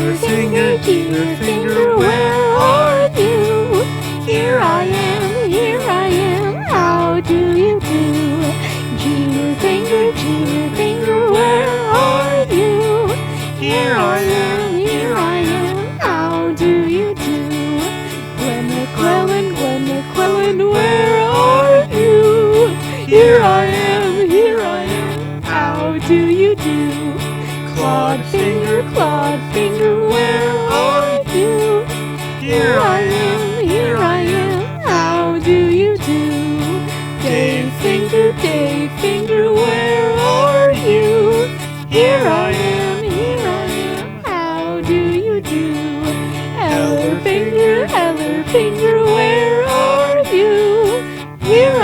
dear finger, where are you? Here I am, how do you do? Dear finger, where are you? Here I am, how do you do? Gwen McClelland, where are you? Here I am, how do you do? Claude finger, where are you? Here I am, how do you do? Dave finger, where are you? Here I am, how do you do? Heller finger, where are you? Here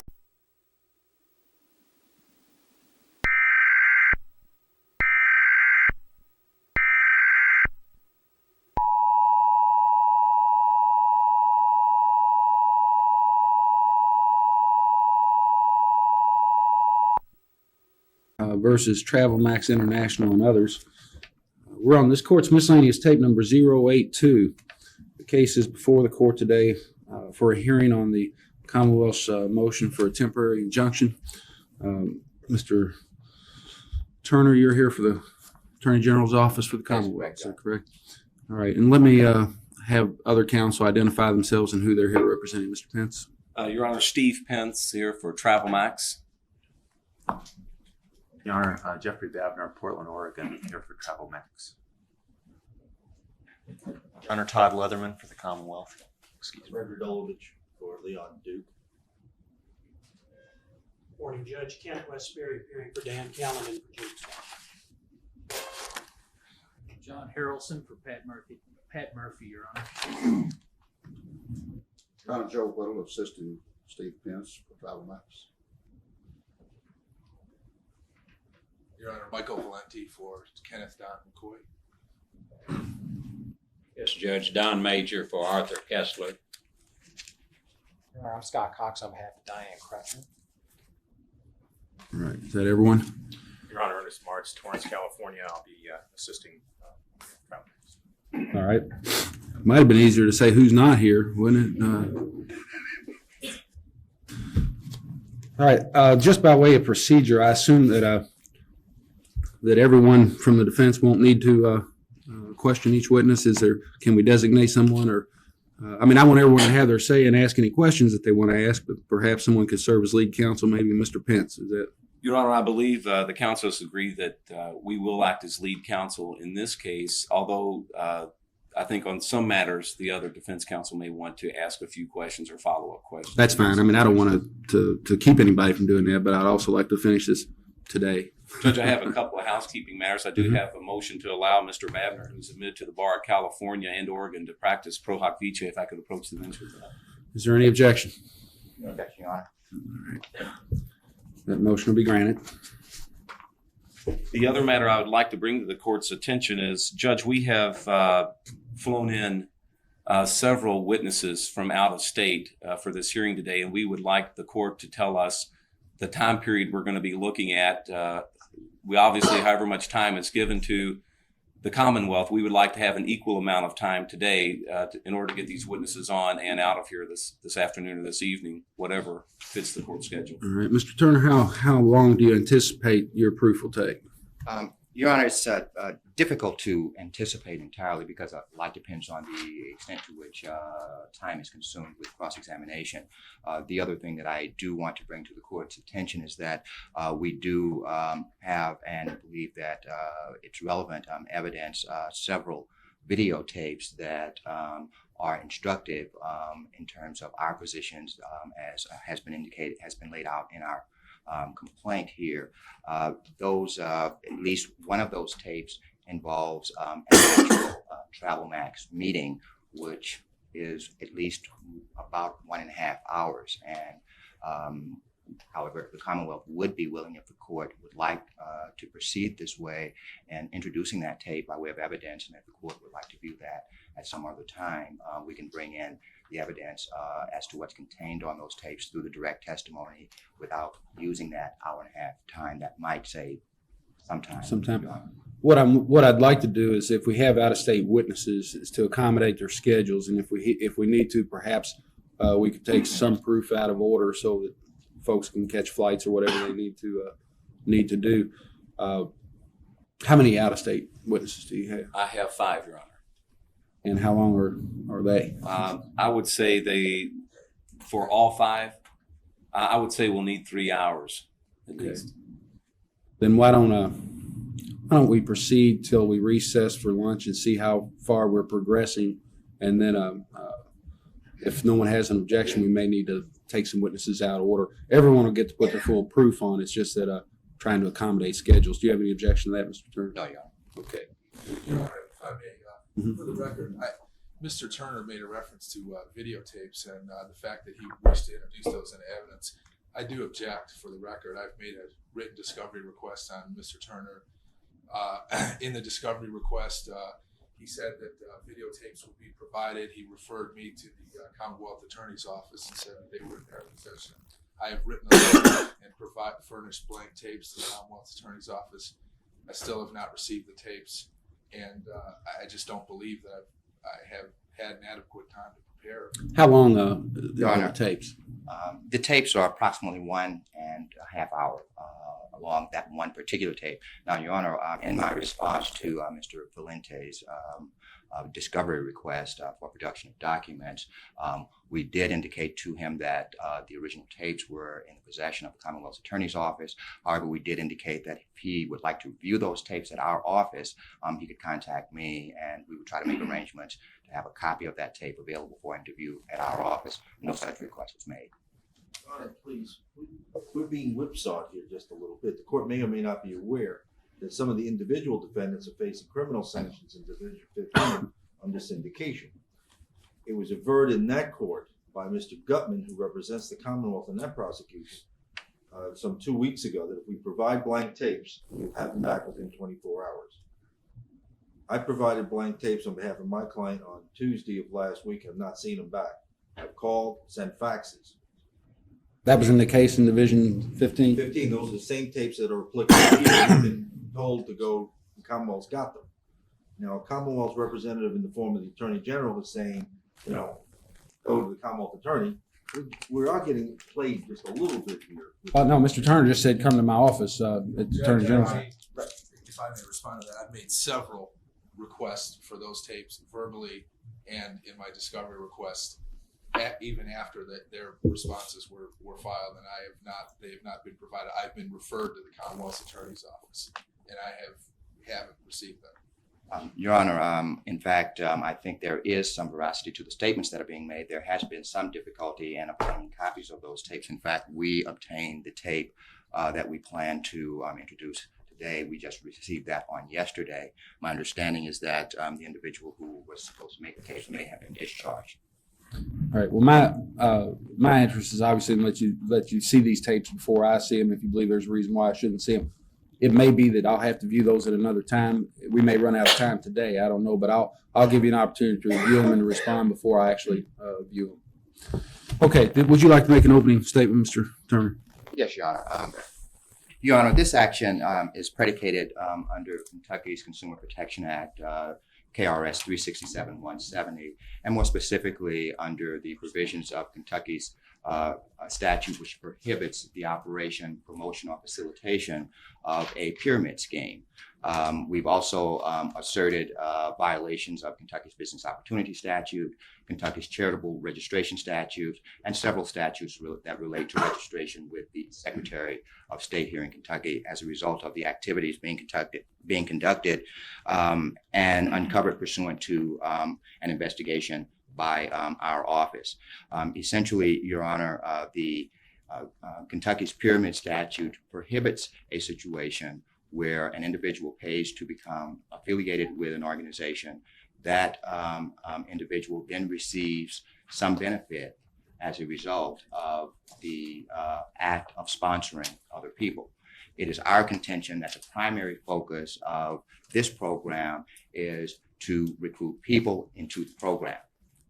versus Travel Max International and others. We're on this court's miscellaneous tape number 082. The case is before the court today for a hearing on the Commonwealth's motion for a temporary injunction. Mr. Turner, you're here for the Attorney General's office for the Commonwealth, is that correct? All right, and let me have other counsel identify themselves and who they're here representing. Mr. Pence. Your Honor, Steve Pence here for Travel Max. Your Honor, Jeffrey Babner, Portland, Oregon, here for Travel Max. Your Honor, Todd Leatherman for the Commonwealth. Excuse me. Reverend Dolovich for Leon Duke. Morning, Judge Kent Westbury appearing for Dan Callahan for James. John Harrelson for Pat Murphy, Your Honor. Connor Joe Whittle, assisting Steve Pence for Travel Max. Your Honor, Michael Valenti for Kenneth Don McCoy. Yes, Judge Don Major for Arthur Kessler. Your Honor, I'm Scott Cox on behalf of Diane Crutchman. All right, is that everyone? Your Honor, Ernest Martz, Torrance, California. I'll be assisting Travel Max. All right. Might have been easier to say who's not here, wouldn't it? All right, just by way of procedure, I assume that that everyone from the defense won't need to question each witness. Can we designate someone, or I want everyone to have their say and ask any questions that they want to ask, but perhaps someone could serve as lead counsel, maybe Mr. Pence. Is that? Your Honor, I believe the counsel has agreed that we will act as lead counsel in this case, although I think on some matters the other defense counsel may want to ask a few questions or follow-up questions. That's fine. I don't want to keep anybody from doing that, but I'd also like to finish this today. Judge, I have a couple of housekeeping matters. I do have a motion to allow Mr. Babner, who's admitted to the bar of California and Oregon, to practice pro hoc vice, if I could approach the bench with that. Is there any objection? No objection, Your Honor. All right. That motion will be granted. The other matter I would like to bring to the court's attention is, Judge, we have flown in several witnesses from out of state for this hearing today, and we would like the court to tell us the time period we're going to be looking at. We obviously, however much time is given to the Commonwealth, we would like to have an equal amount of time today in order to get these witnesses on and out of here this afternoon or this evening, whatever fits the court schedule. All right, Mr. Turner, how long do you anticipate your proof will take? Your Honor, it's difficult to anticipate entirely because a lot depends on the extent to which time is consumed with cross-examination. The other thing that I do want to bring to the court's attention is that we do have, and believe that it's relevant, evidence, several videotapes that are instructive in terms of our positions, as has been indicated, has been laid out in our complaint here. At least one of those tapes involves an actual Travel Max meeting, which is at least about 1.5 hours. And however, the Commonwealth would be willing, if the court would like to proceed this way, and introducing that tape by way of evidence, and if the court would like to view that at some other time, we can bring in the evidence as to what's contained on those tapes through the direct testimony without using that 1.5 hour time that might save some time. what I'd like to do is, if we have out-of-state witnesses, is to accommodate their schedules, and if we need to, perhaps we could take some proof out of order so that folks can catch flights or whatever they need to do. How many out-of-state witnesses do you have? I have 5, Your Honor. And how long are they? I would say for all 5, I would say we'll need 3 hours at least. Then why don't we proceed till we recess for lunch and see how far we're progressing, and then if no one has an objection, we may need to take some witnesses out of order. Everyone will get to put their full proof on. It's just that trying to accommodate schedules. Do you have any objection to that, Mr. Turner? No, Your Honor. Okay. Your Honor, if I may, for the record, Mr. Turner made a reference to videotapes and the fact that he wished to introduce those into evidence. I do object for the record. I've made a written discovery request on Mr. Turner. In the discovery request, he said that videotapes would be provided. He referred me to the Commonwealth Attorney's Office and said that they were in their possession. I have written a letter and furnished blank tapes to the Commonwealth Attorney's Office. I still have not received the tapes, and I just don't believe that I have had an adequate time to prepare. How long are the tapes? The tapes are approximately 1.5 hours along that one particular tape. Now, Your Honor, in my response to Mr. Valente's discovery request for production of documents, we did indicate to him that the original tapes were in the possession of the Commonwealth Attorney's Office. However, we did indicate that if he would like to view those tapes at our office, he could contact me, and we would try to make arrangements to have a copy of that tape available for him to view at our office. No such request was made. All right, please. We're being whipsawed here just a little bit. The court may or may not be aware that some of the individual defendants are facing criminal sanctions in Division 15 on this indication. It was averred in that court by Mr. Gutman, who represents the Commonwealth in that prosecution, some 2 weeks ago, that if we provide blank tapes, we'll have them back within 24 hours. I provided blank tapes on behalf of my client on Tuesday of last week. I've not seen them back. I've called, sent faxes. That was in the case in Division 15? 15, those are the same tapes that are applicable here. We've been told to go, the Commonwealth's got them. Now, a Commonwealth representative in the form of the Attorney General is saying, you know, go to the Commonwealth Attorney. We are getting played just a little bit here. No, Mr. Turner just said come to my office at the Attorney General. If I may respond to that, I've made several requests for those tapes verbally and in my discovery request, even after their responses were filed, and they have not been provided. I've been referred to the Commonwealth Attorney's Office, and I haven't received them. Your Honor, in fact, I think there is some veracity to the statements that are being made. There has been some difficulty in obtaining copies of those tapes. In fact, we obtained the tape that we plan to introduce today. We just received that on yesterday. My understanding is that the individual who was supposed to make the tapes may have been discharged. All right. Well, my interest is obviously in let you see these tapes before I see them. If you believe there's a reason why I shouldn't see them, it may be that I'll have to view those at another time. We may run out of time today. I don't know, but I'll give you an opportunity to review them and to respond before I actually view them. Okay. Would you like to make an opening statement, Mr. Turner? Yes, Your Honor. Your Honor, this action is predicated under Kentucky's Consumer Protection Act, KRS 367-170, and more specifically under the provisions of Kentucky's statute, which prohibits the operation, promotion, or facilitation of a pyramid scheme. We've also asserted violations of Kentucky's Business Opportunity Statute, Kentucky's Charitable Registration Statute, and several statutes that relate to registration with the Secretary of State here in Kentucky as a result of the activities being conducted and uncovered pursuant to an investigation by our office. Essentially, Your Honor, the Kentucky's Pyramid Statute prohibits a situation where an individual pays to become affiliated with an organization. That individual then receives some benefit as a result of the act of sponsoring other people. It is our contention that the primary focus of this program is to recruit people into the program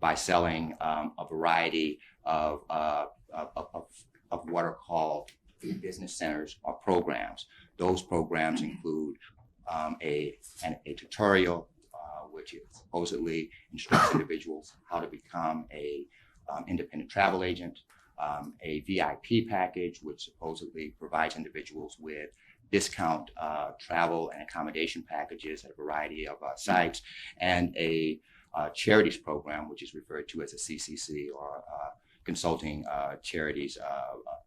by selling a variety of what are called business centers or programs. Those programs include a tutorial which supposedly instructs individuals how to become a independent travel agent, a VIP package which supposedly provides individuals with discount travel and accommodation packages at a variety of sites, and a charities program which is referred to as a CCC, or consulting charities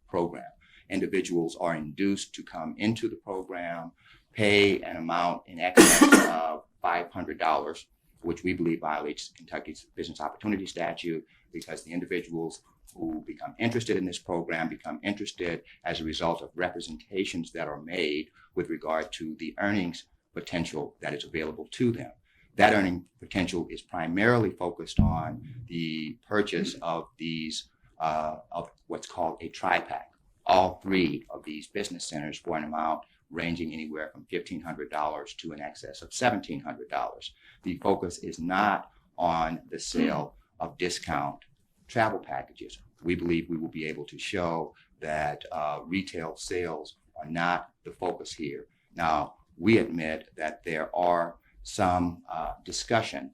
program. Individuals are induced to come into the program, pay an amount in excess of $500, which we believe violates Kentucky's business opportunity statute, because the individuals who become interested in this program become interested as a result of representations that are made with regard to the earnings potential that is available to them. That earning potential is primarily focused on the purchase of these, of what's called a tri-pack. All three of these business centers for an amount ranging anywhere from $1,500 to an excess of $1,700. The focus is not on the sale of discount travel packages. We believe we will be able to show that retail sales are not the focus here. Now, we admit that there are some discussion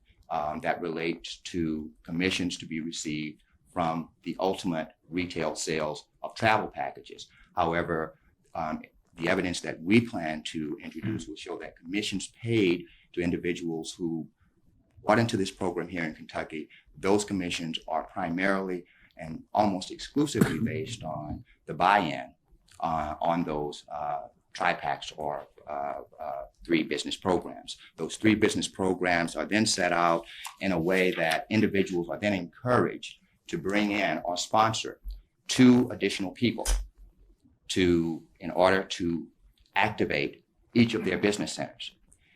that relates to commissions to be received from the ultimate retail sales of travel packages. However, the evidence that we plan to introduce will show that commissions paid to individuals who bought into this program here in Kentucky, those commissions are primarily and almost exclusively based on the buy-in on those tri-packs or three business programs. Those three business programs are then set out in a way that individuals are then encouraged to bring in or sponsor 2 additional people in order to activate each of their business centers.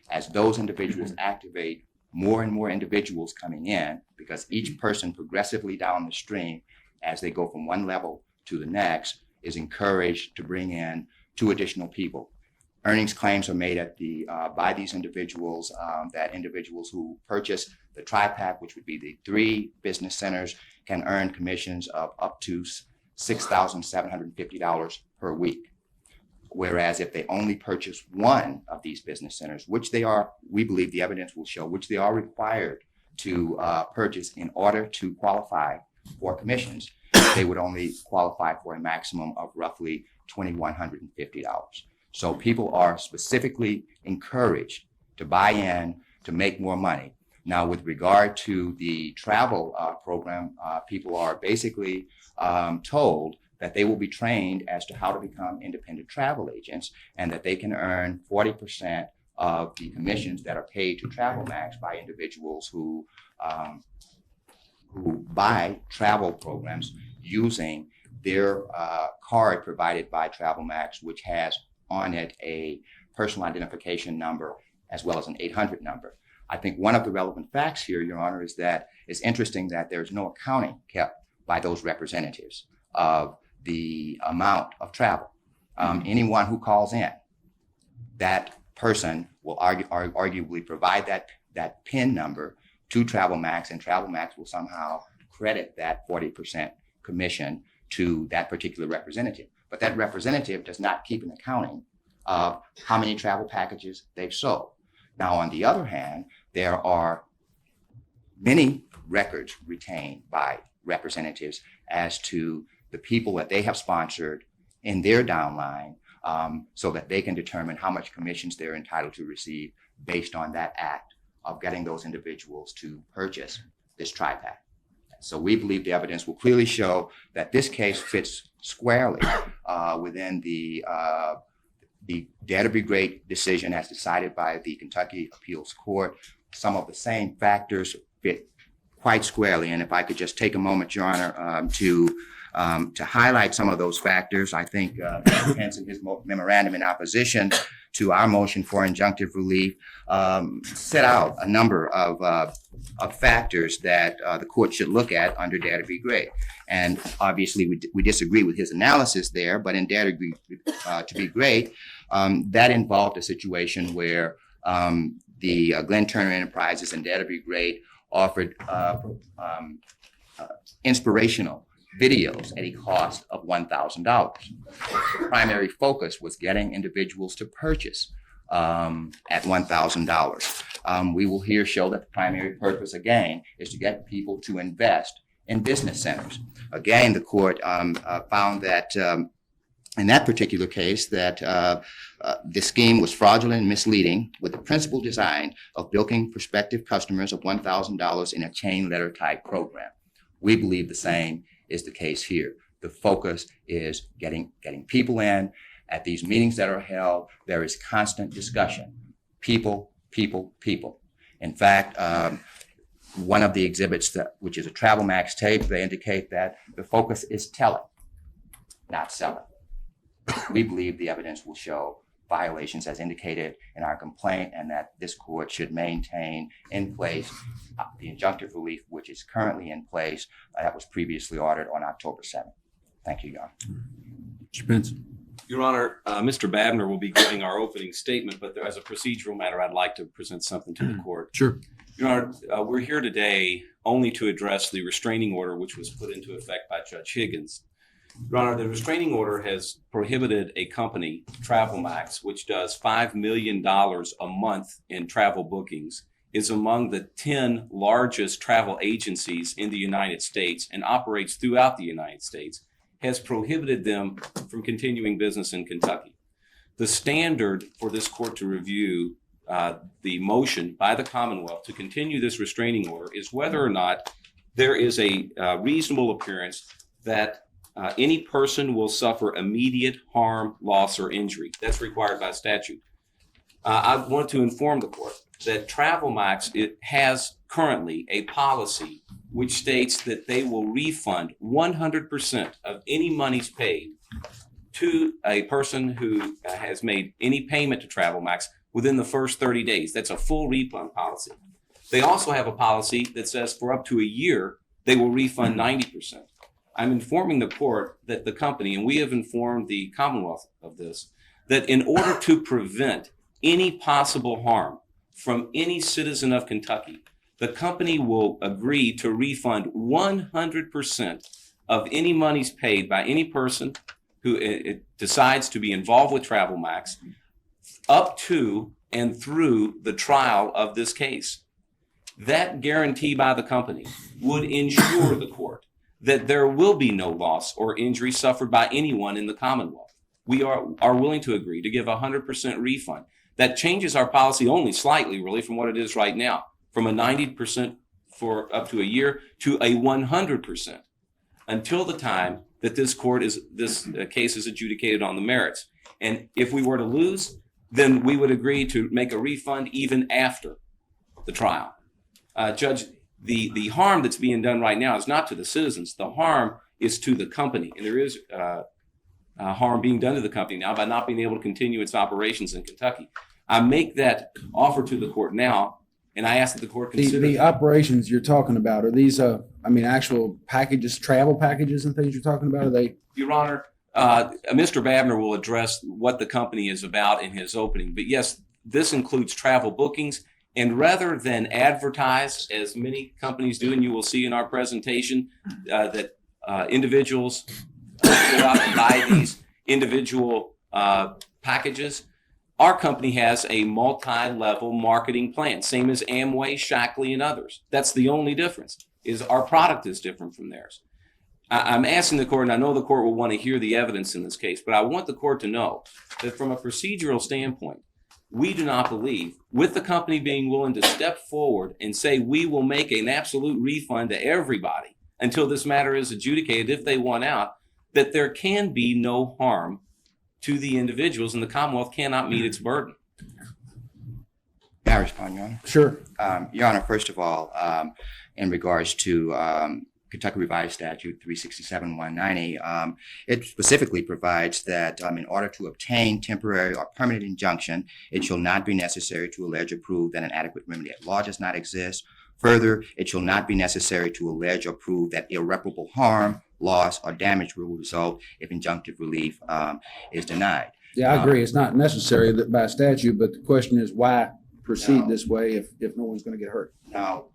As those individuals activate, more and more individuals coming in, because each person progressively down the stream, as they go from one level to the next, is encouraged to bring in 2 additional people. Earnings claims are made at by these individuals that individuals who purchase the tri-pack, which would be the 3 business centers, can earn commissions of up to $6,750 per week. Whereas if they only purchase one of these business centers, which they are, we believe the evidence will show, which they are required to purchase in order to qualify for commissions, they would only qualify for a maximum of roughly $2,150. So people are specifically encouraged to buy in to make more money. Now, with regard to the travel program, people are basically told that they will be trained as to how to become independent travel agents, and that they can earn 40% of the commissions that are paid to Travel Max by individuals who buy travel programs using their card provided by Travel Max, which has on it a personal identification number as well as an 800 number. I think one of the relevant facts here, Your Honor, is that it's interesting that there's no accounting kept by those representatives of the amount of travel. Anyone who calls in, that person will arguably provide that PIN number to Travel Max, and Travel Max will somehow credit that 40% commission to that particular representative. But that representative does not keep an accounting of how many travel packages they've sold. Now, on the other hand, there are many records retained by representatives as to the people that they have sponsored in their downline, so that they can determine how much commissions they're entitled to receive based on that act of getting those individuals to purchase this tri-pack. So we believe the evidence will clearly show that this case fits squarely within the dare to be great decision as decided by the Kentucky Appeals Court. Some of the same factors fit quite squarely. And if I could just take a moment, Your Honor, to highlight some of those factors, I think Mr. Pence in his memorandum in opposition to our motion for injunctive relief set out a number of factors that the court should look at under dare to be great. And obviously we disagree with his analysis there, but in dare to be great, that involved a situation where the Glenn Turner Enterprises and Dare to Be Great offered inspirational videos at a cost of $1,000. The primary focus was getting individuals to purchase at $1,000. We will here show that the primary purpose, again, is to get people to invest in business centers. Again, the court found that in that particular case that the scheme was fraudulent and misleading with the principal design of billing prospective customers of $1,000 in a chain letter type program. We believe the same is the case here. The focus is getting people in. At these meetings that are held, there is constant discussion. People, people, people. In fact, one of the exhibits, which is a Travel Max tape, they indicate that the focus is telling, not selling. We believe the evidence will show violations as indicated in our complaint, and that this court should maintain in place the injunctive relief which is currently in place that was previously ordered on October 7th. Thank you, Your Honor. Mr. Pence. Your Honor, Mr. Babner will be giving our opening statement, but as a procedural matter, I'd like to present something to the court. Sure. Your Honor, we're here today only to address the restraining order which was put into effect by Judge Higgins. Your Honor, the restraining order has prohibited a company, Travel Max, which does $5 million a month in travel bookings, is among the 10 largest travel agencies in the United States and operates throughout the United States, has prohibited them from continuing business in Kentucky. The standard for this court to review the motion by the Commonwealth to continue this restraining order is whether or not there is a reasonable appearance that any person will suffer immediate harm, loss, or injury. That's required by statute. I want to inform the court that Travel Max, it has currently a policy which states that they will refund 100% of any monies paid to a person who has made any payment to Travel Max within the first 30 days. That's a full refund policy. They also have a policy that says for up to a year, they will refund 90%. I'm informing the court that the company, and we have informed the Commonwealth of this, that in order to prevent any possible harm from any citizen of Kentucky, the company will agree to refund 100% of any monies paid by any person who decides to be involved with Travel Max up to and through the trial of this case. That guarantee by the company would ensure the court that there will be no loss or injury suffered by anyone in the Commonwealth. We are willing to agree to give 100% refund. That changes our policy only slightly, really, from what it is right now, from a 90% for up to a year to a 100% until the time that this case is adjudicated on the merits. And if we were to lose, then we would agree to make a refund even after the trial. Judge, the harm that's being done right now is not to the citizens. The harm is to the company. And there is harm being done to the company now by not being able to continue its operations in Kentucky. I make that offer to the court now, and I ask that the court consider the operations you're talking about. Are these, actual packages, travel packages and things you're talking about? Are they? Your Honor, Mr. Babner will address what the company is about in his opening. But yes, this includes travel bookings. And rather than advertise, as many companies do, and you will see in our presentation, that individuals go out and buy these individual packages, our company has a multi-level marketing plan, same as Amway, Shackley, and others. That's the only difference, is our product is different from theirs. I'm asking the court, and I know the court will want to hear the evidence in this case, but I want the court to know that from a procedural standpoint, we do not believe, with the company being willing to step forward and say we will make an absolute refund to everybody until this matter is adjudicated if they want out, that there can be no harm to the individuals, and the Commonwealth cannot meet its burden. May I respond, Your Honor? Sure. Your Honor, first of all, in regards to Kentucky Revised Statute 367-190, it specifically provides that in order to obtain temporary or permanent injunction, it shall not be necessary to allege or prove that an adequate remedy at law does not exist. Further, it shall not be necessary to allege or prove that irreparable harm, loss, or damage will result if injunctive relief is denied. Yeah, I agree. It's not necessary that by statute, but the question is why proceed this way if no one's going to get hurt? Now,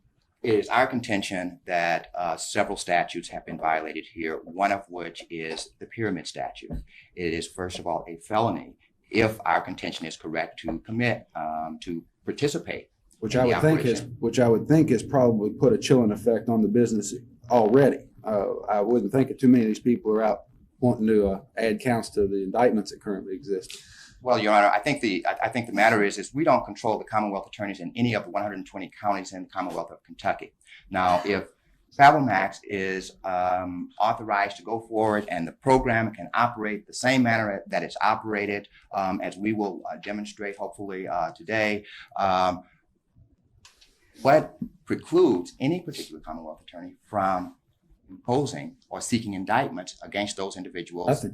it is our contention that several statutes have been violated here, one of which is the pyramid statute. It is, first of all, a felony if our contention is correct, to commit to participate. Which in I the would think has probably put a chilling effect on the business already. I wouldn't think that too many of these people are out wanting to add counts to the indictments that currently exist. Well, Your Honor, I think the matter is we don't control the Commonwealth attorneys in any of the 120 counties in the Commonwealth of Kentucky. Now, if TravelMax is authorized to go forward and the program can operate the same manner that it's operated, as we will demonstrate hopefully today, what precludes any particular Commonwealth attorney from imposing or seeking indictments against those individuals?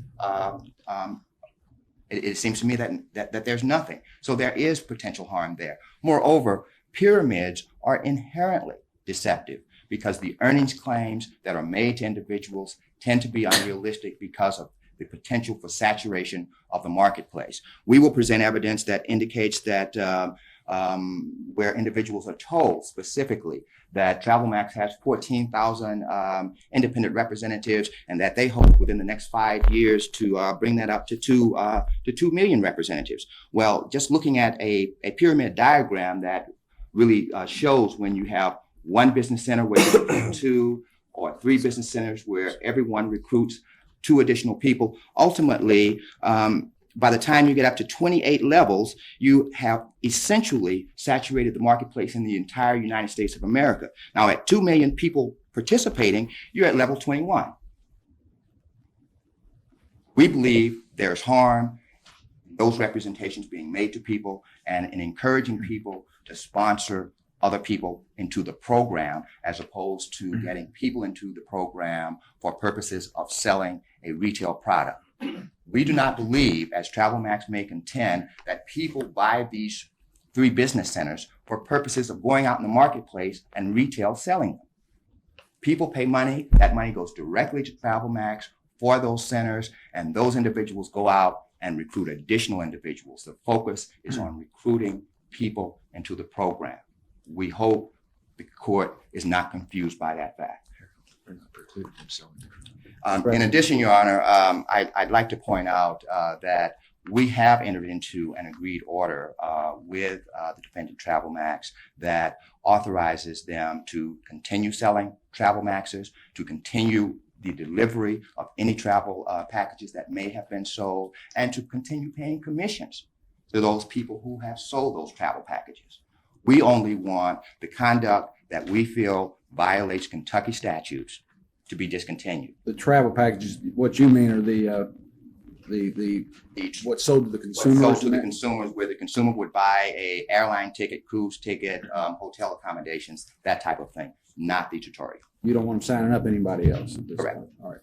It seems to me that there's nothing. So there is potential harm there. Moreover, pyramids are inherently deceptive because the earnings claims that are made to individuals tend to be unrealistic because of the potential for saturation of the marketplace. We will present evidence that indicates that where individuals are told specifically that TravelMax has 14,000 independent representatives and that they hope within the next 5 years to bring that up to 2 million representatives. Well, just looking at a pyramid diagram that really shows when you have one business center where you recruit 2 or 3 business centers where everyone recruits 2 additional people, ultimately, by the time you get up to 28 levels, you have essentially saturated the marketplace in the entire United States of America. Now, at 2 million people participating, you're at level 21. We believe there's harm in those representations being made to people and in encouraging people to sponsor other people into the program as opposed to getting people into the program for purposes of selling a retail product. We do not believe, as TravelMax may contend, that people buy these 3 business centers for purposes of going out in the marketplace and retail selling them. People pay money, that money goes directly to TravelMax for those centers, and those individuals go out and recruit additional individuals. The focus is on recruiting people into the program. We hope the court is not confused by that fact. In addition, Your Honor, I'd like to point out that we have entered into an agreed order with the defendant TravelMax that authorizes them to continue selling TravelMaxes, to continue the delivery of any travel packages that may have been sold, and to continue paying commissions to those people who have sold those travel packages. We only want the conduct that we feel violates Kentucky statutes to be discontinued. The travel packages, what you mean are the what's sold to the consumers? What's sold to the consumers, where the consumer would buy a airline ticket, cruise ticket, hotel accommodations, that type of thing, not the tutorial. You don't want them signing up anybody else at this Correct. point. All right.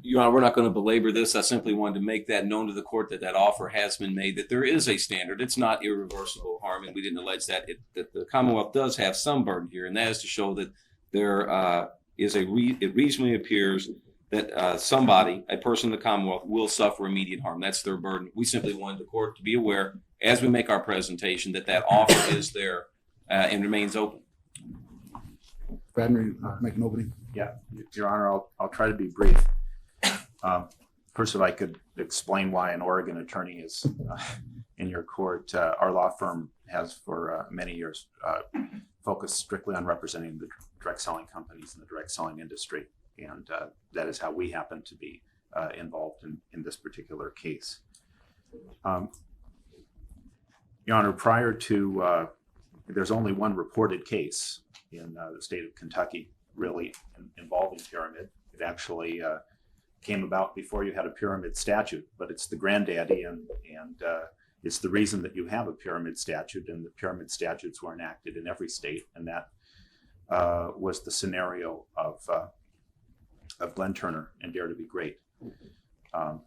Your Honor, we're not going to belabor this. I simply wanted to make that known to the court that that offer has been made, that there is a standard. It's not irreversible harm, and we didn't allege that. That the Commonwealth does have some burden here, and that is to show that there it reasonably appears that somebody, a person in the Commonwealth, will suffer immediate harm. That's their burden. We simply wanted the court to be aware, as we make our presentation, that that offer is there and remains open. Bradley, make an opening. Yeah, Your Honor, I'll try to be brief. First, if I could explain why an Oregon attorney is in your court. Our law firm has for many years focused strictly on representing the direct selling companies in the direct selling industry. And that is how we happen to be involved in this particular case. Your Honor, prior to, there's only one reported case in the state of Kentucky, really, involving pyramid. It actually came about before you had a pyramid statute, but it's the granddaddy, and it's the reason that you have a pyramid statute, and the pyramid statutes were enacted in every state, and that was the scenario of Glenn Turner and Dare to Be Great. And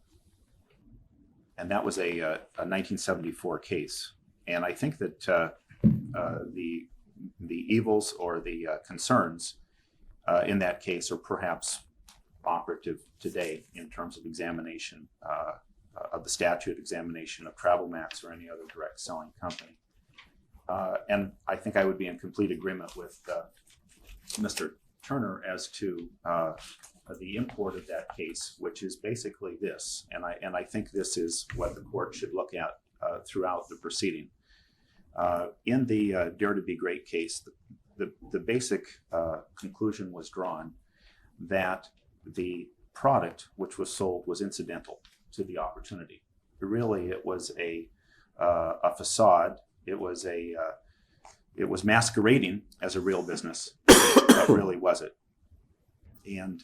that was a 1974 case. And I think that the evils or the concerns in that case are perhaps operative today in terms of examination of the statute, examination of TravelMax or any other direct selling company. And I think I would be in complete agreement with Mr. Turner as to the import of that case, which is basically this. And I think this is what the court should look at throughout the proceeding. In the Dare to Be Great case, the basic conclusion was drawn that the product which was sold was incidental to the opportunity. Really, it was a facade. It was masquerading as a real business, but really wasn't. And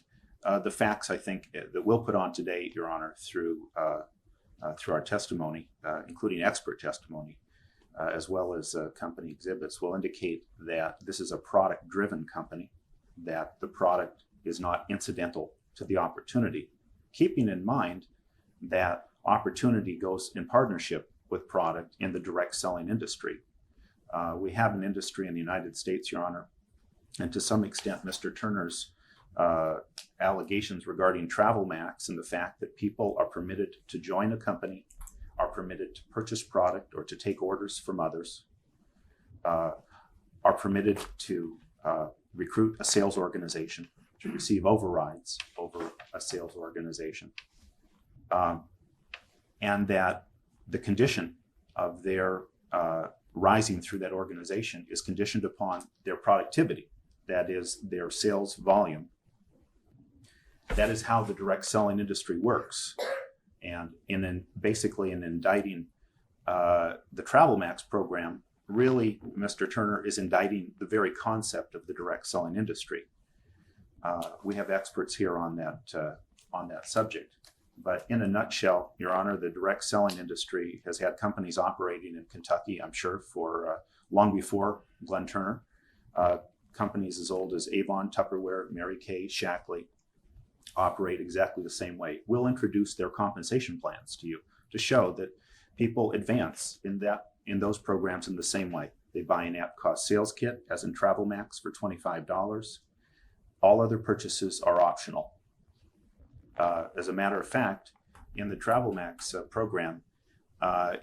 the facts, I think, that we'll put on today, Your Honor, through our testimony, including expert testimony, as well as company exhibits, will indicate that this is a product-driven company, that the product is not incidental to the opportunity, keeping in mind that opportunity goes in partnership with product in the direct selling industry. We have an industry in the United States, Your Honor, and to some extent, Mr. Turner's allegations regarding Travel Max and the fact that people are permitted to join a company, are permitted to purchase product or to take orders from others, are permitted to recruit a sales organization, to receive overrides over a sales organization, and that the condition of their rising through that organization is conditioned upon their productivity, that is, their sales volume. That is how the direct selling industry works. And basically in indicting the Travel Max program, really, Mr. Turner is indicting the very concept of the direct selling industry. We have experts here on that subject. But in a nutshell, Your Honor, the direct selling industry has had companies operating in Kentucky, I'm sure, for long before Glenn Turner. Companies as old as Avon, Tupperware, Mary Kay, Shackley operate exactly the same way. We'll introduce their compensation plans to you to show that people advance in those programs in the same way. They buy an at-cost sales kit, as in Travel Max, for $25. All other purchases are optional. As a matter of fact, in the Travel Max program,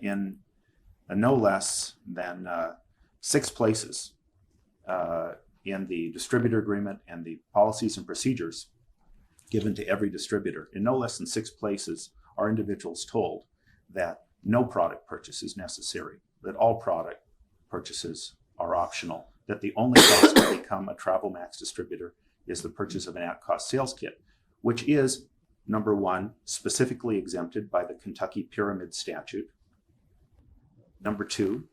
in no less than 6 places in the distributor agreement and the policies and procedures given to every distributor, in no less than 6 places are individuals told that no product purchase is necessary, that all product purchases are optional, that the only cost to become a Travel Max distributor is the purchase of an at-cost sales kit, which is, number one, specifically exempted by the Kentucky Pyramid Statute. Number two,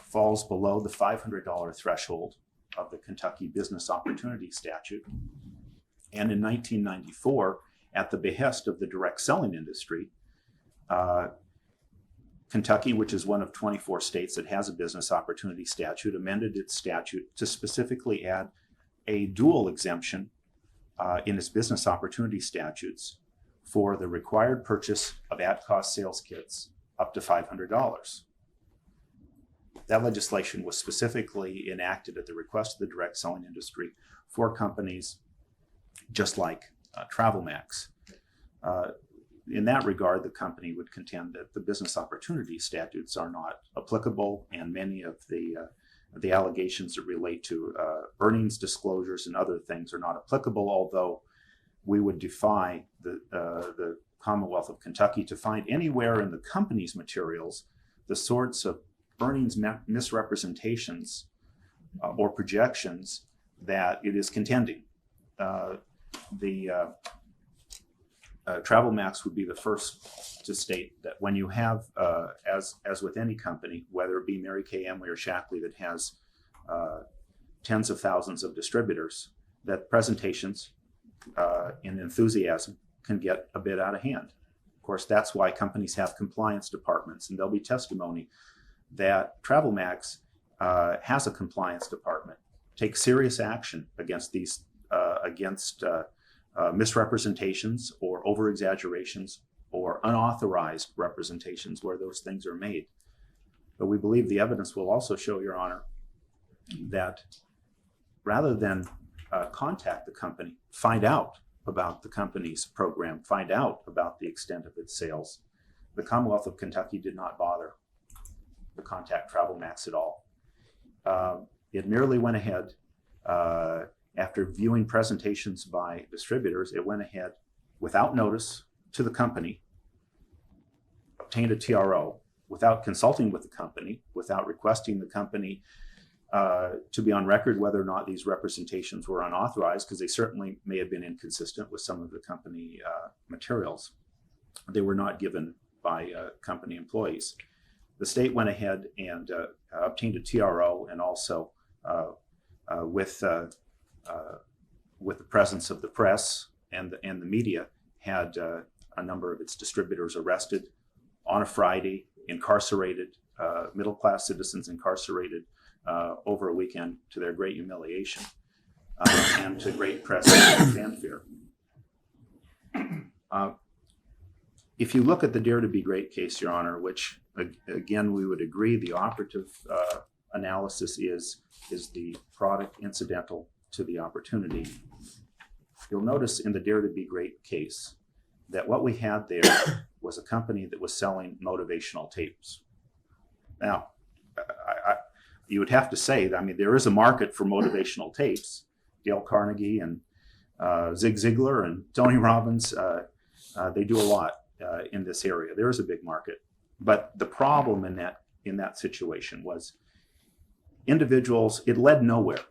falls below the $500 threshold of the Kentucky Business Opportunity Statute. And in 1994, at the behest of the direct selling industry, Kentucky, which is one of 24 states that has a business opportunity statute, amended its statute to specifically add a dual exemption in its business opportunity statutes for the required purchase of at-cost sales kits up to $500. That legislation was specifically enacted at the request of the direct selling industry for companies just like Travel Max. In that regard, the company would contend that the business opportunity statutes are not applicable, and many of the allegations that relate to earnings disclosures and other things are not applicable, although we would defy the Commonwealth of Kentucky to find anywhere in the company's materials the sorts of earnings misrepresentations or projections that it is contending. Travel Max would be the first to state that when you have, as with any company, whether it be Mary Kay, Emily, or Shackley that has tens of thousands of distributors, that presentations in enthusiasm can get a bit out of hand. Of course, that's why companies have compliance departments, and there'll be testimony that Travel Max has a compliance department, takes serious action against these misrepresentations or over-exaggerations or unauthorized representations where those things are made. But we believe the evidence will also show, Your Honor, that rather than contact the company, find out about the company's program, find out about the extent of its sales, the Commonwealth of Kentucky did not bother to contact Travel Max at all. It merely went ahead, after viewing presentations by distributors, it went ahead without notice to the company, obtained a TRO without consulting with the company, without requesting the company to be on record whether or not these representations were unauthorized, because they certainly may have been inconsistent with some of the company materials. They were not given by company employees. The state went ahead and obtained a TRO, and also with the presence of the press and the media, had a number of its distributors arrested on a Friday, incarcerated, middle-class citizens incarcerated over a weekend, to their great humiliation and to great press and fanfare. If you look at the Dare to Be Great case, Your Honor, which again we would agree the operative analysis is the product incidental to the opportunity, you'll notice in the Dare to Be Great case that what we had there was a company that was selling motivational tapes. Now, you would have to say, I mean, there is a market for motivational tapes. Dale Carnegie and Zig Ziglar and Tony Robbins, they do a lot in this area. There is a big market. But the problem in that situation was individuals, it led nowhere.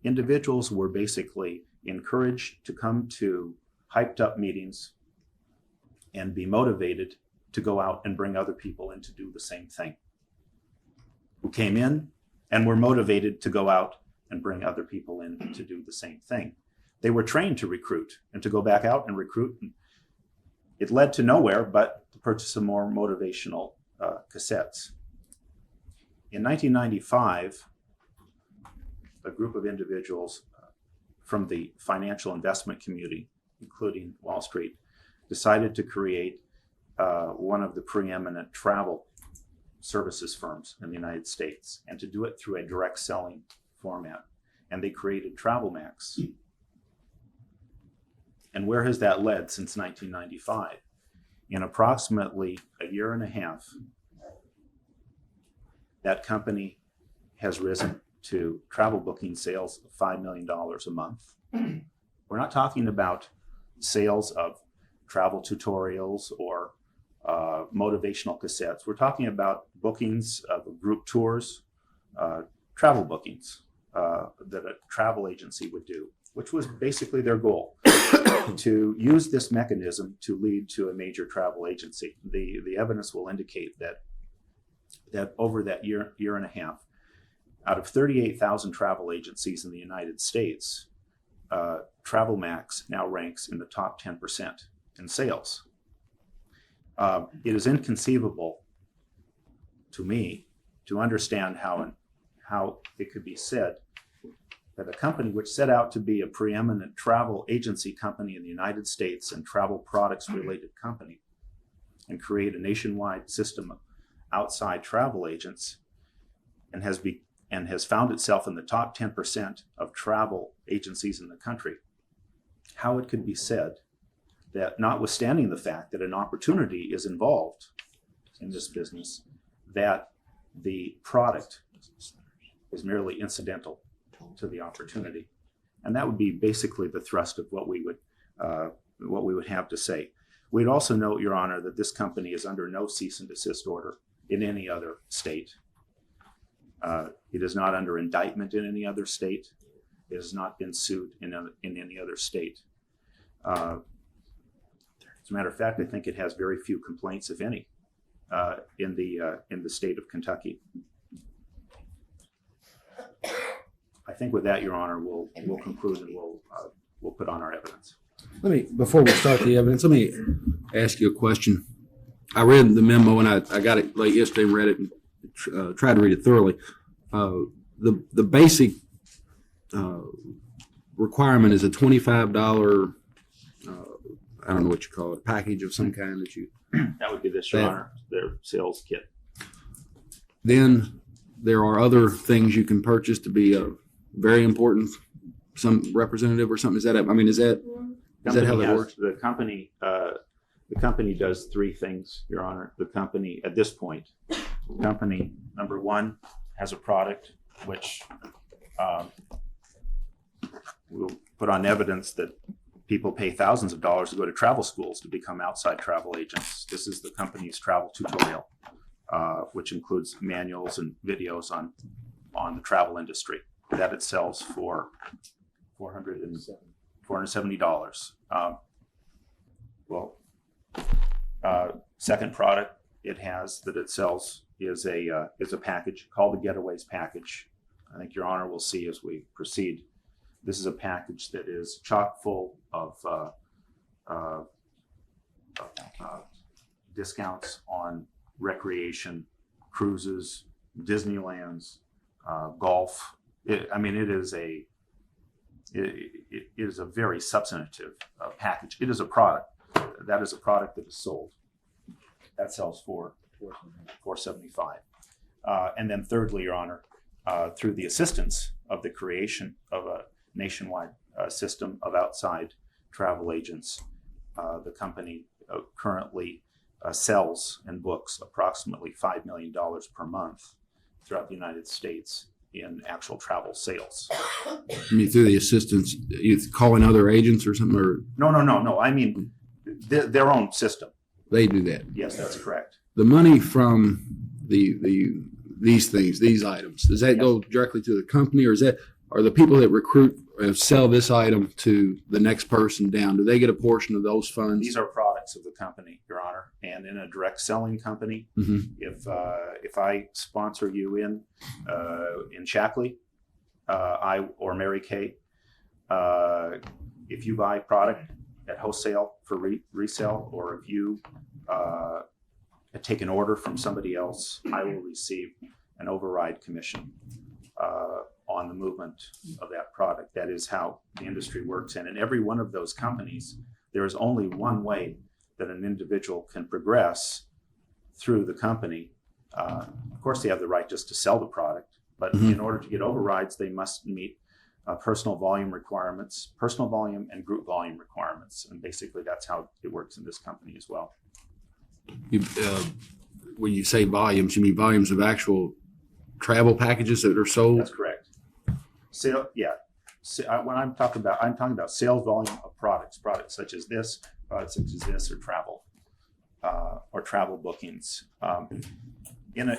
Individuals were basically encouraged to come to hyped up meetings and be motivated to go out and bring other people in to do the same thing, who came in and were motivated to go out and bring other people in to do the same thing. They were trained to recruit and to go back out and recruit. It led to nowhere but the purchase of more motivational cassettes. In 1995, a group of individuals from the financial investment community, including Wall Street, decided to create one of the preeminent travel services firms in the United States, and to do it through a direct selling format. And they created TravelMax. And where has that led since 1995? In approximately a year and a half, that company has risen to travel booking sales of $5 million a month. We're not talking about sales of travel tutorials or motivational cassettes. We're talking about bookings of group tours, travel bookings that a travel agency would do, which was basically their goal, to use this mechanism to lead to a major travel agency. The evidence will indicate that over that year and a half, out of 38,000 travel agencies in the United States, TravelMax now ranks in the top 10% in sales. It is inconceivable to me to understand how it could be said that a company which set out to be a preeminent travel agency company in the United States and travel products related company, and create a nationwide system of outside travel agents, and has found itself in the top 10% of travel agencies in the country, how it could be said that, notwithstanding the fact that an opportunity is involved in this business, that the product is merely incidental to the opportunity. And that would be basically the thrust of what we would have to say. We'd also note, Your Honor, that this company is under no cease and desist order in any other state. It is not under indictment in any other state. It has not been sued in any other state. As a matter of fact, I think it has very few complaints, if any, in the state of Kentucky. I think with that, Your Honor, we'll conclude and we'll put on our evidence. Before we start the evidence, let me ask you a question. I read the memo and I got it late yesterday and read it and tried to read it thoroughly. The basic requirement is a $25, I don't know what you call it, package of some kind that you. That would be this, Your Honor, their sales kit. Then there are other things you can purchase to be very important, some representative or something. Is that how that works? The company does three things, Your Honor. The company, at this point, number one, has a product which we'll put on evidence that People pay thousands of dollars to go to travel schools to become outside travel agents. This is the company's travel tutorial, which includes manuals and videos on the travel industry that it sells for $470. Second product it has that it sells is a package called the Getaways package. I think Your Honor will see as we proceed. This is a package that is chock full of discounts on recreation, cruises, Disneylands, golf. It is a very substantive package. It is a product. That is a product that is sold. That sells for $475. And then thirdly, Your Honor, through the assistance of the creation of a nationwide system of outside travel agents, the company currently sells and books approximately $5 million per month throughout the United States in actual travel sales. I mean, through the assistance, you calling other agents or something? Or No. I mean, their own system. They do that. Yes, that's correct. The money from these things, these items, does that go directly to the company, or are the people that recruit sell this item to the next person down? Do they get a portion of those funds? These are products of the company, Your Honor, and in a direct selling company, if I sponsor you in Shackley, or Mary Kay, if you buy product at wholesale for resale, or if you take an order from somebody else, I will receive an override commission on the movement of that product. That is how the industry works. And in every one of those companies, there is only one way that an individual can progress through the company. Of course, they have the right just to sell the product, but in order to get overrides, they must meet personal volume requirements, personal volume and group volume requirements. And basically that's how it works in this company as well. When you say volumes, you mean volumes of actual travel packages that are sold? That's correct. Sale, yeah. When I'm talking about sales volume of products such as this, or travel bookings. In a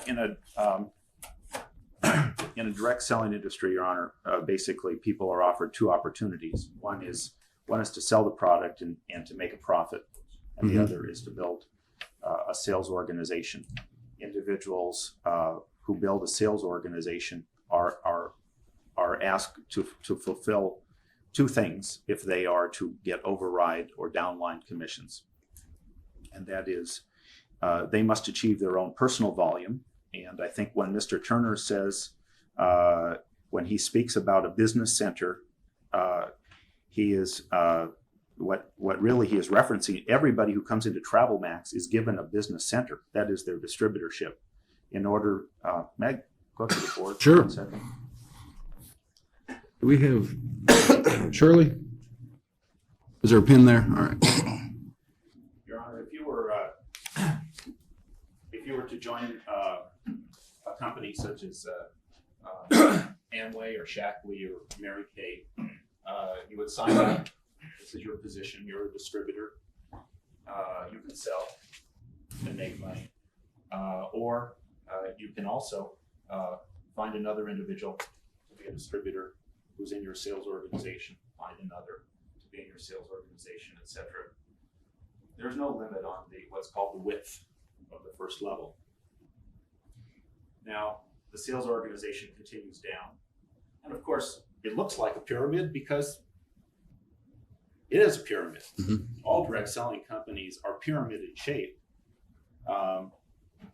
direct selling industry, Your Honor, basically people are offered two opportunities. One is to sell the product and to make a profit, and the other is to build a sales organization. Individuals who build a sales organization are asked to fulfill two things if they are to get override or downline commissions. And that is, they must achieve their own personal volume. And I think when Mr. Turner says, when he speaks about a business center, he is, what really he is referencing, everybody who comes into Travel Max is given a business center. That is their distributorship. In order, Meg, go to the board. Sure. 1 second. Do we have Shirley? Is there a pin there? All right. Your Honor, if you were to join a company such as Amway or Shackley or Mary Kay, you would sign up. This is your position. You're a distributor. You can sell and make money, or you can also find another individual to be a distributor who's in your sales organization. Find another to be in your sales organization, etc. There's no limit on what's called the width of the first level. Now, the sales organization continues down. And of course, it looks like a pyramid because it is a pyramid. All direct selling companies are pyramid in shape.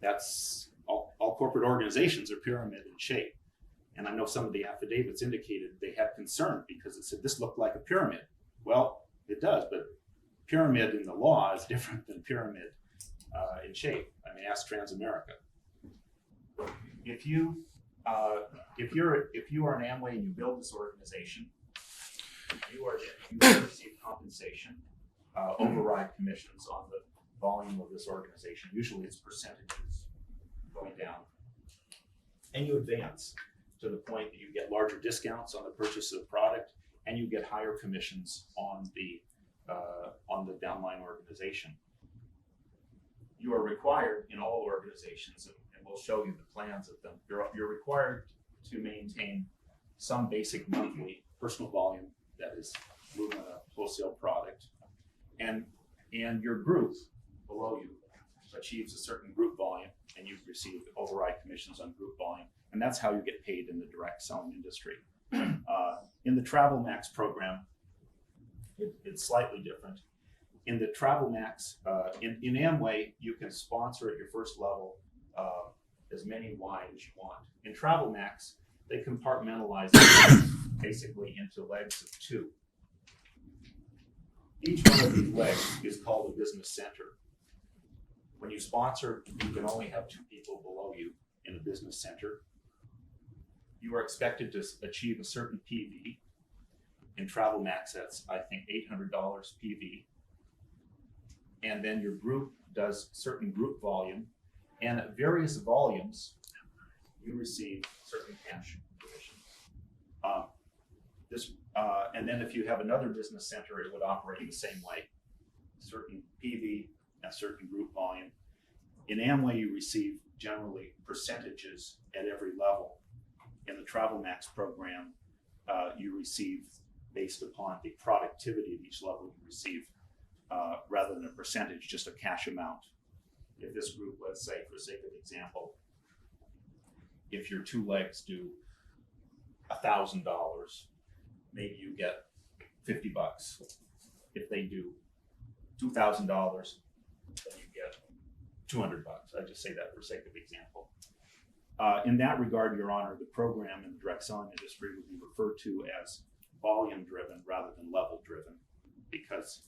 That's all corporate organizations are pyramid in shape. And I know some of the affidavits indicated they had concern because it said this looked like a pyramid. Well, it does, but pyramid in the law is different than pyramid in shape. I mean, ask Transamerica. If you are an Amway and you build this organization, you receive compensation, override commissions on the volume of this organization. Usually it's percentages going down. And you advance to the point that you get larger discounts on the purchase of the product, and you get higher commissions on the on the downline organization. You are required in all organizations, and we'll show you the plans of them, you're required to maintain some basic monthly personal volume that is moving a wholesale product, and your group below you achieves a certain group volume, and you receive override commissions on group volume, and that's how you get paid in the direct selling industry. In the Travel Max program, it's slightly different. In the Travel Max, in Amway, you can sponsor at your first level as many wine as you want. In Travel Max, they compartmentalize it basically into legs of 2. Each one of these legs is called a business center. When you sponsor, you can only have 2 people below you in a business center. You are expected to achieve a certain PV. In Travel Max, that's, I think, $800 PV. And then your group does certain group volume, and at various volumes, you receive certain cash commissions. And then if you have another business center, it would operate the same way. Certain PV and certain group volume. In Amway, you receive generally percentages at every level. In the Travel Max program, you receive based upon the productivity of each level you receive, rather than a percentage, just a cash amount. If this group, let's say, for the sake of example, if your 2 legs do $1,000, maybe you get $50. If they do $2,000, then you get $200. I just say that for sake of example. In that regard, Your Honor, the program in the direct selling industry would be referred to as volume driven rather than level driven, because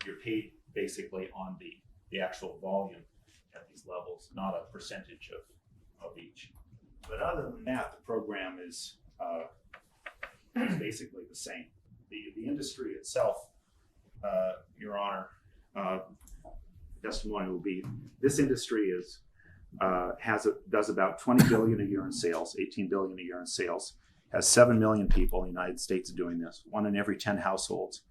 you're paid basically on the actual volume at these levels, not a percentage of each. But other than that, the program is basically the same. The industry itself, Your Honor, testimony will be, this industry is does about 20 billion a year in sales, 18 billion a year in sales, has 7 million people in the United States doing this. 1 in every 10 households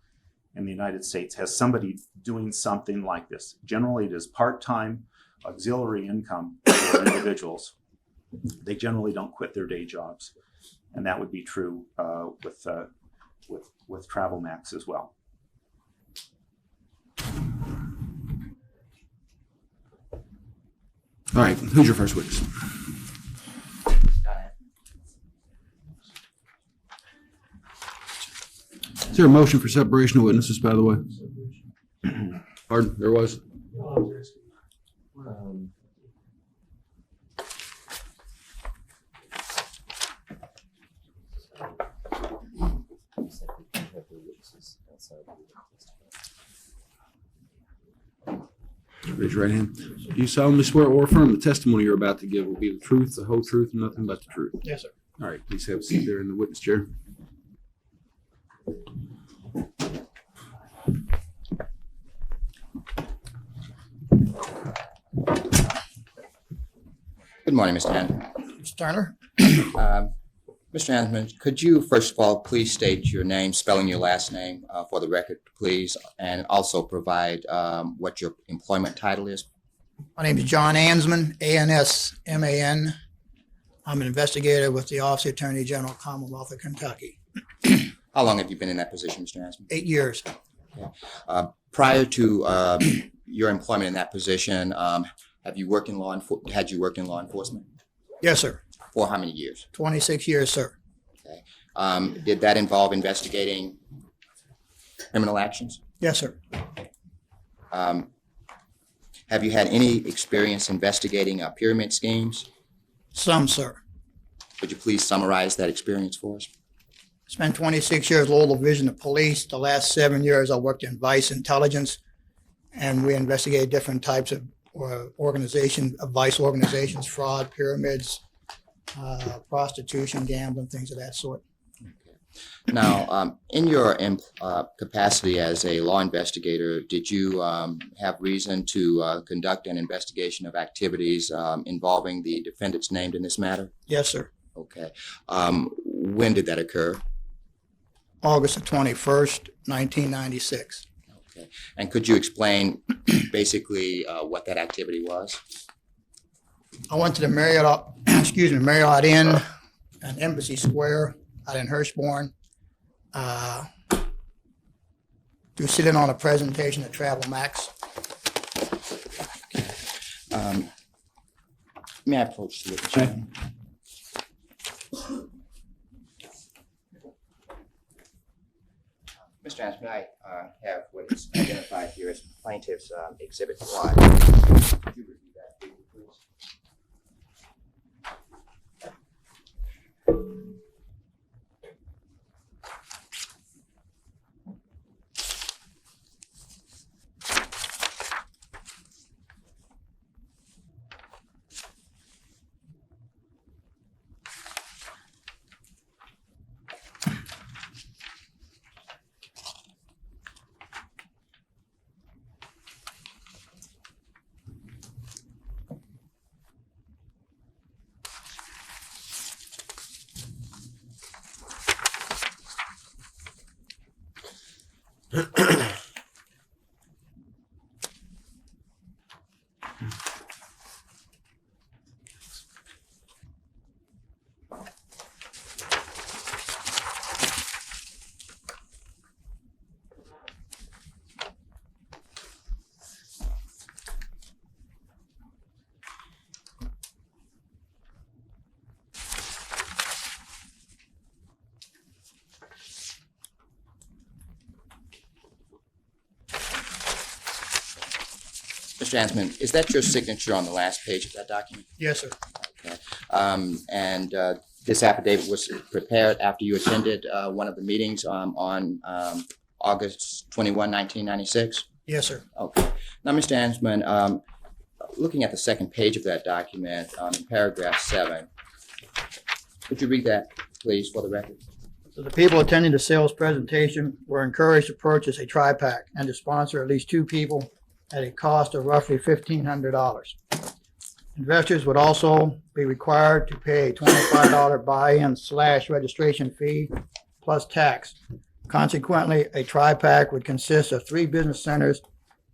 in the United States has somebody doing something like this. Generally, it is part-time auxiliary income for individuals. They generally don't quit their day jobs, and that would be true with Travel Max as well. All right, who's your first witness? Is there a motion for separation of witnesses, by the way? Pardon, there was? Raise your right hand. Do you solemnly swear or affirm the testimony you're about to give will be the truth, the whole truth, and nothing but the truth? Yes, sir. All right, please have a seat there in the witness chair. Good morning, Mr. Hansman. Mr. Turner? Mr. Hansman, could you first of all please state your name, spelling your last name for the record, please, and also provide what your employment title is? My name is John Ansman, A-N-S-M-A-N. I'm an investigator with the Office of Attorney General, Commonwealth of Kentucky. How long have you been in that position, Mr. Hansman? 8 years. Okay. Prior to your employment in that position, had you worked in law enforcement? Yes, sir. For how many years? 26 years, sir. Okay. Did that involve investigating criminal actions? Yes, sir. Have you had any experience investigating pyramid schemes? Some, sir. Would you please summarize that experience for us? Spent 26 years Lowell Division of Police. The last 7 years I worked in Vice Intelligence, and we investigated different types of vice organizations, fraud, pyramids, prostitution, gambling, things of that sort. Okay. Now, in your capacity as a law investigator, did you have reason to conduct an investigation of activities involving the defendants named in this matter? Yes, sir. Okay. When did that occur? August the 21st, 1996. Okay. And could you explain basically what that activity was? I went to the Marriott, Marriott Inn and Embassy Square out in Hirschborn to sit in on a presentation at Travel Max. May I approach the witness? Sure. Mr. Ansman, I have what is identified here as plaintiff's exhibit 1. Could you review that, please? Mr. Ansman, is that your signature on the last page of that document? Yes, sir. Okay. And this affidavit was prepared after you attended one of the meetings on August 21, 1996? Yes, sir. Okay. Now, Mr. Ansman, looking at the second page of that document in paragraph 7, could you read that, please, for the record? So the people attending the sales presentation were encouraged to purchase a tri-pack and to sponsor at least 2 people at a cost of roughly $1,500. Investors would also be required to pay a $25 buy-in/registration fee plus tax. Consequently, a tri-pack would consist of 3 business centers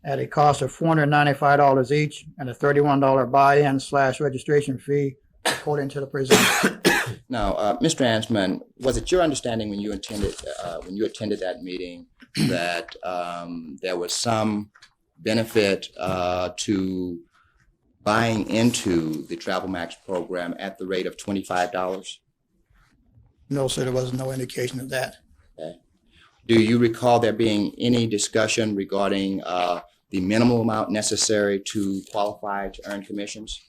at a cost of $495 each and a $31 buy-in/registration fee, according to the presenter. Now, Mr. Ansman, was it your understanding when you attended that meeting that there was some benefit to buying into the Travel Max program at the rate of $25? No, sir, there was no indication of that. Okay. Do you recall there being any discussion regarding the minimal amount necessary to qualify to earn commissions?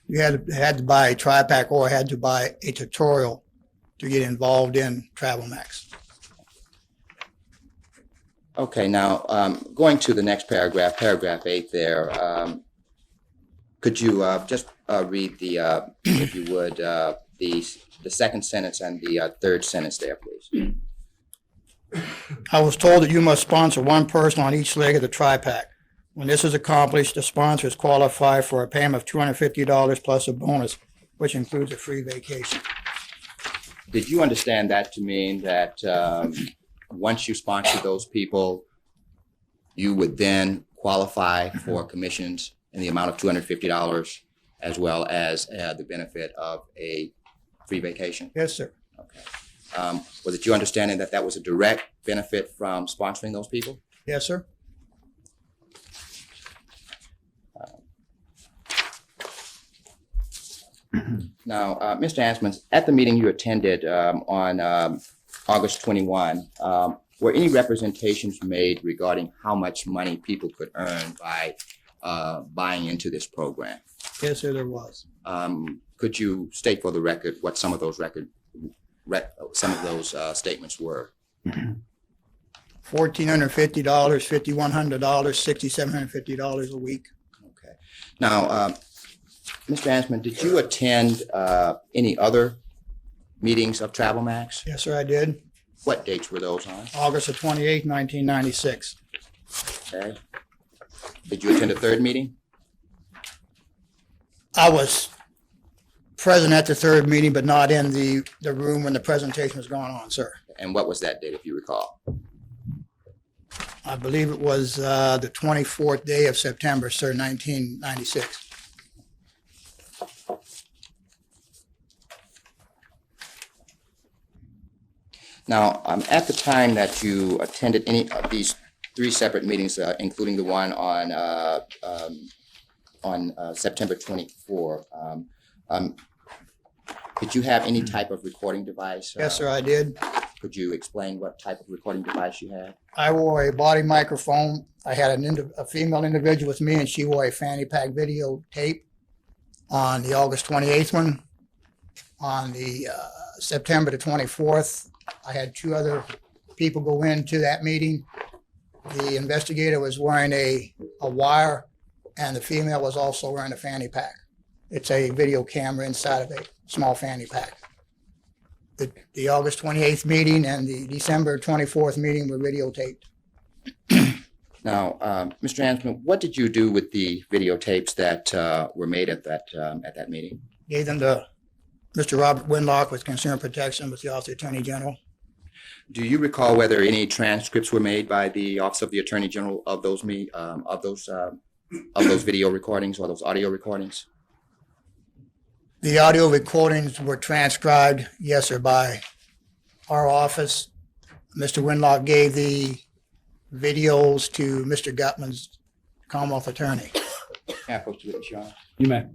You had to buy a tri-pack or had to buy a tutorial to get involved in Travel Max. Okay, now going to the next paragraph, paragraph 8 there, could you just read the, if you would, the second sentence and the third sentence there, please? I was told that you must sponsor 1 person on each leg of the tri-pack. When this is accomplished, the sponsors qualify for a payment of $250 plus a bonus, which includes a free vacation. Did you understand that to mean that once you sponsor those people, you would then qualify for commissions in the amount of $250 as well as the benefit of a free vacation? Yes, sir. Okay. Was it your understanding that that was a direct benefit from sponsoring those people? Yes, sir. Now, Mr. Ansman, at the meeting you attended on August 21, were any representations made regarding how much money people could earn by buying into this program? Yes, sir, there was. Could you state for the record what some of those statements were? $1,450, $5,100, $6,750 a week. Okay. Now, Mr. Ansman, did you attend any other meetings of Travel Max? Yes, sir, I did. What dates were those on? August the 28th, 1996. Okay. Did you attend a third meeting? I was present at the third meeting, but not in the room when the presentation was going on, sir. And what was that date, if you recall? I believe it was the 24th day of September, sir, 1996. Now, at the time that you attended any of these three separate meetings, including the one on September 24, did you have any type of recording device? Yes, sir, I did. Could you explain what type of recording device you had? I wore a body microphone. I had a female individual with me, and she wore a fanny pack videotape on the August 28th one. On the September the 24th, I had two other people go into that meeting. The investigator was wearing a wire, and the female was also wearing a fanny pack. It's a video camera inside of a small fanny pack. The August 28th meeting and the December 24th meeting were videotaped. Now, Mr. Ansman, what did you do with the videotapes that were made at that meeting? Gave them to Mr. Robert Winlock with Consumer Protection with the Office of the Attorney General. Do you recall whether any transcripts were made by the Office of the Attorney General of those video recordings or those audio recordings? The audio recordings were transcribed, yes, sir, by our office. Mr. Winlock gave the videos to Mr. Gutman's Commonwealth Attorney. Can I approach you with this, Your Honor? You may.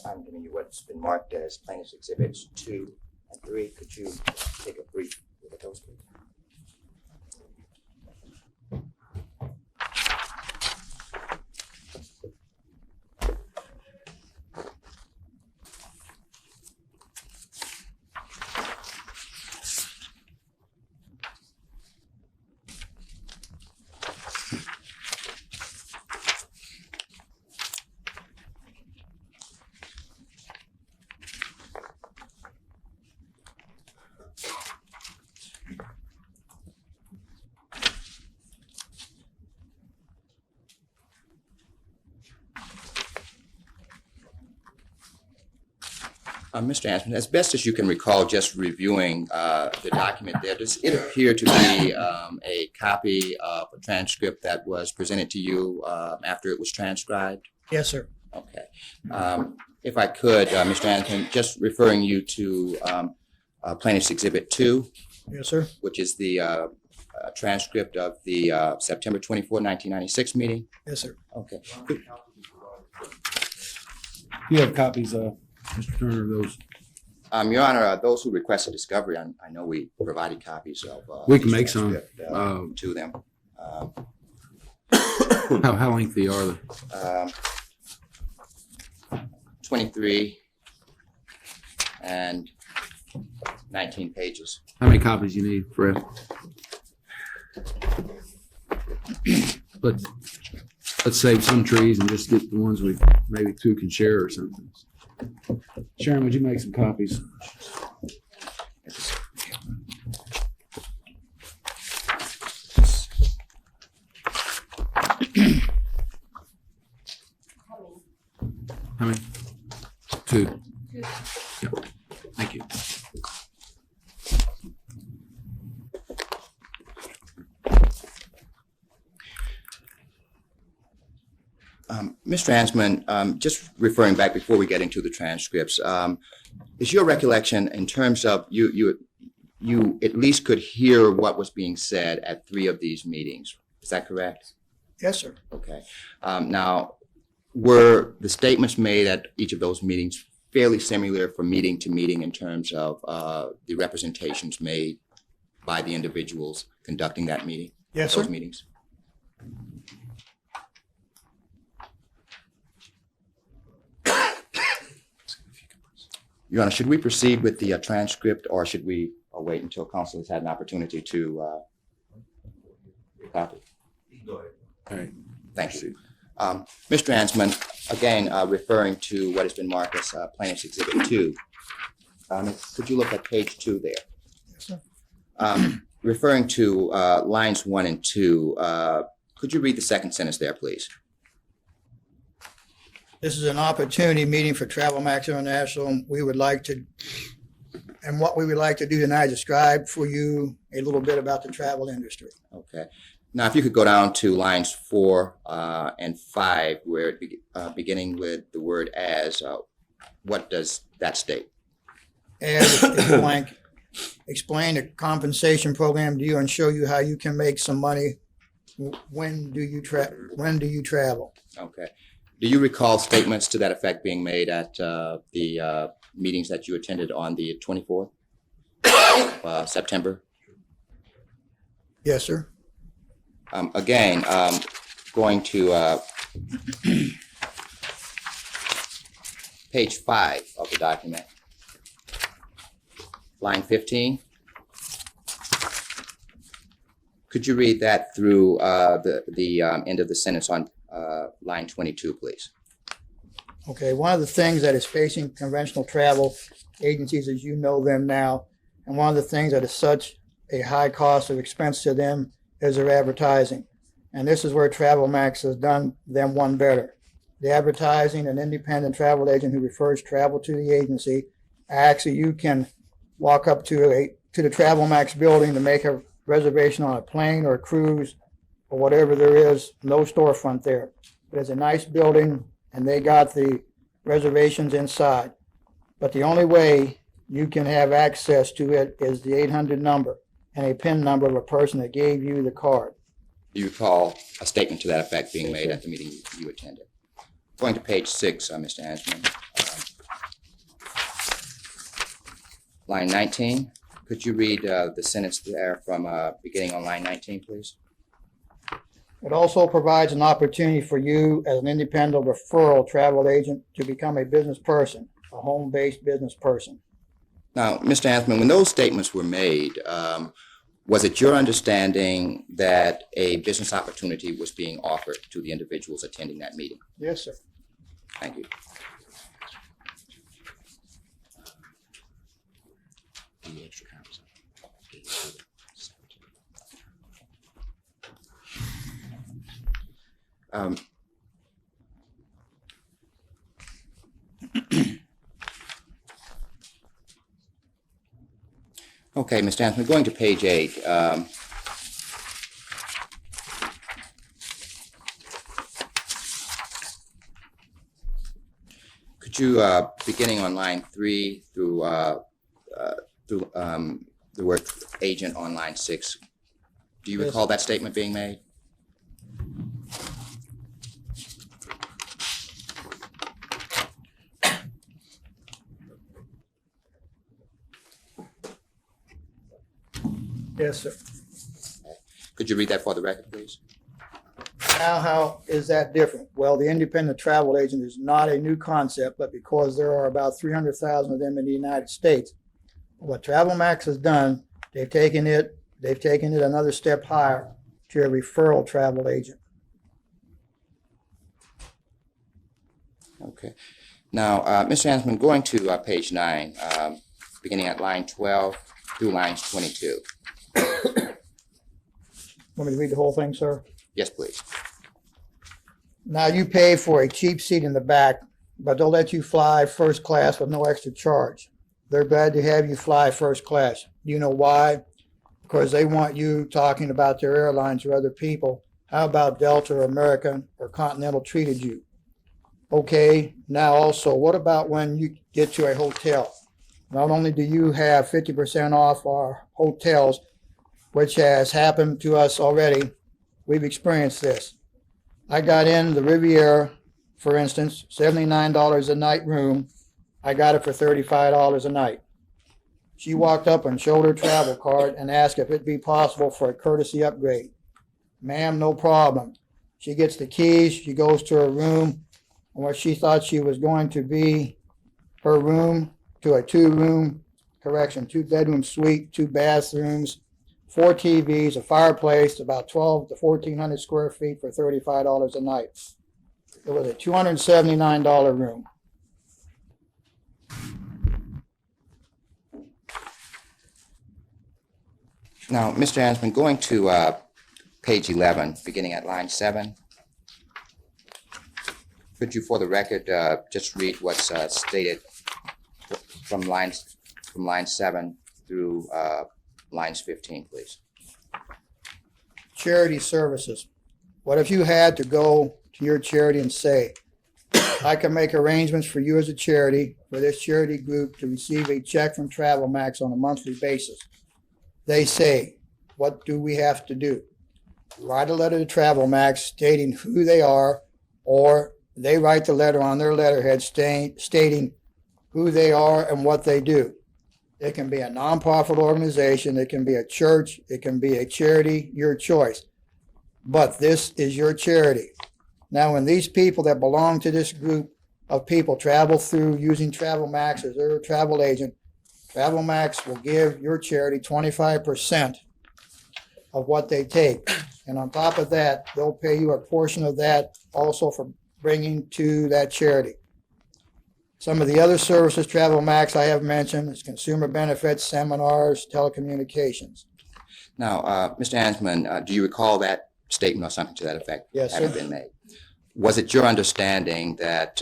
I'm giving you what's been marked as plaintiff's exhibits 2 and 3. Could you take a brief look at those, please? Mr. Ansman, as best as you can recall, just reviewing the document there, does it appear to be a copy of a transcript that was presented to you after it was transcribed? Yes, sir. Okay. If I could, Mr. Ansman, just referring you to Plaintiff's Exhibit 2. Yes, sir. Which is the transcript of the September 24, 1996 meeting. Yes, sir. Okay. You have copies, Mr. Turner, of those? Your Honor, those who requested discovery, I know we provided copies of. We can make some. To them. How lengthy are they? 23 and 19 pages. How many copies you need, Fred? Let's save some trees and just get the ones we maybe two can share or something. Sharon, would you make some copies? How many? Two. Yeah. Thank you. Mr. Ansman, just referring back before we get into the transcripts, is your recollection in terms of you at least could hear what was being said at 3 of these meetings? Is that correct? Yes, sir. Okay. Now, were the statements made at each of those meetings fairly similar from meeting to meeting in terms of the representations made by the individuals conducting that meeting? Yes, those sir. Meetings? Your Honor, should we proceed with the transcript, or should we wait until counsel has had an opportunity to copy? Go ahead. All right. Thank you. Mr. Ansman, again, referring to what has been marked as Plaintiff's Exhibit 2, could you look at page 2 there? Yes, sir. Referring to lines 1 and 2, could you read the second sentence there, please? This is an opportunity meeting for Travel Max International. We would like to And what we would like to do tonight is describe for you a little bit about the travel industry. Okay. Now, if you could go down to lines 4 and 5, where beginning with the word as, what does that state? As is blank, explain the compensation program to you and show you how you can make some money. When do you travel? Okay. Do you recall statements to that effect being made at the meetings that you attended on the 24th of September? Yes, sir. Again, going to page 5 of the document, line 15. Could you read that through the end of the sentence on line 22, please? Okay, one of the things that is facing conventional travel agencies, as you know them now, and one of the things that is such a high cost of expense to them is their advertising. And this is where Travel Max has done them one better. The advertising, an independent travel agent who refers travel to the agency, actually you can walk up to the Travel Max building to make a reservation on a plane or a cruise or whatever there is, no storefront there. But it's a nice building and they got the reservations inside. But the only way you can have access to it is the 800 number and a PIN number of a person that gave you the card. Do you recall a statement to that effect being made at the meeting you attended? Going to page 6, Mr. Hansman. Line 19. Could you read the sentence there from beginning on line 19, please? It also provides an opportunity for you as an independent referral travel agent to become a business person, a home-based business person. Now, Mr. Hansman, when those statements were made, was it your understanding that a business opportunity was being offered to the individuals attending that meeting? Yes, sir. Thank you. Okay, Mr. Anthony, going to page 8. Could you, beginning on line 3 through the word agent on line 6, do you recall that statement being made? Yes, sir. Could you read that for the record, please? Now, how is that different? Well, the independent travel agent is not a new concept, but because there are about 300,000 of them in the United States, what Travel Max has done, they've taken it another step higher to a referral travel agent. Okay. Now, Mr. Hansman, going to page 9, beginning at line 12 through lines 22. Want me to read the whole thing, sir? Yes, please. Now, you pay for a cheap seat in the back, but they'll let you fly first class with no extra charge. They're glad to have you fly first class. You know why? Because they want you talking about their airlines or other people. How about Delta or American or Continental treated you? Okay, now also, what about when you get to a hotel? Not only do you have 50% off our hotels, which has happened to us already, we've experienced this. I got in the Riviera, for instance, $79 a night room. I got it for $35 a night. She walked up and showed her travel card and asked if it'd be possible for a courtesy upgrade. Ma'am, no problem. She gets the keys, she goes to her room, and what she thought she was going to be her room to a two-bedroom suite, 2 bathrooms, 4 TVs, a fireplace, about 12 to 1,400 square feet for $35 a night. It was a $279 room. Now, Mr. Hansman, going to page 11, beginning at line 7. Could you, for the record, just read what's stated from lines from line 7 through lines 15, please. Charity services. What if you had to go to your charity and say, I can make arrangements for you as a charity, for this charity group to receive a check from Travel Max on a monthly basis? They say, what do we have to do? Write a letter to Travel Max stating who they are, or they write the letter on their letterhead stating who they are and what they do. It can be a nonprofit organization, it can be a church, it can be a charity, your choice. But this is your charity. Now, when these people that belong to this group of people travel through using Travel Max as their travel agent, Travel Max will give your charity 25% of what they take. And on top of that, they'll pay you a portion of that also for bringing to that charity. Some of the other services Travel Max I have mentioned is consumer benefits, seminars, telecommunications. Now, Mr. Ansman, do you recall that statement or something to that effect Yes, having sir. been made? Was it your understanding that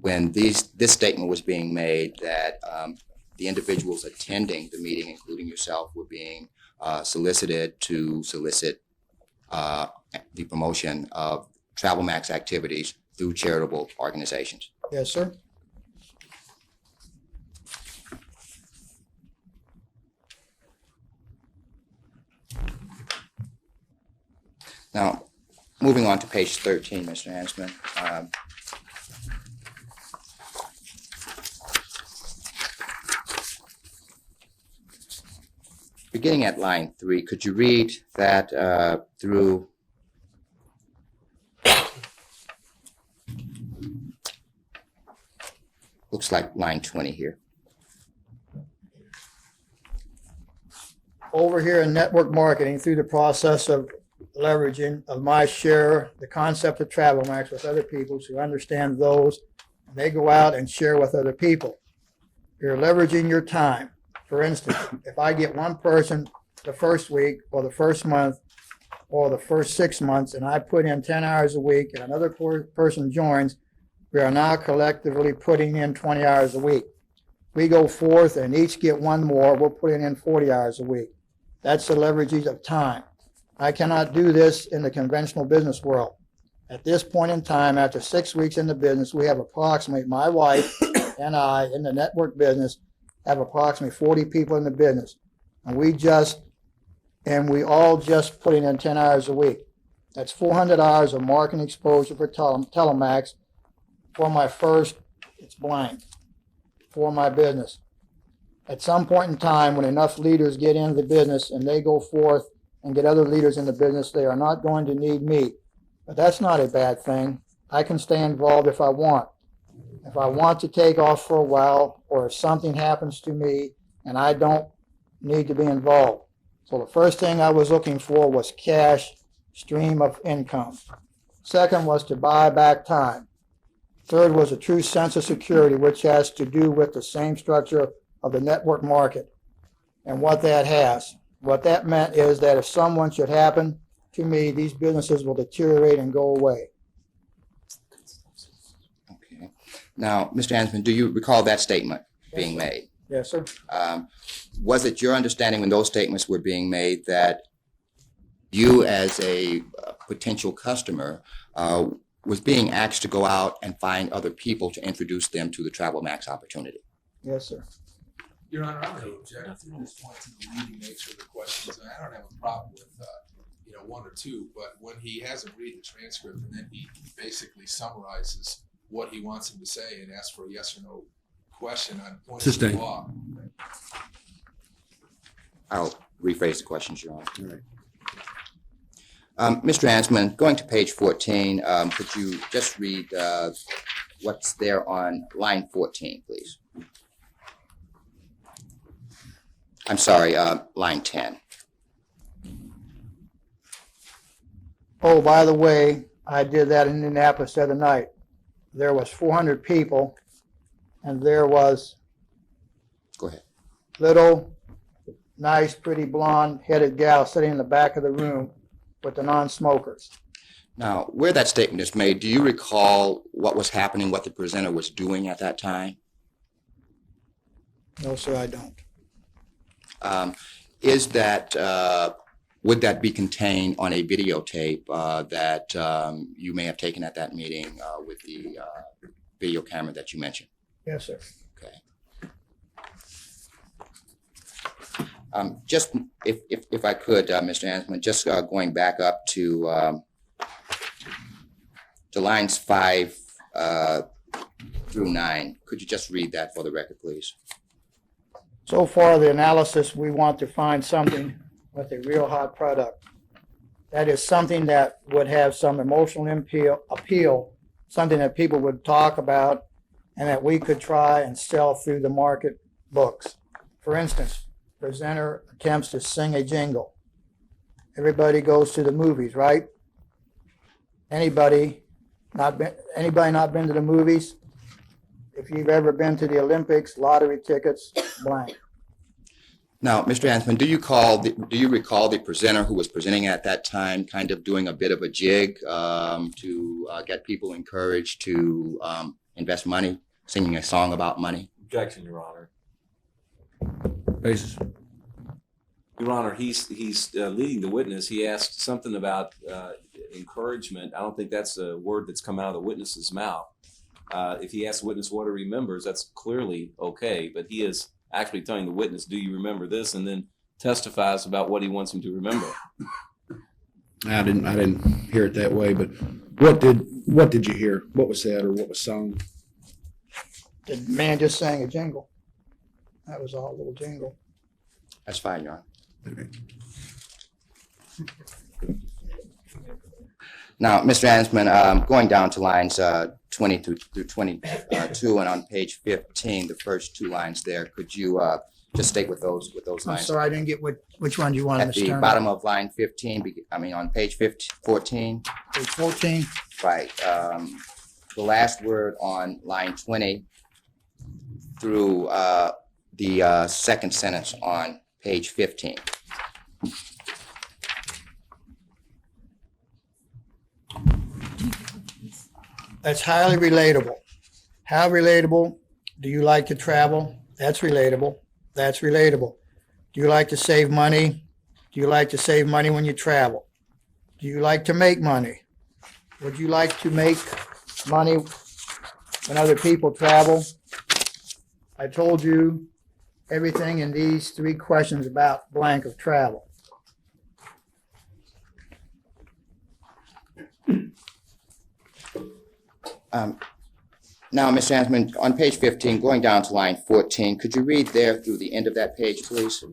when this statement was being made, that the individuals attending the meeting, including yourself, were being solicited to solicit the promotion of Travel Max activities through charitable organizations? Yes, sir. Now, moving on to page 13, Mr. Ansman. Beginning at line 3, could you read that through looks like line 20 here. Over here in network marketing, through the process of leveraging of my share, the concept of Travel Max with other people who understand those, and they go out and share with other people. You're leveraging your time. For instance, if I get one person the first week or the first month or the first 6 months and I put in 10 hours a week and another person joins, we are now collectively putting in 20 hours a week. We go forth and each get one more, we're putting in 40 hours a week. That's the leveraging of time. I cannot do this in the conventional business world. At this point in time, after 6 weeks in the business, we have approximately, my wife and I in the network business, have approximately 40 people in the business. And we all just putting in 10 hours a week. That's 400 hours of marketing exposure for Telemax. For my first, it's blank, for my business. At some point in time, when enough leaders get into the business and they go forth and get other leaders in the business, they are not going to need me. But that's not a bad thing. I can stay involved if I want. If I want to take off for a while, or if something happens to me and I don't need to be involved. So the first thing I was looking for was cash, stream of income. Second was to buy back time. Third was a true sense of security, which has to do with the same structure of the network market and what that has. What that meant is that if someone should happen to me, these businesses will deteriorate and go away. Okay. Now, Mr. Ansman, do you recall that statement being made? Yes, sir. Was it your understanding when those statements were being made that you as a potential customer was being asked to go out and find other people to introduce them to the Travel Max opportunity? Yes, sir. Your Honor, I'm going to object at this point to the leading nature of the questions. I don't have a problem with one or two, but when he hasn't read the transcript and then he basically summarizes what he wants him to say and asks for a yes or no question on points of the law. I'll rephrase the questions, Your Honor. All right. Mr. Ansman, going to page 14, could you just read what's there on line 14, please? I'm sorry, line 10. Oh, by the way, I did that in Indianapolis the other night. There was 400 people, and there was Go ahead. little, nice, pretty blonde-headed gal sitting in the back of the room with the non-smokers. Now, where that statement is made, do you recall what was happening, what the presenter was doing at that time? No, sir, I don't. Is that, would that be contained on a videotape that you may have taken at that meeting with the video camera that you mentioned? Yes, sir. Okay. Just if I could, Mr. Ansman, just going back up to lines 5 through 9, could you just read that for the record, please? So far, the analysis, we want to find something with a real hot product. That is something that would have some emotional appeal, something that people would talk about and that we could try and sell through the market books. For instance, presenter attempts to sing a jingle. Everybody goes to the movies, right? Anybody not been to the movies? If you've ever been to the Olympics, lottery tickets, blank. Now, Mr. Ansman, do you recall the presenter who was presenting at that time kind of doing a bit of a jig to get people encouraged to invest money, singing a song about money? Objection, Your Honor. Basis. Your Honor, he's leading the witness. He asked something about encouragement. I don't think that's a word that's come out of the witness's mouth. If he asks the witness what he remembers, that's clearly okay. But he is actually telling the witness, "Do you remember this?" and then testifies about what he wants him to remember. I didn't hear it that way, but what did you hear? What was said or what was sung? The man just sang a jingle. That was all, a little jingle. That's fine, Your Honor. Okay. Now, Mr. Ansman, going down to lines 20 through 22, and on page 15, the first 2 lines there, could you just state what those I'm lines? sorry, I didn't get which one you wanted, At Mr. the Turner. bottom of line 15, on page 14. Page 14. Right. The last word on line 20 through the second sentence on page 15. That's highly relatable. How relatable? Do you like to travel? That's relatable. That's relatable. Do you like to save money? Do you like to save money when you travel? Do you like to make money? Would you like to make money when other people travel? I told you everything in these 3 questions about blank of travel. Now, Mr. Ansman, on page 15, going down to line 14, could you read there through the end of that page, please?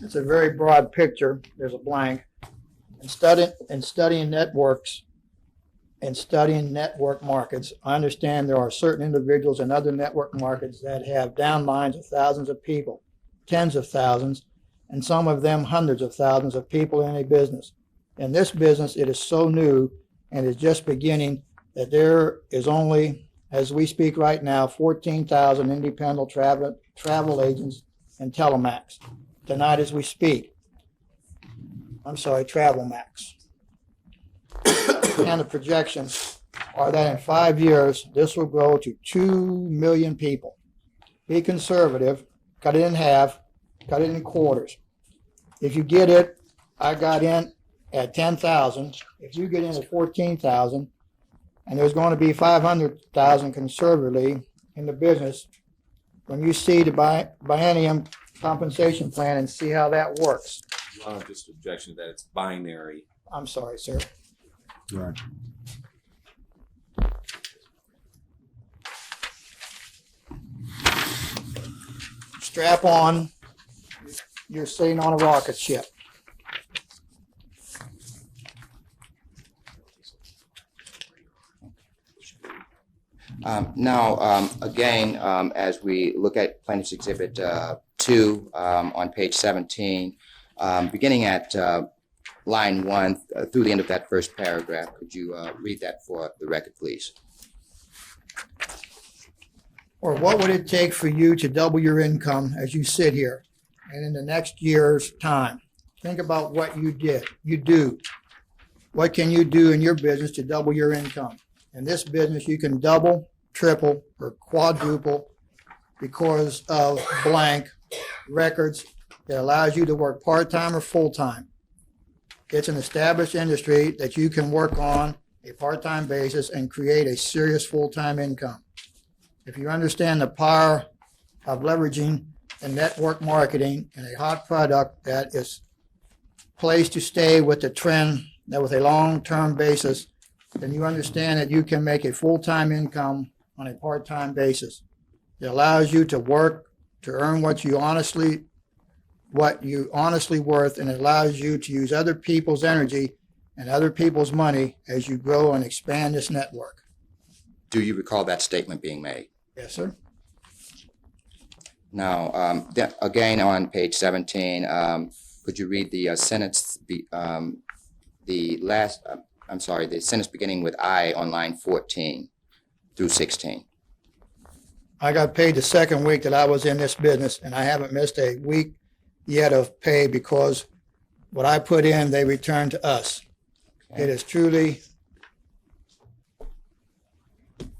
It's a very broad picture. There's a blank. In studying networks and studying network markets, I understand there are certain individuals in other network markets that have downlines of thousands of people, tens of thousands, and some of them hundreds of thousands of people in a business. In this business, it is so new and is just beginning that there is only, as we speak right now, 14,000 independent travel agents and Telemax. Tonight as we speak. I'm sorry, Travel Max. And the projections are that in 5 years, this will grow to 2 million people. Be conservative, cut it in half, cut it in quarters. If you get it, I got in at 10,000. If you get in at 14,000, and there's going to be 500,000 conservatively in the business, when you see the biennium compensation plan and see how that works. Just objection that it's binary. I'm sorry, sir. Right. Strap on. You're sitting on a rocket ship. Again, as we look at Plaintiff's Exhibit 2 on page 17, beginning at line 1 through the end of that first paragraph, could you read that for the record, please? Or what would it take for you to double your income as you sit here and in the next year's time? Think about what you do. What can you do in your business to double your income? In this business, you can double triple, or quadruple because of blank records. It allows you to work part-time or full-time. It's an established industry that you can work on a part-time basis and create a serious full-time income. If you understand the power of leveraging and network marketing and a hot product that is placed to stay with the trend, that with a long-term basis, then you understand that you can make a full-time income on a part-time basis. It allows you to work to earn what you honestly worth, and it allows you to use other people's energy and other people's money as you grow and expand this network. Do you recall that statement being made? Yes, sir. Now, again on page 17, could you read the sentence, the sentence beginning with I on line 14 through 16? I got paid the second week that I was in this business, and I haven't missed a week yet of pay because what I put in, they return to us. Okay. It is truly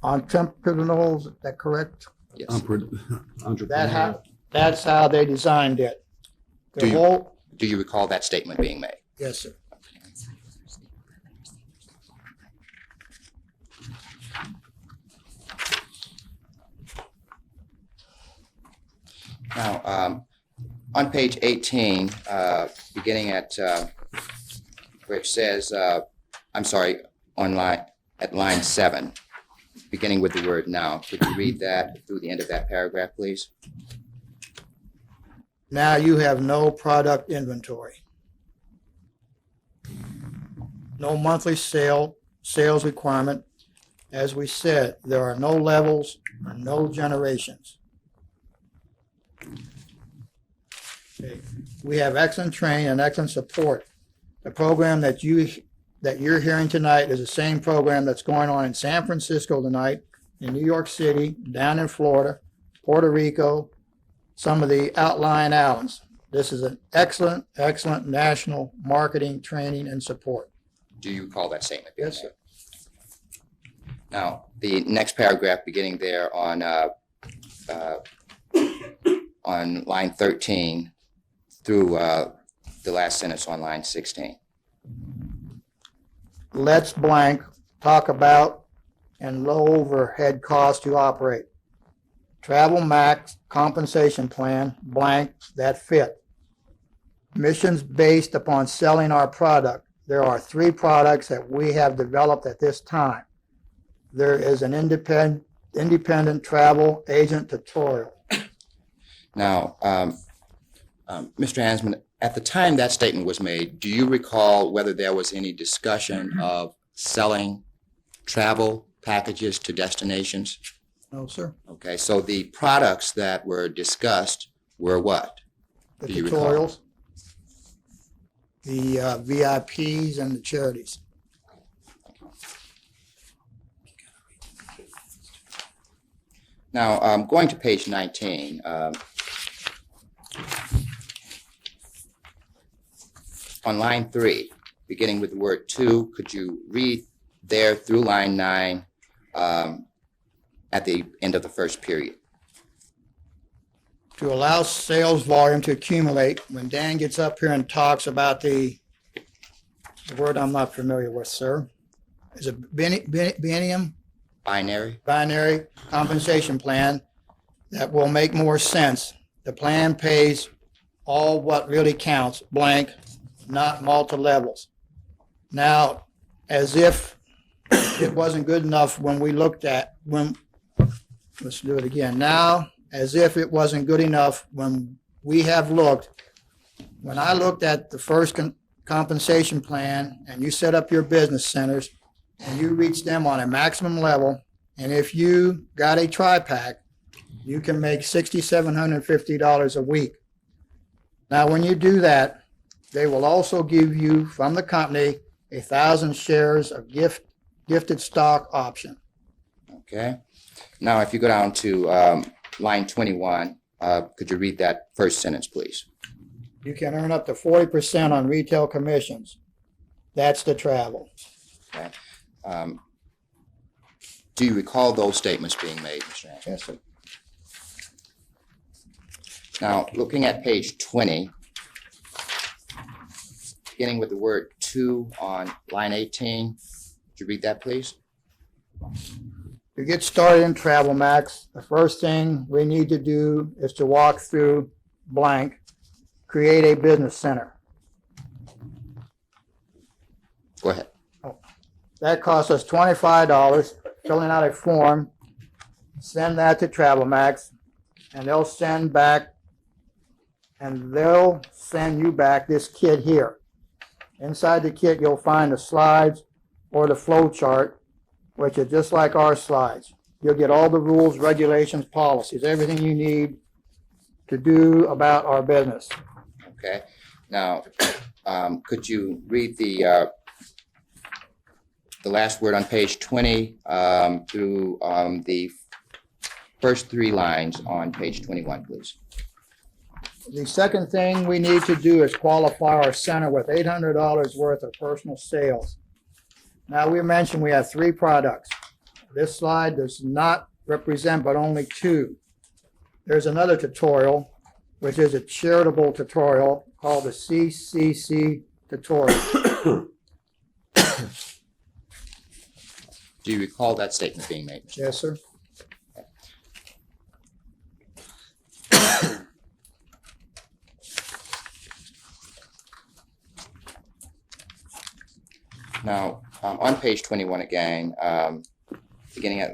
entrepreneurial, is that correct? Yes. That's how they designed it. Do you recall that statement being made? Yes, sir. Now, on page 18, beginning at where it says, at line 7, beginning with the word now. Could you read that through the end of that paragraph, please? Now you have no product inventory. No monthly sales requirement. As we said, there are no levels or no generations. Okay. We have excellent training and excellent support. The program that you're hearing tonight is the same program that's going on in San Francisco tonight, in New York City, down in Florida, Puerto Rico, some of the outlying islands. This is an excellent, excellent national marketing training and support. Do you recall that statement? Yes, sir. Now, the next paragraph beginning there on line 13 through the last sentence on line 16. Let's blank talk about and low overhead cost to operate. Travel max compensation plan blank that fit. Missions based upon selling our product. There are 3 products that we have developed at this time. There is an independent travel agent tutorial. Now, Mr. Hansman, at the time that statement was made, do you recall whether there was any discussion of selling travel packages to destinations? No, sir. Okay, so the products that were discussed were what? The Do you tutorials, the VIPs, and the charities. Now, going to page 19, on line 3, beginning with the word to, could you read there through line 9 at the end of the first period? To allow sales volume to accumulate, when Dan gets up here and talks about the word I'm not familiar with, sir, is it biennium? Binary compensation plan that will make more sense. The plan pays all what really counts, blank, not multi-levels. Now, as if it wasn't good enough when we looked at, let's do it again. Now, as if it wasn't good enough when we have looked, when I looked at the first compensation plan and you set up your business centers and you reach them on a maximum level, and if you got a tri-pack, you can make $6,750 a week. Now, when you do that, they will also give you from the company 1,000 shares of gifted stock option. Okay. Now, if you go down to line 21, could you read that first sentence, please? You can earn up to 40% on retail commissions. That's the travel. Okay. Do you recall those statements being made, Mr. Hanson? Yes, sir. Now, looking at page 20, beginning with the word "to" on line 18, would you read that, please? To get started in Travel Max, the first thing we need to do is to walk through blank, create a business center. Go ahead. That costs us $25, filling out a form, send that to Travel Max, and they'll send you back this kit here. Inside the kit, you'll find the slides or the flow chart, which are just like our slides. You'll get all the rules, regulations, policies, everything you need to do about our business. Okay. Now, could you read the last word on page 20 through the first 3 lines on page 21, please? The second thing we need to do is qualify our center with $800 worth of personal sales. Now, we mentioned we have 3 products. This slide does not represent but only 2. There's another tutorial, which is a charitable tutorial called the CCC tutorial. Do you recall that statement being made? Yes, sir. Now, on page 21 again, beginning at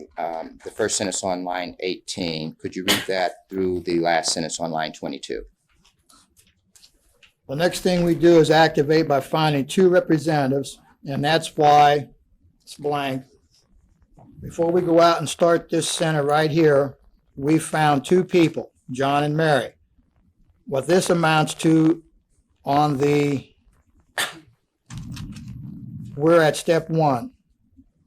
the first sentence on line 18, could you read that through the last sentence on line 22? The next thing we do is activate by finding 2 representatives, and that's why it's blank. Before we go out and start this center right here, we found 2 people, John and Mary. What this amounts to we're at step 1.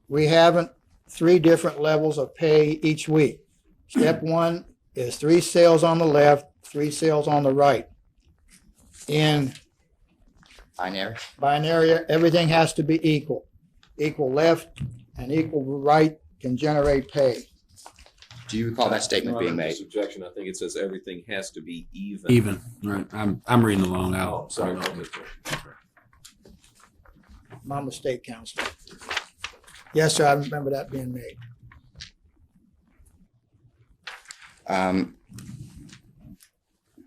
We have 3 different levels of pay each week. Step 1 is 3 sales on the left, 3 sales on the right. In binary, everything has to be equal. Equal left and equal right can generate pay. Do you recall that statement being made? Objection. I think it says everything has to be even. Even, right. I'm reading along out. Oh, sorry. My mistake, Counselor. Yes, sir, I remember that being made.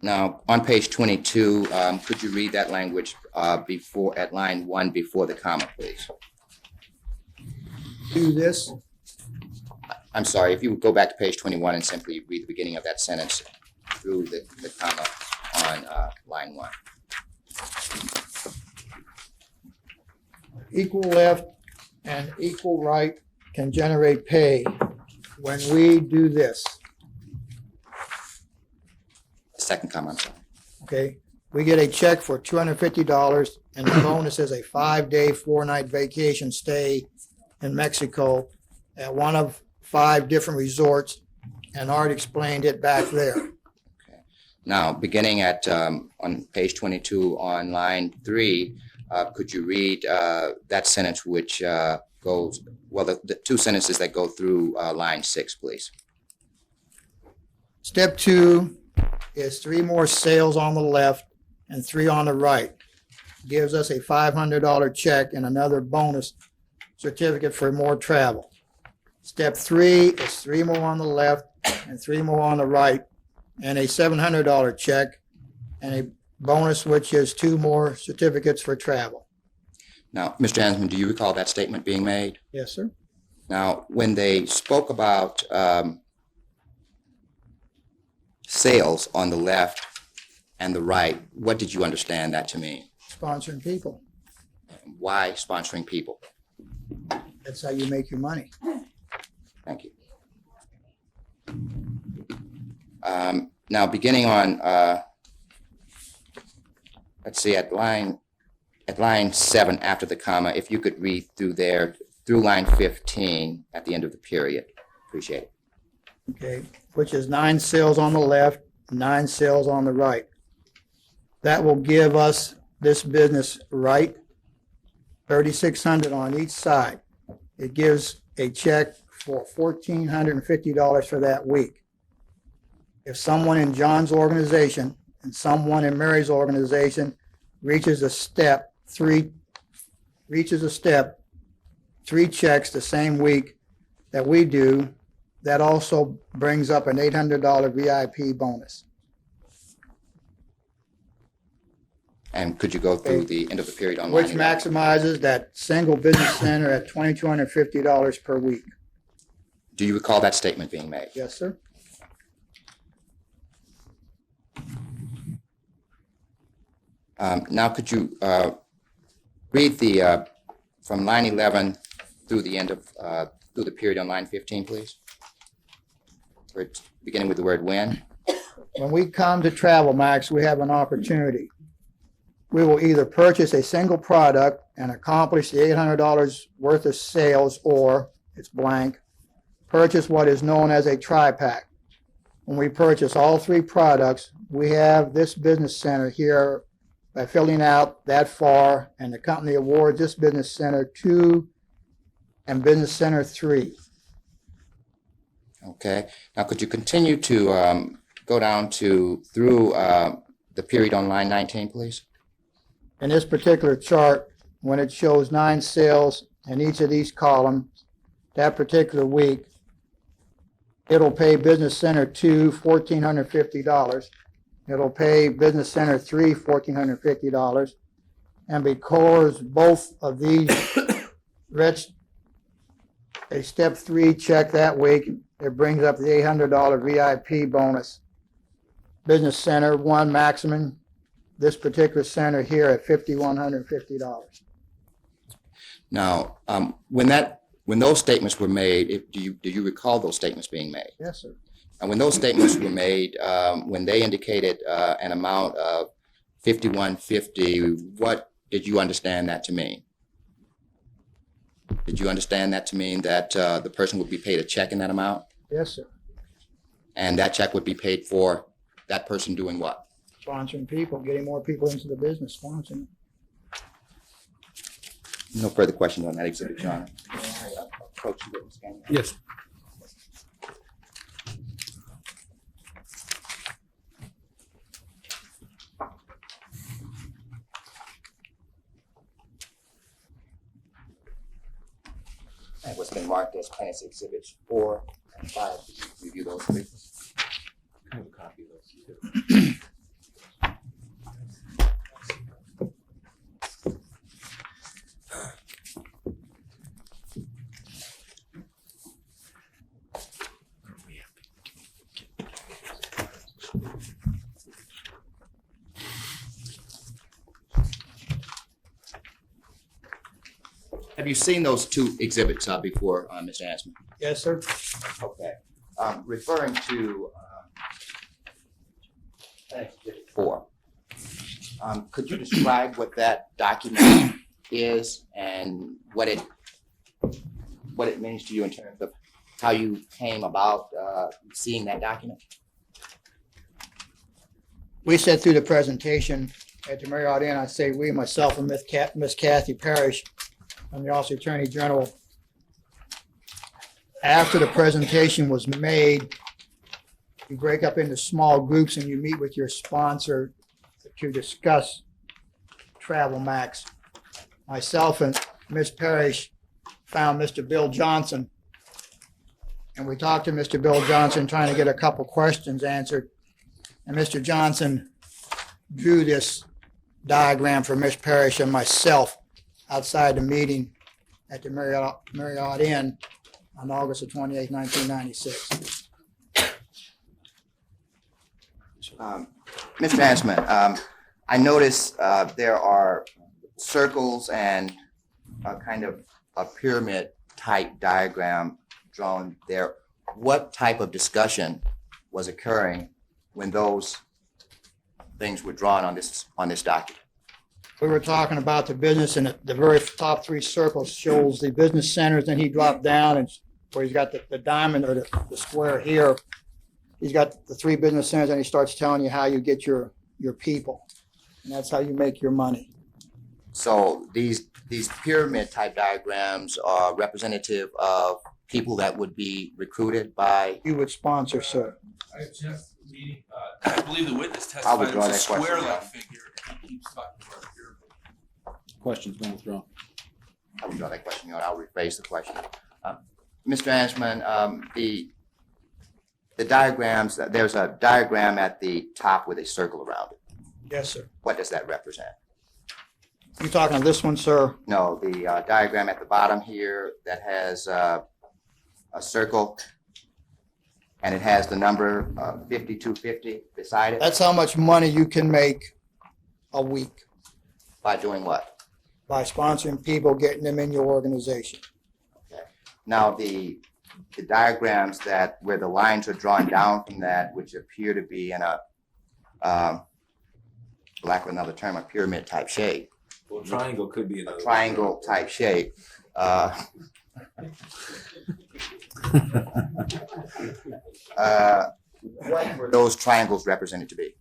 Now, on page 22, could you read that language at line 1 before the comma, please? Do this. I'm sorry, if you would go back to page 21 and simply read the beginning of that sentence through the comma on line 1. Equal left and equal right can generate pay when we do this. Second comma, I'm sorry. Okay, we get a check for $250, and the bonus is a 5-day, 4-night vacation stay in Mexico at one of 5 different resorts, and Art explained it back there. Okay. Now, beginning at on page 22 on line 3, could you read that sentence which goes, well, the 2 sentences that go through line 6, please? Step 2 is 3 more sales on the left and 3 on the right. Gives us a $500 check and another bonus certificate for more travel. Step 3 is 3 more on the left and 3 more on the right, and a $700 check and a bonus, which is 2 more certificates for travel. Now, Mr. Hansman, do you recall that statement being made? Yes, sir. Now, when they spoke about sales on the left and the right, what did you understand that to mean? Sponsoring people. Why sponsoring people? That's how you make your money. Thank you. Now, beginning on, let's see, at line 7 after the comma, if you could read through there, through line 15 at the end of the period. Appreciate it. Okay, which is 9 sales on the left, 9 sales on the right. That will give us this business right, $3,600 on each side. It gives a check for $1,450 for that week. If someone in John's organization and someone in Mary's organization reaches a step, three checks the same week that we do, that also brings up an $800 VIP bonus. And could you go through the end of the period on line Which 11? maximizes that single business center at $2,250 per week. Do you recall that statement being made? Yes, sir. Now, could you read the from line 11 through the end of through the period on line 15, please? Beginning with the word when. When we come to Travel Max, we have an opportunity. We will either purchase a single product and accomplish the $800 worth of sales, or it's blank, purchase what is known as a tri-pack. When we purchase all three products, we have this business center here by filling out that far, and the company awards this business center 2 and business center 3. Okay. Now, could you continue to go down to through the period on line 19, please? In this particular chart, when it shows 9 sales in each of these columns, that particular week, it'll pay Business Center 2 $1,450. It'll pay Business Center 3 $1,450. And because both of these reached a step 3 check that week, it brings up the $800 VIP bonus. Business Center 1 maximum, this particular center here at $5,150. Now, when those statements were made, do you recall those statements being made? Yes, sir. And when those statements were made, when they indicated an amount of $5,150, what did you understand that to mean? Did you understand that to mean that the person would be paid a check in that amount? Yes, sir. And that check would be paid for that person doing what? Sponsoring people, getting more people into the business, sponsoring. No further questions on that exhibit, John. Approach the witness stand. Yes. And what's been marked as plaintiff's exhibits 4 and 5. Review those, please. I have a copy of those. Have you seen those 2 exhibits before, Mr. Ansman? Yes, sir. Okay. Referring to exhibit 4, could you describe what that document is and what it means to you in terms of how you came about seeing that document? We said through the presentation at the Marriott Inn, I say we, myself, and Miss Kathy Parrish, I'm the Office Attorney General. After the presentation was made, you break up into small groups and you meet with your sponsor to discuss Travel Max. Myself and Ms. Parrish found Mr. Bill Johnson, and we talked to Mr. Bill Johnson trying to get a couple questions answered. And Mr. Johnson drew this diagram for Ms. Parrish and myself outside the meeting at the Marriott Inn on August the 28th, 1996. Mr. Ansman, I notice there are circles and a kind of a pyramid type diagram drawn there. What type of discussion was occurring when those things were drawn on this document? We were talking about the business, and the very top 3 circles shows the business centers. Then he dropped down, and where he's got the diamond or the square here, he's got the 3 business centers, and he starts telling you how you get your people, and that's how you make your money. So these pyramid type diagrams are representative of people that would be recruited by? You would sponsor, sir. I object to the meeting. I believe the witness I testified would it draw was a that question square-like down. figure. He keeps talking about a pyramid. Question's been withdrawn. I will draw that question out. I'll rephrase the question. Mr. Ansman, the diagrams, there's a diagram at the top with a circle around it. Yes, sir. What does that represent? You talking this one, sir? No, the diagram at the bottom here that has a circle and it has the number 5250 beside it. That's how much money you can make a week By doing what? by sponsoring people, getting them in your organization. Now, the diagrams that where the lines are drawn down from that, which appear to be in a, for lack of another term, a pyramid type shape, Well, triangle could be another. triangle type shape. What were those triangles represented to be?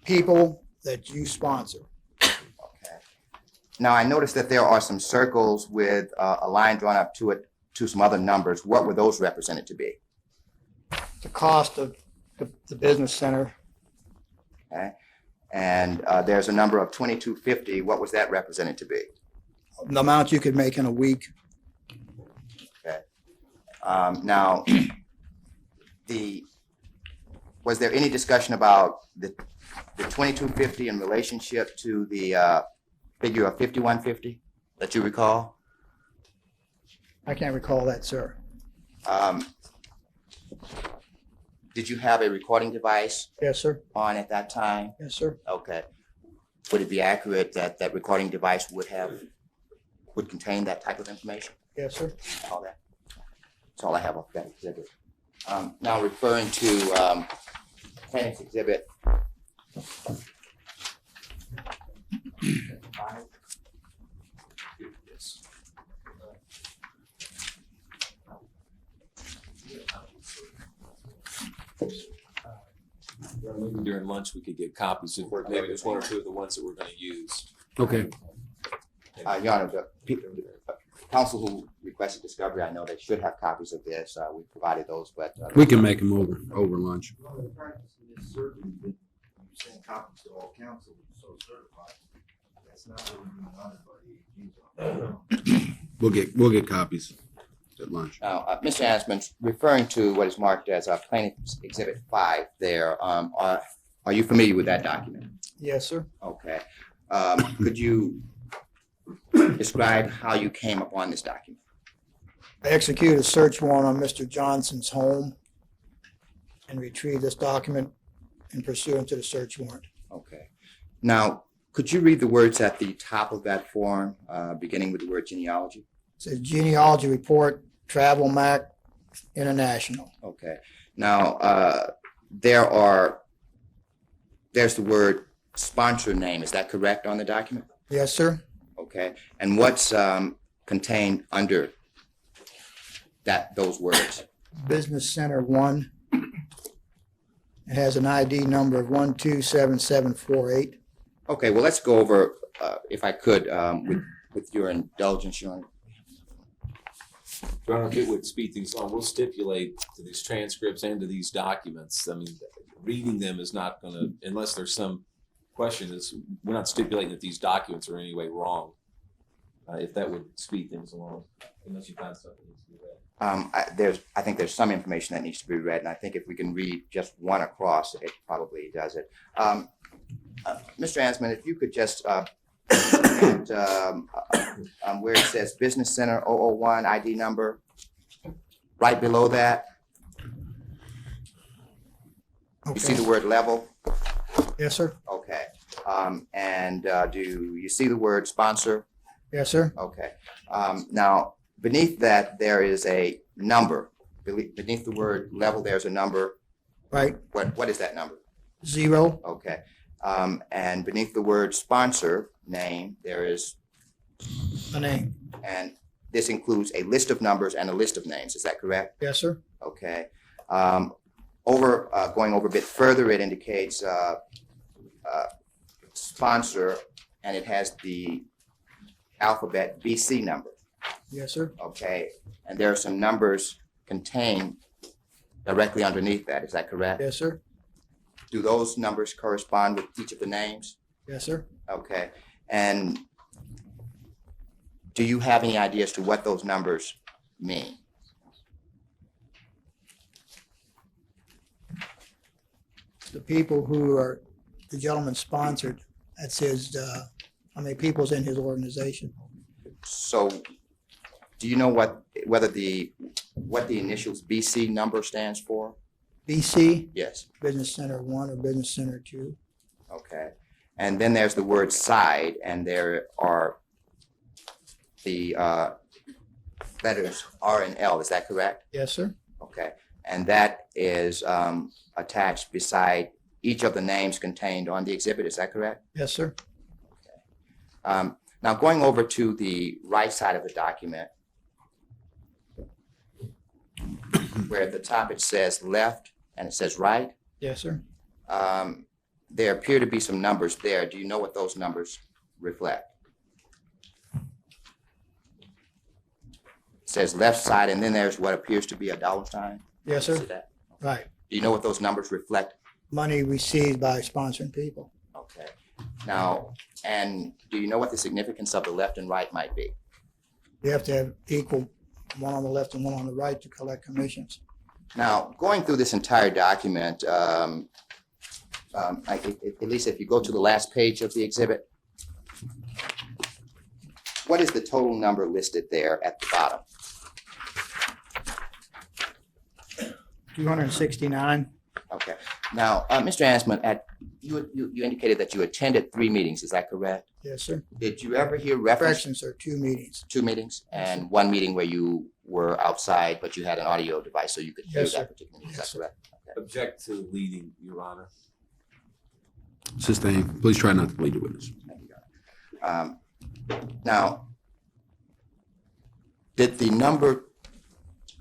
People that you sponsor. Okay. Now, I noticed that there are some circles with a line drawn up to it to some other numbers. What were those represented to be? The cost of the business center. Okay. And there's a number of 2250. What was that represented to be? The amount you could make in a week. Okay. Now, was there any discussion about the 2250 in relationship to the figure of 5150 that you recall? I can't recall that, sir. Did you have a recording device Yes, sir. on at that time? Yes, sir. Okay. Would it be accurate that that recording device would contain that type of information? Yes, sir. All that. That's all I have off that exhibit. Now referring to plaintiff's exhibit. Maybe during lunch, we could get copies of maybe there's one or two of the ones that we're going to use. Okay. Your Honor, the counsel who requested discovery, I know they should have copies of this. We provided those, but. We can make them over lunch. The practice in this circuit is that you send copies to all counsel who's so certified. That's not really being honored by the AG's office. We'll get copies at lunch. Now, Mr. Ansman, referring to what is marked as plaintiff's exhibit 5 there, are you familiar with that document? Yes, sir. Okay. Could you describe how you came upon this document? I executed a search warrant on Mr. Johnson's home and retrieved this document in pursuant to the search warrant. Okay. Now, could you read the words at the top of that form, beginning with the word genealogy? It says genealogy report, Travel Mac International. Okay. Now, there's the word sponsor name. Is that correct on the document? Yes, sir. Okay. And what's contained under those words? Business Center 1. It has an ID number of 127748. Okay. Well, let's go over, if I could, with your indulgence, Your Honor. Your Honor, if it would speed things along, we'll stipulate to these transcripts and to these documents. I mean, reading them is not going to, unless there's some question, we're not stipulating that these documents are in any way wrong. If that would speed things along, unless you find something that needs to be read. I think there's some information that needs to be read, and I think if we can read just one across, it probably does it. Mr. Ansman, if you could just, where it says Business Center 001 ID number, right below that, you see the word level? Yes, sir. Okay. And do you see the word sponsor? Yes, sir. Okay. Now, beneath that, there is a number. Beneath the word level, there's a number. Right. What is that number? 0. Okay. And beneath the word sponsor name, there is A name. and this includes a list of numbers and a list of names. Is that correct? Yes, sir. Okay. Going over a bit further, it indicates sponsor, and it has the alphabet BC number. Yes, sir. Okay, and there are some numbers contained directly underneath that, is that correct? Yes, sir. Do those numbers correspond with each of the names? Yes, sir. Okay, and do you have any idea as to what those numbers mean? The people who are, the gentleman sponsored, that's his, how many people's in his organization? So, do you know what the initials BC number stands for? BC, Yes. Business Center 1 or Business Center 2. Okay, and then there's the word side, and there are the letters R and L, is that correct? Yes, sir. Okay, and that is attached beside each of the names contained on the exhibit, is that correct? Yes, sir. Now, going over to the right side of the document, where at the top it says left and it says right, Yes, sir. there appear to be some numbers there. Do you know what those numbers reflect? It says left side, and then there's what appears to be a dollar sign. Yes, See sir. that? Right. Do you know what those numbers reflect? Money received by sponsoring people. Okay. Now, and do you know what the significance of the left and right might be? You have to have equal, one on the left and one on the right to collect commissions. Now, going through this entire document, at least if you go to the last page of the exhibit, what is the total number listed there at the bottom? 269. Okay. Now, Mr. Ansman, you indicated that you attended 3 meetings. Is that correct? Yes, sir. Did you ever hear reference? Corrections are 2 meetings. 2 meetings and 1 meeting where you were outside, but you had an audio device so you could hear Yes, sir. that particular meeting. Is that correct? Okay. Object to leading, Your Honor. Sustained. Please try not to lead the witness. Now, did the number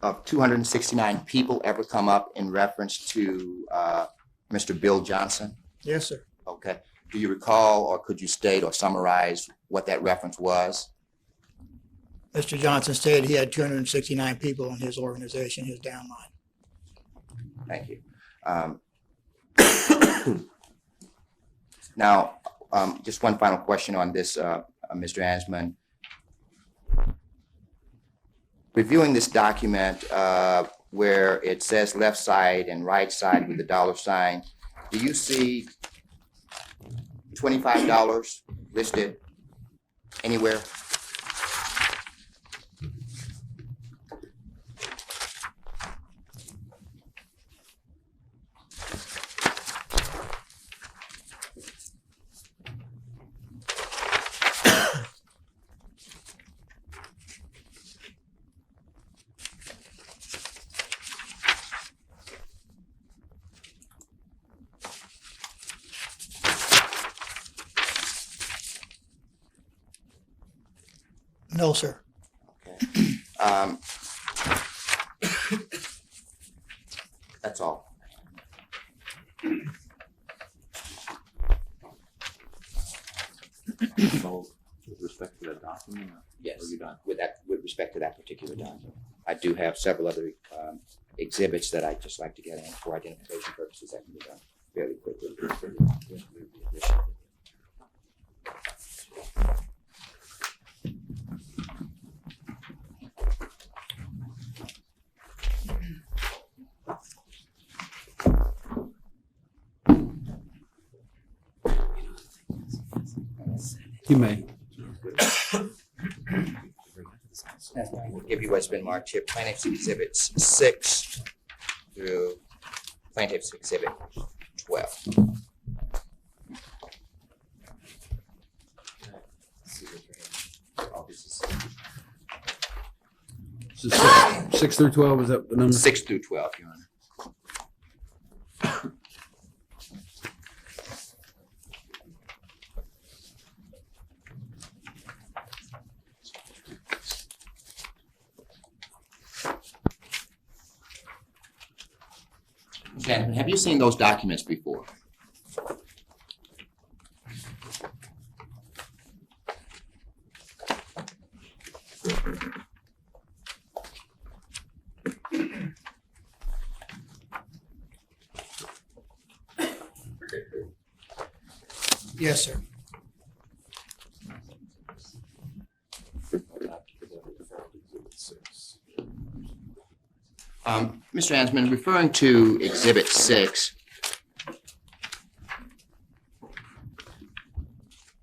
of 269 people ever come up in reference to Mr. Bill Johnson? Yes, sir. Okay. Do you recall, or could you state or summarize what that reference was? Mr. Johnson stated he had 269 people in his organization, his downline. Thank you. Now, just one final question on this, Mr. Ansman. Reviewing this document where it says left side and right side with the dollar sign, do you see $25 listed anywhere? No, sir. Okay. That's all. So, with respect to that document? Yes, Are you done? with respect to that particular document. I do have several other exhibits that I'd just like to get in for identification purposes that can be done fairly quickly. You may. We'll give you what's been marked here, plaintiff's exhibits 6 through plaintiff's exhibit 12. So 6 through 12, is that the number? 6 through 12, Your Honor. Shannon, have you seen those documents before? Yes, sir. Mr. Ansman, referring to Exhibit 6,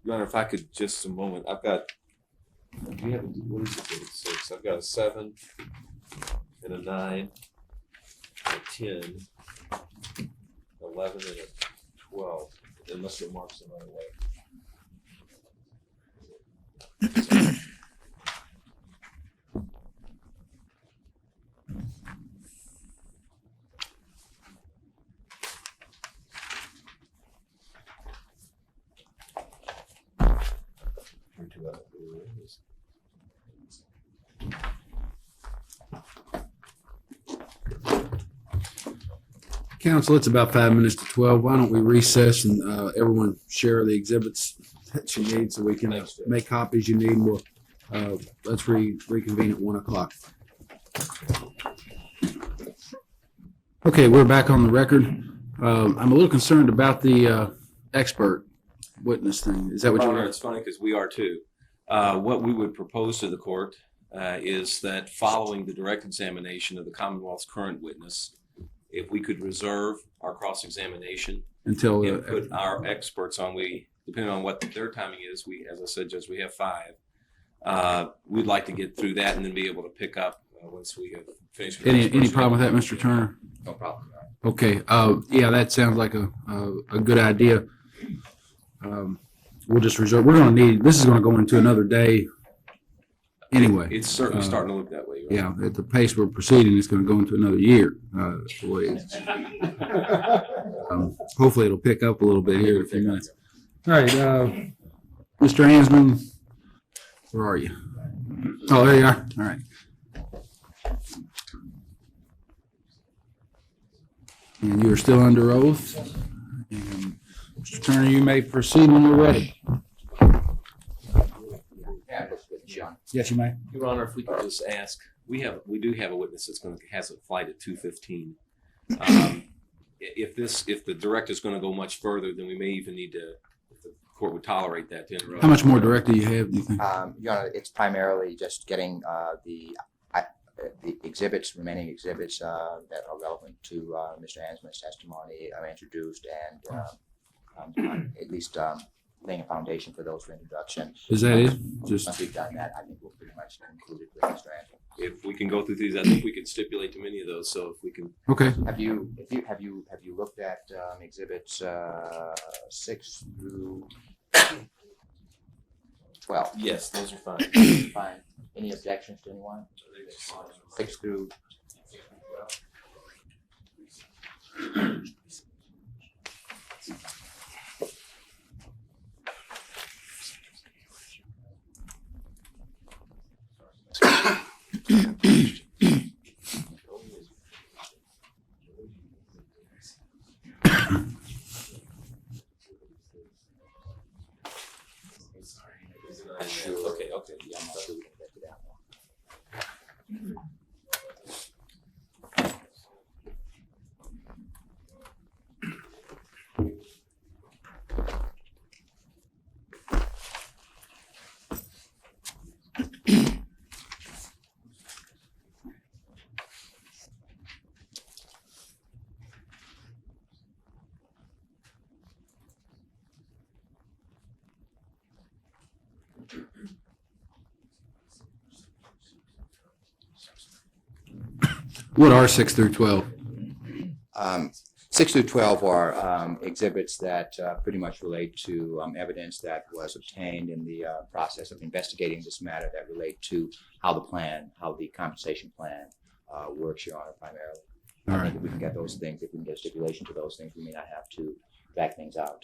Your Honor, if I could just a moment, I've got, do you have, what is Exhibit 6? I've got a 7 and a 9, a 10, 11, and a 12, unless it marks another way. Council, it's about 5 minutes to 12. Why don't we recess and everyone share the exhibits that you need so we can make copies you need. We'll let's reconvene at 1 o'clock. Okay, we're back on the record. I'm a little concerned about the expert witness thing. Is that what Your you're? Honor, it's funny because we are too. What we would propose to the court is that following the direct examination of the Commonwealth's current witness, if we could reserve our cross-examination Until and put our experts on, depending on what their timing is, as I said, Judge, we have 5. We'd like to get through that and then be able to pick up once we have finished. with any those problem with that, Mr. Turner? no problem. Okay, yeah, that sounds like a good idea. We'll just reserve, we're gonna need, this is gonna go into another day anyway. It's certainly starting to look that way. Your Honor. Yeah, at the pace we're proceeding, it's gonna go into another year. The way it's, hopefully it'll pick up a little bit here in a few minutes. All right, Mr. Ansman, where are you? Oh, there you are. All right. And you are still under oath. And Mr. Turner, you may proceed when you're ready. Yes, you may. Your Honor, if we could just ask, we do have a witness that's has a flight at 2:15. If the direct is going to go much further, then we may even need to, if the court would tolerate that, to interrupt. How much more direct do you have, do you think? Your Honor, it's primarily just getting the exhibits, remaining exhibits that are relevant to Mr. Ansman's testimony are introduced and at least laying a foundation for those for introduction. Is that it? Just Once we've done that, I think we'll pretty much conclude it with Mr. Ansman. If we can go through these, I think we can stipulate to many of those. So if we can. okay. Have you looked at exhibits 6 through 12? Yes, those are fine. Fine. Any objections to anyone? 6 through. Okay. Yeah, I'm not sure we can get to that one. What are 6 through 12? 6 through 12 are exhibits that pretty much relate to evidence that was obtained in the process of investigating this matter that relate to how the compensation plan works, Your Honor, primarily. All I right. think if we can get those things, if we can get stipulation to those things, we may not have to back things out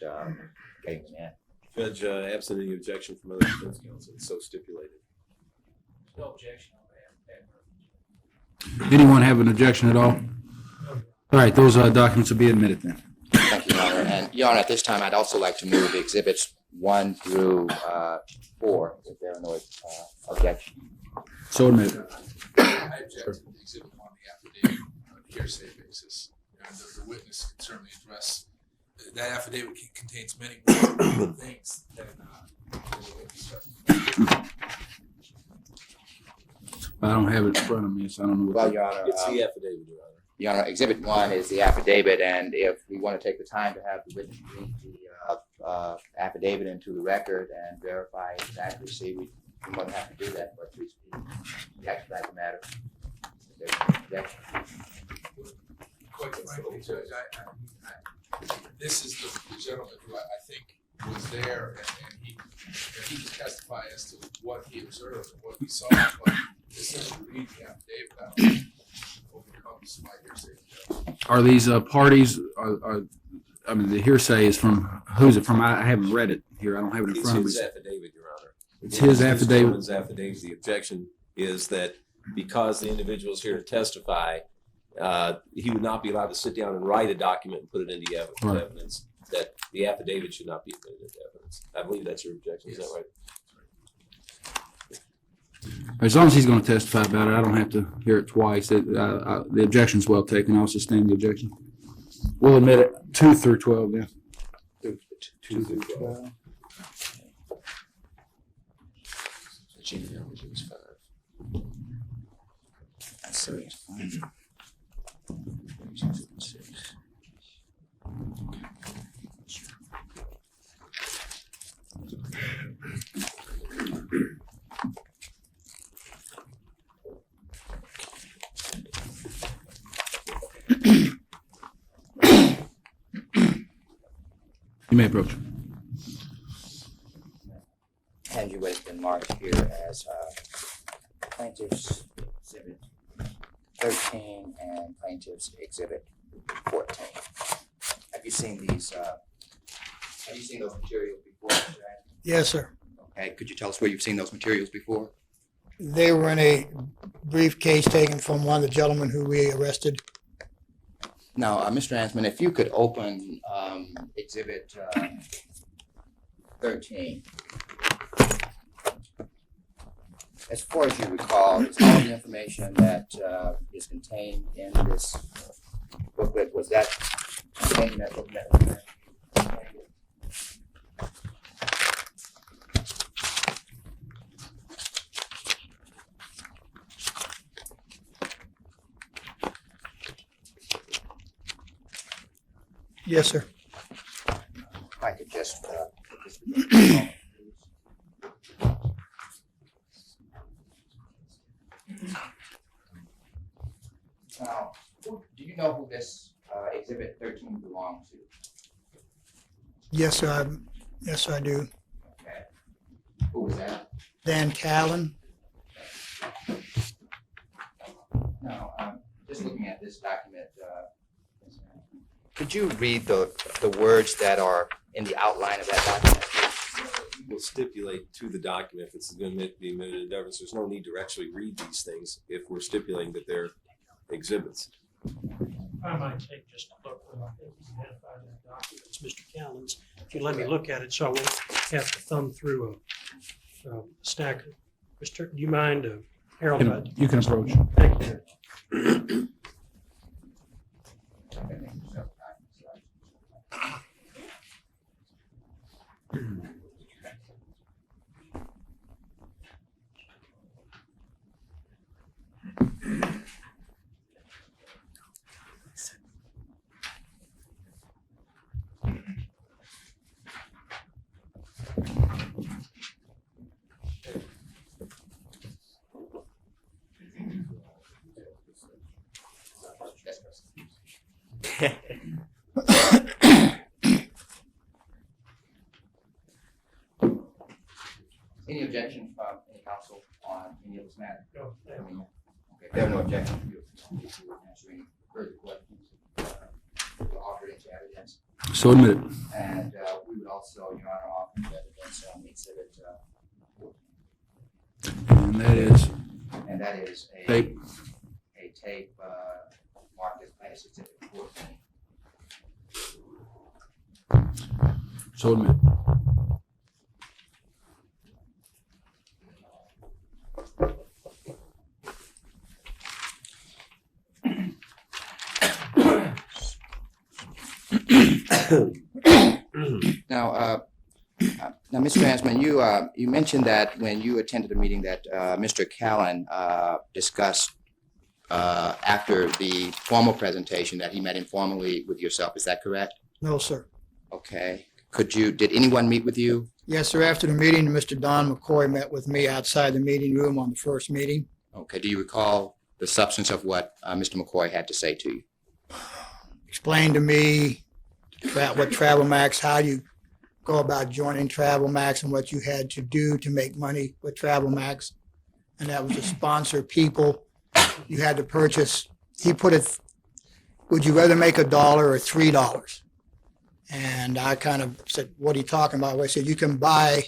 getting them in. Judge, absent any objection from other defense counsel, it's so stipulated. No objection on that. Anyone have an objection at all? All right, those documents will be admitted then. Thank you, Your Honor. And Your Honor, at this time, I'd also like to move exhibits 1 through 4, if there are no objections. So admitted. I object to the exhibit 1, the affidavit, on a hearsay basis. And the witness can certainly address that affidavit contains many more things than what we discussed. I don't have it in front of me, so I don't know what. Well, Your Honor, It's the affidavit, Your Honor. Your Honor, Exhibit 1 is the affidavit, and if we want to take the time to have the witness read the affidavit into the record and verify its accuracy, we won't have to do that, but we expedite the matter. If there's no objection. Quite frankly, Judge, this is the gentleman who I think was there, and he can testify as to what he observed and what he saw, but essentially read the affidavit out overcomes my hearsay. Are these parties? I mean, the hearsay is from who's it from? I haven't read it here. I don't have it in It's front of me. his affidavit, Your Honor. It's his affidavit. His affidavit. The objection is that because the individual is here to testify, he would not be allowed to sit down and write a document and put it into evidence. That the affidavit should not be admitted into evidence. I believe that's your objection. Is that right? As long as he's going to testify about it, I don't have to hear it twice. The objection's well taken. I'll sustain the objection. We'll admit it 2 through 12 then. 2 through 12. I see. You may approach. And you has been marked here as Plaintiff's Exhibit 13 and Plaintiff's Exhibit 14. Have you seen these? Have you seen those materials before, Mr. Adams? Yes, sir. Okay, could you tell us where you've seen those materials before? They were in a briefcase taken from one of the gentlemen who we arrested. Now, Mr. Ansman, if you could open Exhibit 13. As far as you recall, is all the information that is contained in this booklet, was that contained in that booklet? Yes, sir. If I could just now, do you know who this Exhibit 13 belongs to? Yes, sir. Yes, I do. Okay. Who was that? Dan Callan. Now, just looking at this document, could you read the words that are in the outline of that document? We'll stipulate to the document if it's going to be admitted into evidence. There's no need to actually read these things if we're stipulating that they're exhibits. I might take just a look. I think he's identified in the document. It's Mr. Callan's. If you let me look at it, so I won't have to thumb through a stack. Mr. Do you mind, Harold? You can approach. Thank you, Judge. Any objections from any counsel on any of this matter? No, thank you. Okay, if there are no objections, you answer any further questions. We'll offer it into evidence. So admit it. And we would also, Your Honor, offer evidence on Exhibit 14. And that is a tape. A tape marked as Plaintiff's Exhibit 14. So admit it. Now, Mr. Ansman, you mentioned that when you attended a meeting that Mr. Callan discussed after the formal presentation that he met informally with yourself. Is that correct? No, sir. Okay. Did anyone meet with you? Yes, sir. After the meeting, Mr. Don McCoy met with me outside the meeting room on the first meeting. Okay. Do you recall the substance of what Mr. McCoy had to say to you? Explained to me what Travel Max, how you go about joining Travel Max and what you had to do to make money with Travel Max. And that was to sponsor people. You had to purchase, he put it, would you rather make $1 or $3? And I kind of said, what are you talking about? Well, I said, you can buy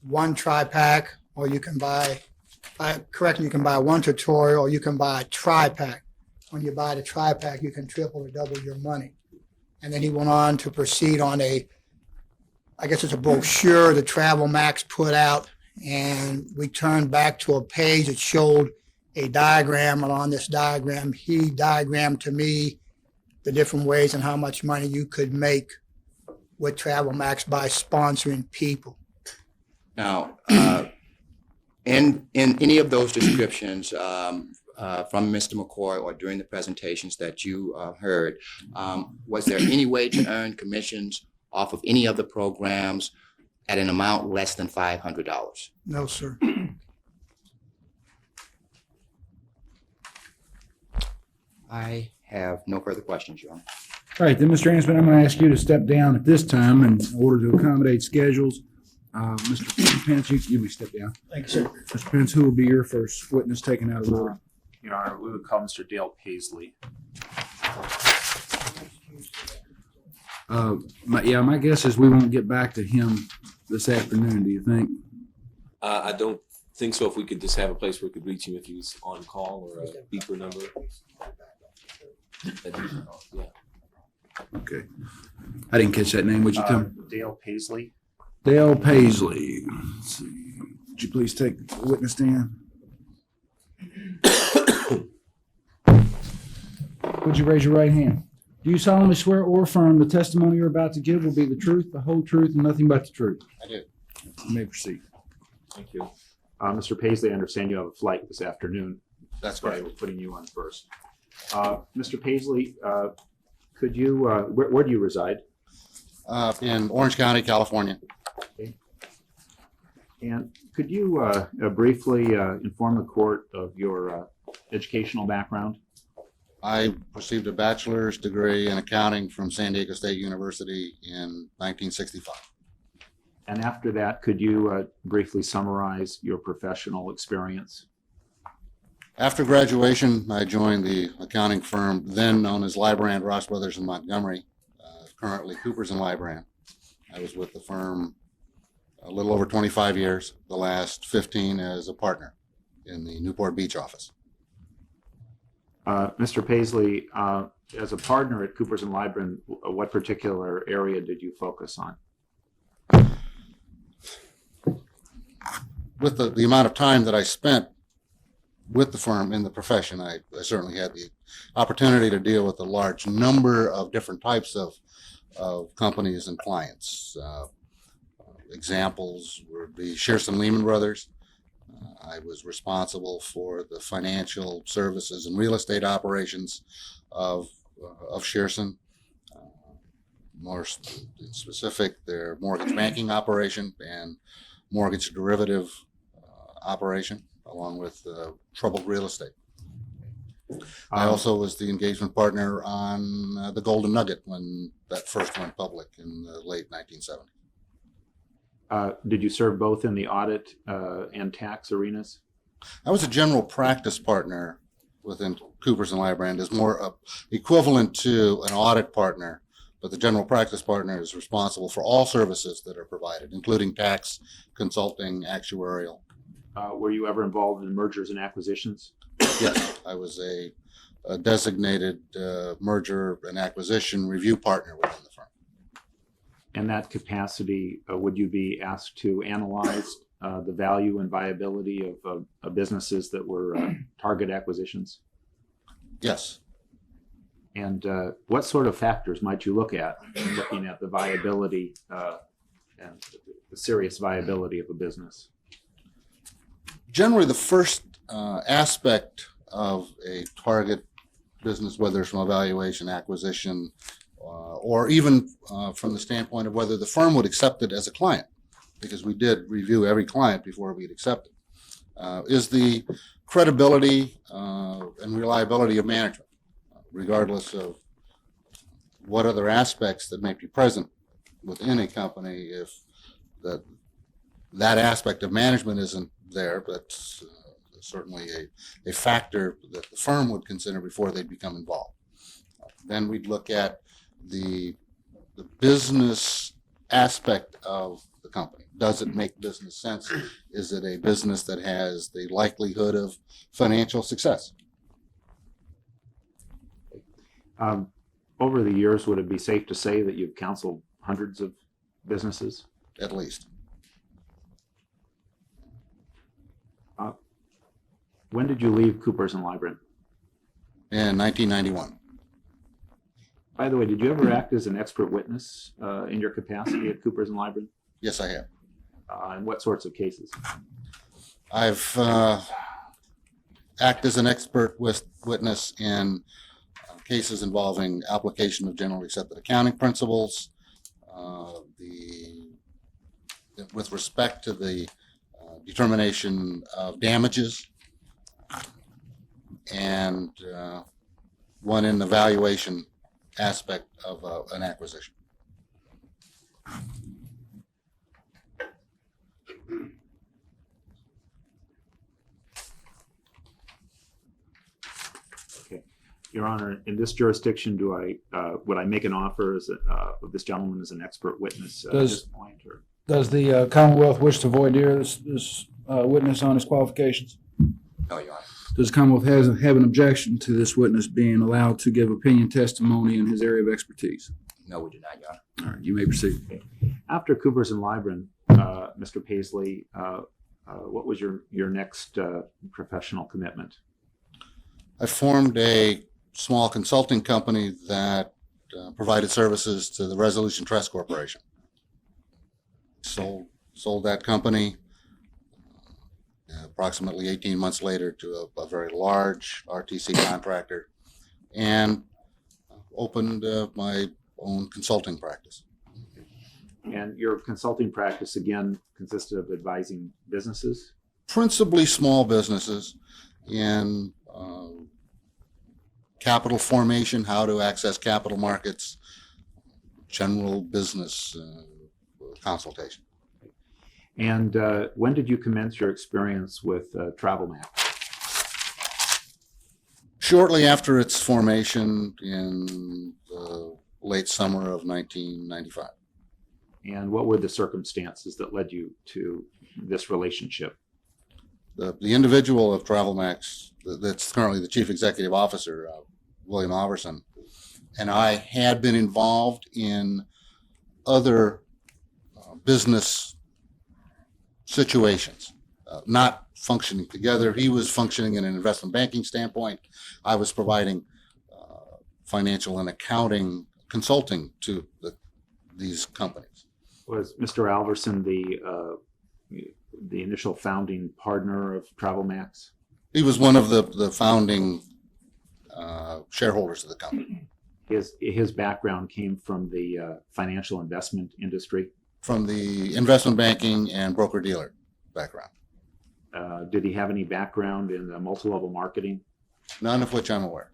one tri-pack, or you can buy, you can buy one tutorial, or you can buy a tri-pack. When you buy the tri-pack, you can triple or double your money. And then he went on to proceed on I guess it's a brochure that Travel Max put out. And we turned back to a page that showed a diagram. And on this diagram, he diagrammed to me the different ways and how much money you could make with Travel Max by sponsoring people. Now, in any of those descriptions from Mr. McCoy or during the presentations that you heard, was there any way to earn commissions off of any of the programs at an amount less than $500? No, sir. I have no further questions, Your Honor. All right, then, Mr. Ansman, I'm going to ask you to step down at this time in order to accommodate schedules. Mr. Pence, you may step down. Thank you, sir. Mr. Pence, who will be your first witness taken out of order? Your Honor, we would call Mr. Dale Paisley. My guess is we won't get back to him this afternoon. Do you think? I don't think so. If we could just have a place where we could reach him if he was on call or a beeper number. Yeah. Okay. I didn't catch that name. Would you tell me? Dale Paisley. Dale Paisley. Let's see. Would you please take the witness stand? Would you raise your right hand? Do you solemnly swear or affirm the testimony you're about to give will be the truth, the whole truth, and nothing but the truth? I do. You may proceed. Thank you. Mr. Paisley, I understand you have a flight this afternoon. That's correct. We're putting you on first. Mr. Paisley, could you, where do you reside? In Orange County, California. Okay. And could you briefly inform the court of your educational background? I received a bachelor's degree in accounting from San Diego State University in 1965. And after that, could you briefly summarize your professional experience? After graduation, I joined the accounting firm then known as Lybrand, Ross Brothers in Montgomery, currently Coopers and Lybrand. I was with the firm a little over 25 years, the last 15 as a partner in the Newport Beach office. Mr. Paisley, as a partner at Coopers and Lybrand, what particular area did you focus on? With the amount of time that I spent with the firm in the profession, I certainly had the opportunity to deal with a large number of different types of companies and clients. Examples would be Shearson Lehman Brothers. I was responsible for the financial services and real estate operations of Shearson. More specific, their mortgage banking operation and mortgage derivative operation, along with troubled real estate. I also was the engagement partner on the Golden Nugget when that first went public in the late 1970s. Did you serve both in the audit and tax arenas? I was a general practice partner within Coopers and Lybrand, is more equivalent to an audit partner, but the general practice partner is responsible for all services that are provided, including tax, consulting, actuarial. Were you ever involved in mergers and acquisitions? Yes, I was a designated merger and acquisition review partner within the firm. In that capacity, would you be asked to analyze the value and viability of businesses that were target acquisitions? Yes. And what sort of factors might you look at in looking at the viability and the serious viability of a business? Generally, the first aspect of a target business, whether it's from evaluation, acquisition, or even from the standpoint of whether the firm would accept it as a client, because we did review every client before we'd accept it, is the credibility and reliability of management, regardless of what other aspects that may be present within a company. If that aspect of management isn't there, that's certainly a factor that the firm would consider before they become involved. Then we'd look at the business aspect of the company. Does it make business sense? Is it a business that has the likelihood of financial success? Over the years, would it be safe to say that you've counseled hundreds of businesses? At least. When did you leave Coopers & Lybrand? In 1991. By the way, did you ever act as an expert witness in your capacity at Coopers & Lybrand? Yes, I have. And what sorts of cases? I've acted as an expert witness in cases involving application of generally accepted accounting principles, with respect to the determination of damages, and one in the valuation aspect of an acquisition. Okay, Your Honor, in this jurisdiction, would I make an offer of this gentleman as an expert witness at this point? Or? Does the Commonwealth wish to voir dire this witness on his qualifications? No, Your Honor. Does the Commonwealth have an objection to this witness being allowed to give opinion testimony in his area of expertise? No, we do not, Your Honor. All right, you may proceed. Okay. After Coopers & Lybrand, Mr. Paisley, what was your next professional commitment? I formed a small consulting company that provided services to the Resolution Trust Corporation. Sold that company approximately 18 months later to a very large RTC contractor, and opened my own consulting practice. And your consulting practice, again, consisted of advising businesses? Principally small businesses in capital formation, how to access capital markets, general business consultation. And when did you commence your experience with TravelMax? Shortly after its formation in the late summer of 1995. And what were the circumstances that led you to this relationship? The individual of TravelMax, that's currently the chief executive officer, William Alverson, and I had been involved in other business situations, not functioning together. He was functioning in an investment banking standpoint. I was providing financial and accounting consulting to these companies. Was Mr. Alverson the initial founding partner of TravelMax? He was one of the founding shareholders of the company. His background came from the financial investment industry? From the investment banking and broker-dealer background. Did he have any background in multi-level marketing? None of which I'm aware.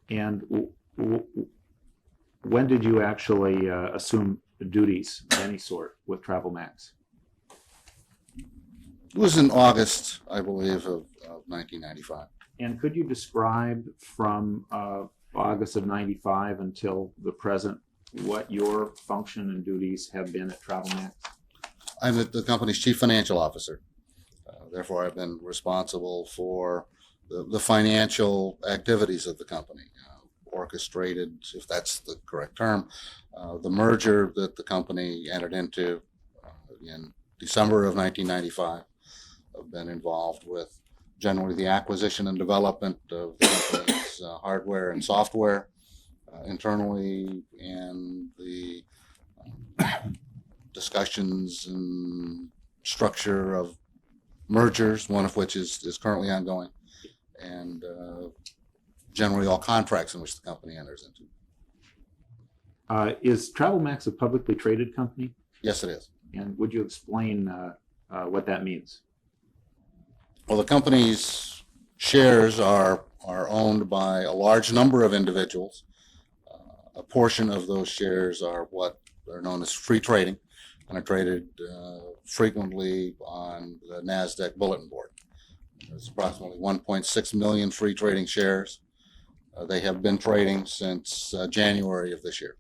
And when did you actually assume duties of any sort with TravelMax? It was in August, I believe, of 1995. And could you describe from August of 95 until the present what your function and duties have been at TravelMax? I'm the company's chief financial officer. Therefore, I've been responsible for the financial activities of the company, orchestrated, if that's the correct term, the merger that the company entered into in December of 1995. I've been involved with generally the acquisition and development of the company's hardware and software internally, and the discussions and structure of mergers, one of which is currently ongoing, and generally all contracts in which the company enters into. Is TravelMax a publicly traded company? Yes, it is. And would you explain what that means? Well, the company's shares are owned by a large number of individuals. A portion of those shares are what are known as free trading and are traded frequently on the NASDAQ bulletin board. There's approximately 1.6 million free trading shares. They have been trading since January of this year.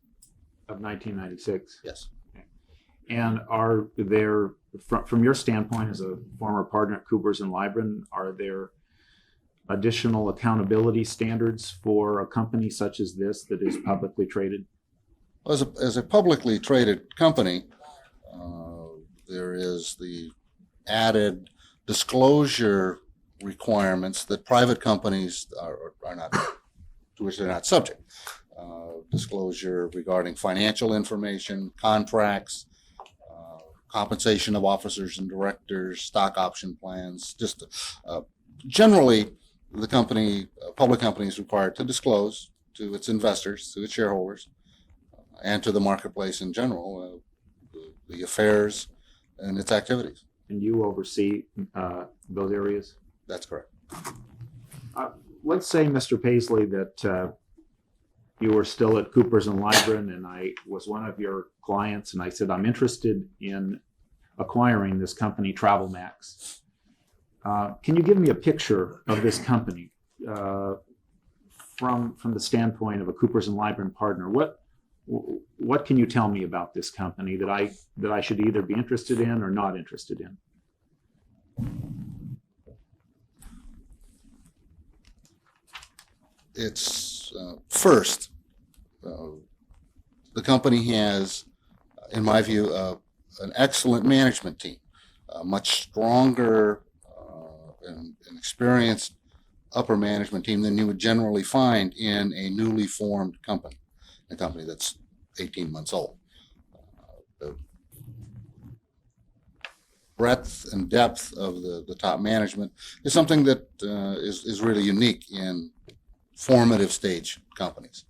Of 1996? Yes. And are there, from your standpoint as a former partner at Coopers & Lybrand, are there additional accountability standards for a company such as this that is publicly traded? As a publicly traded company, there is the added disclosure requirements that private companies are not, to which they're not subject. Disclosure regarding financial information, contracts, compensation of officers and directors, stock option plans. Just generally, the company, public company, is required to disclose to its investors, to its shareholders, and to the marketplace in general, the affairs and its activities. And you oversee those areas? That's correct. Let's say, Mr. Paisley, that you were still at Coopers & Lybrand and I was one of your clients, and I said, I'm interested in acquiring this company, TravelMax. Can you give me a picture of this company from the standpoint of a Coopers & Lybrand partner? What can you tell me about this company that I should either be interested in or not interested in? It's first, the company has, in my view, an excellent management team, a much stronger and experienced upper management team than you would generally find in a newly formed company, a company that's 18 months old. The breadth and depth of the top management is something that is really unique in formative stage companies.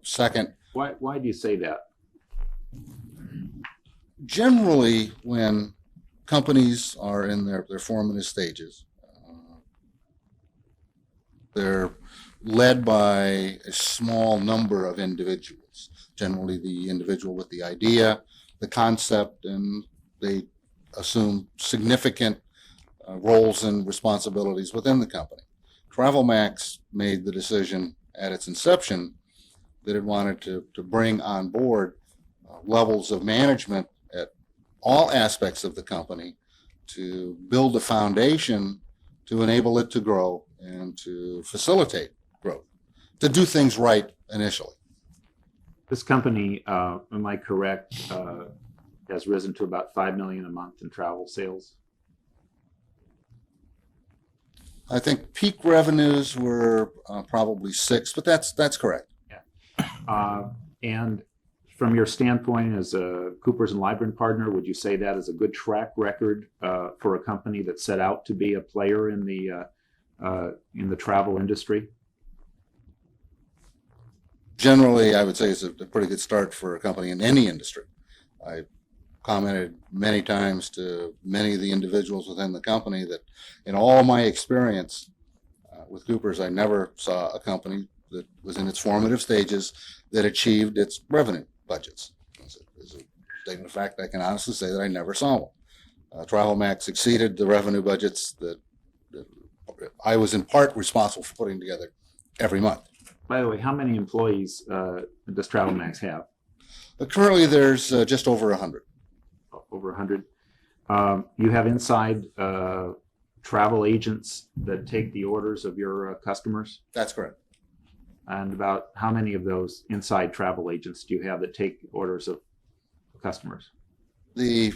Second, why do you say that? Generally, when companies are in their formative stages, they're led by a small number of individuals, generally the individual with the idea, the concept, and they assume significant roles and responsibilities within the company. TravelMax made the decision at its inception that it wanted to bring on board levels of management at all aspects of the company to build a foundation to enable it to grow and to facilitate growth, to do things right initially. This company, am I correct, has risen to about $5 million a month in travel sales? I think peak revenues were probably 6, but that's correct. Yeah. And from your standpoint as a Coopers & Lybrand partner, would you say that is a good track record for a company that set out to be a player in the travel industry? Generally, I would say it's a pretty good start for a company in any industry. I commented many times to many of the individuals within the company that in all my experience with Coopers, I never saw a company that was in its formative stages that achieved its revenue budgets. As a statement of fact, I can honestly say that I never saw one. TravelMax exceeded the revenue budgets that I was in part responsible for putting together every month. By the way, how many employees does TravelMax have? Currently, there's just over 100. Over 100. You have inside travel agents that take the orders of your customers? That's correct. And about how many of those inside travel agents do you have that take orders of customers? The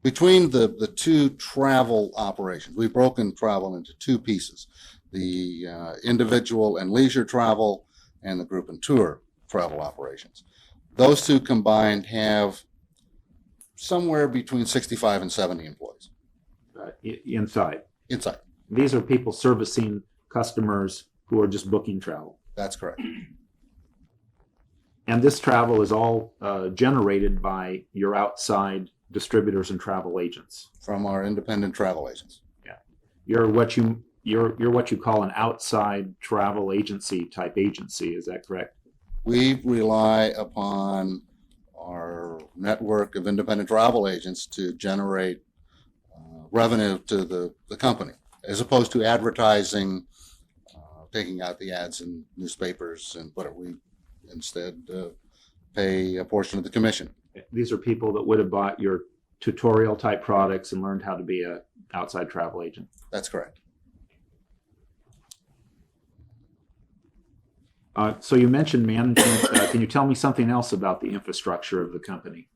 Between the two travel operations, we've broken travel into two pieces: the individual and leisure travel and the group and tour travel operations. Those two combined have somewhere between 65 and 70 employees. Inside. Inside. These are people servicing customers who are just booking travel. That's correct. And this travel is all generated by your outside distributors and travel agents. From our independent travel agents. Yeah. You're what you call an outside travel agency type agency, is that correct? We rely upon our network of independent travel agents to generate revenue to the company, as opposed to advertising, taking out the ads in newspapers and whatever. We instead pay a portion of the commission. These are people that would have bought your tutorial type products and learned how to be an outside travel agent. That's correct. So you mentioned management. Can you tell me something else about the infrastructure of the company?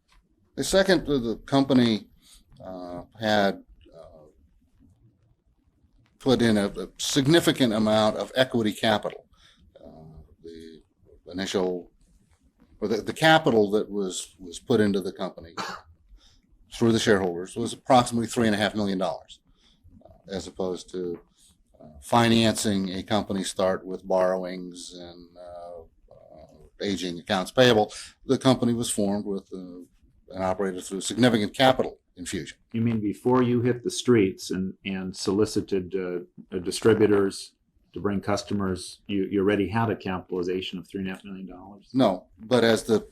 The second, the company had put in a significant amount of equity capital. The initial, or the capital that was put into the company through the shareholders was approximately $3.5 million, as opposed to financing a company start with borrowings and aging accounts payable. The company was formed with and operated through significant capital infusion. You mean before you hit the streets and solicited distributors to bring customers, you already had a capitalization of $3.5 million? No, but as the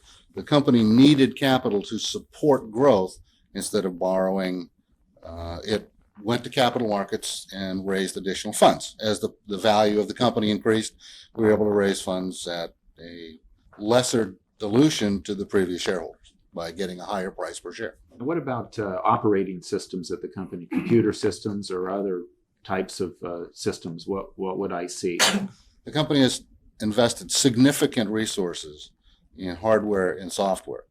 company needed capital to support growth, instead of borrowing, it went to capital markets and raised additional funds. As the value of the company increased, we were able to raise funds at a lesser dilution to the previous shareholders by getting a higher price per share. And what about operating systems at the company, computer systems or other types of systems? What would I see? The company has invested significant resources in hardware and software.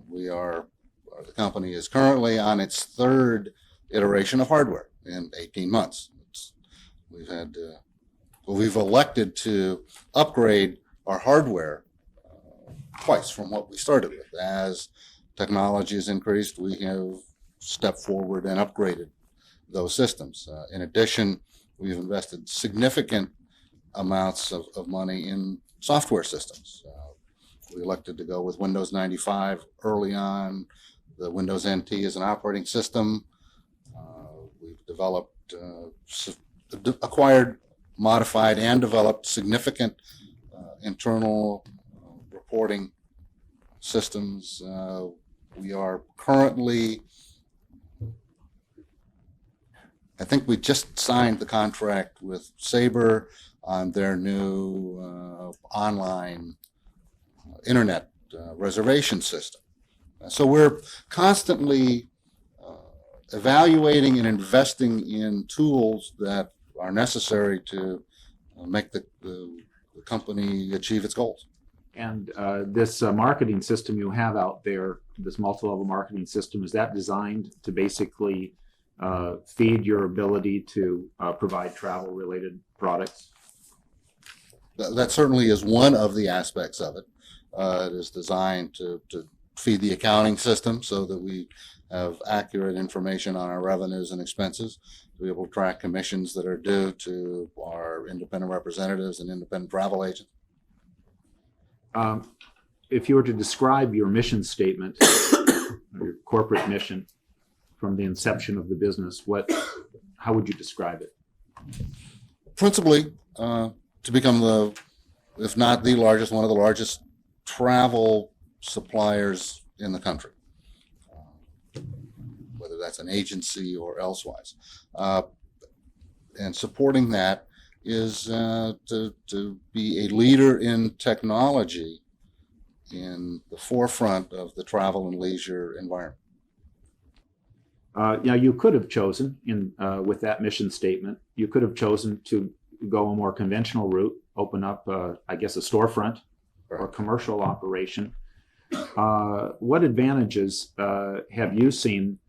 The company is currently on its third iteration of hardware in 18 months. We've elected to upgrade our hardware twice from what we started with. As technology has increased, we have stepped forward and upgraded those systems. In addition, we've invested significant amounts of money in software systems. We elected to go with Windows 95 early on. The Windows NT is an operating system. We've developed, acquired, modified, and developed significant internal reporting systems. We are currently, I think we just signed the contract with Sabre on their new online internet reservation system. So we're constantly evaluating and investing in tools that are necessary to make the company achieve its goals. And this marketing system you have out there, this multi-level marketing system, is that designed to basically feed your ability to provide travel-related products? That certainly is one of the aspects of it. It is designed to feed the accounting system so that we have accurate information on our revenues and expenses, to be able to track commissions that are due to our independent representatives and independent travel agents. If you were to describe your mission statement, or your corporate mission from the inception of the business, how would you describe it? Principally, to become if not the largest, one of the largest travel suppliers in the country, whether that's an agency or elsewise. And supporting that is to be a leader in technology in the forefront of the travel and leisure environment. Now, you could have chosen, with that mission statement, you could have chosen to go a more conventional route, open up, I guess, a storefront or commercial operation. What advantages have you seen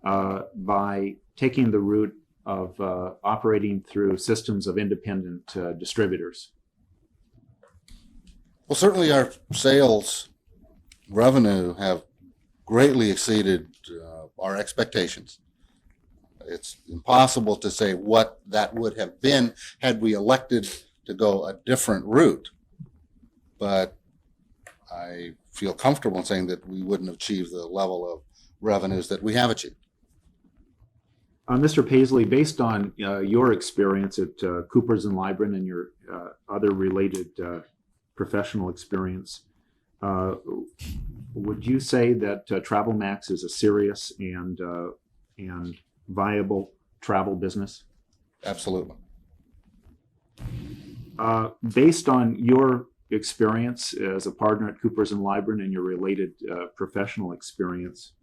by taking the route of operating through systems of independent distributors? Well, certainly our sales revenue have greatly exceeded our expectations. It's impossible to say what that would have been had we elected to go a different route. But I feel comfortable in saying that we wouldn't have achieved the level of revenues that we have achieved. Mr. Paisley, based on your experience at Coopers and Lybrand and your other related professional experience, would you say that TravelMax is a serious and viable travel business? Absolutely. Based on your experience as a partner at Coopers and Lybrand and your related professional experience,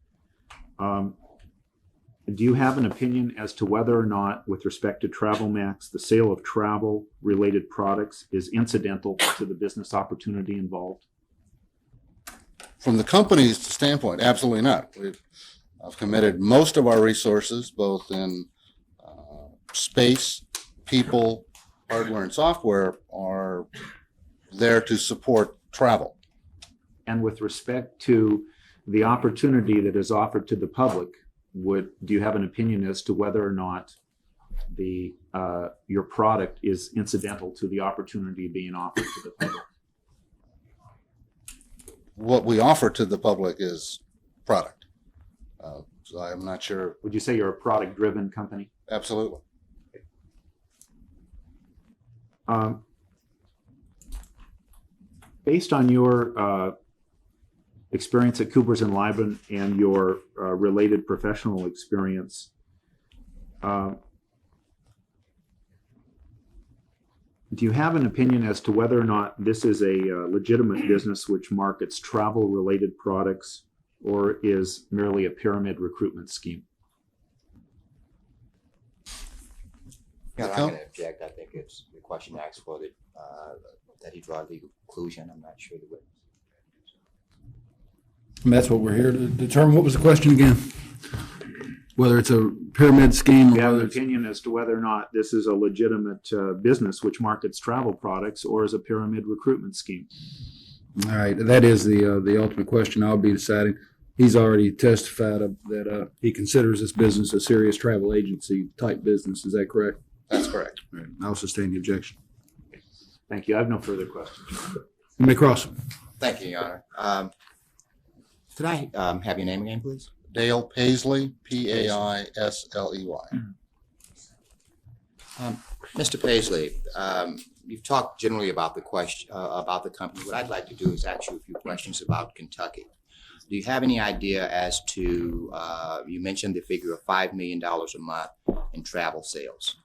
do you have an opinion as to whether or not, with respect to TravelMax, the sale of travel-related products is incidental to the business opportunity involved? From the company's standpoint, absolutely not. We've committed most of our resources, both in space, people, hardware, and software, are there to support travel. And with respect to the opportunity that is offered to the public, do you have an opinion as to whether or not your product is incidental to the opportunity being offered to the public? What we offer to the public is product. So I'm not sure. Would you say you're a product-driven company? Absolutely. Based on your experience at Coopers and Lybrand and your related professional experience, do you have an opinion as to whether or not this is a legitimate business which markets travel-related products, or is merely a pyramid recruitment scheme? Yeah, I'm going to object. I think it's the question asked for that he draw a legal conclusion. I'm not sure the witness. And that's what we're here to determine. What was the question again? Whether it's a pyramid scheme, Do you or have an whether it's opinion as to whether or not this is a legitimate business which markets travel products, or is a pyramid recruitment scheme? all right. That is the ultimate question I'll be deciding. He's already testified that he considers this business a serious travel agency type business. Is that correct? That's correct. All right. I'll sustain the objection. Thank you. I have no further questions. You may cross. Thank you, Your Honor. Could I have your name again, please? Dale Paisley, P-A-I-S-L-E-Y. Mr. Paisley, you've talked generally about the question about the company. What I'd like to do is ask you a few questions about Kentucky. Do you have any idea as to, you mentioned the figure of $5 million a month in travel sales.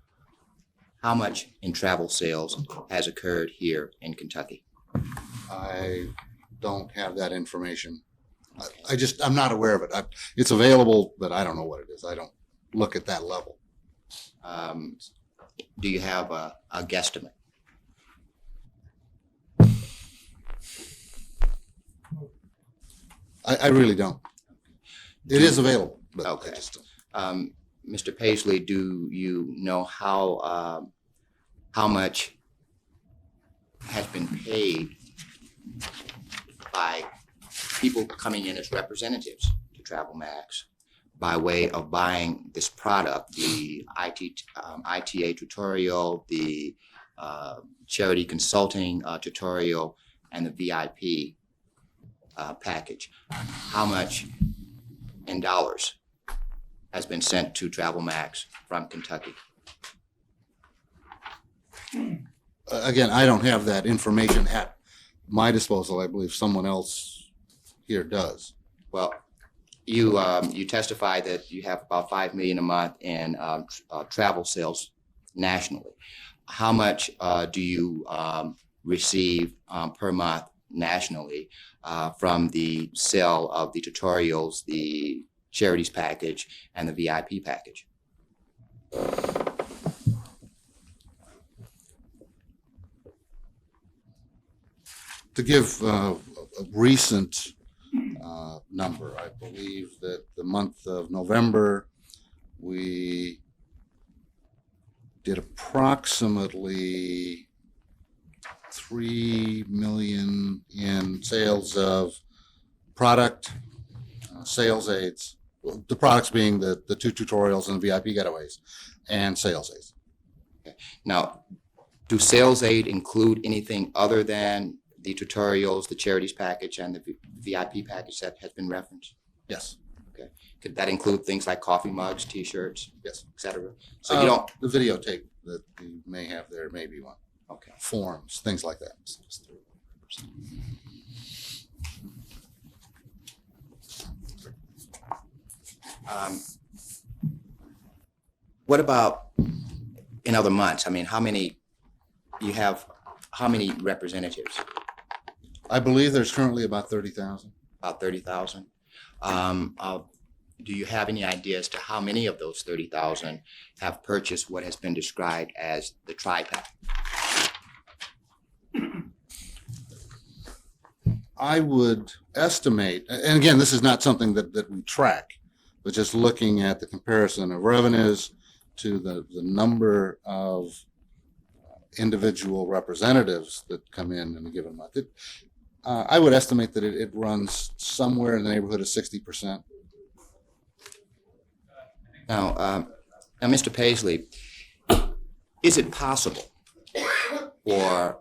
How much in travel sales has occurred here in Kentucky? I don't have that information. I'm not aware of it. It's available, but I don't know what it is. I don't look at that level. Do you have a guesstimate? I really don't. It is available, but okay. I just don't. Mr. Paisley, do you know how much has been paid by people coming in as representatives to TravelMax by way of buying this product, the ITA tutorial, the charity consulting tutorial, and the VIP package? How much in dollars has been sent to TravelMax from Kentucky? Again, I don't have that information at my disposal. I believe someone else here does. Well, you testify that you have about $5 million a month in travel sales nationally. How much do you receive per month nationally from the sale of the tutorials, the charities package, and the VIP package? To give a recent number. I believe that the month of November, we did approximately 3 million in sales of product, sales aids, the products being the 2 tutorials and the VIP getaways, and sales aids. Okay. Now, do sales aid include anything other than the tutorials, the charities package, and the VIP package that has been referenced? Yes. Okay. Could that include things like coffee mugs, T-shirts, yes, etc.? So you don't. The videotape that you may have there may be one. Okay. Forms, things like that. What about in other months? I mean, how many representatives? I believe there's currently about 30,000. About 30,000. Do you have any idea as to how many of those 30,000 have purchased what has been described as the tri-pack? I would estimate, and again, this is not something that we track, but just looking at the comparison of revenues to the number of individual representatives that come in a given month. I would estimate that it runs somewhere in the neighborhood of 60%. Now, Mr. Paisley, is it possible for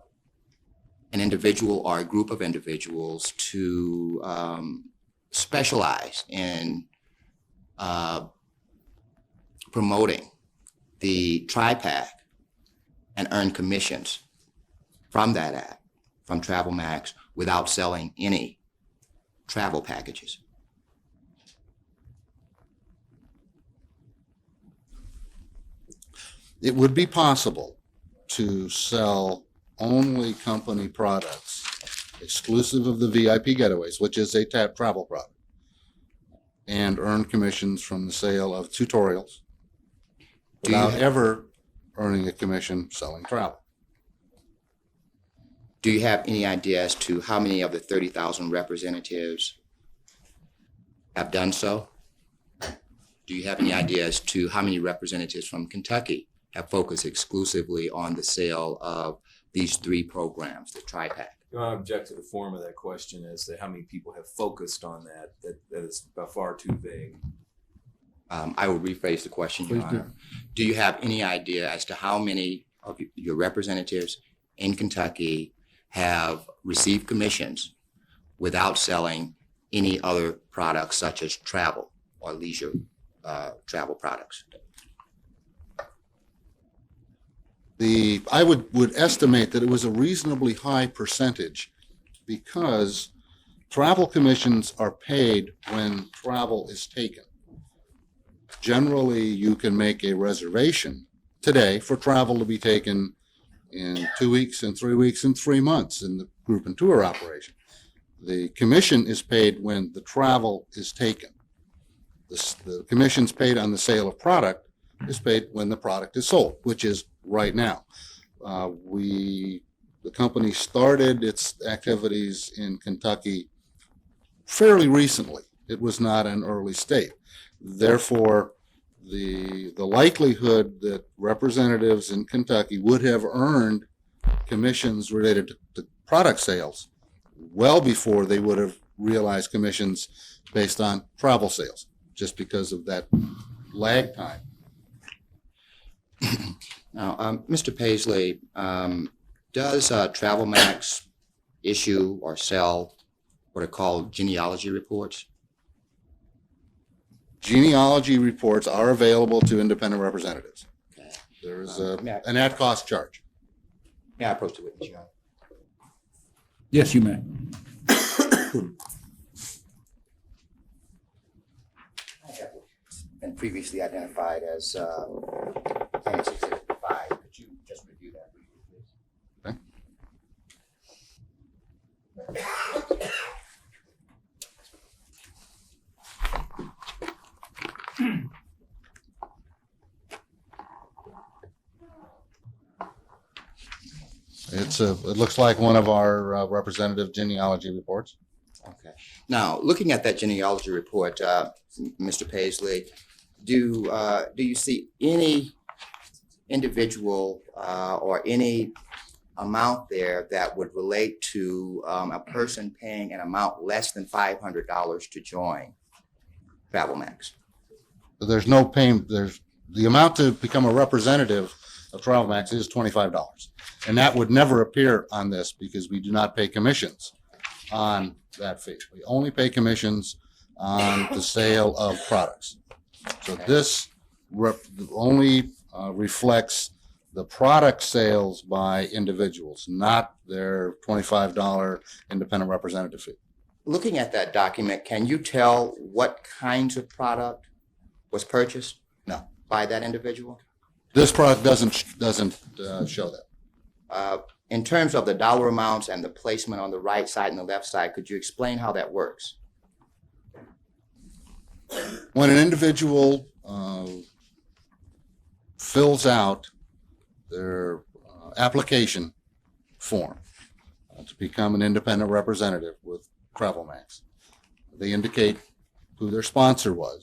an individual or a group of individuals to specialize in promoting the tri-pack and earn commissions from that app, from Travel Max, without selling any travel packages? It would be possible to sell only company products exclusive of the VIP getaways, which is a travel product, and earn commissions from the sale of tutorials without ever earning a commission selling travel. Do you have any idea as to how many of the 30,000 representatives have done so? Do you have any idea as to how many representatives from Kentucky have focused exclusively on the sale of these 3 programs, the tri-pack? I object to the form of that question as to how many people have focused on that. That is by far too vague. I will rephrase the question, Your Honor. Do you have any idea as to how many of your representatives in Kentucky have received commissions without selling any other products such as travel or leisure travel products? I would estimate that it was a reasonably high percentage because travel commissions are paid when travel is taken. Generally, you can make a reservation today for travel to be taken in 2 weeks, in 3 weeks, in 3 months in the group and tour operation. The commission is paid when the travel is taken. The commissions paid on the sale of product is paid when the product is sold, which is right now. The company started its activities in Kentucky fairly recently. It was not an early state. Therefore, the likelihood that representatives in Kentucky would have earned commissions related to product sales well before they would have realized commissions based on travel sales, just because of that lag time. Now, Mr. Paisley, does Travel Max issue or sell what are called genealogy reports? Genealogy reports are available to independent representatives. Okay. There is an at-cost charge. May I approach the witness, Your Honor? Yes, you may. I have been previously identified as Plaintiff's Exhibit 5. Could you just review that briefly, please? Okay. It looks like one of our representative genealogy reports. Okay. Now, looking at that genealogy report, Mr. Paisley, do you see any individual or any amount there that would relate to a person paying an amount less than $500 to join TravelMax? There's no payment. There's the amount to become a representative of TravelMax is $25, and that would never appear on this because we do not pay commissions on that fee. We only pay commissions on the sale of products. So this only reflects the product sales by individuals, not their $25 independent representative fee. Looking at that document, can you tell what kinds of product was purchased? No. By that individual? This product doesn't show that. In terms of the dollar amounts and the placement on the right side and the left side, could you explain how that works? When an individual fills out their application form to become an independent representative with TravelMax, they indicate who their sponsor was,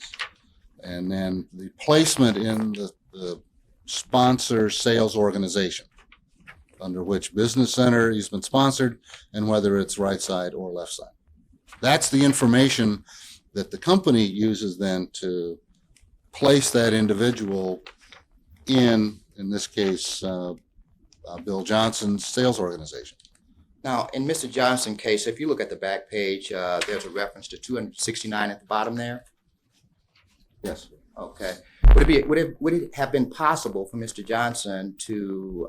and then the placement in the sponsor sales organization under which business center he's been sponsored and whether it's right side or left side. That's the information that the company uses then to place that individual in this case, Bill Johnson's sales organization. Now, in Mr. Johnson's case, if you look at the back page, there's a reference to 269 at the bottom there. Yes. Okay. Would it have been possible for Mr. Johnson to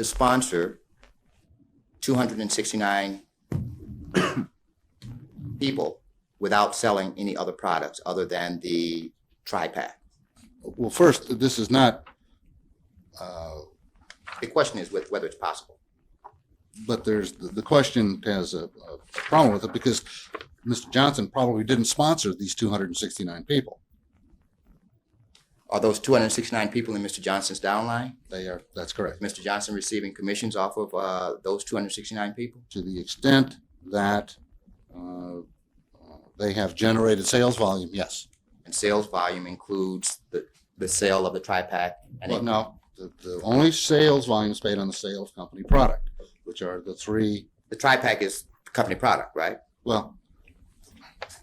sponsor 269 people without selling any other products other than the tri-pack? Well, first, this is not. The question is whether it's possible. But there's the question has a problem with it because Mr. Johnson probably didn't sponsor these 269 people. Are those 269 people in Mr. Johnson's downline? They are. That's correct. Is Mr. Johnson receiving commissions off of those 269 people? To the extent that they have generated sales volume, yes. And sales volume includes the sale of the tri-pack? Well, no, the only sales volume is paid on the sale of company product, which are the three. The tri-pack is company product, right? Well,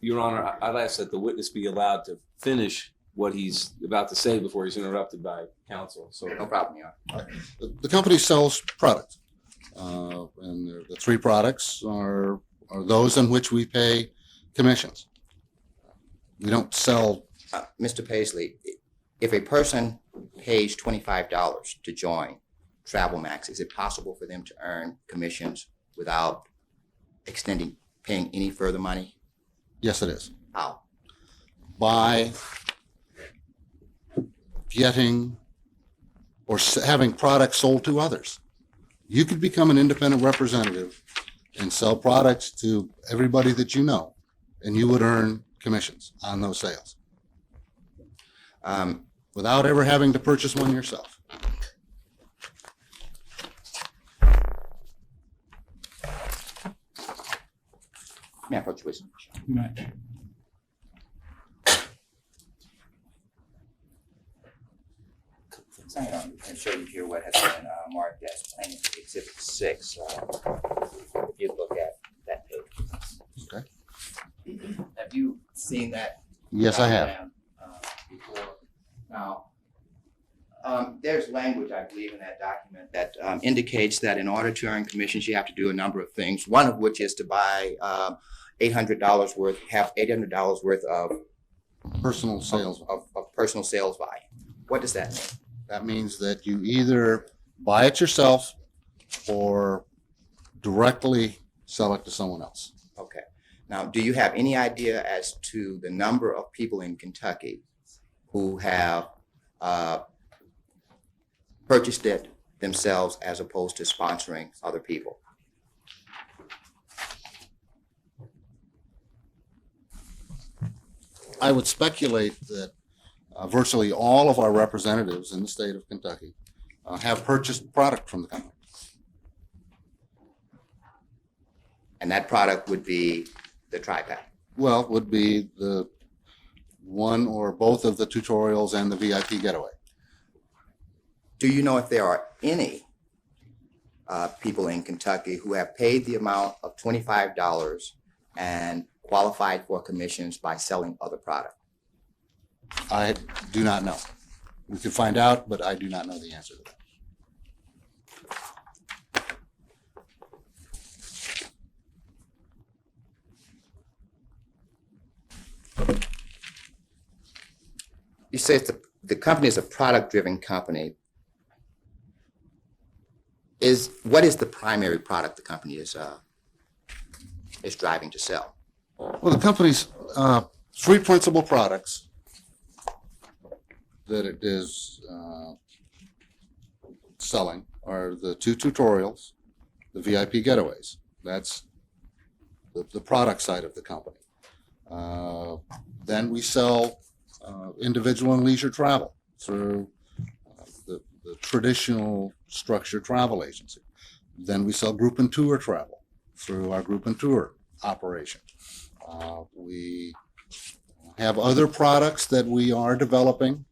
Your Honor, I'd ask that the witness be allowed to finish what he's about to say before he's interrupted by counsel. So no problem, Your Honor. The company sells products, and the three products are those in which we pay commissions. We don't sell. Mr. Paisley, if a person pays $25 to join TravelMax, is it possible for them to earn commissions without paying any further money? Yes, it is. How? By getting or having products sold to others. You could become an independent representative and sell products to everybody that you know, and you would earn commissions on those sales without ever having to purchase one yourself. May I approach you? Right. I can show you here what has been marked as Plaintiff Exhibit 6. If you look at that page. Okay. Have you seen that? Yes, I have. Before? Now, there's language, I believe, in that document that indicates that in order to earn commissions, you have to do a number of things, one of which is to buy $800 worth of Personal sales. Of personal sales volume. What does that mean? That means that you either buy it yourself or directly sell it to someone else. Okay. Now, do you have any idea as to the number of people in Kentucky who have purchased it themselves as opposed to sponsoring other people? I would speculate that virtually all of our representatives in the state of Kentucky have purchased product from the company. And that product would be the tri-pack. Well, would be the one or both of the tutorials and the VIP getaway. Do you know if there are any people in Kentucky who have paid the amount of $25 and qualified for commissions by selling other product? I do not know. We can find out, but I do not know the answer to that. You say the company is a product-driven company. What is the primary product the company is driving to sell? Well, the company's three principal products that it is selling are the two tutorials, the VIP getaways. That's the product side of the company. Then we sell individual and leisure travel through the traditional structured travel agency. Then we sell group and tour travel through our group and tour operation. We have other products that we are developing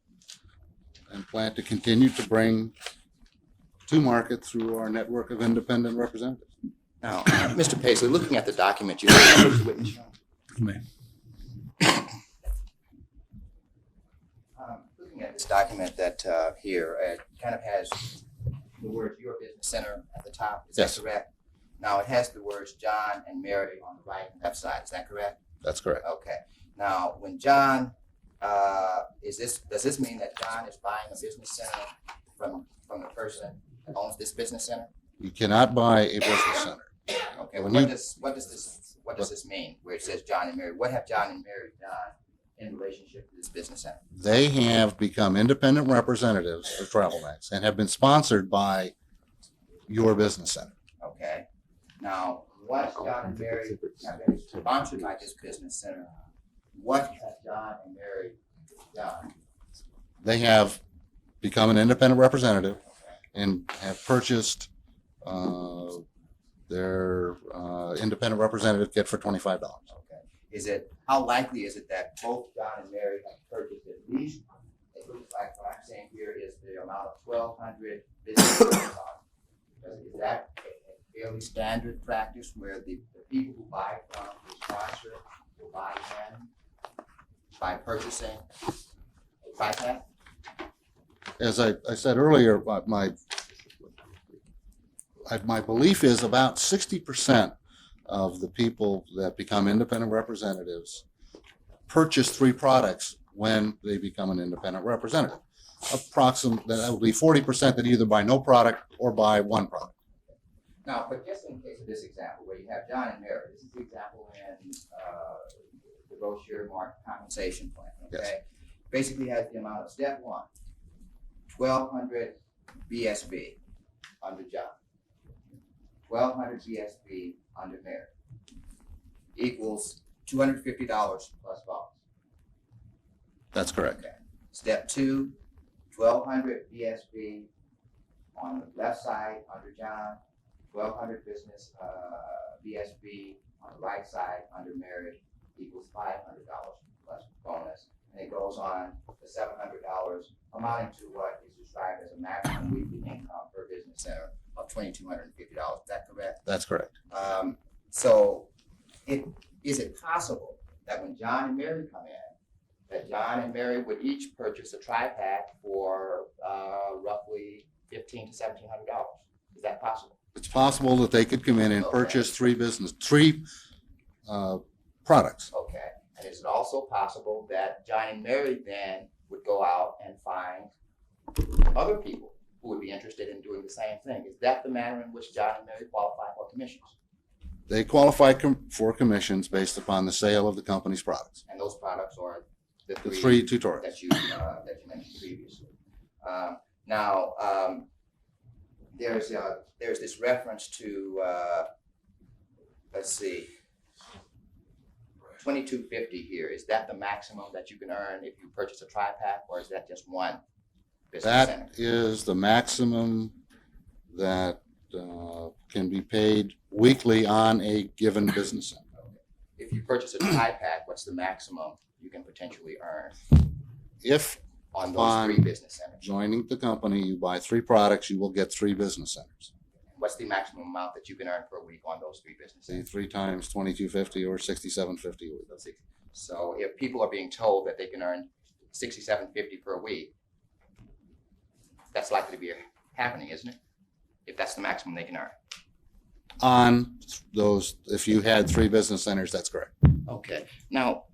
and plan to continue to bring to market through our network of independent representatives. Now, Mr. Paisley, looking at the document you have, looking at this document that here, it kind of has the words "Your Business Center" at the top. Is Yes. that correct? Now, it has the words John and Mary on the right and left side. Is that correct? That's correct. Okay. Now, when John, does this mean that John is buying a business center from the person that owns this business center? You cannot buy a business center. Okay. When Well, you- what does this mean? Where it says John and Mary, what have John and Mary done in relationship to this business center? They have become independent representatives of TravelMax and have been sponsored by Your Business Center. Okay. Now, once John and Mary have been sponsored by this business center, what have John and Mary done? They have become an independent representative and have purchased their independent representative kit for $25. Okay. How likely is it that both John and Mary have purchased at least, it looks like what I'm saying here is the amount of 1,200 business cards. Is that a fairly standard practice where the people who buy from the sponsor will buy in by purchasing a tri-pack? As I said earlier, my belief is about 60% of the people that become independent representatives purchase three products when they become an independent representative. Approximately, that would be 40% that either buy no product or buy one product. Now, but just in case of this example, where you have John and Mary, this is the example in the brochure marked compensation plan, okay? Yes. Basically has the amount of step one, 1,200 BSB under John, 1,200 BSB under Mary, equals $250 plus bonus. That's correct. Okay. Step two, 1,200 BSB on the left side under John, 1,200 business BSB on the right side under Mary equals $500 plus bonus. And it goes on to $700, amounting to what is described as a maximum weekly income per business center of $2,250. Is that correct? That's correct. So is it possible that when John and Mary come in, that John and Mary would each purchase a tri-pack for roughly $1,500 to $1,700? Is that possible? It's possible that they could come in and purchase three products. Okay. And is it also possible that John and Mary then would go out and find other people who would be interested in doing the same thing? Is that the manner in which John and Mary qualify for commissions? They qualify for commissions based upon the sale of the company's products. And those products are the three tutorials that you mentioned previously. There's this reference to let's see, $2,250 here. Is that the maximum that you can earn if you purchase a tri-pack, or is that just one business center? That is the maximum that can be paid weekly on a given business center. If you purchase a tri-pack, what's the maximum you can potentially earn If on those on 3 business centers? joining the company, you buy 3 products, you will get 3 business centers. What's the maximum amount that you can earn per week on those 3 business See, centers? 3 times 2250 or 6750 a week. So if people are being told that they can earn $67.50 per week, that's likely to be happening, isn't it? If that's the maximum they can earn. On those, if you had 3 business centers, that's correct. Okay. Now,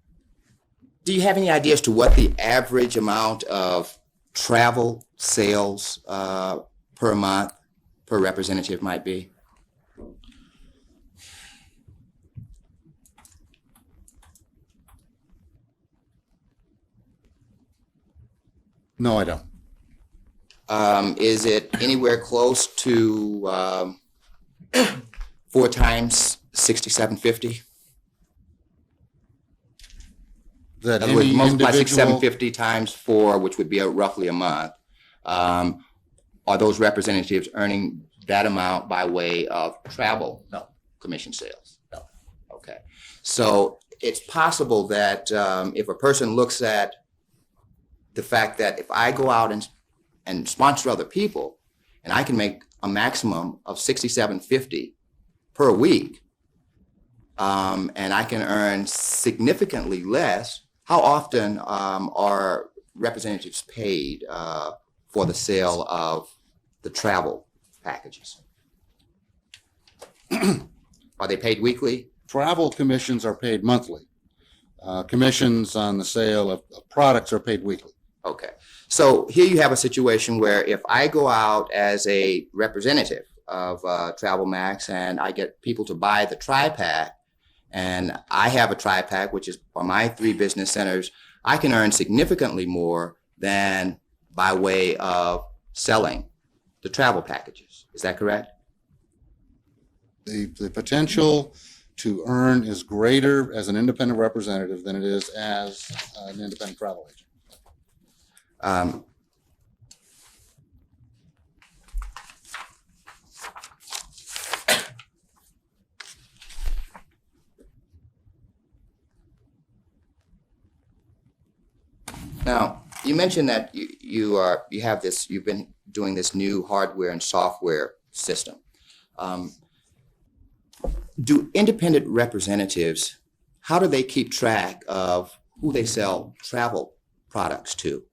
do you have any idea as to what the average amount of travel sales per month per representative might be? No, I don't. Is it anywhere close to 4 times $67.50? That In other words, any multiply individual, $67.50 times 4, which would be roughly a month. Are those representatives earning that amount by way of travel? No. Commission sales? No. Okay. So it's possible that if a person looks at the fact that if I go out and sponsor other people, and I can make a maximum of $67.50 per week, and I can earn significantly less, how often are representatives paid for the sale of the travel packages? Are they paid weekly? travel commissions are paid monthly. Commissions on the sale of products are paid weekly. Okay. So here you have a situation where if I go out as a representative of Travel Max and I get people to buy the tri-pack, and I have a tri-pack, which is for my 3 business centers, I can earn significantly more than by way of selling the travel packages. Is that correct? The potential to earn is greater as an independent representative than it is as an independent travel agent. Now, you mentioned that you've been doing this new hardware and software system. Do independent representatives, how do they keep track of who they sell travel products to?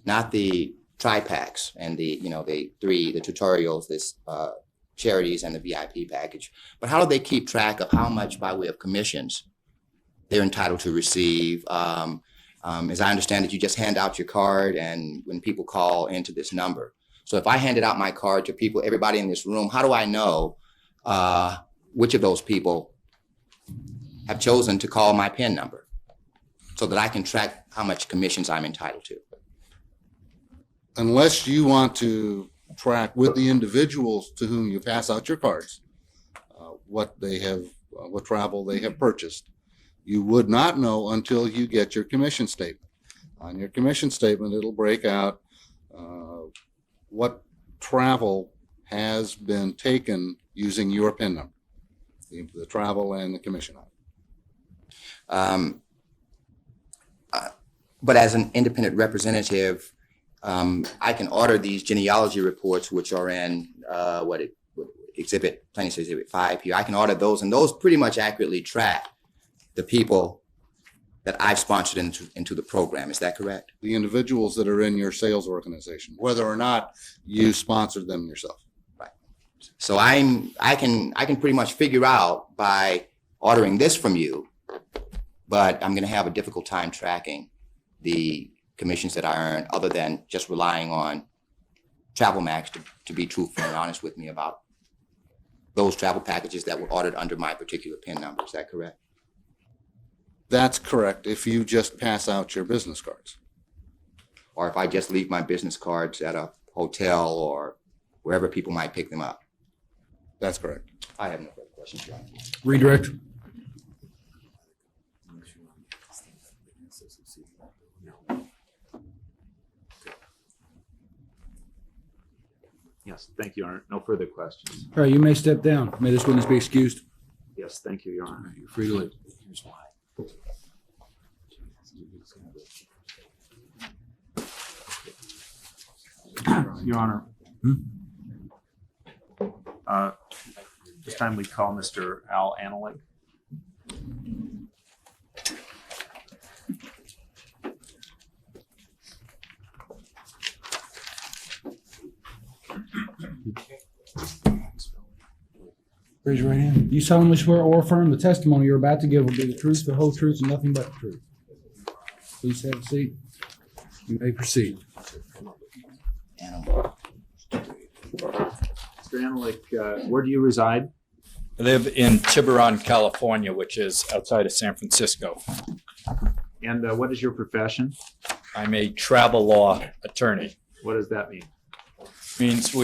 Not the tri-packs and the tutorials, this charities and the VIP package, but how do they keep track of how much by way of commissions they're entitled to receive? As I understand it, you just hand out your card and when people call into this number. So if I handed out my card to people, everybody in this room, how do I know which of those people have chosen to call my PIN number so that I can track how much commissions I'm entitled to? Unless you want to track with the individuals to whom you pass out your cards, what travel they have purchased, you would not know until you get your commission statement. On your commission statement, it'll break out what travel has been taken using your PIN number, the travel and the commission on it. But as an independent representative, I can order these genealogy reports, which are in Plaintiff's Exhibit 5 here. I can order those, and those pretty much accurately track the people that I've sponsored into the program. Is that correct? The individuals that are in your sales organization, whether or not you sponsored them yourself. Right. So I can pretty much figure out by ordering this from you, but I'm going to have a difficult time tracking the commissions that I earn, other than just relying on Travel Max to be truthful and honest with me about those travel packages that were ordered under my particular PIN number. Is that correct? That's correct, if you just pass out your business cards. Or if I just leave my business cards at a hotel or wherever people might pick them up. That's correct. I have no further questions, John. Redirect. Yes, thank you, Your Honor. No further questions. All right, you may step down. May this witness be excused. Yes, thank you, Your Honor. You're free to leave. Your Honor. This time we call Mr. Al Analig. Raise your right hand. You solemnly swear or affirm the testimony you're about to give will be the truth, the whole truth, and nothing but the truth. Please have a seat. You may proceed. Mr. Analig, where do you reside? I live in Tiburon, California, which is outside of San Francisco. And what is your profession? I'm a travel law attorney. What does that mean? Means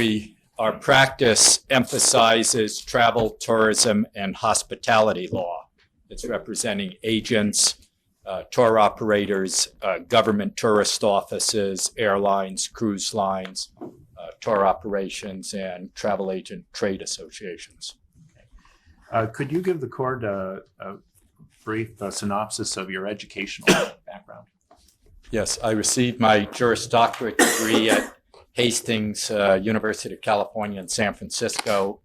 our practice emphasizes travel, tourism, and hospitality law. It's representing agents, tour operators, government tourist offices, airlines, cruise lines, tour operations, and travel agent trade associations. Could you give the court a brief synopsis of your educational background? Yes, I received my Juris Doctorate degree at Hastings, University of California in San Francisco.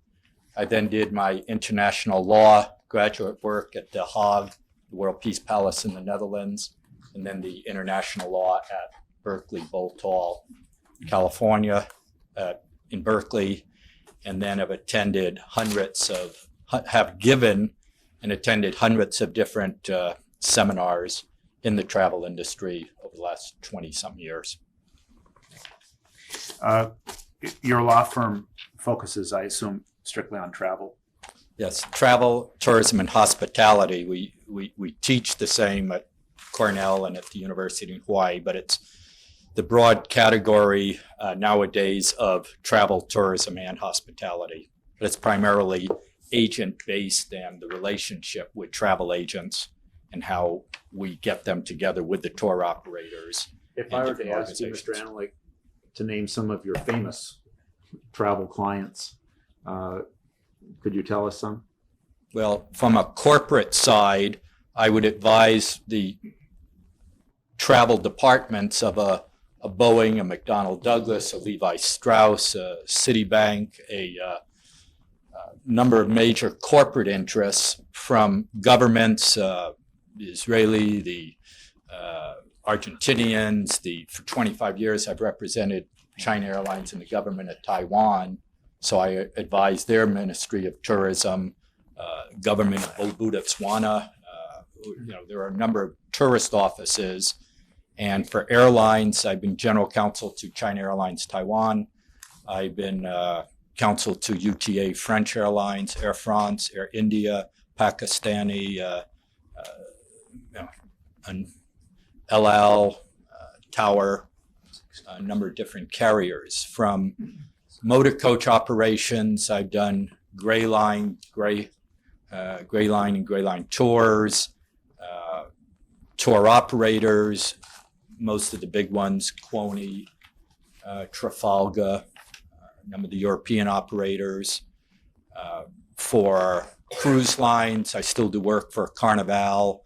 I then did my international law graduate work at The Hague, the World Peace Palace in the Netherlands, and then the international law at Berkeley Bothell, California, in Berkeley, and then have given and attended hundreds of different seminars in the travel industry over the last 20-something years. Your law firm focuses, I assume, strictly on travel? Yes, travel, tourism, and hospitality. We teach the same at Cornell and at the University in Hawaii, but it's the broad category nowadays of travel, tourism, and hospitality. But it's primarily agent-based and the relationship with travel agents and how we get them together with the tour operators. If I were to ask you, Mr. Analig, to name some of your famous travel clients, could you tell us some? Well, from a corporate side, I would advise the travel departments of a Boeing, a McDonnell Douglas, a Levi Strauss, a Citibank, a number of major corporate interests from governments, the Israeli, the Argentinians. For 25 years, I've represented China Airlines and the government of Taiwan. So I advise their Ministry of Tourism, government of Botswana. There are a number of tourist offices. And for airlines, I've been general counsel to China Airlines Taiwan. I've been counsel to UTA French Airlines, Air France, Air India, Pakistani, and El Al, Tower, a number of different carriers. From motor coach operations, I've done Gray Line and Gray Line tours, tour operators, most of the big ones, Quoney, Trafalgar, a number of the European operators. For cruise lines, I still do work for Carnival,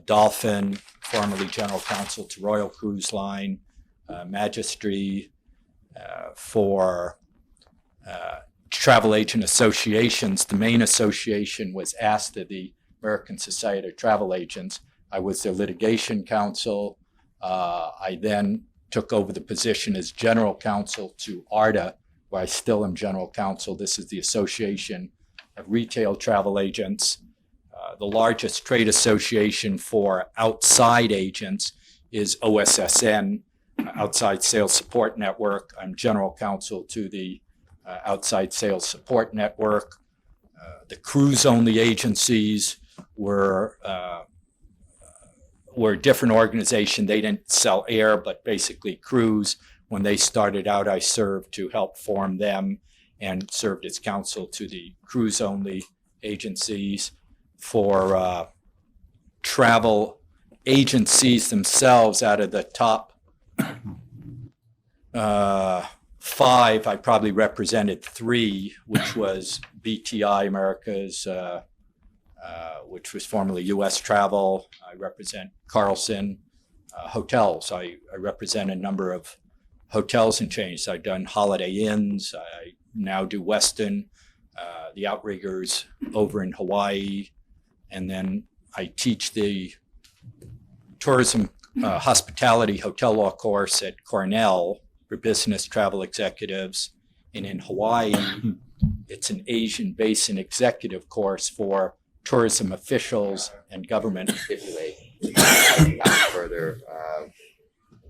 Dolphin, formerly general counsel to Royal Cruise Line, Magistry. For travel agent associations, the main association was ASTA, the American Society of Travel Agents. I was their litigation counsel. I then took over the position as general counsel to ARTA, where I still am general counsel. This is the Association of Retail Travel Agents. The largest trade association for outside agents is OSSN, Outside Sales Support Network. I'm general counsel to the Outside Sales Support Network. The cruise-only agencies were a different organization. They didn't sell air, but basically cruise. When they started out, I served to help form them and served as counsel to the cruise-only agencies. For travel agencies themselves, out of the top 5, I probably represented 3, which was BTI Americas, which was formerly U.S. Travel. I represent Carlson Hotels. I represent a number of hotels and chains. I've done Holiday Inns. I now do Westin, the Outriggers over in Hawaii. And then I teach the tourism hospitality hotel law course at Cornell for business travel executives. And in Hawaii, it's an Asian basin executive course for tourism officials and government. Further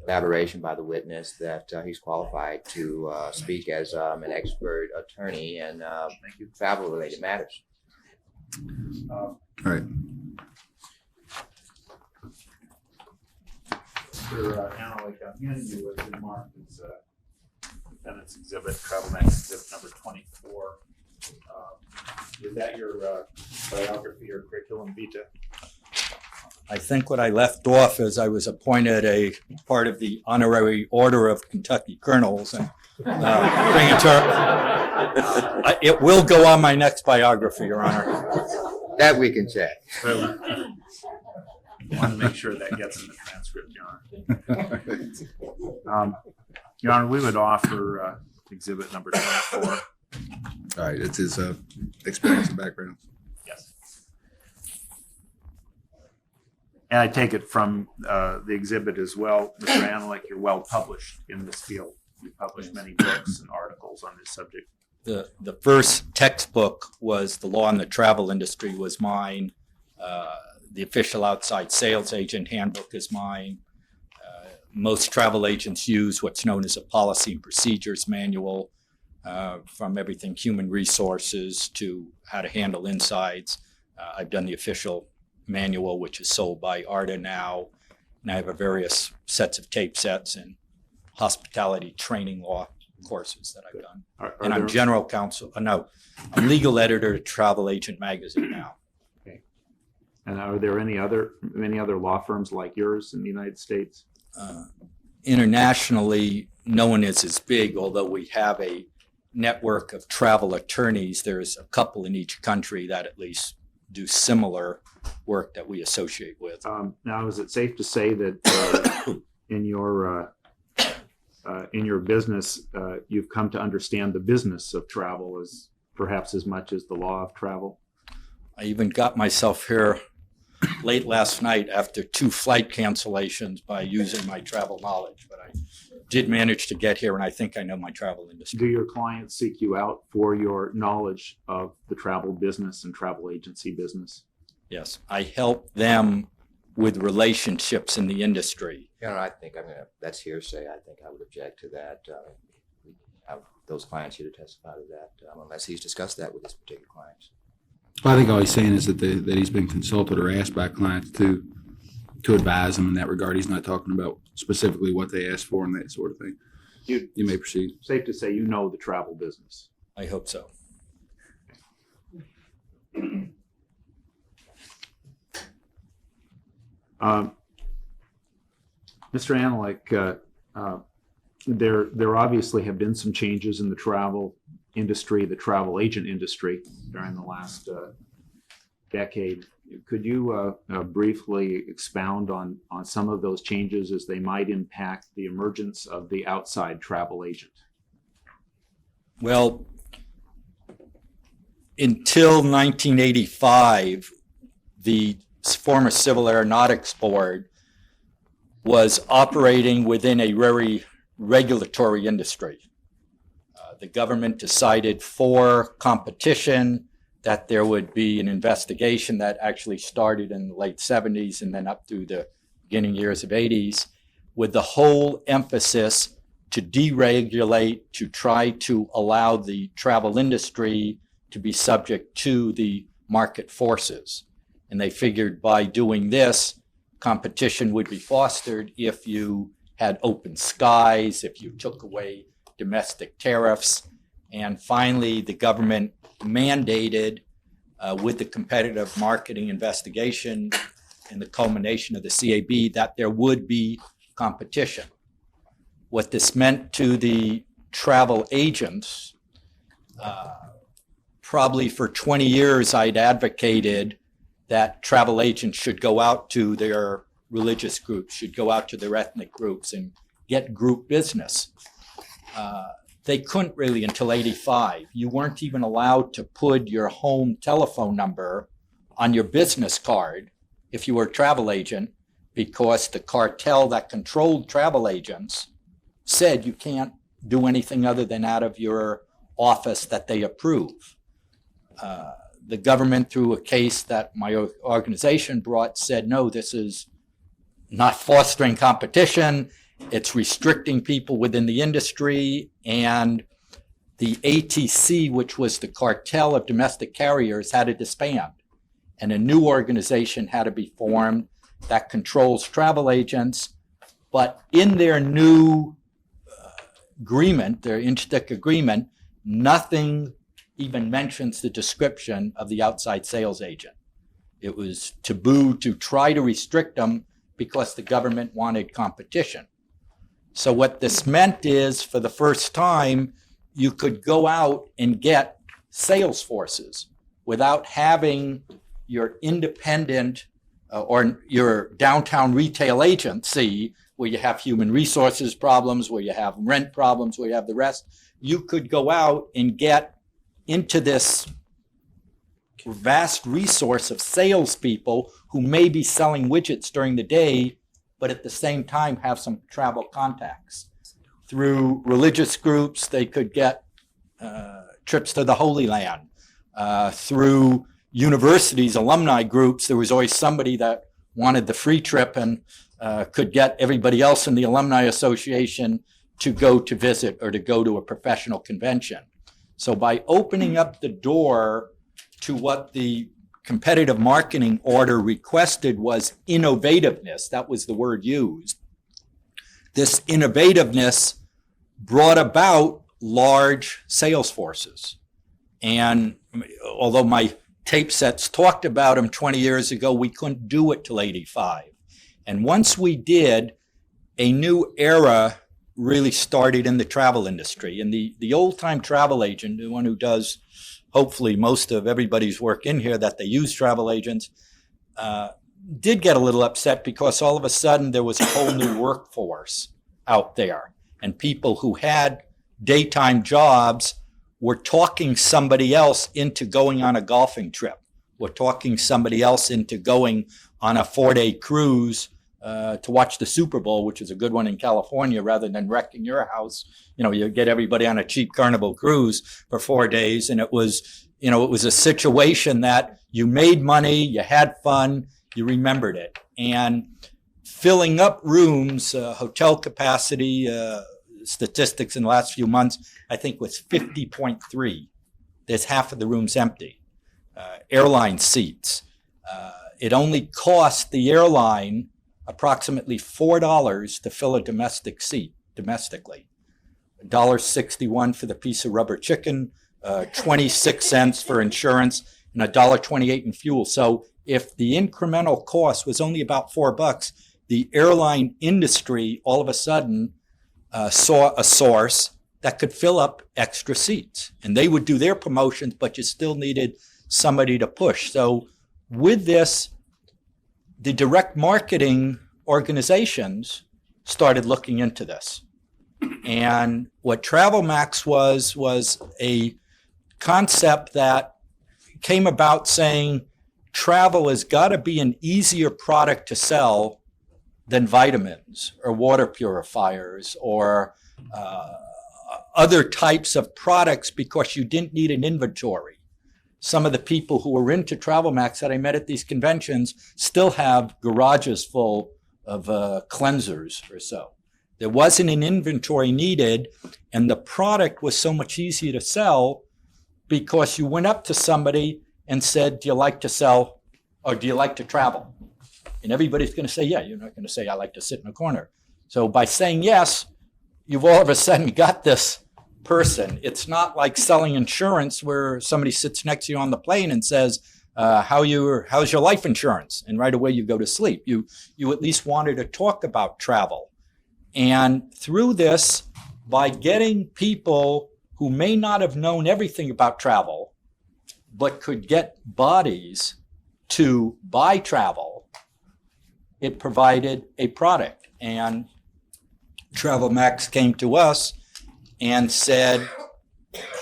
elaboration by the witness that he's qualified to speak as an expert attorney in travel-related matters. All right. Mr. Annalich, I'm handing you what's been marked as defendant's exhibit, travel max exhibit number 24. Is that your biography or curriculum vitae? I think what I left off is I was appointed a part of the Honorary Order of Kentucky Colonels, and bring it to it will go on my next biography, Your Honor. That we can check. I want to make sure that gets in the transcript, Your Honor. Your Honor, we would offer exhibit number 24. All right, it's his experience and background. Yes. And I take it from the exhibit as well, Mr. Annalich, you're well published in this field. You've published many books and articles on this subject. The first textbook was The Law in the Travel Industry was mine. The Official Outside Sales Agent Handbook is mine. Most travel agents use what's known as a policy and procedures manual, from everything human resources to how to handle insides. I've done the official manual, which is sold by ARDA now, and I have various sets of tape sets and hospitality training law courses that I've done. And I'm general counsel, I'm legal editor to Travel Agent Magazine now. Okay. And are there many other law firms like yours in the United States? Internationally, no one is as big, although we have a network of travel attorneys. There's a couple in each country that at least do similar work that we associate with. Now, is it safe to say that in your business, you've come to understand the business of travel as perhaps as much as the law of travel? I even got myself here late last night after 2 flight cancellations by using my travel knowledge, but I did manage to get here, and I think I know my travel industry. Do your clients seek you out for your knowledge of the travel business and travel agency business? Yes, I help them with relationships in the industry. You know, I think that's hearsay. I think I would object to that. We have those clients here to testify to that, unless he's discussed that with his particular clients. Well, I think all he's saying is that that he's been consulted or asked by clients to advise him in that regard. He's not talking about specifically what they asked for and that sort of thing. You may proceed. Safe to say you know the travel business. I hope so. Mr. Annalich, there obviously have been some changes in the travel industry, the travel agent industry during the last decade. Could you briefly expound on some of those changes as they might impact the emergence of the outside travel agent? Well, until 1985, the former Civil Aeronautics Board was operating within a very regulatory industry. The government decided for competition that there would be an investigation that actually started in the late 70s and then up through the beginning years of 80s, with the whole emphasis to deregulate, to try to allow the travel industry to be subject to the market forces. And they figured by doing this, competition would be fostered if you had open skies, if you took away domestic tariffs. And finally, the government mandated with the competitive marketing investigation and the culmination of the CAB that there would be competition. What this meant to the travel agents. Probably for 20 years, I'd advocated that travel agents should go out to their religious groups, should go out to their ethnic groups and get group business. They couldn't really until 85. You weren't even allowed to put your home telephone number on your business card if you were a travel agent, because the cartel that controlled travel agents said you can't do anything other than out of your office that they approve. The government, through a case that my organization brought, said, no, this is not fostering competition. It's restricting people within the industry. And the ATC, which was the cartel of domestic carriers, had to disband. And a new organization had to be formed that controls travel agents. But in their new agreement, their Inchstick agreement, nothing even mentions the description of the outside sales agent. It was taboo to try to restrict them because the government wanted competition. So what this meant is, for the first time, you could go out and get sales forces without having your independent or your downtown retail agency, where you have human resources problems, where you have rent problems, where you have the rest. You could go out and get into this vast resource of salespeople who may be selling widgets during the day, but at the same time have some travel contacts. Through religious groups, they could get trips to the Holy Land. Through universities, alumni groups, there was always somebody that wanted the free trip and could get everybody else in the alumni association to go to visit or to go to a professional convention. So by opening up the door to what the competitive marketing order requested was innovativeness, that was the word used. This innovativeness brought about large sales forces. And although my tape sets talked about them 20 years ago, we couldn't do it till 85. And once we did, a new era really started in the travel industry. And the old-time travel agent, the one who does hopefully most of everybody's work in here that they use travel agents, did get a little upset because all of a sudden there was a whole new workforce out there. And people who had daytime jobs were talking somebody else into going on a golfing trip. Were talking somebody else into going on a 4-day cruise to watch the Super Bowl, which is a good one in California, rather than wrecking your house. You know, you get everybody on a cheap Carnival cruise for 4 days. And it was, you know, it was a situation that you made money, you had fun, you remembered it. And filling up rooms, hotel capacity, statistics in the last few months, I think was 50.3. There's half of the rooms empty. Airline seats. It only cost the airline approximately $4 to fill a domestic seat domestically. $1.61 for the piece of rubber chicken, 26 cents for insurance, and $1.28 in fuel. So if the incremental cost was only about $4, the airline industry all of a sudden saw a source that could fill up extra seats. And they would do their promotions, but you still needed somebody to push. So with this, the direct marketing organizations started looking into this. And what TravelMax was a concept that came about saying travel has got to be an easier product to sell than vitamins or water purifiers or other types of products, because you didn't need an inventory. Some of the people who were into TravelMax that I met at these conventions still have garages full of cleansers or so. There wasn't an inventory needed, and the product was so much easier to sell because you went up to somebody and said, do you like to sell or do you like to travel? And everybody's going to say, yeah. You're not going to say, I like to sit in a corner. So by saying yes, you've all of a sudden got this person. It's not like selling insurance where somebody sits next to you on the plane and says, how's your life insurance? And right away you go to sleep. You at least wanted to talk about travel. And through this, by getting people who may not have known everything about travel, but could get bodies to buy travel, it provided a product. And Travel Max came to us and said,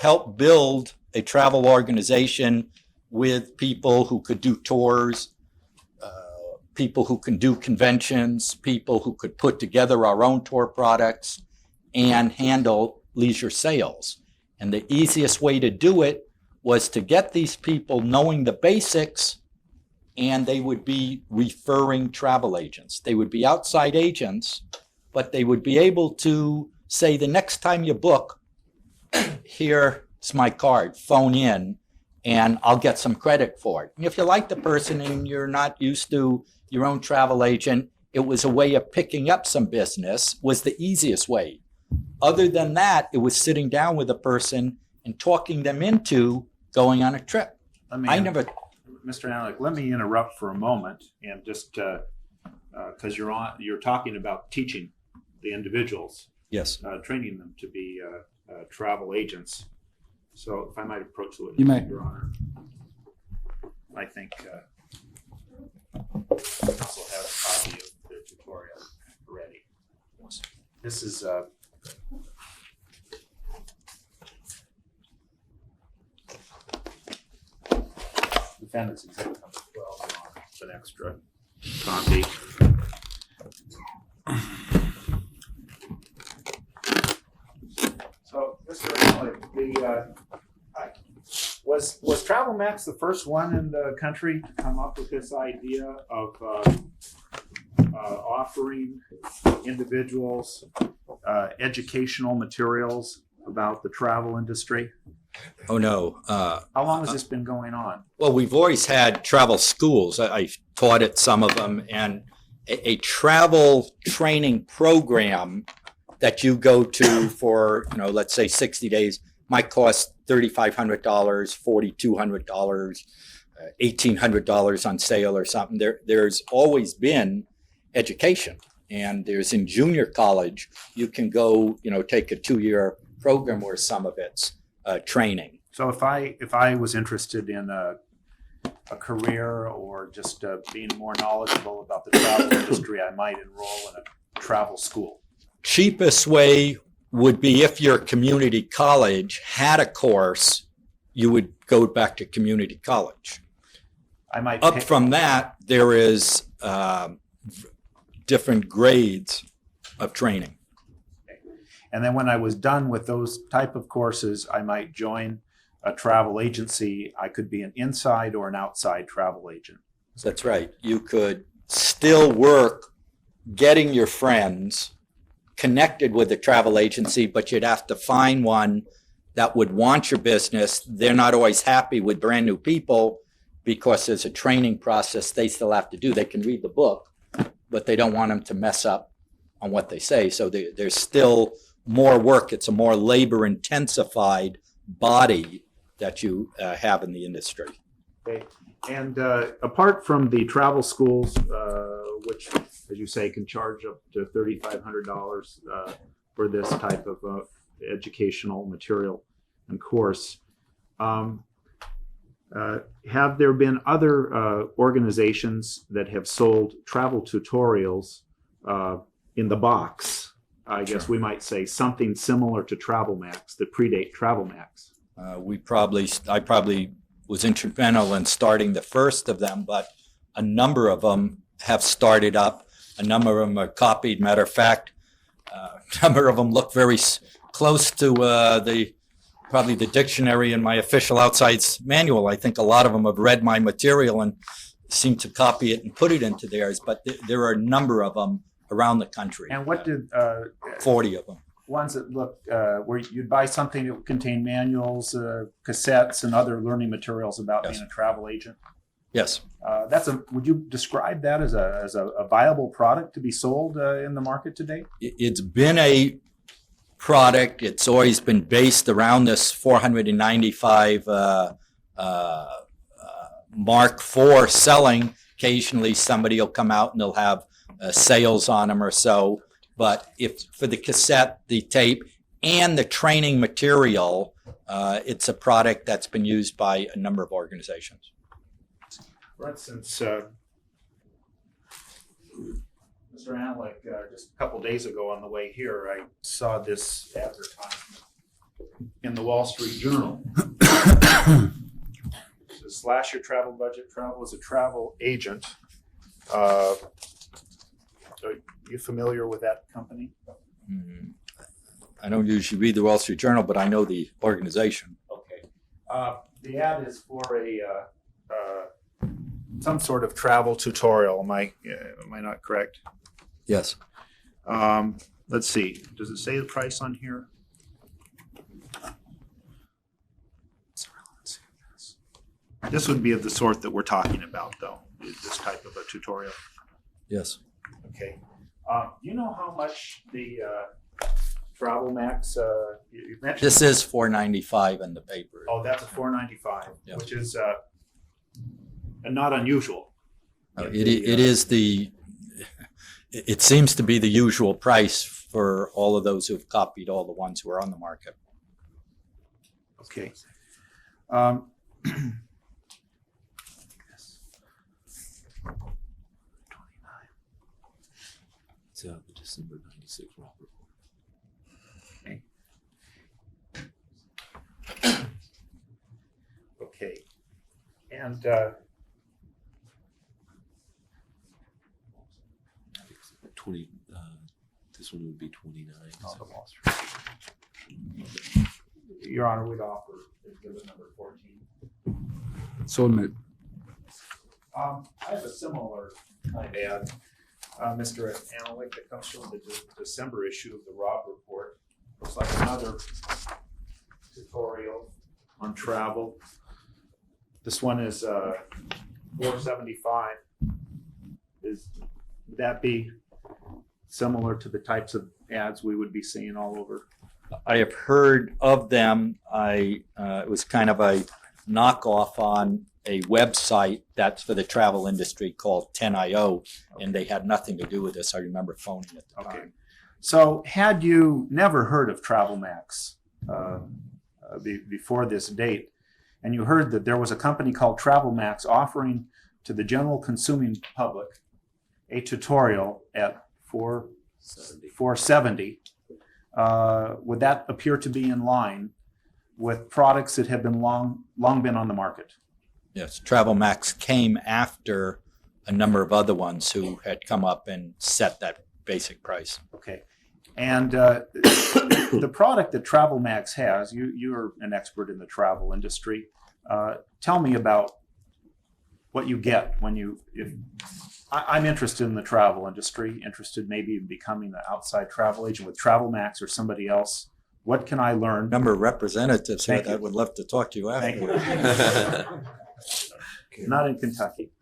help build a travel organization with people who could do tours, people who can do conventions, people who could put together our own tour products and handle leisure sales. And the easiest way to do it was to get these people knowing the basics, and they would be referring travel agents. They would be outside agents, but they would be able to say, the next time you book, here's my card, phone in, and I'll get some credit for it. And if you like the person and you're not used to your own travel agent, it was a way of picking up some business, was the easiest way. Other than that, it was sitting down with a person and talking them into going on a trip. Mr. Alec, let me interrupt for a moment and just because you're talking about teaching the individuals, yes, training them to be travel agents. So if I might approach the witness, You may. Your Honor. I think also have a copy of the tutorial ready. This is Defendant's Exhibit number 12, Your Honor. It's an extra copy. So, Mr. Alec, was Travel Max the first one in the country to come up with this idea of offering individuals educational materials about the travel industry? Oh, no. How long has this been going on? Well, we've always had travel schools. I taught at some of them, and a travel training program that you go to for, let's say 60 days might cost $3,500, $4,200, $1,800 on sale or something. There's always been education, and there's in junior college, you can go, take a 2-year program where some of it's training. So if I was interested in a career or just being more knowledgeable about the travel industry, I might enroll in a travel school. Cheapest way would be if your community college had a course, you would go back to community college. I might Up from that, there is different grades of training. And then when I was done with those type of courses, I might join a travel agency. I could be an inside or an outside travel agent. That's right. You could still work getting your friends connected with a travel agency, but you'd have to find one that would want your business. They're not always happy with brand new people because there's a training process they still have to do. They can read the book, but they don't want them to mess up on what they say. So there's still more work. It's a more labor intensified body that you have in the industry. Okay. And apart from the travel schools, which, as you say, can charge up to $3,500 for this type of educational material and course, have there been other organizations that have sold travel tutorials in the box? I guess we might say something similar to Travel Max that predate Travel Max. I probably was instrumental in starting the first of them, but a number of them have started up. A number of them are copied. Matter of fact, a number of them look very close to probably the dictionary in my official outsides manual. I think a lot of them have read my material and seem to copy it and put it into theirs, but there are a number of them around the country. And what did 40 of them. Ones that look where you'd buy something that would contain manuals, cassettes, and other learning materials about being a travel agent? Yes. Would you describe that as a viable product to be sold in the market today? It's been a product. It's always been based around this 495 mark for selling. Occasionally somebody will come out and they'll have sales on them or so. But if for the cassette, the tape, and the training material. It's a product that's been used by a number of organizations. For instance, Mr. Anlick, just a couple days ago on the way here, I saw this advertisement in the Wall Street Journal. It says, slash your travel budget. Travel as a travel agent. Are you familiar with that company? I don't usually read the Wall Street Journal, but I know the organization. Okay. The ad is for a some sort of travel tutorial. Am I not correct? Yes. Let's see. Does it say the price on here? This would be of the sort that we're talking about, though. This type of a tutorial. Yes. Okay. Do you know how much the Travel Max? You mentioned This is $4.95 in the paper. Oh, that's a $4.95, Yeah. which is not unusual. It is the. It seems to be the usual price for all of those who've copied all the ones who are on the market. Okay. It's the December 96 Rob report. Okay. Okay. And This one would be 29. Your Honor, we'd offer exhibit number 14. So admitted. I have a similar kind of ad, Mr. Anlick, that comes from the December issue of the Rob Report. Looks like another tutorial on travel. This one is $4.75. Would that be similar to the types of ads we would be seeing all over? I have heard of them. It was kind of a knockoff on a website that's for the travel industry called 10IO, and they had nothing to do with this. I remember phoning at the time. So had you never heard of Travel Max before this date, and you heard that there was a company called Travel Max offering to the general consuming public a tutorial at $4.70, would that appear to be in line with products that have been long been on the market? Yes, Travel Max came after a number of other ones who had come up and set that basic price. Okay. And the product that Travel Max has, you're an expert in the travel industry. Tell me about what you get when I'm interested in the travel industry, interested maybe in becoming an outside travel agent with Travel Max or somebody else. What can I learn? Number of representatives here Thank that you. would love to talk to you Thank after. you. Not in Kentucky.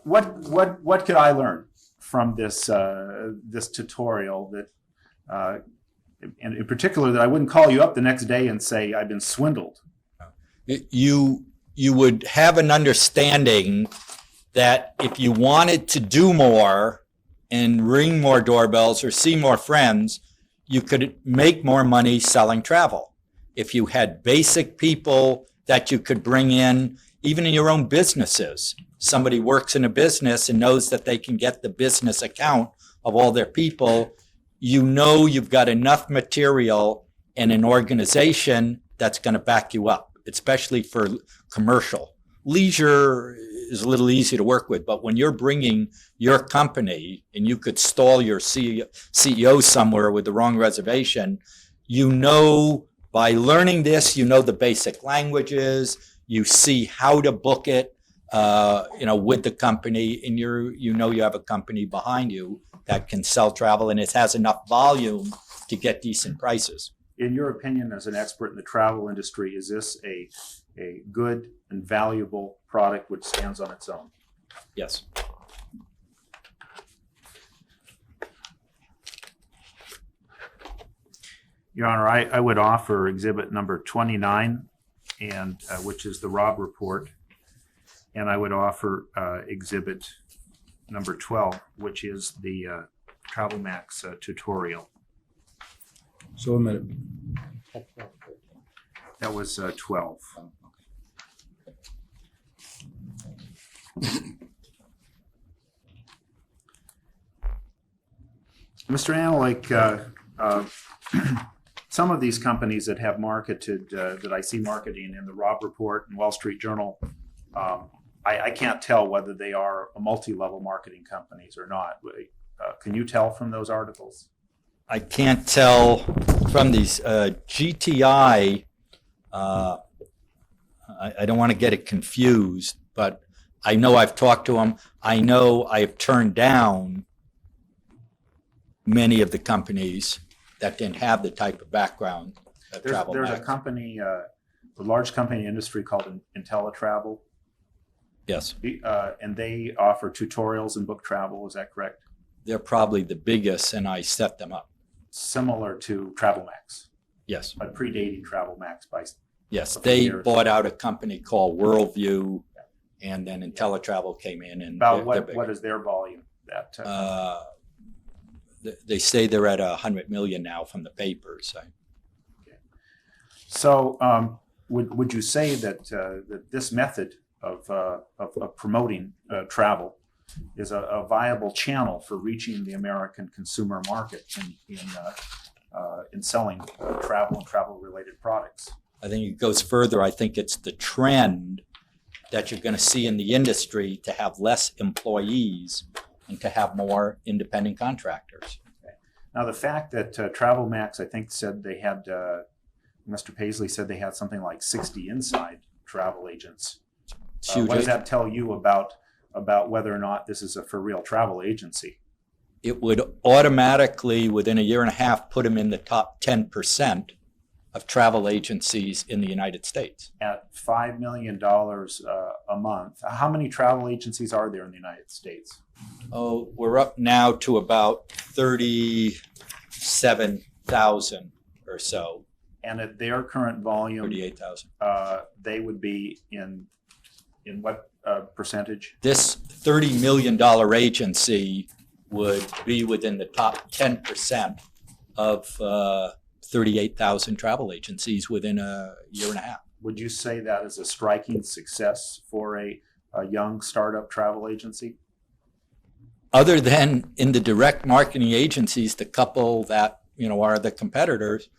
What could I learn from this tutorial that, and in particular, that I wouldn't call you up the next day and say I've been swindled? You would have an understanding that if you wanted to do more and ring more doorbells or see more friends, you could make more money selling travel. If you had basic people that you could bring in, even in your own businesses, somebody works in a business and knows that they can get the business account of all their people, you know you've got enough material and an organization that's going to back you up, especially for commercial. Leisure is a little easy to work with, but when you're bringing your company and you could stall your CEO somewhere with the wrong reservation, you know by learning this, you know the basic languages, you see how to book it, with the company, and you know you have a company behind you that can sell travel and it has enough volume to get decent prices. In your opinion, as an expert in the travel industry, is this a good and valuable product which stands on its own? Yes. Your Honor, I would offer exhibit number 29, and which is the Rob Report, and I would offer exhibit number 12, which is the Travel Max tutorial. So a minute. That was 12. Mr. Analyk, some of these companies that have marketed, that I see marketing in the Robb Report and Wall Street Journal, I can't tell whether they are a multi-level marketing companies or not. Can you tell from those articles? I can't tell from these. GTI, I don't want to get it confused, but I know I've talked to them. I know I've turned down many of the companies that didn't have the type of background that Travel There's Max. a company, a large company in industry called IntelliTravel. Yes. And they offer tutorials and book travel, is that correct? They're probably the biggest, and I set them up. Similar to Travel Max. Yes. But predating Travel Max by Yes, couple they years. bought out a company called Worldview, and then IntelliTravel came in, and About they're big. what is their volume? That They say they're at 100 million now from the papers. So would you say that that this method of promoting travel is a viable channel for reaching the American consumer market in selling travel and travel related products? I think it goes further. I think it's the trend that you're going to see in the industry to have less employees and to have more independent contractors. Now, the fact that Travel Max, I think, said they had, Mr. Paisley said they had something like 60 inside travel agents. What does that tell you about whether or not this is a for real travel agency? It would automatically, within a year and a half, put them in the top 10% of travel agencies in the United States. At $5 million a month, how many travel agencies are there in the United States? Oh, we're up now to about 37,000 or so. And at their current volume, 38,000. They would be in what percentage? This $30 million agency would be within the top 10% of 38,000 travel agencies within a year and a half. Would you say that is a striking success for a young startup travel agency? Other than in the direct marketing agencies, the couple that are the competitors,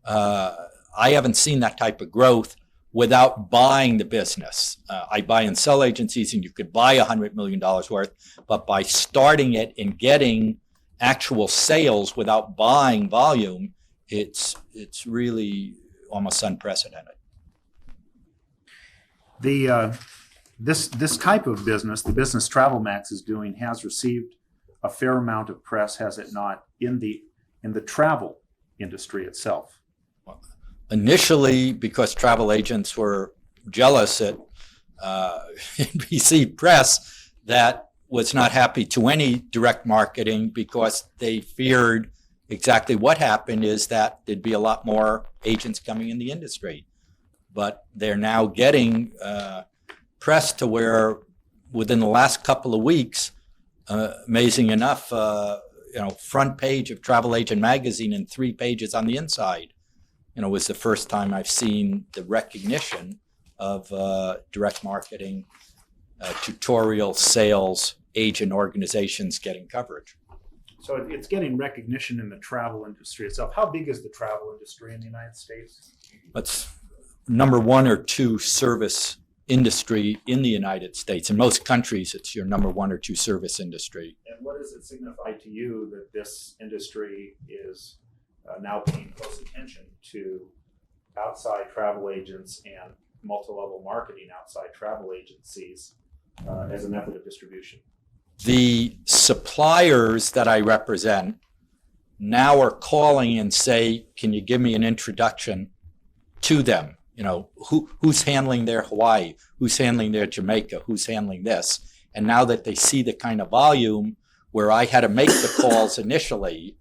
I haven't seen that type of growth without buying the business. I buy and sell agencies, and you could buy $100 million worth, but by starting it and getting actual sales without buying volume, it's really almost unprecedented. This type of business, the business Travel Max is doing, has received a fair amount of press, has it not, in the travel industry itself? Initially, because travel agents were jealous at NBC press that was not happy to any direct marketing, because they feared exactly what happened is that there'd be a lot more agents coming in the industry. But they're now getting press to where within the last couple of weeks, amazing enough, front page of Travel Agent Magazine and 3 pages on the inside, was the first time I've seen the recognition of direct marketing, tutorial sales, agent organizations getting coverage. So it's getting recognition in the travel industry itself. How big is the travel industry in the United States? It's number 1 or 2 service industry in the United States. In most countries, it's your number 1 or 2 service industry. And what does it signify to you that this industry is now paying close attention to outside travel agents and multi-level marketing outside travel agencies as a method of distribution? The suppliers that I represent now are calling and say, can you give me an introduction to them? Who's handling their Hawaii? Who's handling their Jamaica? Who's handling this? And now that they see the kind of volume where I had to make the calls initially,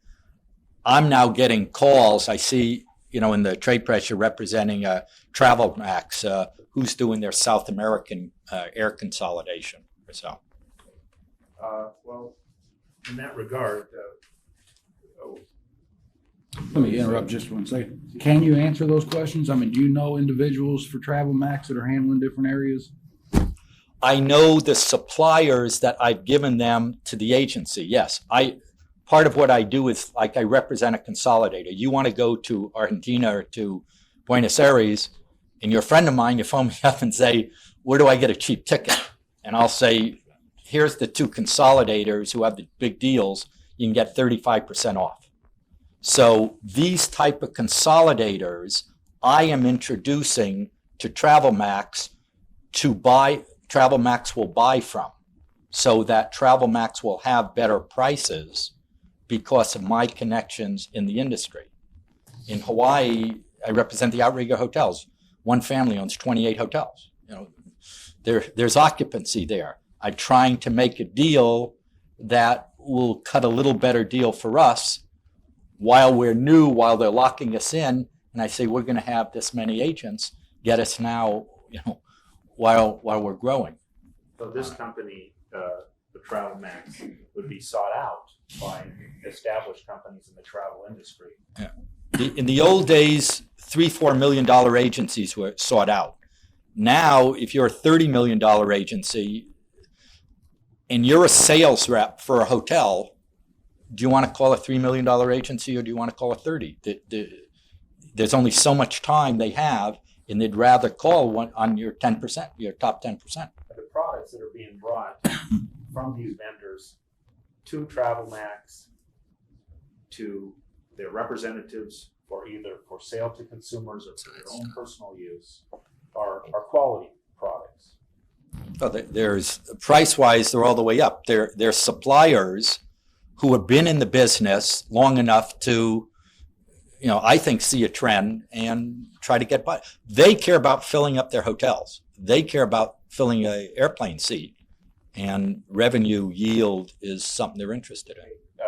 I'm now getting calls. I see, in the trade press, you're representing Travel Max, who's doing their South American air consolidation or so. Well, in that regard, Let me interrupt just one second. Can you answer those questions? I mean, do you know individuals for Travel Max that are handling different areas? I know the suppliers that I've given them to the agency. Yes, part of what I do is like I represent a consolidator. You want to go to Argentina or to Buenos Aires, and you're a friend of mine, you phone me up and say, where do I get a cheap ticket? And I'll say, here's the two consolidators who have the big deals. You can get 35% off. So these type of consolidators, I am introducing to Travel Max to buy, Travel Max will buy from, so that Travel Max will have better prices because of my connections in the industry. In Hawaii, I represent the Outrigger hotels. One family owns 28 hotels. You know, there's occupancy there. I'm trying to make a deal that will cut a little better deal for us while we're new, while they're locking us in. And I say, we're going to have this many agents, get us now, you know, while we're growing. so this company, the Travel Max, would be sought out by established companies in the travel industry. In the old days, $3-4 million agencies were sought out. Now, if you're a $30 million agency and you're a sales rep for a hotel, do you want to call a $3 million agency or do you want to call a 30? There's only so much time they have, and they'd rather call one on your 10%, your top 10%. The products that are being brought from these vendors to Travel Max, to their representatives, or either for sale to consumers or for their own personal use, are quality products. Oh, there's price-wise, they're all the way up. They're suppliers who have been in the business long enough to, you know, I think see a trend and try to get by. They care about filling up their hotels. They care about filling an airplane seat, and revenue yield is something they're interested in.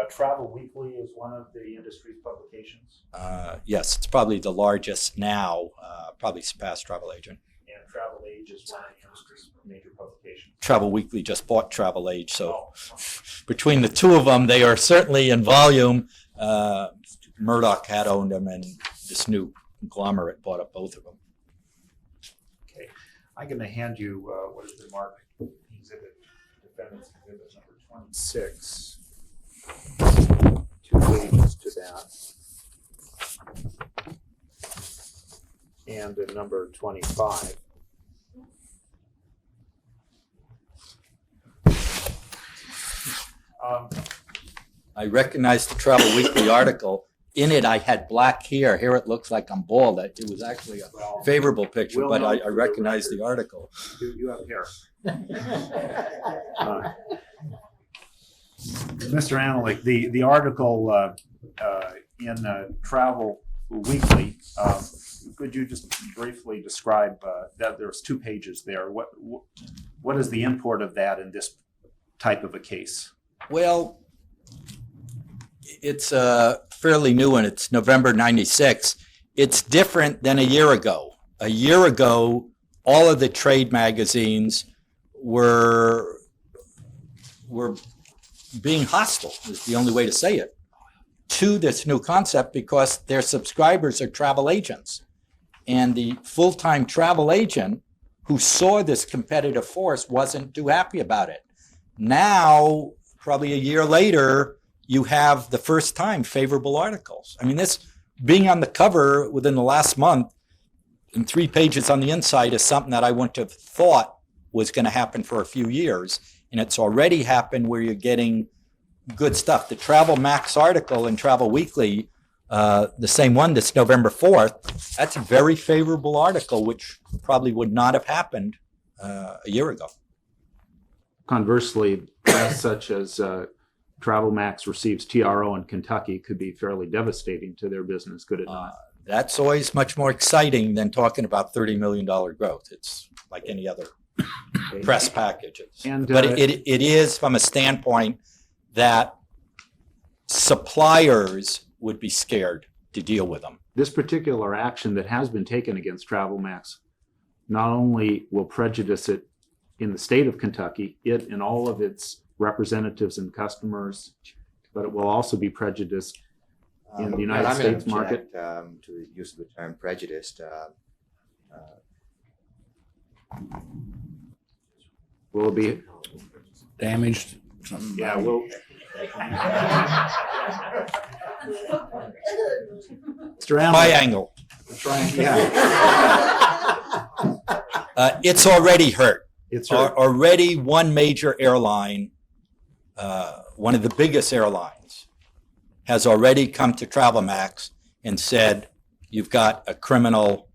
Travel Weekly is one of the industry's publications. Yes, it's probably the largest now, probably surpassed Travel Agent. And Travel Age is one of the industry's major publications. Travel Weekly just bought Travel Age, so between the two of them, they are certainly in volume. Murdoch had owned them, and this new conglomerate bought up both of them. Okay, I'm going to hand you what is the mark exhibit, defendant's exhibit number 26. 2 pages to that, and number 25. I recognize the Travel Weekly article. In it, I had black hair. Here it looks like I'm bald. It was actually a favorable picture, but I recognize the article. You have hair. Mr. Analik, the article in Travel Weekly, could you just briefly describe that? There's 2 pages there. What is the import of that in this type of a case? Well, it's fairly new, and it's November '96. It's different than a year ago. A year ago, all of the trade magazines were being hostile, is the only way to say it, to this new concept, because their subscribers are travel agents. And the full-time travel agent who saw this competitive force wasn't too happy about it. Now, probably a year later, you have the first time favorable articles. I mean, this being on the cover within the last month and 3 pages on the inside is something that I wouldn't have thought was going to happen for a few years. And it's already happened where you're getting good stuff. The Travel Max article in Travel Weekly, the same one that's November 4th, that's a very favorable article, which probably would not have happened a year ago. Conversely, press such as Travel Max receives TRO in Kentucky could be fairly devastating to their business, could it not? That's always much more exciting than talking about $30 million growth. It's like any other press packages. But it is from a standpoint that suppliers would be scared to deal with them. This particular action that has been taken against Travel Max not only will prejudice it in the state of Kentucky, it and all of its representatives and customers, but it will also be prejudiced in the United I'm gonna States market. object, to the use of the term prejudiced. Will it be damaged? Something Yeah, we'll. Mr. Allen. Triangle. It's already hurt. It's hurt. Already one major airline, one of the biggest airlines, has already come to TravelMax and said, you've got a criminal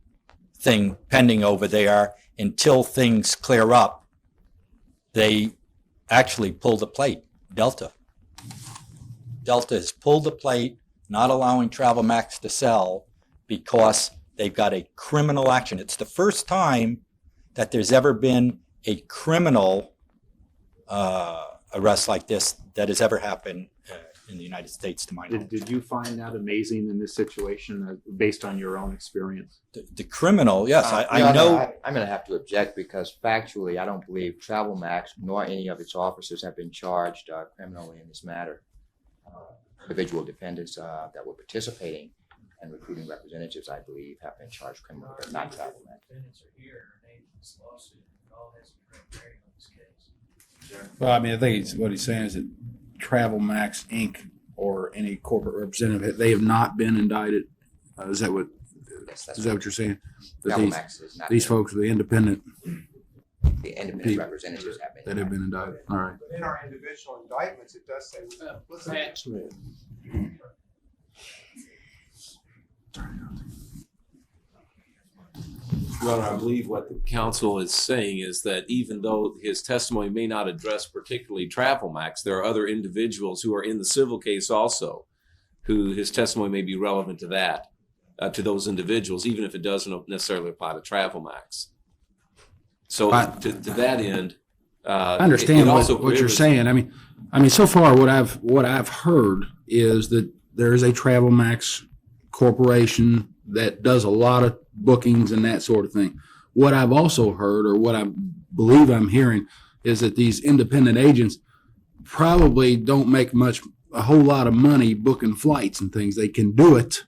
thing pending over there. Until things clear up, they actually pulled the plate. Delta has pulled the plate, not allowing TravelMax to sell because they've got a criminal action. It's the first time that there's ever been a criminal arrest like this that has ever happened in the United States, to my knowledge. Did you find that amazing in this situation, based on your own experience? The criminal, yes, I No, know. I'm going to have to object because factually, I don't believe TravelMax nor any of its officers have been charged criminally in this matter. Individual defendants that were participating and recruiting representatives, I believe, have been charged criminally, but not TravelMax. Defendants are here named in this lawsuit. It all has a direct bearing on this case. Well, I mean, I think what he's saying is that TravelMax Inc. or any corporate representative, they have not been indicted. Is that what? Yes, Is that what you're saying? That TravelMax is not. these folks are the independent The independent people representatives have been. that have been indicted. All right. But in our individual indictments, it does say, Your Honor, I believe what the counsel is saying is that even though his testimony may not address particularly TravelMax, there are other individuals who are in the civil case also, who his testimony may be relevant to that, to those individuals, even if it doesn't necessarily apply to TravelMax. So to that end, I understand what you're prohibits- saying. I mean, so far what I've heard is that there is a TravelMax corporation that does a lot of bookings and that sort of thing. What I've also heard, or what I believe I'm hearing, is that these independent agents probably don't make a whole lot of money booking flights and things. They can do it,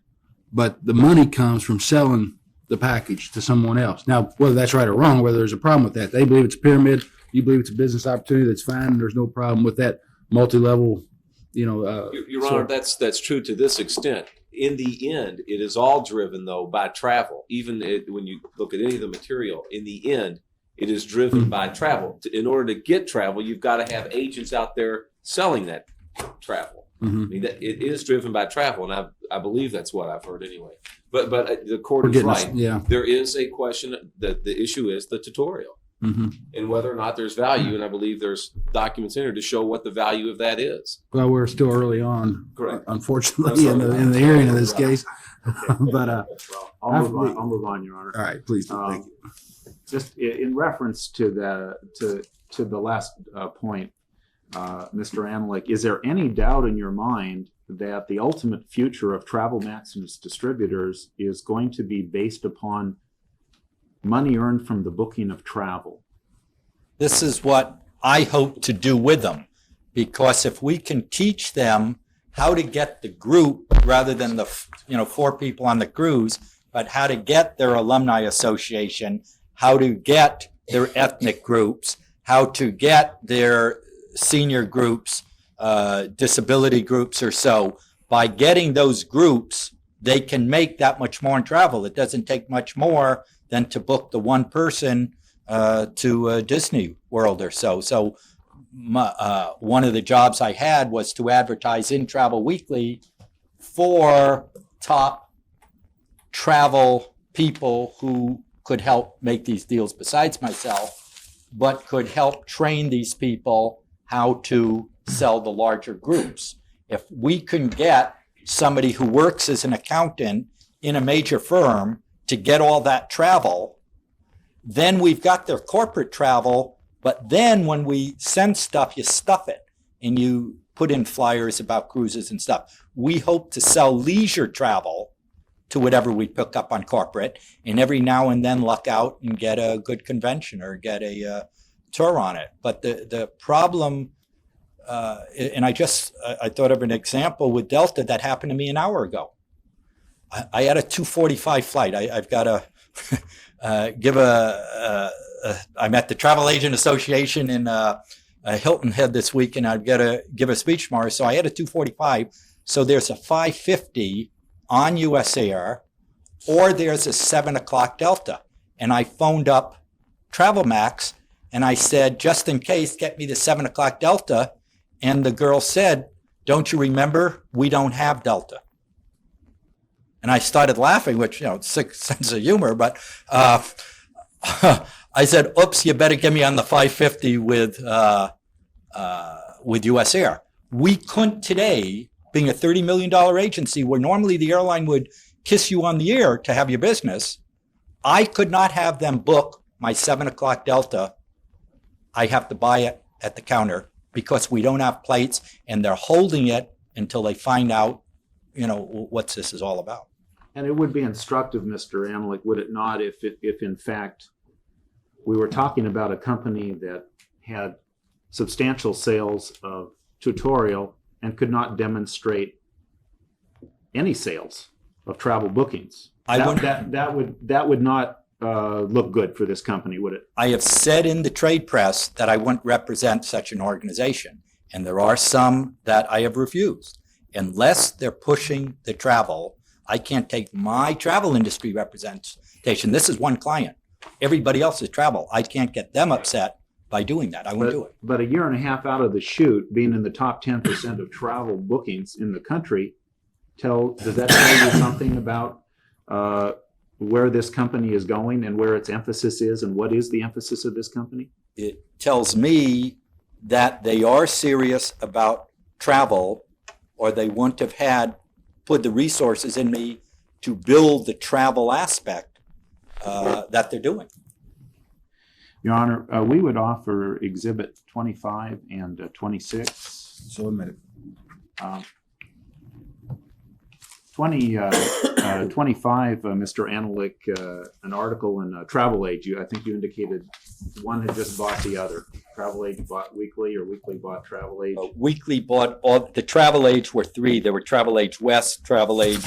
but the money comes from selling the package to someone else. Now, whether that's right or wrong, whether there's a problem with that, they believe it's a pyramid. You believe it's a business opportunity. That's fine. There's no problem with that multi-level, Your Honor, that's true to this extent. In the end, it is all driven, though, by travel. Even when you look at any of the material, in the end, it is driven by travel. In order to get travel, you've got to have agents out there selling that travel. Mm-hmm. I mean, it is driven by travel, and I believe that's what I've heard anyway. But the court is right. Yeah. There is a question that the issue is the tutorial. Mm-hmm. And whether or not there's value, and I believe there's documents in here to show what the value of that is. Well, we're still early on, Correct. Unfortunately, in the hearing of this case. But I'll move on, Your Honor. All right, please do. Thank you. Just in reference to the last point, Mr. Amelick, is there any doubt in your mind that the ultimate future of TravelMax and its distributors is going to be based upon money earned from the booking of travel? This is what I hope to do with them, because if we can teach them how to get the group rather than the 4 people on the cruise, but how to get their alumni association, how to get their ethnic groups, how to get their senior groups, disability groups or so. By getting those groups, they can make that much more in travel. It doesn't take much more than to book the one person to Disney World or so. So one of the jobs I had was to advertise in Travel Weekly for top travel people who could help make these deals besides myself, but could help train these people how to sell the larger groups. If we can get somebody who works as an accountant in a major firm to get all that travel, then we've got their corporate travel, but then when we send stuff, you stuff it and you put in flyers about cruises and stuff. We hope to sell leisure travel to whatever we pick up on corporate, and every now and then luck out and get a good convention or get a tour on it. But the problem and I thought of an example with Delta that happened to me an hour ago. I had a 2:45 flight. I've got to give I'm at the Travel Agent Association in Hilton Head this week, and I've got to give a speech tomorrow. So I had a 2:45. So there's a 5:50 on US Air, or there's a 7 o'clock Delta. And I phoned up Travel Max, and I said, just in case, get me the 7 o'clock Delta. And the girl said, don't you remember? We don't have Delta. And I started laughing, which, sick sense of humor, but I said, oops, you better get me on the 5:50 with US Air. We couldn't today, being a $30 million agency, where normally the airline would kiss you on the ear to have your business, I could not have them book my 7 o'clock Delta. I have to buy it at the counter because we don't have plates, and they're holding it until they find out, what this is all about. And it would be instructive, Mr. Amlich, would it not, if in fact we were talking about a company that had substantial sales of tutorial and could not demonstrate any sales of travel bookings? That would not look good for this company, would it? I have said in the trade press that I wouldn't represent such an organization, and there are some that I have refused. Unless they're pushing the travel, I can't take my travel industry representation. This is one client. Everybody else is travel. I can't get them upset by doing that. I won't do it. But a year and a half out of the chute, being in the top 10% of travel bookings in the country, does that tell you something about where this company is going and where its emphasis is, and what is the emphasis of this company? It tells me that they are serious about travel, or they wouldn't have put the resources in me to build the travel aspect that they're doing. Your Honor, we would offer Exhibit 25 and 26. So a minute. 25, Mr. Analik, an article in Travel Age. I think you indicated one had just bought the other. Travel Age bought Weekly, or Weekly bought Travel Age? Weekly bought all the Travel Age were three. There were Travel Age West, Travel Age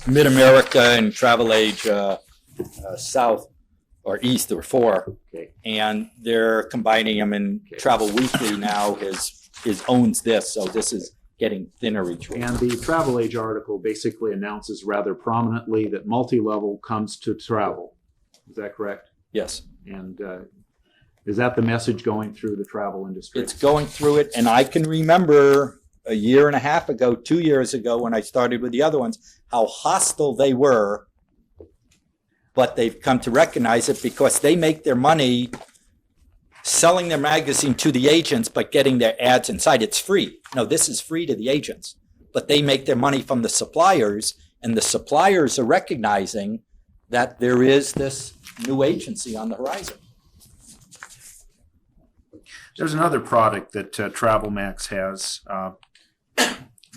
Mid-America, and Travel Age South or East. There were four. Okay. And they're combining them, and Travel Weekly now owns this. So this is getting thinner each week. And the Travel Age article basically announces rather prominently that multi-level comes to travel. Is that correct? Yes. And is that the message going through the travel industry? It's going through it, and I can remember a year and a half ago, 2 years ago, when I started with the other ones, how hostile they were, but they've come to recognize it because they make their money selling their magazine to the agents, but getting their ads inside. It's free. No, this is free to the agents, but they make their money from the suppliers, and the suppliers are recognizing that there is this new agency on the horizon. There's another product that Travel Max has,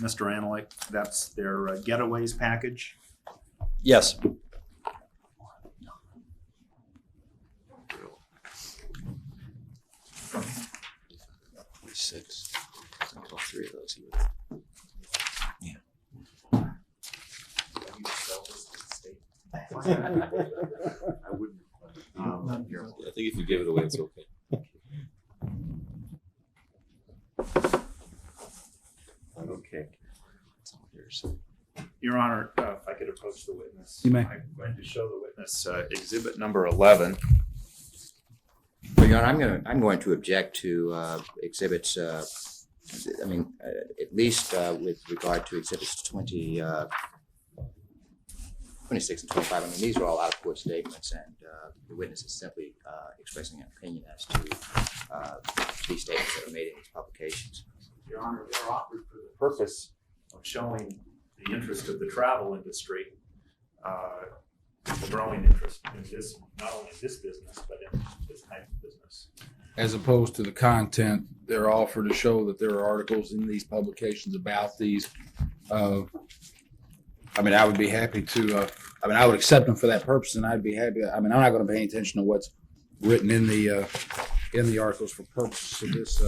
Mr. Analik. That's their Getaways package. Yes. Six. All three of those. Yeah. I wouldn't. I think if you give it away, it's okay. Okay. Your Honor, if I could approach the witness. You may. I'm going to show the witness exhibit number 11. Well, Your Honor, I'm going to object to exhibits. At least with regard to exhibits 26 and 25. I mean, these are all out of court statements, and the witness is simply expressing an opinion as to these statements that are made in these publications. Your Honor, they're offered for the purpose of showing the interest of the travel industry, the growing interest in this, not only this business, but in this type of business. As opposed to the content, they're offered to show that there are articles in these publications about these. I would be happy to, I would accept them for that purpose, and I'd be happy. I'm not going to pay any attention to what's written in the articles for purposes of this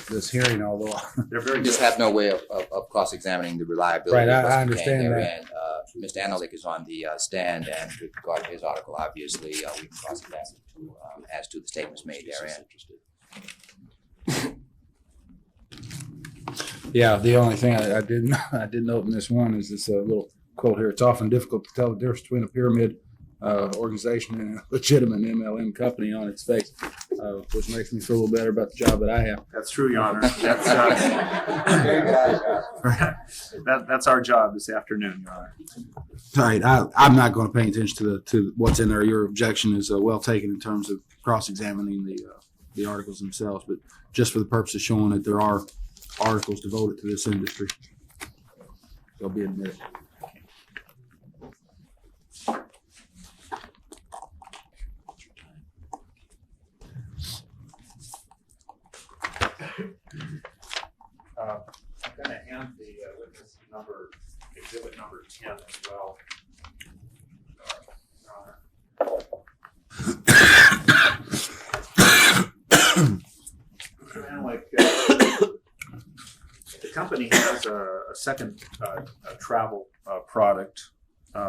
this hearing, although. They're very We just good. have no way of cross-examining the reliability Right, of what's I contained understand therein. Mr. Analik is on the stand, and with regard to his article, obviously, we can cross-examine as to the statements made therein. Yeah, the only thing I didn't note in this one is this little quote here. It's often difficult to tell the difference between a pyramid organization and a legitimate MLM company on its face, which makes me feel a little better about the job that I have. That's true, Your Honor. That's our job this afternoon, Your Honor. All right, I'm not going to pay attention to what's in there. Your objection is well taken in terms of cross-examining the articles themselves, but just for the purpose of showing that there are articles devoted to this industry, they'll be admitted. I'm going to hand the witness exhibit number 10 as well. The company has a second travel product, which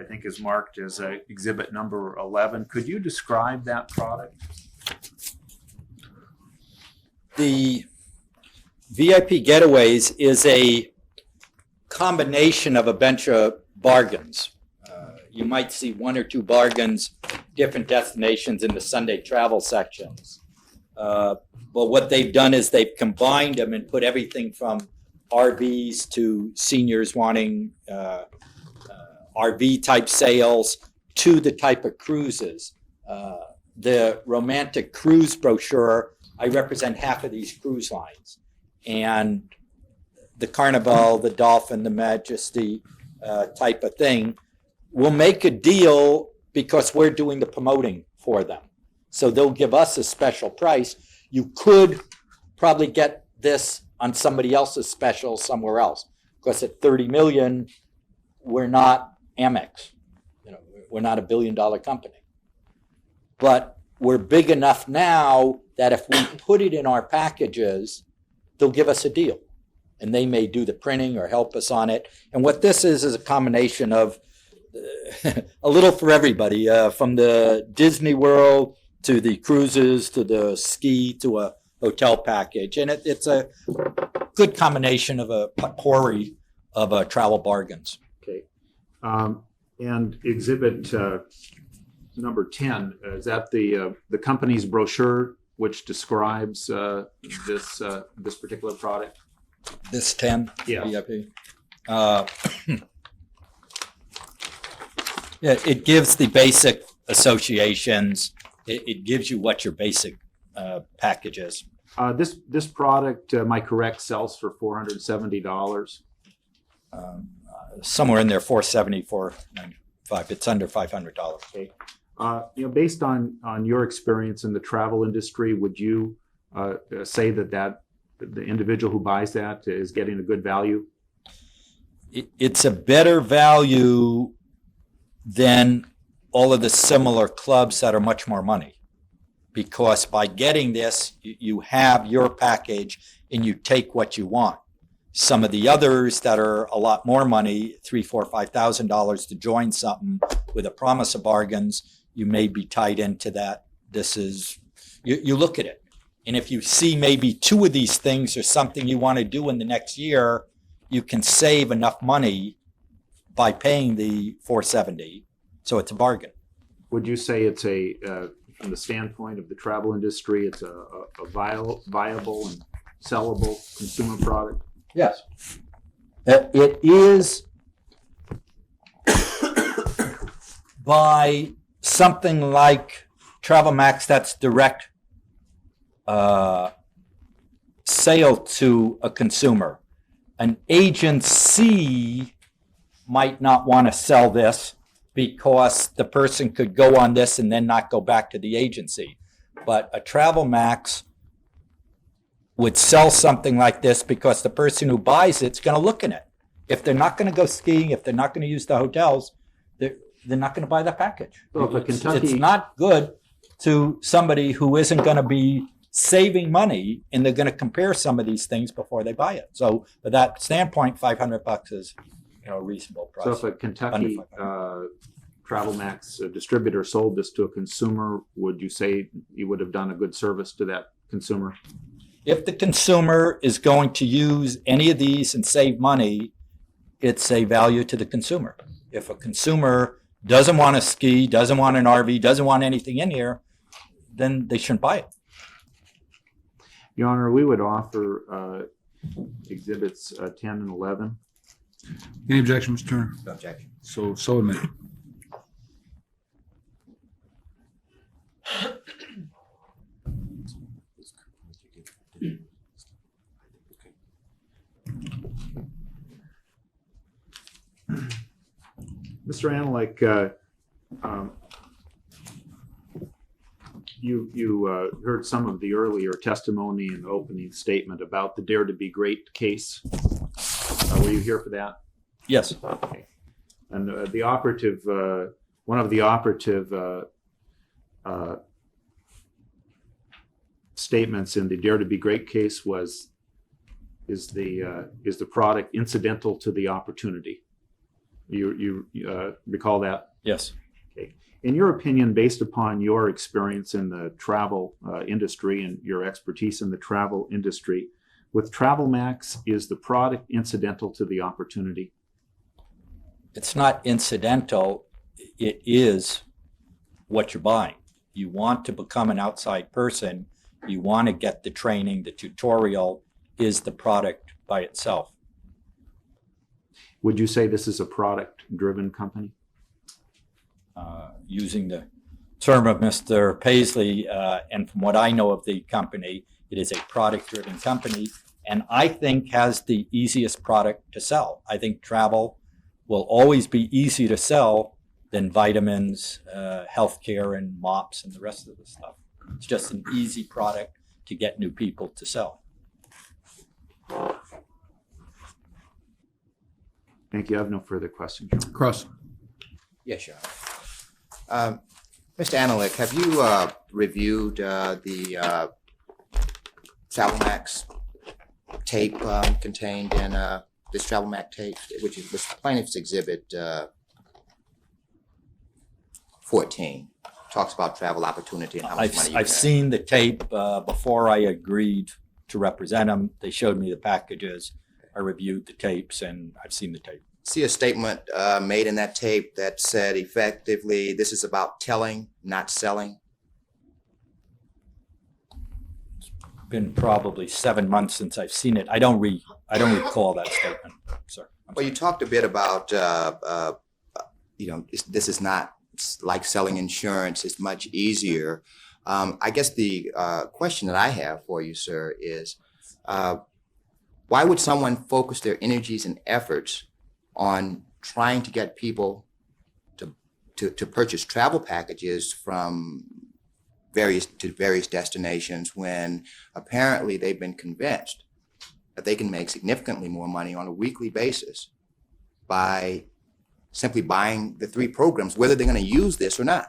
I think is marked as exhibit number 11. Could you describe that product? The VIP Getaways is a combination of a bunch of bargains. You might see one or two bargains, different destinations in the Sunday travel sections. But what they've done is they've combined them and put everything from RVs to seniors wanting RV type sales to the type of cruises. The romantic cruise brochure, I represent half of these cruise lines. And the Carnival, the Dolphin, the Majesty type of thing, will make a deal because we're doing the promoting for them. So they'll give us a special price. You could probably get this on somebody else's special somewhere else. Because at 30 million, we're not Amex. We're not $1 billion company. But we're big enough now that if we put it in our packages, they'll give us a deal. And they may do the printing or help us on it. And what this is a combination of a little for everybody, from the Disney World to the cruises to the ski to a hotel package. And it's a good combination of a potpourri of travel bargains. Okay. And exhibit number 10, is that the company's brochure which describes this particular product? This 10 Yeah. VIP. Yeah, it gives the basic associations. It gives you what your basic package is. This product, am I correct, sells for $470? Somewhere in there, $470, $495. It's under $500. Okay. Based on your experience in the travel industry, would you say that the individual who buys that is getting a good value? It's a better value than all of the similar clubs that are much more money. Because by getting this, you have your package and you take what you want. Some of the others that are a lot more money, $3,000, $4,000, $5,000 to join something with a promise of bargains, you may be tied into that. This is, you look at it. And if you see maybe two of these things or something you want to do in the next year, you can save enough money by paying the $470. So it's a bargain. Would you say it's from the standpoint of the travel industry, it's a viable and sellable consumer product? Yes. It is by something like Travel Max that's direct sale to a consumer. An agency might not want to sell this because the person could go on this and then not go back to the agency. But a Travel Max would sell something like this because the person who buys it's going to look in it. If they're not going to go skiing, if they're not going to use the hotels, they're not going to buy the package. Well, if It's not good to somebody who isn't going to be saving money, and they're going to compare some of these things before they buy it. So, from that standpoint, $500 is, a reasonable price. So if a Kentucky Travel Max distributor sold this to a consumer, would you say you would have done a good service to that consumer? If the consumer is going to use any of these and save money, it's a value to the consumer. If a consumer doesn't want to ski, doesn't want an RV, doesn't want anything in here, then they shouldn't buy it. Your Honor, we would offer exhibits 10 and 11. Any objection, Mr. Turner? No objection. So admitted. Mr. Analik, you heard some of the earlier testimony in the opening statement about the Dare to Be Great case. Were you here for that? Yes. Okay. And the operative, one of the operative statements in the Dare to Be Great case is the product incidental to the opportunity. You recall that? Yes. Okay. In your opinion, based upon your experience in the travel industry and your expertise in the travel industry, with Travel Max, is the product incidental to the opportunity? It's not incidental. It is what you're buying. You want to become an outside person. You want to get the training. The tutorial is the product by itself. Would you say this is a product-driven company? Using the term of Mr. Paisley, and from what I know of the company, it is a product-driven company, and I think has the easiest product to sell. I think travel will always be easier to sell than vitamins, healthcare, and mops, and the rest of the stuff. It's just an easy product to get new people to sell. Thank you. I have no further questions. Cross. Yes, Your Honor. Mr. Analik, have you reviewed the Travel Max tape contained in this Travel Max tape, which is Plaintiff's Exhibit 14? Talks about travel opportunity and how much money you I've seen the tape before I agreed to represent them. They showed me the packages. I reviewed the tapes, and I've seen the tape. See a statement made in that tape that said effectively this is about telling, not selling. It's been probably 7 months since I've seen it. I don't recall that statement, sir. Well, you talked a bit about this is not like selling insurance. It's much easier. I guess the question that I have for you, sir, is why would someone focus their energies and efforts on trying to get people to purchase travel packages from various destinations when apparently they've been convinced that they can make significantly more money on a weekly basis by simply buying the 3 programs, whether they're going to use this or not?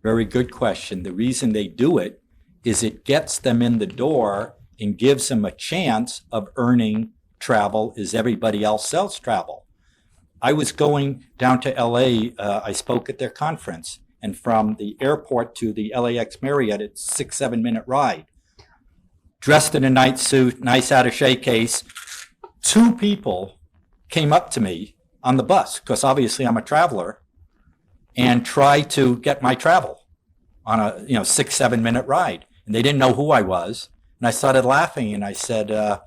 Very good question. The reason they do it is it gets them in the door and gives them a chance of earning travel as everybody else sells travel. I was going down to LA, I spoke at their conference, and from the airport to the LAX Marriott, it's a 6-7 minute ride. Dressed in a night suit, nice attaché case, 2 people came up to me on the bus, because obviously I'm a traveler, and tried to get my travel on a 6-7 minute ride. And they didn't know who I was. And I started laughing, and I said, I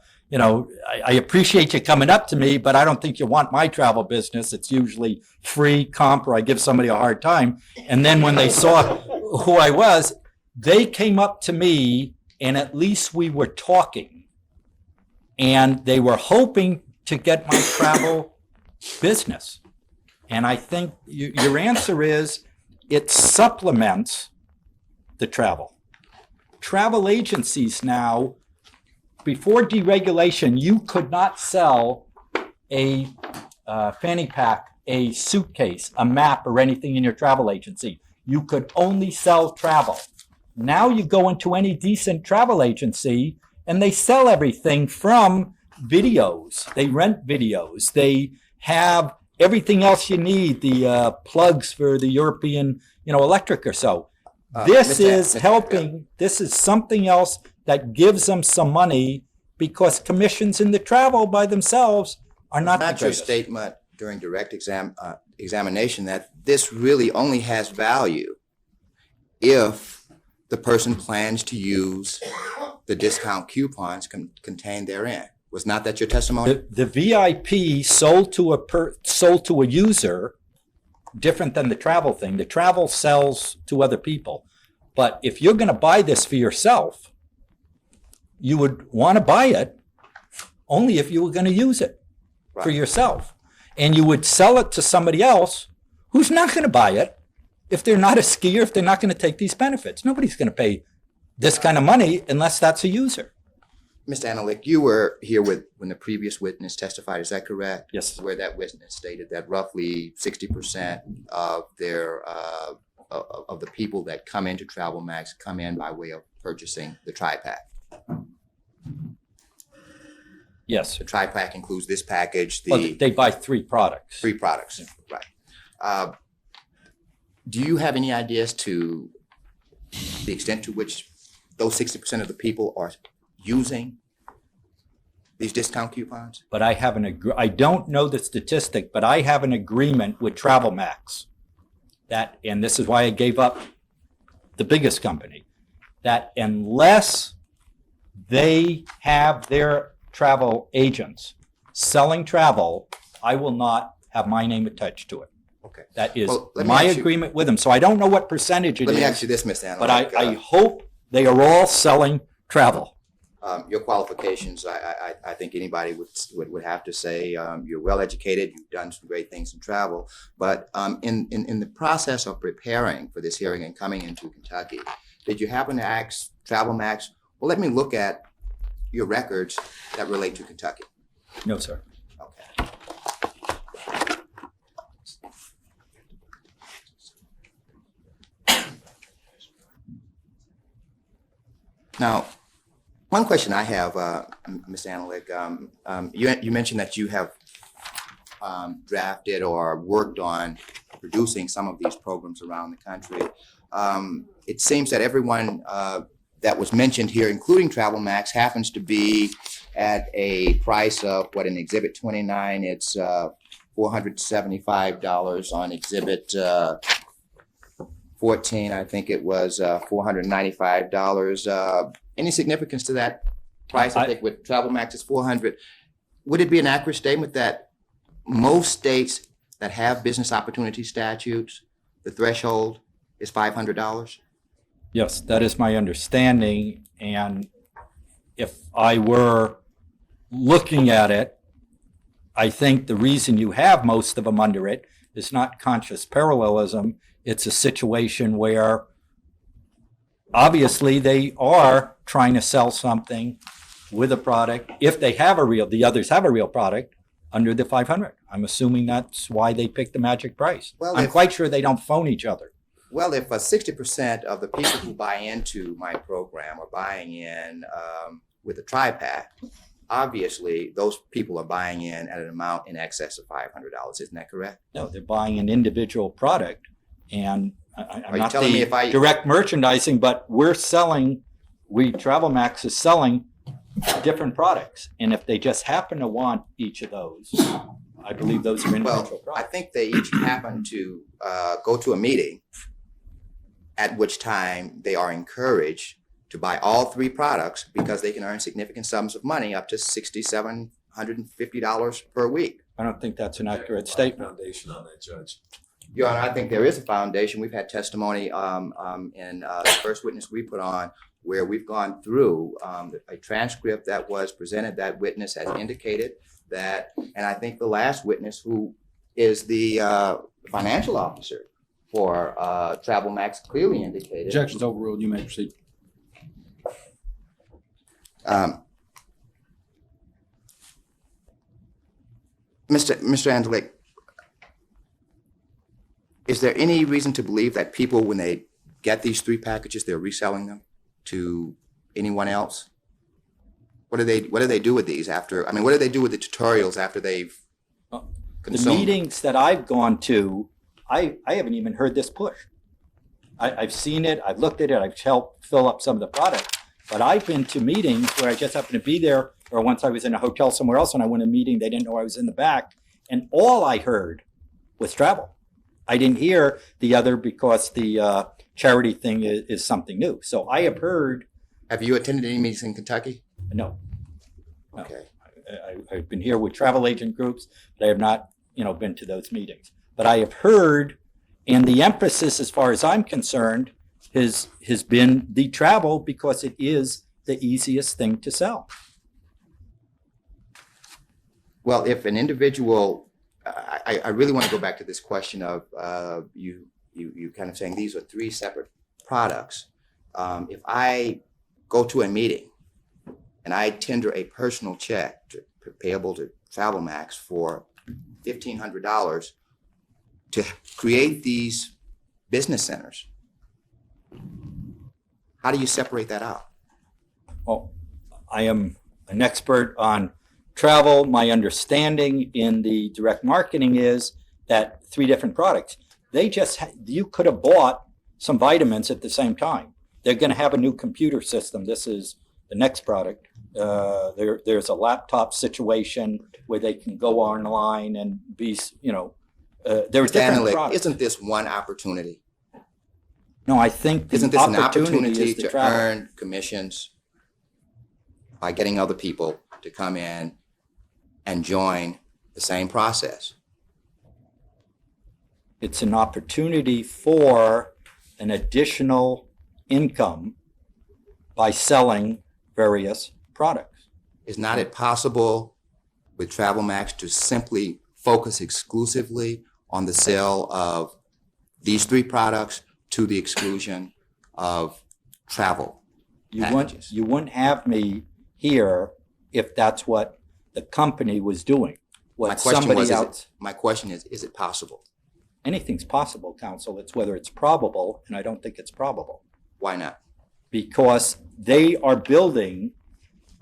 appreciate you coming up to me, but I don't think you want my travel business. It's usually free comp, or I give somebody a hard time. And then when they saw who I was, they came up to me, and at least we were talking. And they were hoping to get my travel business. And I think your answer is it supplements the travel. Travel agencies now, before deregulation, you could not sell a fanny pack, a suitcase, a map, or anything in your travel agency. You could only sell travel. Now you go into any decent travel agency and they sell everything from videos. They rent videos. They have everything else you need, the plugs for the European, electric or so. This is helping. This is something else that gives them some money because commissions in the travel by themselves are not the Not your greatest. statement during direct examination that this really only has value if the person plans to use the discount coupons contained therein. Was not that your testimony? The VIP sold to a user, different than the travel thing. The travel sells to other people. But if you're going to buy this for yourself, you would want to buy it only if you were going to use it for yourself. And you would sell it to somebody else who's not going to buy it if they're not a skier, if they're not going to take these benefits. Nobody's going to pay this kind of money unless that's a user. Mr. Analik, you were here when the previous witness testified, is that correct? Yes. Where that witness stated that roughly 60% of their of the people that come into Travel Max come in by way of purchasing the tri-pack. Yes. The tri-pack includes this package. They buy 3 products. 3 products, right. Do you have any ideas to the extent to which those 60% of the people are using these discount coupons? But I have I don't know the statistic, but I have an agreement with Travel Max that, and this is why I gave up the biggest company, that unless they have their travel agents selling travel, I will not have my name attached to it. Okay. That is Well, my agreement with them. So I don't know what percentage it is. Let me ask you this, Mr. Analik. But I hope they are all selling travel. Your qualifications, I think anybody would have to say you're well educated, you've done some great things in travel, but in the process of preparing for this hearing and coming into Kentucky, did you happen to ask Travel Max, well, let me look at your records that relate to Kentucky? No, sir. Okay. Now, one question I have, Ms. Analik, you mentioned that you have drafted or worked on producing some of these programs around the country. It seems that everyone that was mentioned here, including Travel Max, happens to be at a price of, what, in Exhibit 29, it's $475. On Exhibit 14, I think it was $495. Any significance to that price? I think with Travel Max it's $400. Would it be an accurate statement that most states that have business opportunity statutes, the threshold is $500? Yes, that is my understanding. And if I were looking at it, I think the reason you have most of them under it is not conscious parallelism. It's a situation where obviously they are trying to sell something with a product. If they have the others have a real product under the 500. I'm assuming that's why they picked the magic price. Well, I'm quite sure they don't phone each other. Well, if 60% of the people who buy into my program are buying in with a tri-pack, obviously those people are buying in at an amount in excess of $500. Isn't that correct? No, they're buying an individual product. And I'm you not telling me the if I- direct merchandising, but Travel Max is selling different products. And if they just happen to want each of those, I believe those are individual Well, products. I think they each happen to go to a meeting at which time they are encouraged to buy all 3 products because they can earn significant sums of money, up to $6,750 per week. I don't think that's an accurate statement. Foundation on that, Judge. Your Honor, I think there is a foundation. We've had testimony in the first witness we put on where we've gone through a transcript that was presented. That witness has indicated that, and I think the last witness, who is the financial officer for Travel Max, clearly indicated. Objections overruled. You may proceed. Mr. Angelic, is there any reason to believe that people, when they get these 3 packages, they're reselling them to anyone else? What do they do with these after? I mean, what do they do with the tutorials after they've The consumed? meetings that I've gone to, I haven't even heard this push. I've seen it, I've looked at it, I've helped fill up some of the product, but I've been to meetings where I just happened to be there, or once I was in a hotel somewhere else and I went to a meeting, they didn't know I was in the back, and all I heard was travel. I didn't hear the other because the charity thing is something new. So I have heard. Have you attended any meetings in Kentucky? No. Okay. I've been here with travel agent groups, but I have not, been to those meetings. But I have heard, and the emphasis, as far as I'm concerned, has been the travel because it is the easiest thing to sell. Well, if an individual, I really want to go back to this question of you kind of saying these are 3 separate products. If I go to a meeting and I tender a personal check payable to Travel Max for $1,500 to create these business centers, how do you separate that out? Well, I am an expert on travel. My understanding in the direct marketing is that 3 different products. You could have bought some vitamins at the same time. They're going to have a new computer system. This is the next product. There's a laptop situation where they can go online and be, there are different products. Isn't this one opportunity? No, I think isn't this an opportunity opportunity is the to travel. earn commissions by getting other people to come in and join the same process? It's an opportunity for an additional income by selling various products. Is not it possible with Travel Max to simply focus exclusively on the sale of these 3 products to the exclusion of travel packages? You wouldn't have me here if that's what the company was doing. My question is it possible? Anything's possible, counsel. It's whether it's probable, and I don't think it's probable. Why not? Because they are building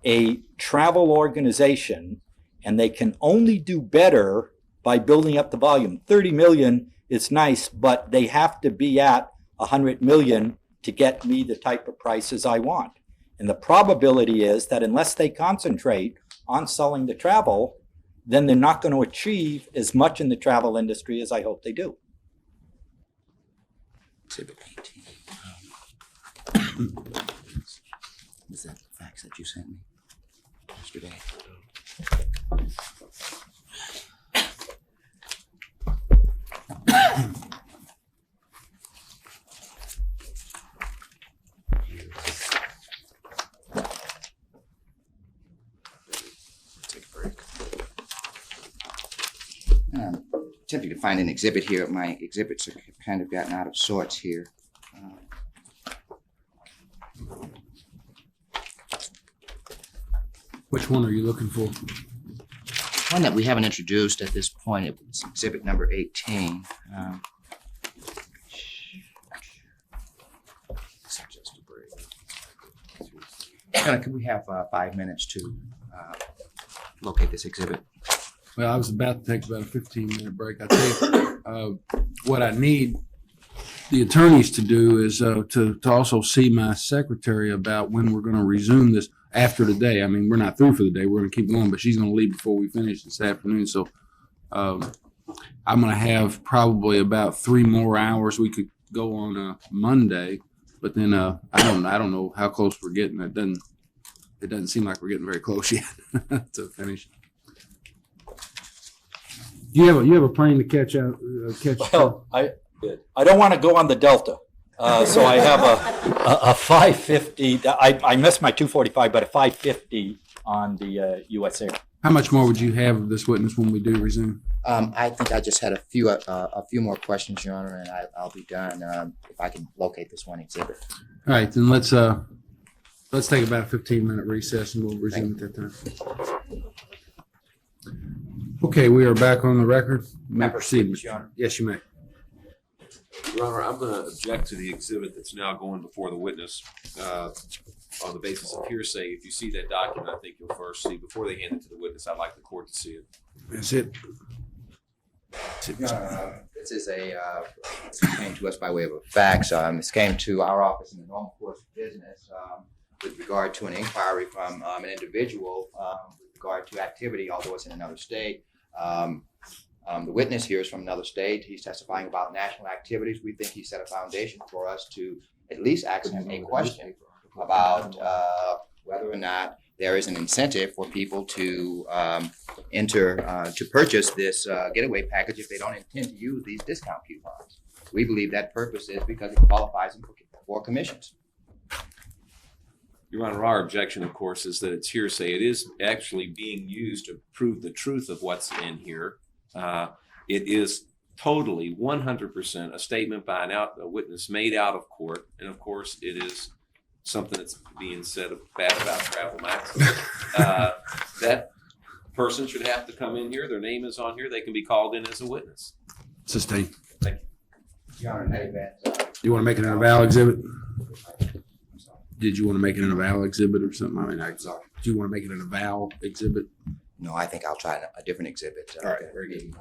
a travel organization, and they can only do better by building up the volume. 30 million is nice, but they have to be at 100 million to get me the type of prices I want. And the probability is that unless they concentrate on selling the travel, then they're not going to achieve as much in the travel industry as I hope they do. Exhibit 18. Is that the fax that you sent me yesterday? Take a break. Attempting to find an exhibit here. My exhibits are kind of gotten out of sorts here. Which one are you looking for? One that we haven't introduced at this point. It's exhibit number 18. Just a break. Could we have 5 minutes to locate this exhibit? Well, I was about to take about a 15-minute break. I tell you, what I need the attorneys to do is to also see my secretary about when we're going to resume this after today. I mean, we're not through for the day. We're going to keep going, but she's going to leave before we finish this afternoon. So I'm going to have probably about 3 more hours. We could go on a Monday, but then I don't know how close we're getting. It doesn't seem like we're getting very close yet to finish. You have a plane to catch out? Well, I don't want to go on the Delta, so I have a 550. I missed my 245, but a 550 on the U.S. Air. How much more would you have of this witness when we do resume? I think I just had a few more questions, Your Honor, and I'll be done if I can locate this one exhibit. All right, then let's take about a 15-minute recess and we'll resume at that time. Okay, we are back on the record. You may proceed. Your Honor. Yes, you may. Your Honor, I'm going to object to the exhibit that's now going before the witness on the basis of hearsay. If you see that document, I think you'll first see, before they hand it to the witness, I'd like the court to see it. Is it? This is this came to us by way of a fax. This came to our office in the normal course of business with regard to an inquiry from an individual with regard to activity, although it's in another state. The witness here is from another state. He's testifying about national activities. We think he set a foundation for us to at least ask him a question about whether or not there is an incentive for people to to purchase this getaway package if they don't intend to use these discount coupons. We believe that purpose is because it qualifies them for commissions. Your Honor, our objection, of course, is that it's hearsay. It is actually being used to prove the truth of what's in here. It is totally 100% a statement by a witness made out of court. And of course, it is something that's being said bad about Travel Max. That person should have to come in here. Their name is on here. They can be called in as a witness. Sustain. Thank you. Your Honor, in that event, You want to make it an eval exhibit? Did you want to make it an eval exhibit or something? I mean, do you want to make it an eval exhibit? no, I think I'll try a different exhibit. All right, very good.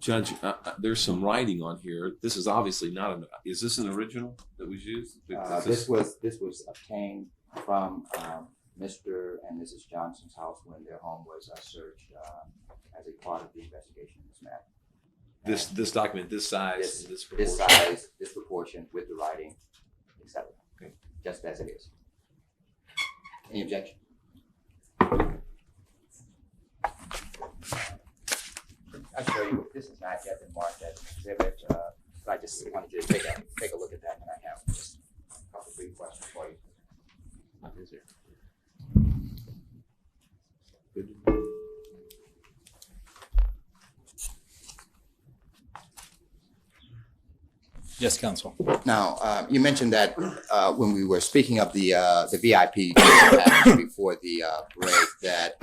Judge, there's some writing on here. This is obviously not is this an original that was used? This was obtained from Mr. and Mrs. Johnson's house when their home was searched as a part of the investigation in this matter. This document, this size, this proportion. This size, this proportion with the writing, etc. Okay. Just as it is. Any objection? I'll show you. This is not yet been marked as an exhibit, but I just wanted you to take a look at that, and I have just a couple brief questions for you. What is it? Yes, Counsel. Now, you mentioned that when we were speaking of the VIP package before the break, that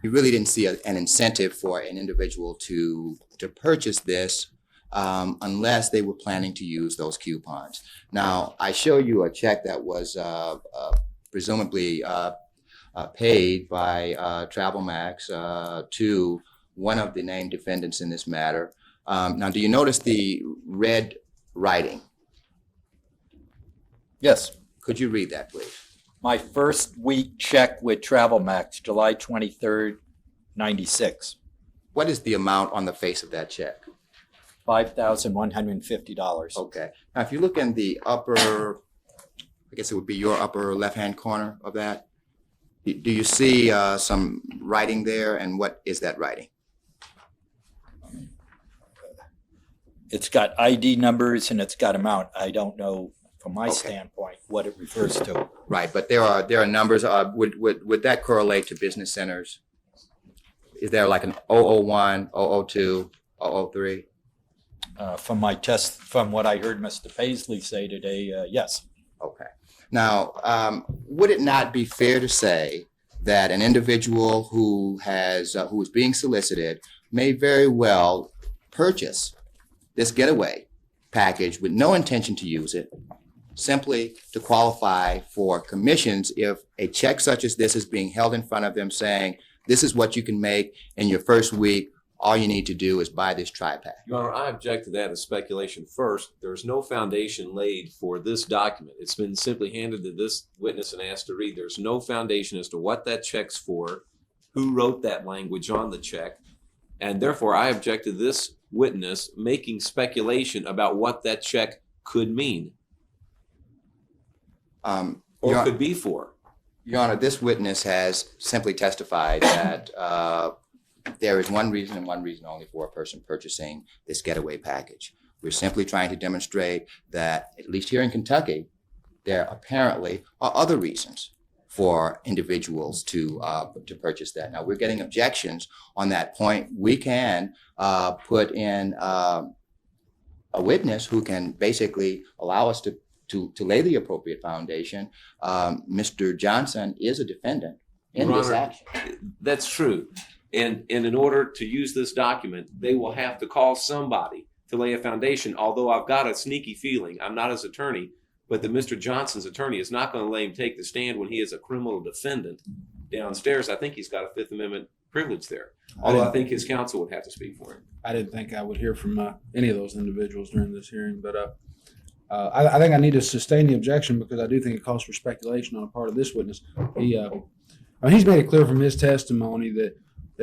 you really didn't see an incentive for an individual to purchase this unless they were planning to use those coupons. Now, I show you a check that was presumably paid by Travel Max to one of the named defendants in this matter. Now, do you notice the red writing? Yes. Could you read that, please? My first week check with Travel Max, July 23rd, 96. What is the amount on the face of that check? $5,150. Okay. Now, if you look in the upper, I guess it would be your upper left-hand corner of that, do you see some writing there, and what is that writing? It's got ID numbers and it's got amount. I don't know from my standpoint what it refers to. Right, but there are numbers. Would that correlate to business centers? Is there like an 001, 002, 003? From my test, from what I heard Mr. Paisley say today, yes. Okay. Now, would it not be fair to say that an individual who is being solicited may very well purchase this getaway package with no intention to use it, simply to qualify for commissions if a check such as this is being held in front of them saying, this is what you can make in your first week, all you need to do is buy this tri-pack? Your Honor, I object to that as speculation. First, there's no foundation laid for this document. It's been simply handed to this witness and asked to read. There's no foundation as to what that check's for, who wrote that language on the check, and therefore I object to this witness making speculation about what that check could mean or could be for. Your Honor, this witness has simply testified that there is one reason and one reason only for a person purchasing this getaway package. We're simply trying to demonstrate that, at least here in Kentucky, there apparently are other reasons for individuals to purchase that. Now, we're getting objections on that point. We can put in a witness who can basically allow us to lay the appropriate foundation. Mr. Johnson is a defendant in Your this Honor, action. That's true. And in order to use this document, they will have to call somebody to lay a foundation, although I've got a sneaky feeling, I'm not his attorney, but that Mr. Johnson's attorney is not going to let him take the stand when he is a criminal defendant downstairs. I think he's got a Fifth Amendment privilege there, although I think his counsel would have to speak for him. I didn't think I would hear from any of those individuals during this hearing, but I think I need to sustain the objection because I do think it calls for speculation on the part of this witness. He's made it clear from his testimony that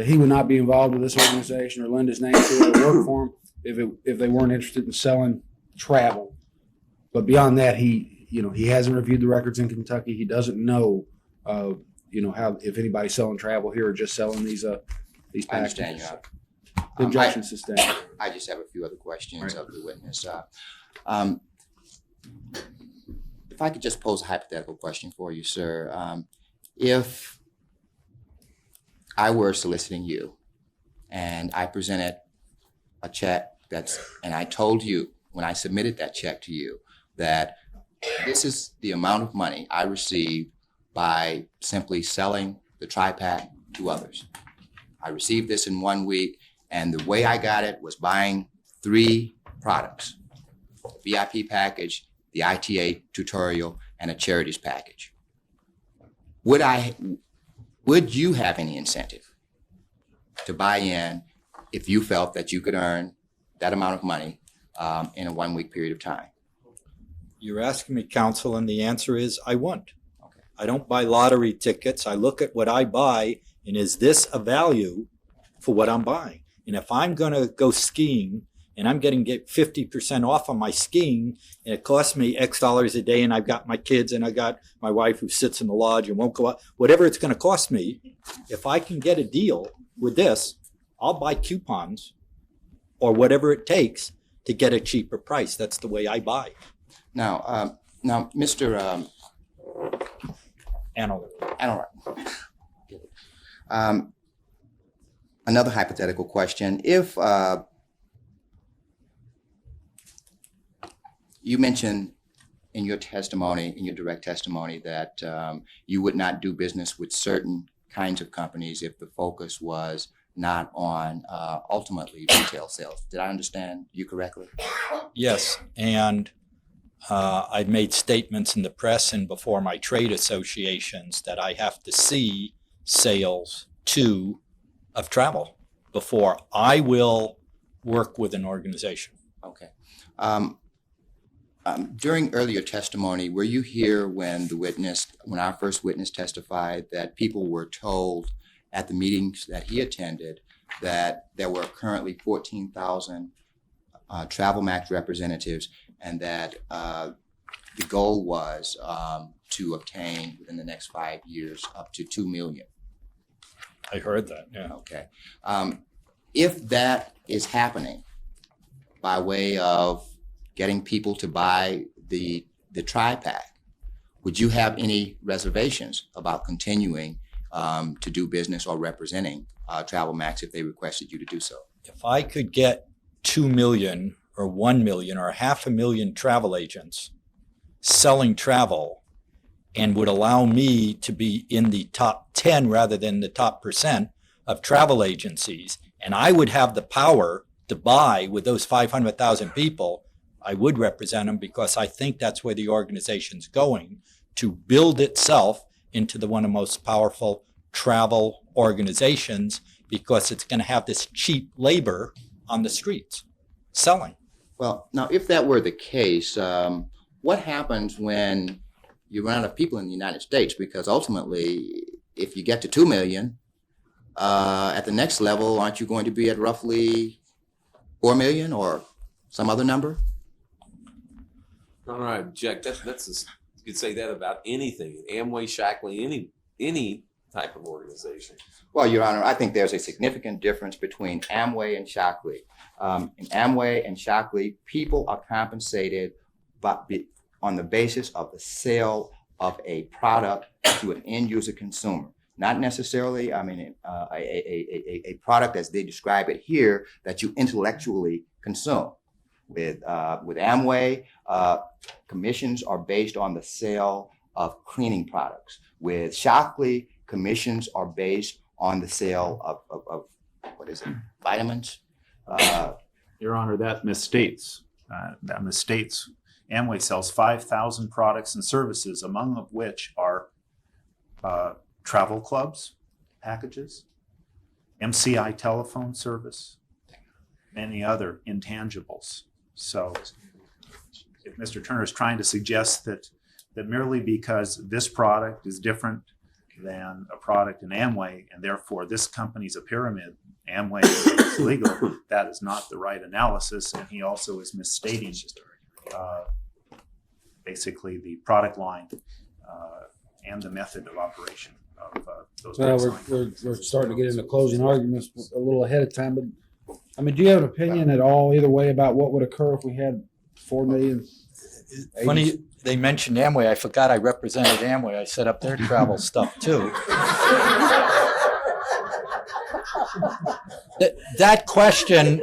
he would not be involved with this organization or lend his name to it or work for them if they weren't interested in selling travel. But beyond that, he hasn't reviewed the records in Kentucky. He doesn't know, how if anybody's selling travel here or just selling these packages. I understand, Your Honor. The objection sustained. I just have a few other questions of the witness. If I could just pose a hypothetical question for you, sir. If I were soliciting you and I presented a check and I told you when I submitted that check to you that this is the amount of money I received by simply selling the tri-pack to others. I received this in 1 week, and the way I got it was buying 3 products: the VIP package, the ITA tutorial, and a charities package. Would you have any incentive to buy in if you felt that you could earn that amount of money in a 1 week period of time? You're asking me, counsel, and the answer is I won't. Okay. I don't buy lottery tickets. I look at what I buy, and is this a value for what I'm buying? And if I'm going to go skiing and I'm getting 50% off on my skiing, and it costs me X dollars a day, and I've got my kids and I got my wife who sits in the lodge and won't go out, whatever it's going to cost me, if I can get a deal with this, I'll buy coupons or whatever it takes to get a cheaper price. That's the way I buy. Now, Mr. Analyst. Another hypothetical question. If you mentioned in your testimony, in your direct testimony, that you would not do business with certain kinds of companies if the focus was not on ultimately retail sales. Did I understand you correctly? Yes, and I've made statements in the press and before my trade associations that I have to see sales too of travel before I will work with an organization. Okay. During earlier testimony, were you here when our first witness testified that people were told at the meetings that he attended that there were currently 14,000 Travel Max representatives, and that the goal was to obtain within the next 5 years up to 2 million? I heard that, yeah. Okay. If that is happening by way of getting people to buy the tri-pack, would you have any reservations about continuing to do business or representing Travel Max if they requested you to do so? If I could get 2 million or 1 million or 500,000 travel agents selling travel and would allow me to be in the top 10 rather than the top % of travel agencies, and I would have the power to buy with those 500,000 people, I would represent them because I think that's where the organization's going, to build itself into one of the most powerful travel organizations, because it's going to have this cheap labor on the streets selling. Well, now, if that were the case, what happens when you run out of people in the United States? Because ultimately, if you get to 2 million, at the next level, aren't you going to be at roughly 4 million or some other number? All right, Jack, that's could say that about anything, Amway, Shackley, any type of organization. Well, Your Honor, I think there's a significant difference between Amway and Shackley. In Amway and Shackley, people are compensated on the basis of the sale of a product to an end user consumer. Not necessarily, a product as they describe it here that you intellectually consume. With Amway, commissions are based on the sale of cleaning products. With Shockley, commissions are based on the sale of what is it, vitamins? Your Honor, that misstates. Amway sells 5,000 products and services, among of which are travel clubs, packages, MCI telephone service, many other intangibles. So if Mr. Turner is trying to suggest that merely because this product is different than a product in Amway, and therefore this company's a pyramid, Amway is legal, that is not the right analysis, and he also is misstating basically the product line and the method of operation of those. Well, we're starting to get into closing arguments a little ahead of time, but I mean, do you have an opinion at all either way about what would occur if we had 4 million? Funny they mentioned Amway. I forgot I represented Amway. I set up their travel stuff too. That question,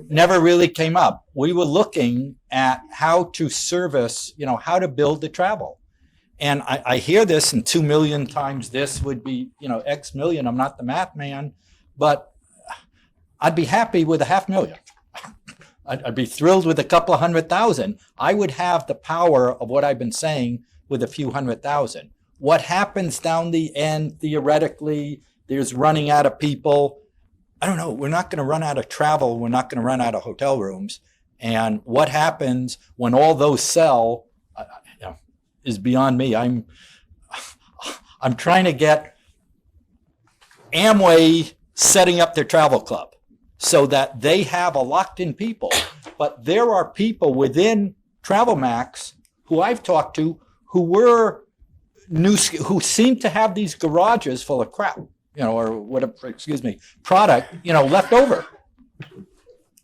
never really came up. We were looking at how to service, how to build the travel. And I hear this, and 2 million times this would be, X million. I'm not the math man, but I'd be happy with 500,000. I'd be thrilled with a couple of 100,000. I would have the power of what I've been saying with a few 100,000. What happens down the end, theoretically, there's running out of people. I don't know. We're not going to run out of travel. We're not going to run out of hotel rooms. And what happens when all those sell is beyond me. I'm trying to get Amway setting up their travel club so that they have a locked-in people. But there are people within Travel Max who I've talked to who seem to have these garages full of crap, or whatever, product, left over.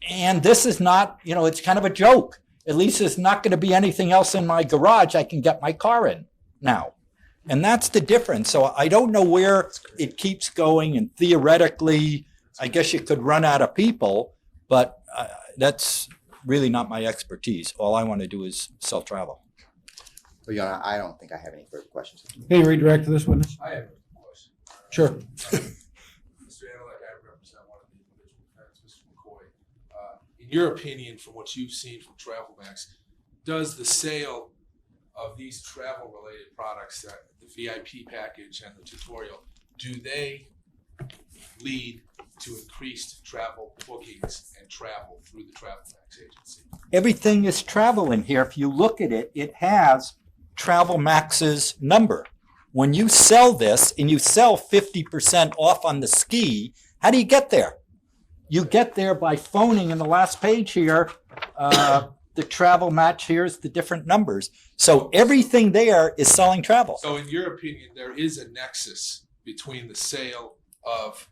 And this is not, it's kind of a joke. At least there's not going to be anything else in my garage I can get my car in now. And that's the difference. So I don't know where it keeps going. And theoretically, I guess you could run out of people, but that's really not my expertise. All I want to do is sell travel. So, Your Honor, I don't think I have any further questions. Can you redirect to this witness? I have a question. Sure. Mr. Analek, I represent one of the individual defendants, Mr. McCoy. In your opinion, from what you've seen from Travel Max, does the sale of these travel-related products, the VIP package and the tutorial, do they lead to increased travel bookings and travel through the Travel Max agency? Everything is travel in here. If you look at it, it has Travel Max's number. When you sell this and you sell 50% off on the ski, how do you get there? You get there by phoning in the last page here, the travel match, here's the different numbers. So everything there is selling travel. So in your opinion, there is a nexus between the sale of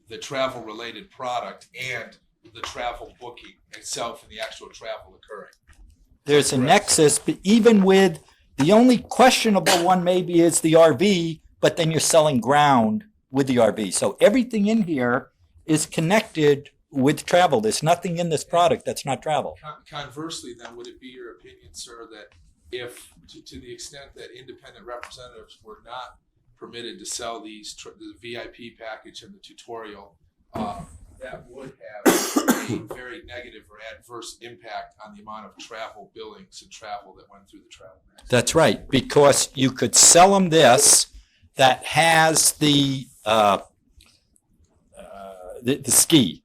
the travel-related product and the travel booking itself and the actual travel occurring. There's a nexus, but even with the only questionable one maybe is the RV, but then you're selling ground with the RV. So everything in here is connected with travel. There's nothing in this product that's not travel. Conversely, then, would it be your opinion, sir, that if, to the extent that independent representatives were not permitted to sell the VIP package and the tutorial, that would have a very negative or adverse impact on the amount of travel billings and travel that went through the Travel Max? That's right, because you could sell them this that has the ski.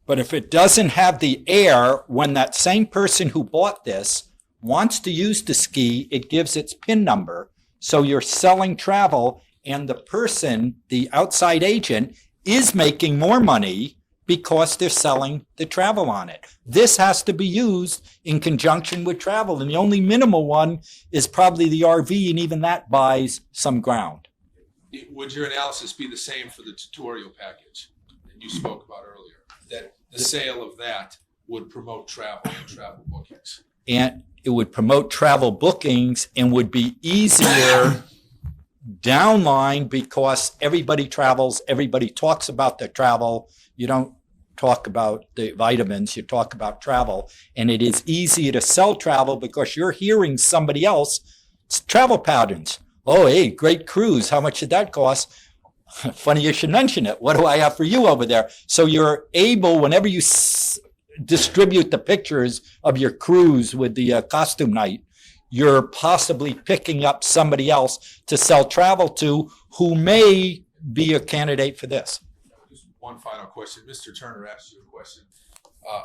But if it doesn't have the air, when that same person who bought this wants to use the ski, it gives its PIN number. So you're selling travel, and the person, the outside agent, is making more money because they're selling the travel on it. This has to be used in conjunction with travel, and the only minimal one is probably the RV, and even that buys some ground. Would your analysis be the same for the tutorial package that you spoke about earlier? That the sale of that would promote travel and travel bookings? And it would promote travel bookings and would be easier downline because everybody travels, everybody talks about their travel. You don't talk about the vitamins, you talk about travel. And it is easier to sell travel because you're hearing somebody else's travel patterns. Oh, hey, great cruise. How much did that cost? Funny you should mention it. What do I have for you over there? So you're able, whenever you distribute the pictures of your cruise with the costume night, you're possibly picking up somebody else to sell travel to who may be a candidate for this. Just one final question. Mr. Turner asked you a question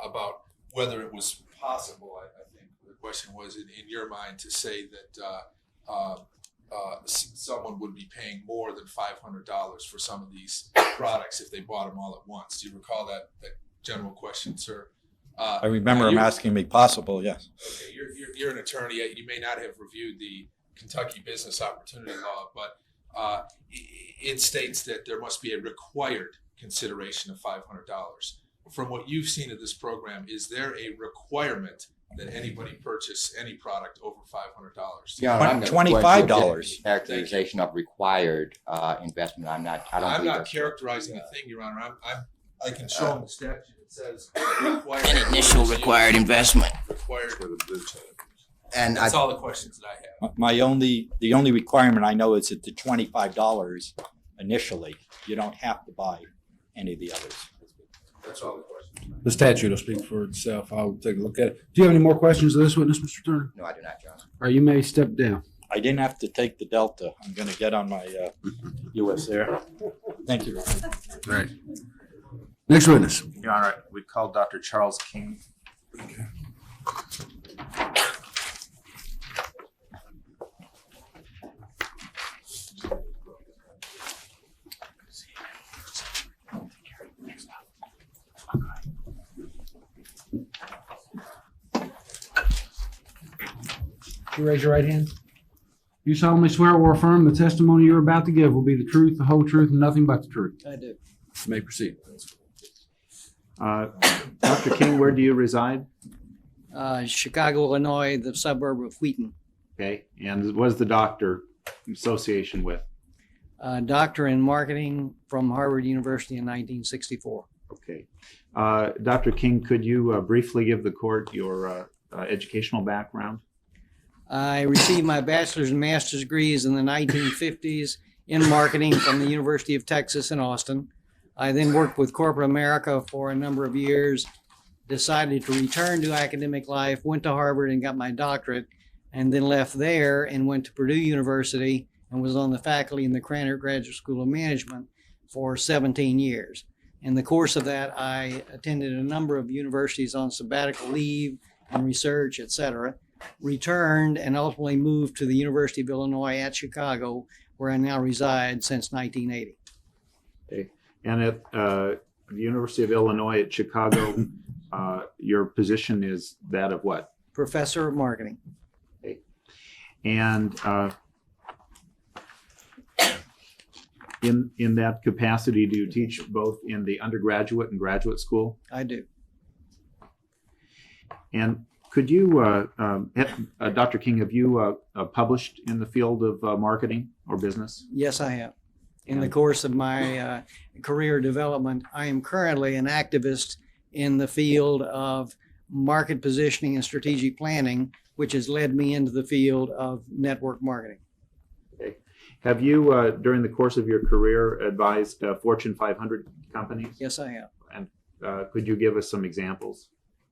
about whether it was possible, I think the question was in your mind, to say that someone would be paying more than $500 for some of these products if they bought them all at once. Do you recall that general question, sir? I remember him asking me possible, yes. Okay, you're an attorney. You may not have reviewed the Kentucky Business Opportunity Law, but it states that there must be a required consideration of $500. From what you've seen of this program, is there a requirement that anybody purchase any product over $500? Yeah, I'm $25. Characterization of required investment. I'm not characterizing a thing, Your Honor. I can show them the statute. It says required. An initial required investment. Required. And that's all the questions that I have. The only requirement I know is at the $25 initially. You don't have to buy any of the others. That's all the questions. The statute will speak for itself. I'll take a look at it. Do you have any more questions of this witness, Mr. Turner? No, I do not, John. All right, you may step down. I didn't have to take the Delta. I'm going to get on my US Air. Thank you. Right. Next witness. Your Honor, we call Dr. Charles King. You raise your right hand. You solemnly swear or affirm the testimony you're about to give will be the truth, the whole truth, and nothing but the truth. I do. You may proceed. Dr. King, where do you reside? Chicago, Illinois, the suburb of Wheaton. Okay, and what is the doctor association with? Doctor in marketing from Harvard University in 1964. Okay. Dr. King, could you briefly give the court your educational background? I received my bachelor's and master's degrees in the 1950s in marketing from the University of Texas in Austin. I then worked with corporate America for a number of years, decided to return to academic life, went to Harvard and got my doctorate, and then left there and went to Purdue University and was on the faculty in the Krannert Graduate School of Management for 17 years. In the course of that, I attended a number of universities on sabbatical leave and research, etc., returned and ultimately moved to the University of Illinois at Chicago, where I now reside since 1980. Okay. And at the University of Illinois at Chicago, your position is that of what? Professor of Marketing. Okay. And in that capacity, do you teach both in the undergraduate and graduate school? I do. And could you, Dr. King, have you published in the field of marketing or business? Yes, I have. In the course of my career development, I am currently an activist in the field of market positioning and strategic planning, which has led me into the field of network marketing. Okay. Have you, during the course of your career, advised Fortune 500 companies? Yes, I have. And could you give us some examples?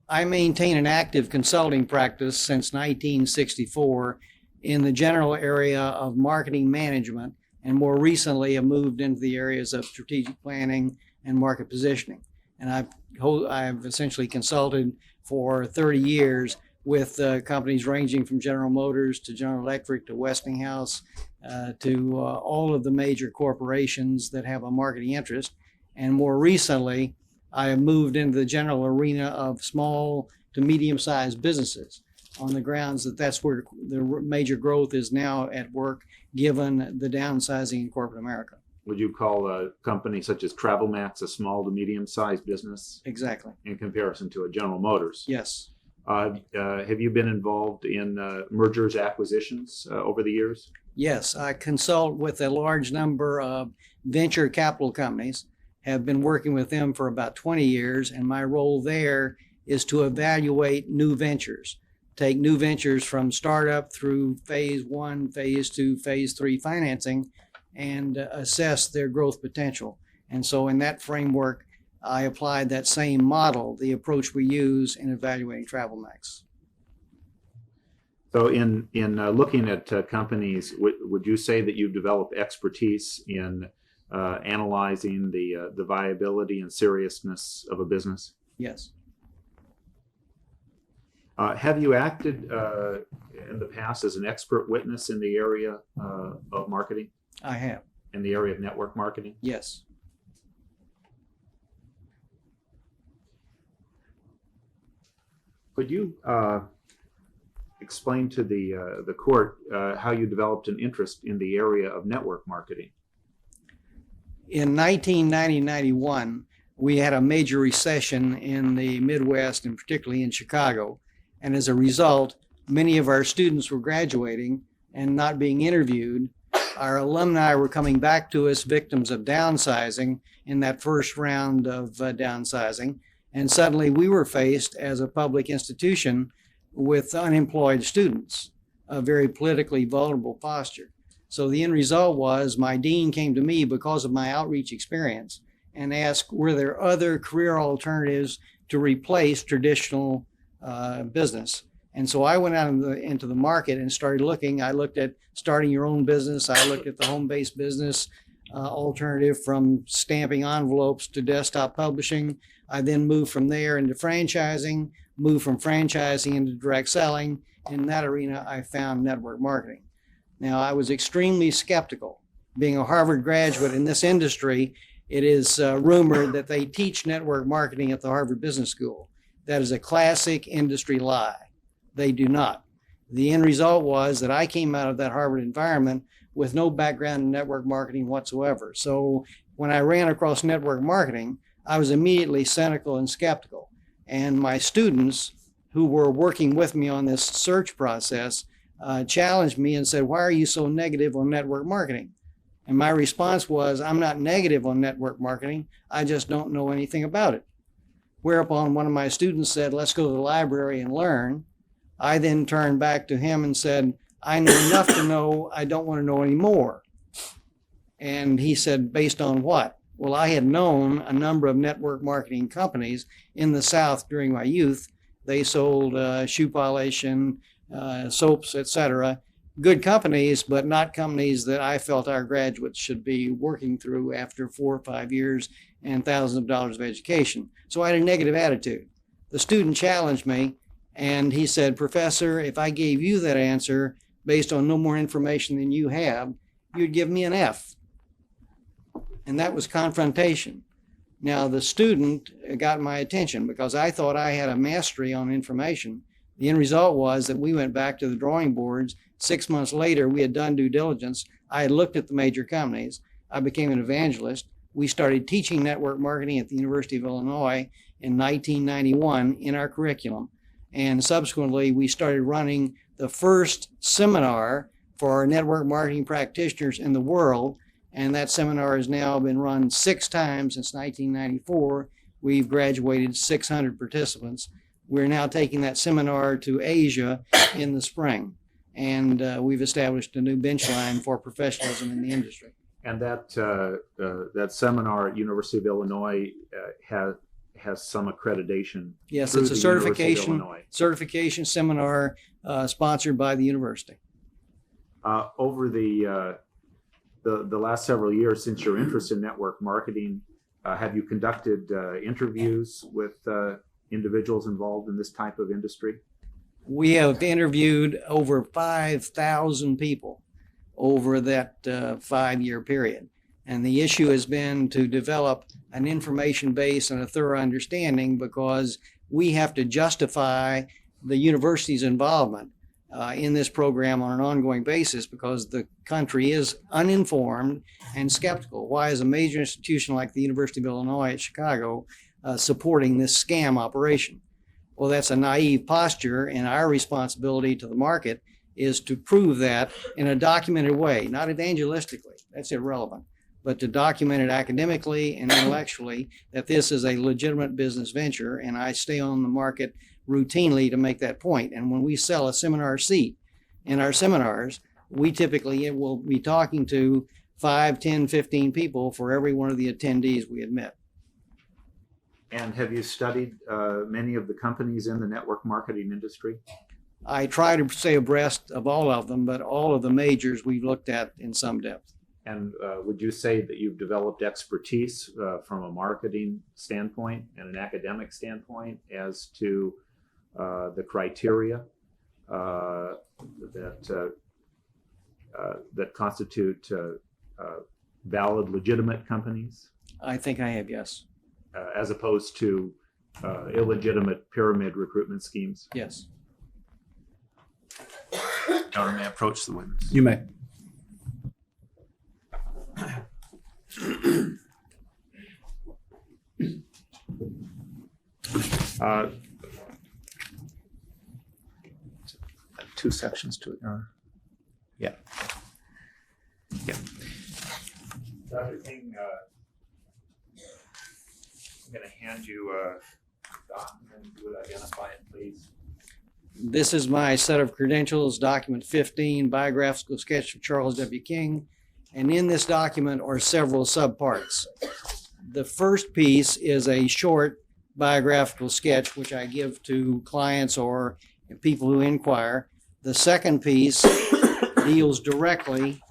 I maintain an active consulting practice since 1964 in the general area of marketing management, and more recently have moved into the areas of strategic planning and market positioning. And I've essentially consulted for 30 years with companies ranging from General Motors to General Electric to Westinghouse to all of the major corporations that have a marketing interest. And more recently, I have moved into the general arena of small to medium-sized businesses on the grounds that that's where the major growth is now at work, given the downsizing in corporate America. Would you call a company such as TravelMax a small to medium-sized business? Exactly. In comparison to a General Motors? Yes. Have you been involved in mergers, acquisitions over the years? Yes, I consult with a large number of venture capital companies, have been working with them for about 20 years, and my role there is to evaluate new ventures, take new ventures from startup through phase 1, phase 2, phase 3 financing, and assess their growth potential. And so in that framework, I applied that same model, the approach we use in evaluating TravelMax. So in looking at companies, would you say that you've developed expertise in analyzing the viability and seriousness of a business? Yes. Have you acted in the past as an expert witness in the area of marketing? I have. In the area of network marketing? Yes. Could you explain to the court how you developed an interest in the area of network marketing? In 1990-91, we had a major recession in the Midwest and particularly in Chicago. And as a result, many of our students were graduating and not being interviewed. Our alumni were coming back to us victims of downsizing in that first round of downsizing. And suddenly we were faced as a public institution with unemployed students, a very politically vulnerable posture. So the end result was my dean came to me because of my outreach experience and asked, were there other career alternatives to replace traditional business? And so I went out into the market and started looking. I looked at starting your own business. I looked at the home-based business alternative from stamping envelopes to desktop publishing. I then moved from there into franchising, moved from franchising into direct selling. In that arena, I found network marketing. Now, I was extremely skeptical. Being a Harvard graduate in this industry, it is rumored that they teach network marketing at the Harvard Business School. That is a classic industry lie. They do not. The end result was that I came out of that Harvard environment with no background in network marketing whatsoever. So when I ran across network marketing, I was immediately cynical and skeptical. And my students who were working with me on this search process challenged me and said, why are you so negative on network marketing? And my response was, I'm not negative on network marketing. I just don't know anything about it. Whereupon one of my students said, let's go to the library and learn. I then turned back to him and said, I know enough to know, I don't want to know any more. And he said, based on what? Well, I had known a number of network marketing companies in the South during my youth. They sold shoe polish and soaps, etc. Good companies, but not companies that I felt our graduates should be working through after 4 or 5 years and thousands of dollars of education. So I had a negative attitude. The student challenged me and he said, Professor, if I gave you that answer based on no more information than you have, you'd give me an F. And that was confrontation. Now, the student got my attention because I thought I had a mastery on information. The end result was that we went back to the drawing boards. 6 months later, we had done due diligence. I had looked at the major companies. I became an evangelist. We started teaching network marketing at the University of Illinois in 1991 in our curriculum. And subsequently, we started running the first seminar for our network marketing practitioners in the world. And that seminar has now been run 6 times since 1994. We've graduated 600 participants. We're now taking that seminar to Asia in the spring. And we've established a new bench line for professionalism in the industry. And that seminar at University of Illinois has some accreditation. Yes, through it's a the University of certification seminar sponsored by the university. Over the last several years, since your interest in network marketing, have you conducted interviews with individuals involved in this type of industry? We have interviewed over 5,000 people over that 5-year period. And the issue has been to develop an information base and a thorough understanding, because we have to justify the university's involvement in this program on an ongoing basis, because the country is uninformed and skeptical. Why is a major institution like the University of Illinois at Chicago supporting this scam operation? Well, that's a naive posture, and our responsibility to the market is to prove that in a documented way, not evangelistically. That's irrelevant. But to document it academically and intellectually that this is a legitimate business venture, and I stay on the market routinely to make that point. And when we sell a seminar seat in our seminars, we typically will be talking to 5, 10, 15 people for every one of the attendees we admit. And have you studied many of the companies in the network marketing industry? I try to stay abreast of all of them, but all of the majors we've looked at in some depth. And would you say that you've developed expertise from a marketing standpoint and an academic standpoint as to the criteria that constitute valid, legitimate companies? I think I have, yes. As opposed to illegitimate pyramid recruitment schemes? Yes. Your Honor, may I approach the witness? You may. Two sections to it, Your Honor. Yeah. Yeah. Dr. King, I'm going to hand you a document. You would identify it, please. This is my set of credentials, document 15, biographical sketch of Charles W. King. And in this document are several subparts. The first piece is a short biographical sketch, which I give to clients or people who inquire. The second piece deals directly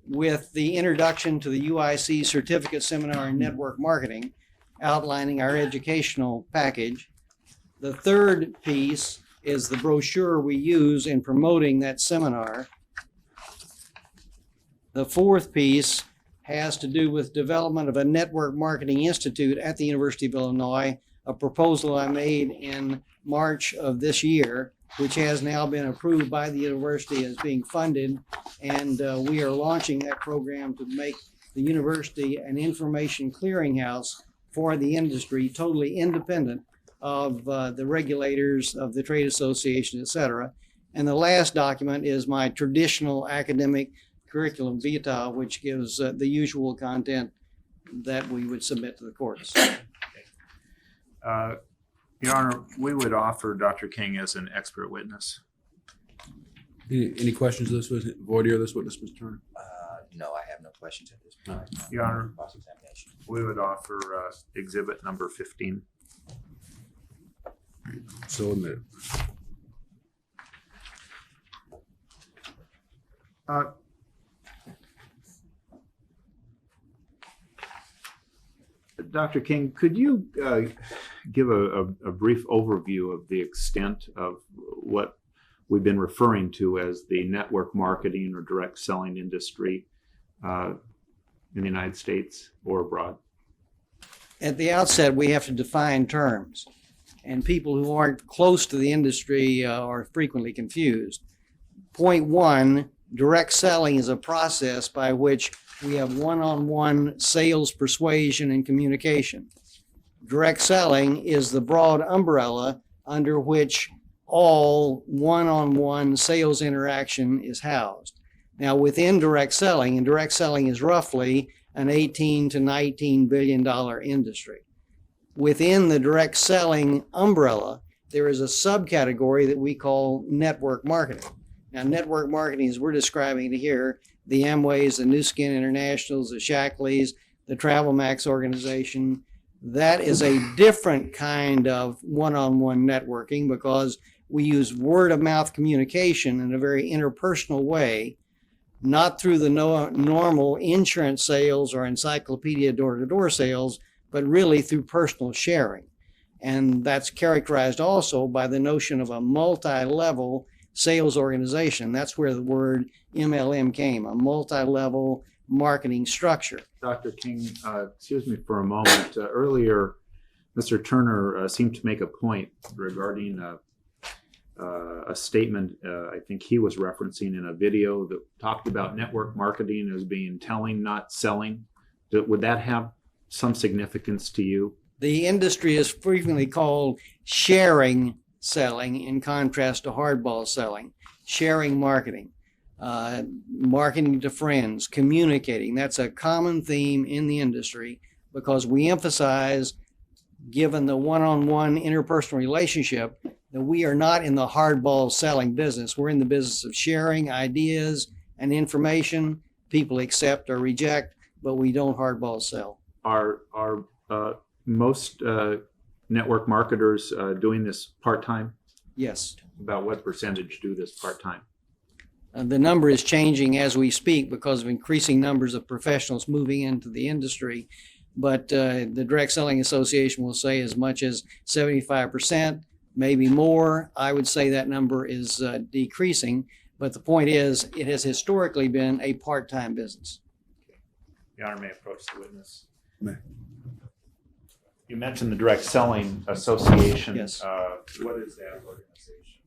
with the introduction to the UIC Certificate Seminar in Network Marketing, outlining our educational package. The third piece is the brochure we use in promoting that seminar. The fourth piece has to do with development of a network marketing institute at the University of Illinois, a proposal I made in March of this year, which has now been approved by the university as being funded. And we are launching that program to make the university an information clearinghouse for the industry, totally independent of the regulators, of the trade association, et cetera. And the last document is my traditional academic curriculum vitae, which gives the usual content that we would submit to the courts. Your Honor, we would offer Dr. King as an expert witness. Any questions of this witness, voir dire this witness, Mr. Turner? No, I have no questions at this point. Your Honor, Cross-examination. we would offer exhibit number 15. So admitted. Dr. King, could you give a brief overview of the extent of what we've been referring to as the network marketing or direct selling industry in the United States or abroad? At the outset, we have to define terms, and people who aren't close to the industry are frequently confused. Point one, direct selling is a process by which we have one-on-one sales, persuasion, and communication. Direct selling is the broad umbrella under which all one-on-one sales interaction is housed. Now, within direct selling, and direct selling is roughly an 18 to $19 billion industry. Within the direct selling umbrella, there is a subcategory that we call network marketing. Now, network marketing, as we're describing it here, the Amways, the New Skin Internationals, the Shackleys, the Travel Max organization, that is a different kind of one-on-one networking because we use word-of-mouth communication in a very interpersonal way, not through the normal insurance sales or encyclopedia door-to-door sales, but really through personal sharing. And that's characterized also by the notion of a multi-level sales organization. That's where the word MLM came, a multi-level marketing structure. Dr. King, excuse me for a moment. Earlier, Mr. Turner seemed to make a point regarding a statement I think he was referencing in a video that talked about network marketing as being telling, not selling. Would that have some significance to you? The industry is frequently called sharing selling in contrast to hardball selling. Sharing marketing, marketing to friends, communicating. That's a common theme in the industry because we emphasize, given the one-on-one interpersonal relationship, that we are not in the hardball selling business. We're in the business of sharing ideas and information. People accept or reject, but we don't hardball sell. Are most network marketers doing this part-time? Yes. About what percentage do this part-time? The number is changing as we speak because of increasing numbers of professionals moving into the industry. But the Direct Selling Association will say as much as 75%, maybe more. I would say that number is decreasing. But the point is, it has historically been a part-time business. The Honor may approach the witness. May. You mentioned the Direct Selling Association. Yes. What is that organization?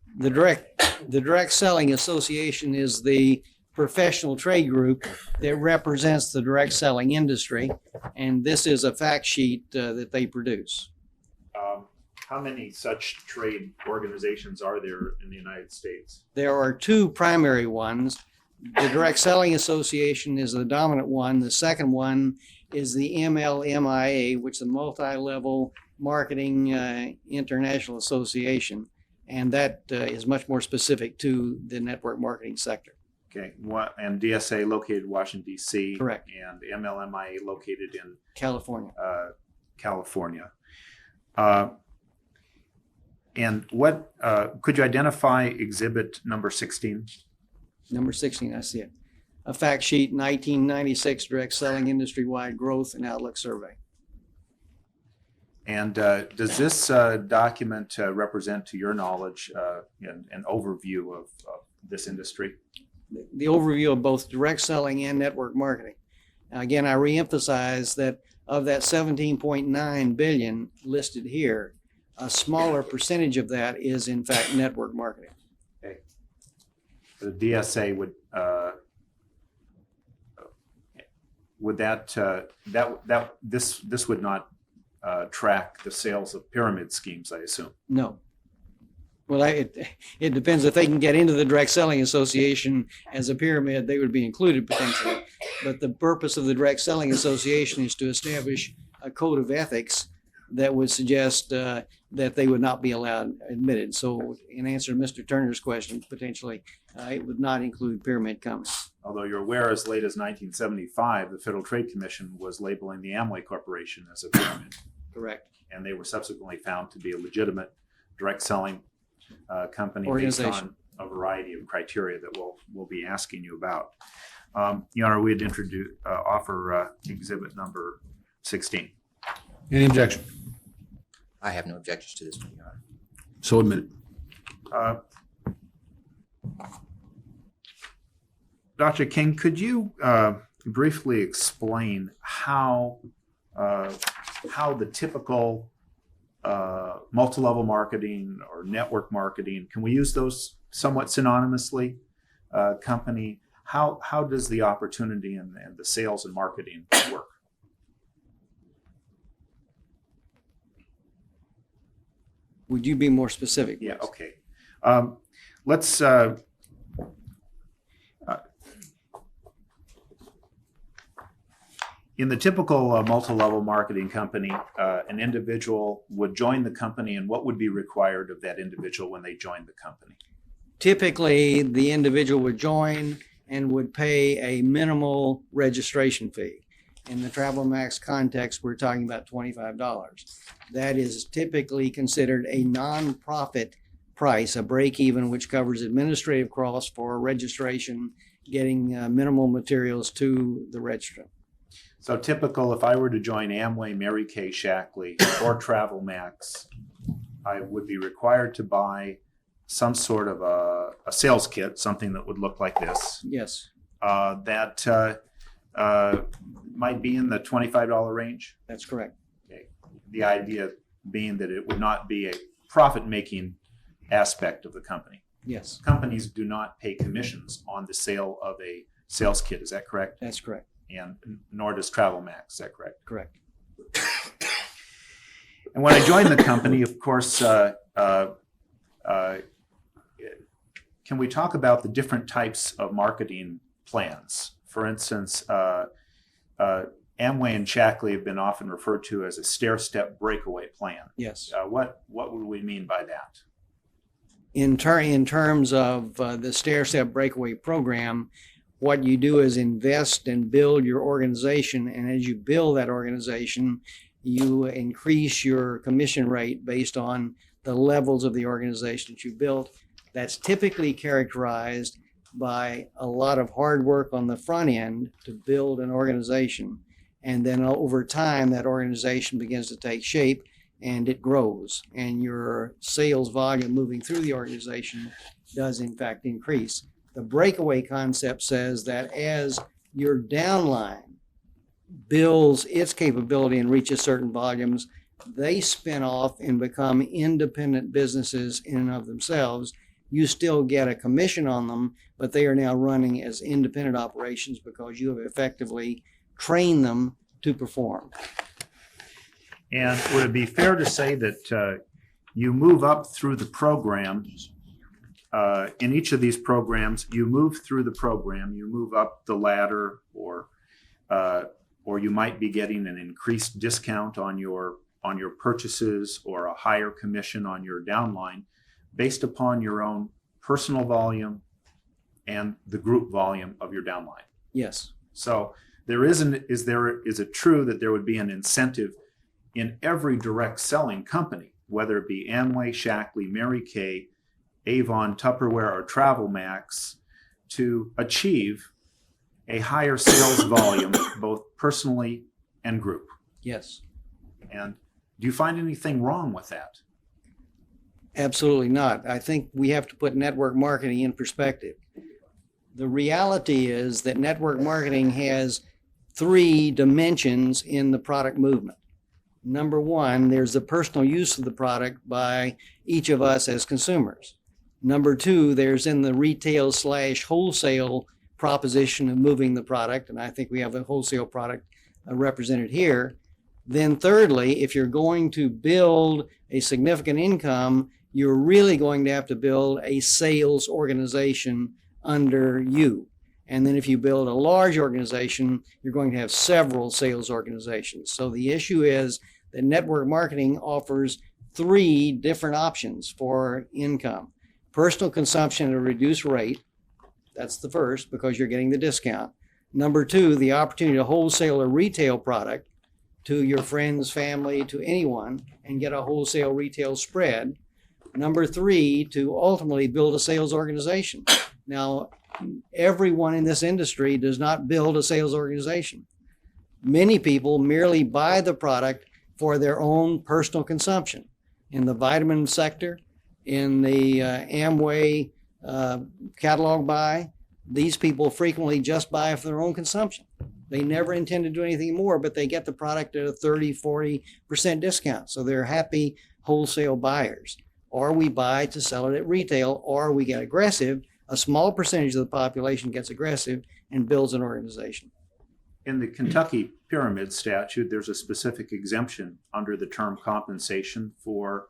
The Direct Selling Association is the professional trade group that represents the direct selling industry, and this is a fact sheet that they produce. How many such trade organizations are there in the United States? There are two primary ones. The Direct Selling Association is the dominant one. The second one is the MLMIA, which is the Multi-Level Marketing International Association, and that is much more specific to the network marketing sector. Okay, and DSA located in Washington, D.C. Correct. And MLMIA located in California. California. And what could you identify exhibit number 16? Number 16, I see it. A fact sheet, 1996 Direct Selling Industry-Wide Growth and Outlook Survey. And does this document represent, to your knowledge, an overview of this industry? The overview of both direct selling and network marketing. Now, again, I reemphasize that of that 17.9 billion listed here, a smaller percentage of that is in fact network marketing. Okay. The DSA this would not track the sales of pyramid schemes, I assume. No. Well, it depends. If they can get into the Direct Selling Association as a pyramid, they would be included potentially. But the purpose of the Direct Selling Association is to establish a code of ethics that would suggest that they would not be allowed admitted. So in answer to Mr. Turner's question, potentially it would not include pyramid companies. Although you're aware, as late as 1975, the Federal Trade Commission was labeling the Amway Corporation as a pyramid. Correct. And they were subsequently found to be a legitimate direct selling company based on a variety of criteria that we'll be asking you about. Your Honor, we'd offer exhibit number 16. Any objection? I have no objections to this, Your Honor. So admitted. Dr. King, could you briefly explain how the typical multi-level marketing or network marketing, can we use those somewhat synonymously, company, how does the opportunity and the sales and marketing work? Would you be more specific? Yeah, okay. Let's in the typical multi-level marketing company, an individual would join the company, and what would be required of that individual when they joined the company? Typically, the individual would join and would pay a minimal registration fee. In the Travel Max context, we're talking about $25. That is typically considered a non-profit price, a break-even, which covers administrative costs for registration, getting minimal materials to the registrant. So typical, if I were to join Amway, Mary Kay, Shackley, or Travel Max, I would be required to buy some sort of a sales kit, something that would look like this. Yes, That might be in the $25 range. that's correct. Okay. The idea being that it would not be a profit-making aspect of the company. Yes, Companies do not pay commissions on the sale of a sales kit. Is that correct? that's correct. And nor does Travel Max. Is that correct? Correct. And when I joined the company, of course, can we talk about the different types of marketing plans? For instance, Amway and Shackley have been often referred to as a stair-step breakaway plan. Yes. What would we mean by that? In terms of the stair-step breakaway program, what you do is invest and build your organization, and as you build that organization, you increase your commission rate based on the levels of the organization that you built. That's typically characterized by a lot of hard work on the front end to build an organization, and then over time that organization begins to take shape and it grows, and your sales volume moving through the organization does in fact increase. The breakaway concept says that as your downline builds its capability and reaches certain volumes, they spin off and become independent businesses in and of themselves. You still get a commission on them, but they are now running as independent operations because you have effectively trained them to perform. And would it be fair to say that you move up through the program? In each of these programs, you move through the program, you move up the ladder, or you might be getting an increased discount on your purchases or a higher commission on your downline based upon your own personal volume and the group volume of your downline. Yes. So is it true that there would be an incentive in every direct selling company, whether it be Amway, Shackley, Mary Kay, Avon, Tupperware, or Travel Max, to achieve a higher sales volume, both personally and group? Yes. And do you find anything wrong with that? Absolutely not. I think we have to put network marketing in perspective. The reality is that network marketing has 3 dimensions in the product movement. Number one, there's the personal use of the product by each of us as consumers. Number 2, there's in the retail/wholesale proposition of moving the product, and I think we have a wholesale product represented here. Then thirdly, if you're going to build a significant income, you're really going to have to build a sales organization under you. And then if you build a large organization, you're going to have several sales organizations. So the issue is that network marketing offers 3 different options for income. Personal consumption at a reduced rate. That's the first, because you're getting the discount. Number 2, the opportunity to wholesale a retail product to your friends, family, to anyone, and get a wholesale retail spread. Number 3, to ultimately build a sales organization. Now, everyone in this industry does not build a sales organization. Many people merely buy the product for their own personal consumption. In the vitamin sector, in the Amway catalog buy, these people frequently just buy for their own consumption. They never intend to do anything more, but they get the product at a 30-40% discount. So they're happy wholesale buyers. Or we buy to sell it at retail, or we get aggressive. A small percentage of the population gets aggressive and builds an organization. In the Kentucky Pyramid Statute, there's a specific exemption under the term compensation for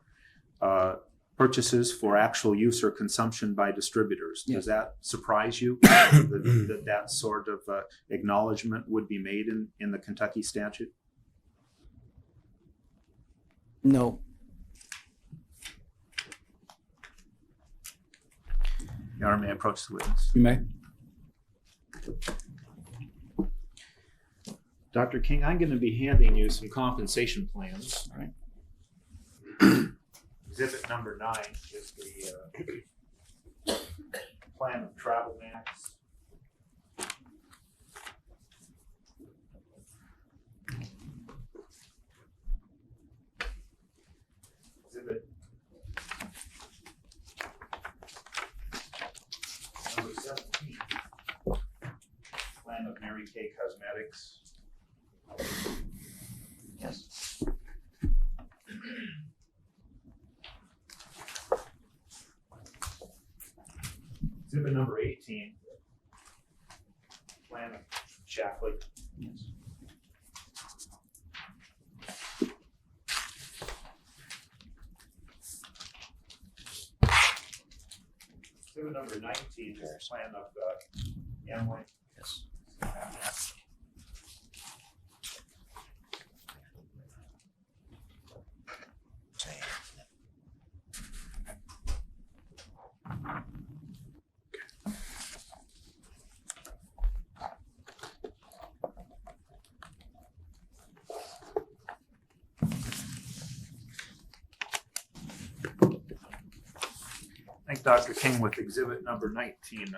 purchases for actual use or consumption by distributors. Yes. Does that surprise you that sort of acknowledgement would be made in the Kentucky statute? No. Your Honor, may I approach the witness? You may. Dr. King, I'm going to be handing you some compensation plans. All right. Exhibit number 9 is the plan of Travel Max. Exhibit Mary Kay Cosmetics. Yes. Exhibit number 18. Plan of Shackley. Yes. Exhibit number 19 is plan of Amway. Yes. Thank Dr. King with exhibit number 19.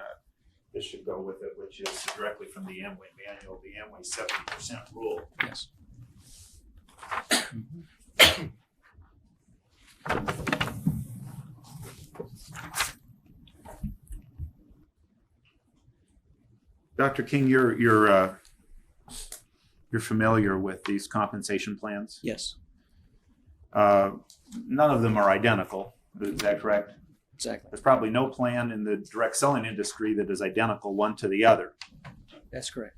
This should go with it, which is directly from the Amway manual, the Amway 70% rule. Yes. Dr. King, you're familiar with these compensation plans? Yes, None of them are identical. Is that correct? exactly. There's probably no plan in the direct selling industry that is identical one to the other. That's correct.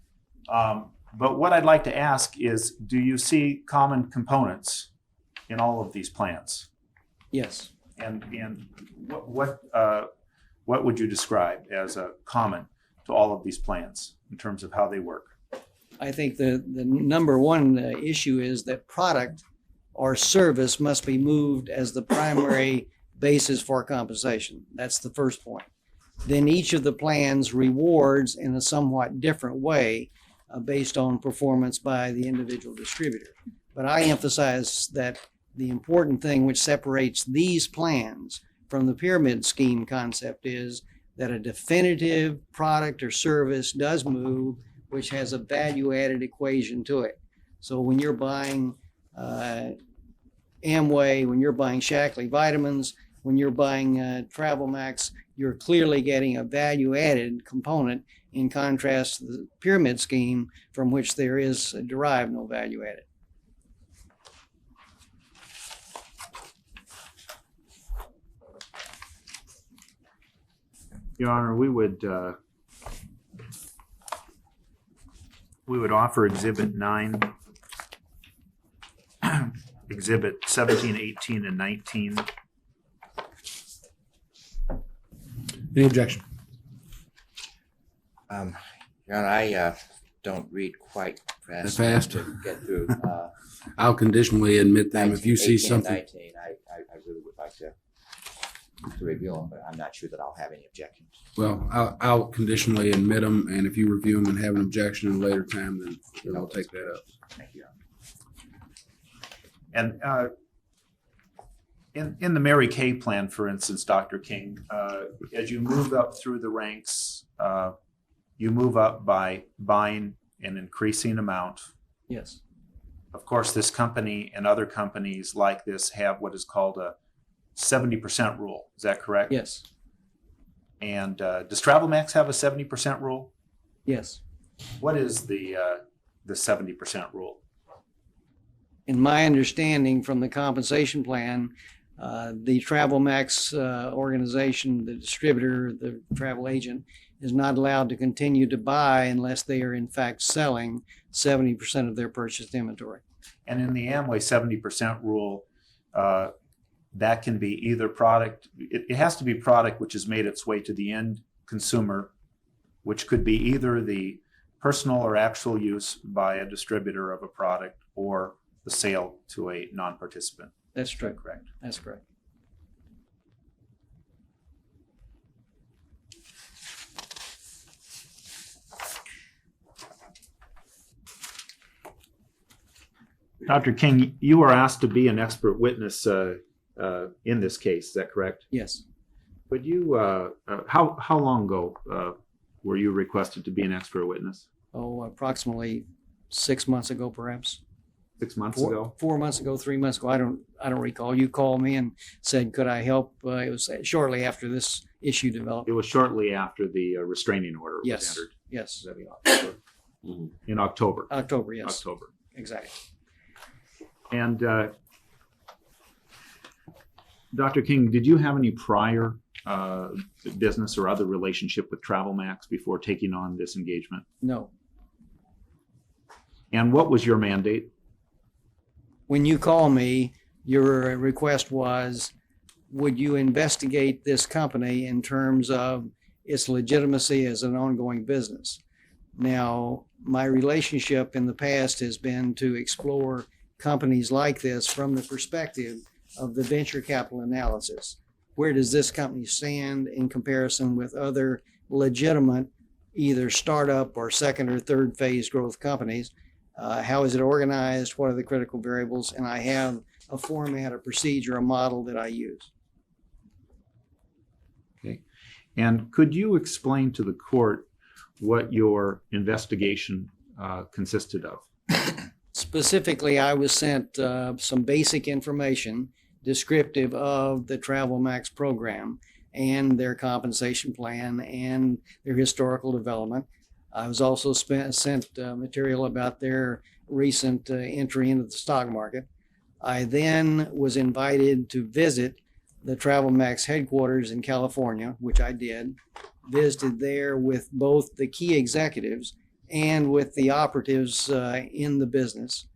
But what I'd like to ask is, do you see common components in all of these plans? Yes. And what would you describe as a common to all of these plans in terms of how they work? I think the number one issue is that product or service must be moved as the primary basis for compensation. That's the first point. Then each of the plans rewards in a somewhat different way based on performance by the individual distributor. But I emphasize that the important thing which separates these plans from the pyramid scheme concept is that a definitive product or service does move, which has a value-added equation to it. So when you're buying Amway, when you're buying Shackley vitamins, when you're buying Travel Max, you're clearly getting a value-added component in contrast to the pyramid scheme from which there is derived no value-added. Your Honor, we would offer Exhibit 9, Exhibit 17, 18, and 19. Any objection? Your Honor, I don't read quite fast Fast? enough to get through. I'll conditionally admit them if you 19, see 18, something. 19, I really would like to review them, but I'm not sure that I'll have any objections. Well, I'll conditionally admit them, and if you review them and have an objection at a later time, then I'll take that up. Thank you. And in the Mary Kay plan, for instance, Dr. King, as you move up through the ranks, you move up by buying an increasing amount. Yes. Of course, this company and other companies like this have what is called a 70% rule. Is that correct? Yes. And does Travel Max have a 70% rule? Yes. What is the 70% rule? In my understanding from the compensation plan, the Travel Max organization, the distributor, the travel agent, is not allowed to continue to buy unless they are in fact selling 70% of their purchased inventory. And in the Amway 70% rule, that can be either product, it has to be product which has made its way to the end consumer, which could be either the personal or actual use by a distributor of a product or the sale to a non-participant. That's true. Correct. That's correct. Dr. King, you were asked to be an expert witness in this case. Is that correct? Yes. Would you, how long ago were you requested to be an expert witness? Oh, approximately 6 months ago, perhaps. 6 months ago? 4 months ago, 3 months ago. I don't recall. You called me and said, could I help? It was shortly after this issue developed. It was shortly after the restraining order was Yes. entered. Yes. In October. October, yes. October. Exactly. And Dr. King, did you have any prior business or other relationship with TravelMax before taking on this engagement? No. And what was your mandate? When you call me, your request was, would you investigate this company in terms of its legitimacy as an ongoing business? Now, my relationship in the past has been to explore companies like this from the perspective of the venture capital analysis. Where does this company stand in comparison with other legitimate, either startup or second or third phase growth companies? How is it organized? What are the critical variables? And I have a format, a procedure, a model that I use. Okay. And could you explain to the court what your investigation consisted of? Specifically, I was sent some basic information descriptive of the TravelMax program and their compensation plan and their historical development. I was also sent material about their recent entry into the stock market. I then was invited to visit the TravelMax headquarters in California, which I did, visited there with both the key executives and with the operatives in the business.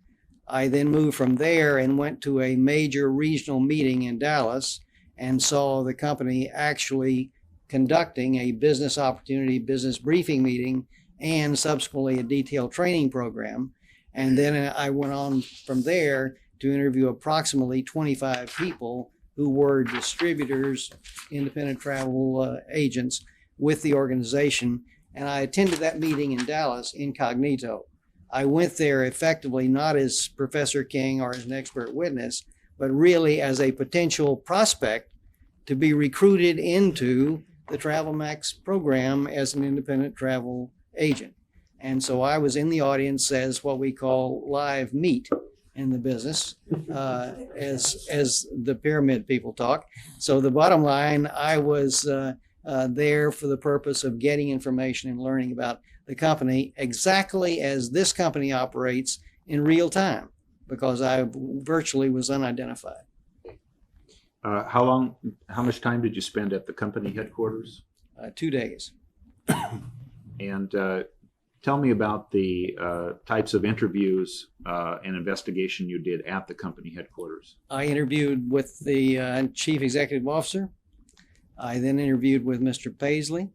I then moved from there and went to a major regional meeting in Dallas and saw the company actually conducting a business opportunity, business briefing meeting, and subsequently a detailed training program. And then I went on from there to interview approximately 25 people who were distributors, independent travel agents with the organization. And I attended that meeting in Dallas incognito. I went there effectively not as Professor King or as an expert witness, but really as a potential prospect to be recruited into the TravelMax program as an independent travel agent. And so I was in the audience as what we call live meat in the business, as the pyramid people talk. So the bottom line, I was there for the purpose of getting information and learning about the company exactly as this company operates in real time, because I virtually was unidentified. How much time did you spend at the company headquarters? 2 days. And tell me about the types of interviews and investigation you did at the company headquarters. I interviewed with the chief executive officer. I then interviewed with Mr. Paisley.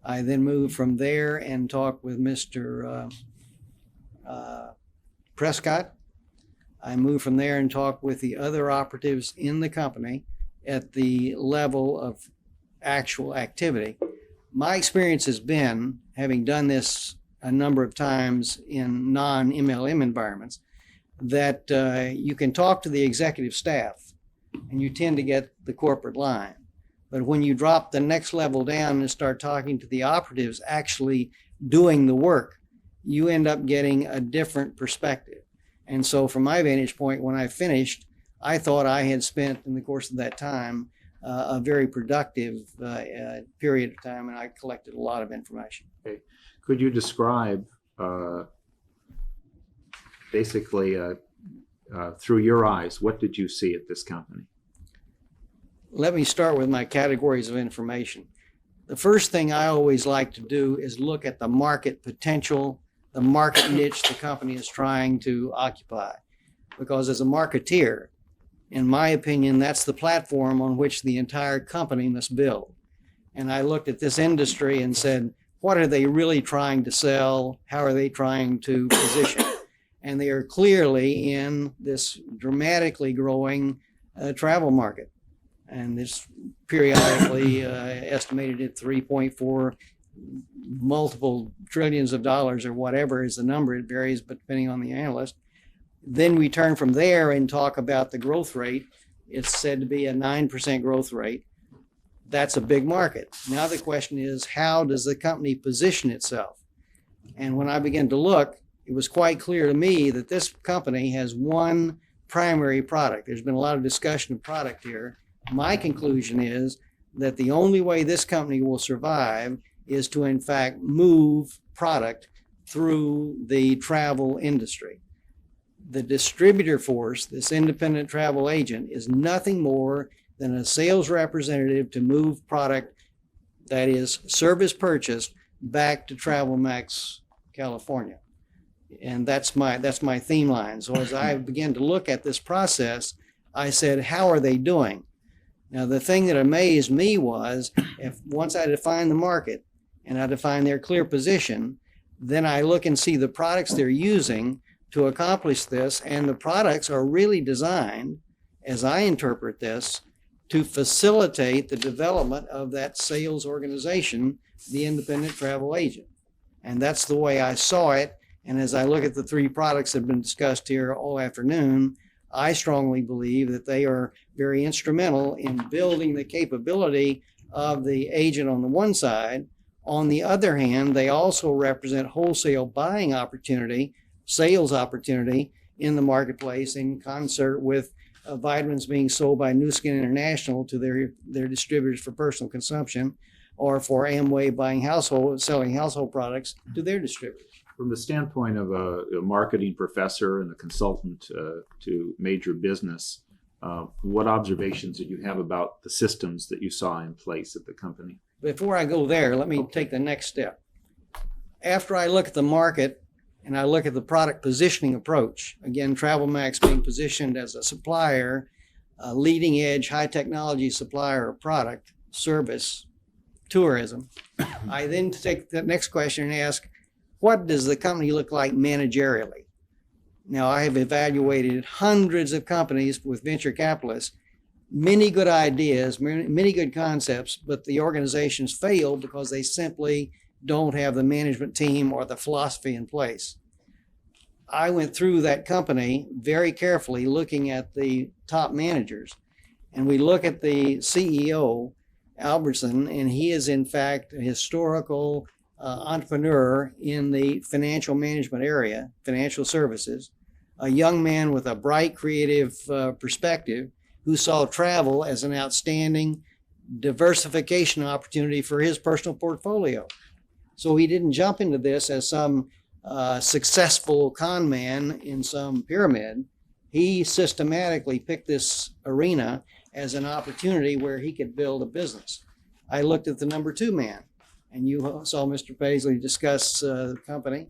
I then moved from there and talked with Mr. Prescott. I moved from there and talked with the other operatives in the company at the level of actual activity. My experience has been, having done this a number of times in non-MLM environments, that you can talk to the executive staff and you tend to get the corporate line. But when you drop the next level down and start talking to the operatives actually doing the work, you end up getting a different perspective. And so from my vantage point, when I finished, I thought I had spent in the course of that time a very productive period of time, and I collected a lot of information. Okay. Could you describe basically through your eyes, what did you see at this company? Let me start with my categories of information. The first thing I always like to do is look at the market potential, the market niche the company is trying to occupy. Because as a marketeer, in my opinion, that's the platform on which the entire company must build. And I looked at this industry and said, what are they really trying to sell? How are they trying to position? And they are clearly in this dramatically growing travel market. And this periodically estimated at 3.4 multiple trillions of dollars or whatever is the number. It varies, but depending on the analyst. Then we turn from there and talk about the growth rate. It's said to be a 9% growth rate. That's a big market. Now the question is, how does the company position itself? And when I began to look, it was quite clear to me that this company has one primary product. There's been a lot of discussion of product here. My conclusion is that the only way this company will survive is to, in fact, move product through the travel industry. The distributor force, this independent travel agent, is nothing more than a sales representative to move product that is service purchased back to Travel Max California. And that's my theme line. So as I began to look at this process, I said, how are they doing? Now, the thing that amazed me was if once I define the market and I define their clear position, then I look and see the products they're using to accomplish this. And the products are really designed, as I interpret this, to facilitate the development of that sales organization, the independent travel agent. And that's the way I saw it. And as I look at the three products that have been discussed here all afternoon, I strongly believe that they are very instrumental in building the capability of the agent on the one side. On the other hand, they also represent wholesale buying opportunity, sales opportunity in the marketplace in concert with vitamins being sold by New Skin International to their distributors for personal consumption, or for Amway selling household products to their distributors. From the standpoint of a marketing professor and a consultant to major business, what observations did you have about the systems that you saw in place at the company? Before I go there, let me take the next step. After I look at the market and I look at the product positioning approach, again, Travel Max being positioned as a supplier, a leading edge, high technology supplier of product, service, tourism, I then take the next question and ask, what does the company look like managerially? Now, I have evaluated hundreds of companies with venture capitalists, many good ideas, many good concepts, but the organizations fail because they simply don't have the management team or the philosophy in place. I went through that company very carefully looking at the top managers, and we look at the CEO, Albertson, and he is in fact a historical entrepreneur in the financial management area, financial services, a young man with a bright creative perspective who saw travel as an outstanding diversification opportunity for his personal portfolio. So he didn't jump into this as some successful con man in some pyramid. He systematically picked this arena as an opportunity where he could build a business. I looked at the number two man, and you saw Mr. Paisley discuss the company,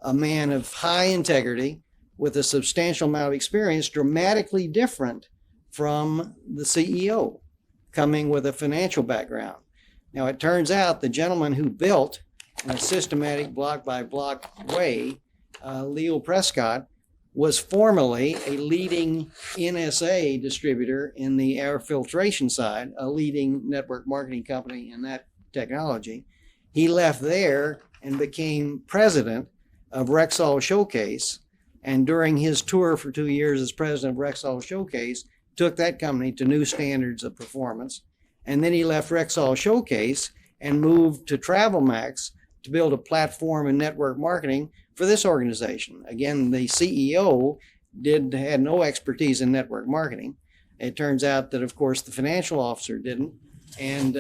a man of high integrity with a substantial amount of experience, dramatically different from the CEO, coming with a financial background. Now, it turns out the gentleman who built in a systematic block by block way, Leo Prescott, was formerly a leading NSA distributor in the air filtration side, a leading network marketing company in that technology. He left there and became president of Rexall Showcase. And during his tour for 2 years as president of Rexall Showcase, took that company to new standards of performance. And then he left Rexall Showcase and moved to Travel Max to build a platform in network marketing for this organization. Again, the CEO had no expertise in network marketing. It turns out that, of course, the financial officer didn't, and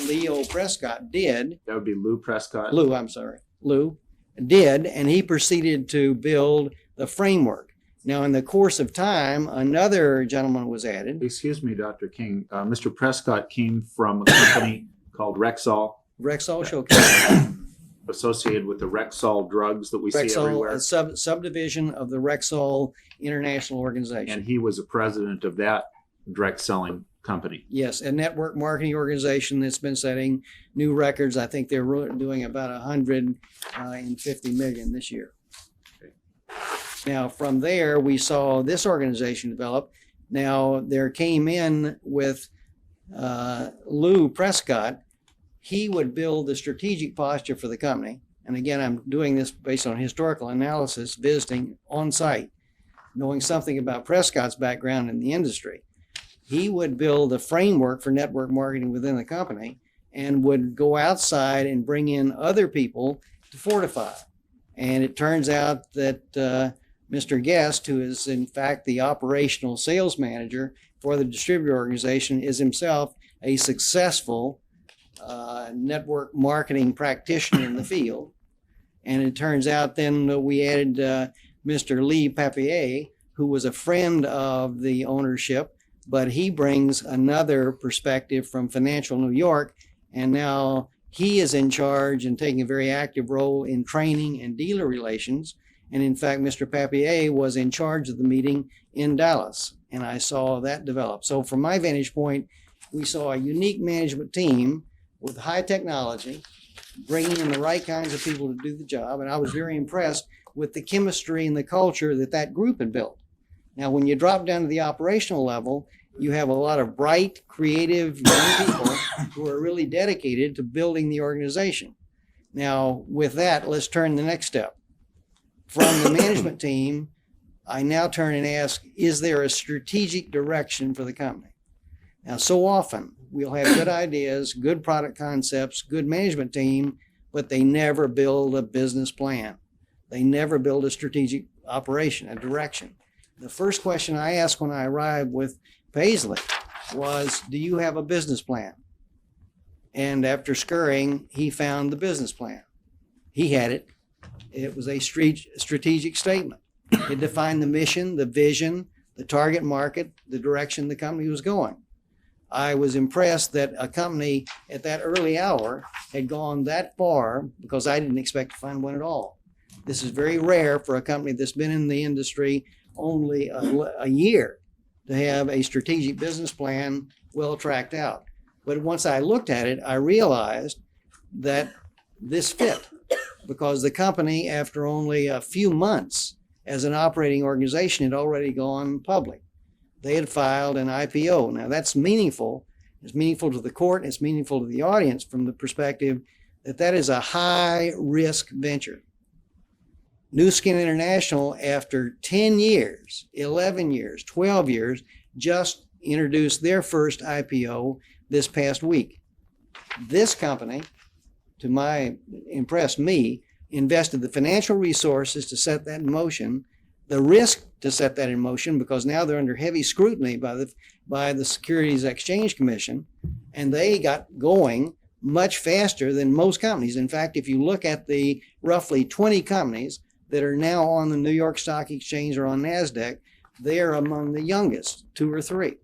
Leo Prescott did. That would be Lou Prescott. Lou did, and he proceeded to build the framework. Now, in the course of time, another gentleman was added. Excuse me, Dr. King. Mr. Prescott came from a company called Rexall. Rexall Showcase. Associated with the Rexall drugs that we see everywhere. A subdivision of the Rexall International Organization. And he was a president of that direct selling company. Yes, a network marketing organization that's been setting new records. I think they're doing about 150 million this year. Okay. Now, from there, we saw this organization develop. Now, there came in with Lou Prescott. He would build the strategic posture for the company. And again, I'm doing this based on historical analysis, visiting on site, knowing something about Prescott's background in the industry. He would build a framework for network marketing within the company and would go outside and bring in other people to fortify. And it turns out that Mr. Guest, who is in fact the operational sales manager for the distributor organization, is himself a successful network marketing practitioner in the field. And it turns out then that we added Mr. Lee Papier, who was a friend of the ownership, but he brings another perspective from financial New York. And now he is in charge and taking a very active role in training and dealer relations. And in fact, Mr. Papier was in charge of the meeting in Dallas, and I saw that develop. So from my vantage point, we saw a unique management team with high technology, bringing in the right kinds of people to do the job. And I was very impressed with the chemistry and the culture that that group had built. Now, when you drop down to the operational level, you have a lot of bright, creative young people who are really dedicated to building the organization. Now, with that, let's turn to the next step. From the management team, I now turn and ask, is there a strategic direction for the company? Now, so often we'll have good ideas, good product concepts, good management team, but they never build a business plan. They never build a strategic operation, a direction. The first question I asked when I arrived with Paisley was, do you have a business plan? And after scurrying, he found the business plan. He had it. It was a strategic statement. It defined the mission, the vision, the target market, the direction the company was going. I was impressed that a company at that early hour had gone that far because I didn't expect to find one at all. This is very rare for a company that's been in the industry only a year to have a strategic business plan well tracked out. But once I looked at it, I realized that this fit because the company, after only a few months as an operating organization, had already gone public. They had filed an IPO. Now that's meaningful. It's meaningful to the court. It's meaningful to the audience from the perspective that that is a high risk venture. New Skin International, after 10 years, 11 years, 12 years, just introduced their first IPO this past week. This company, impressed me, invested the financial resources to set that in motion, the risk to set that in motion, because now they're under heavy scrutiny by the Securities Exchange Commission, and they got going much faster than most companies. In fact, if you look at the roughly 20 companies that are now on the New York Stock Exchange or on NASDAQ, they are among the youngest, 2 or 3.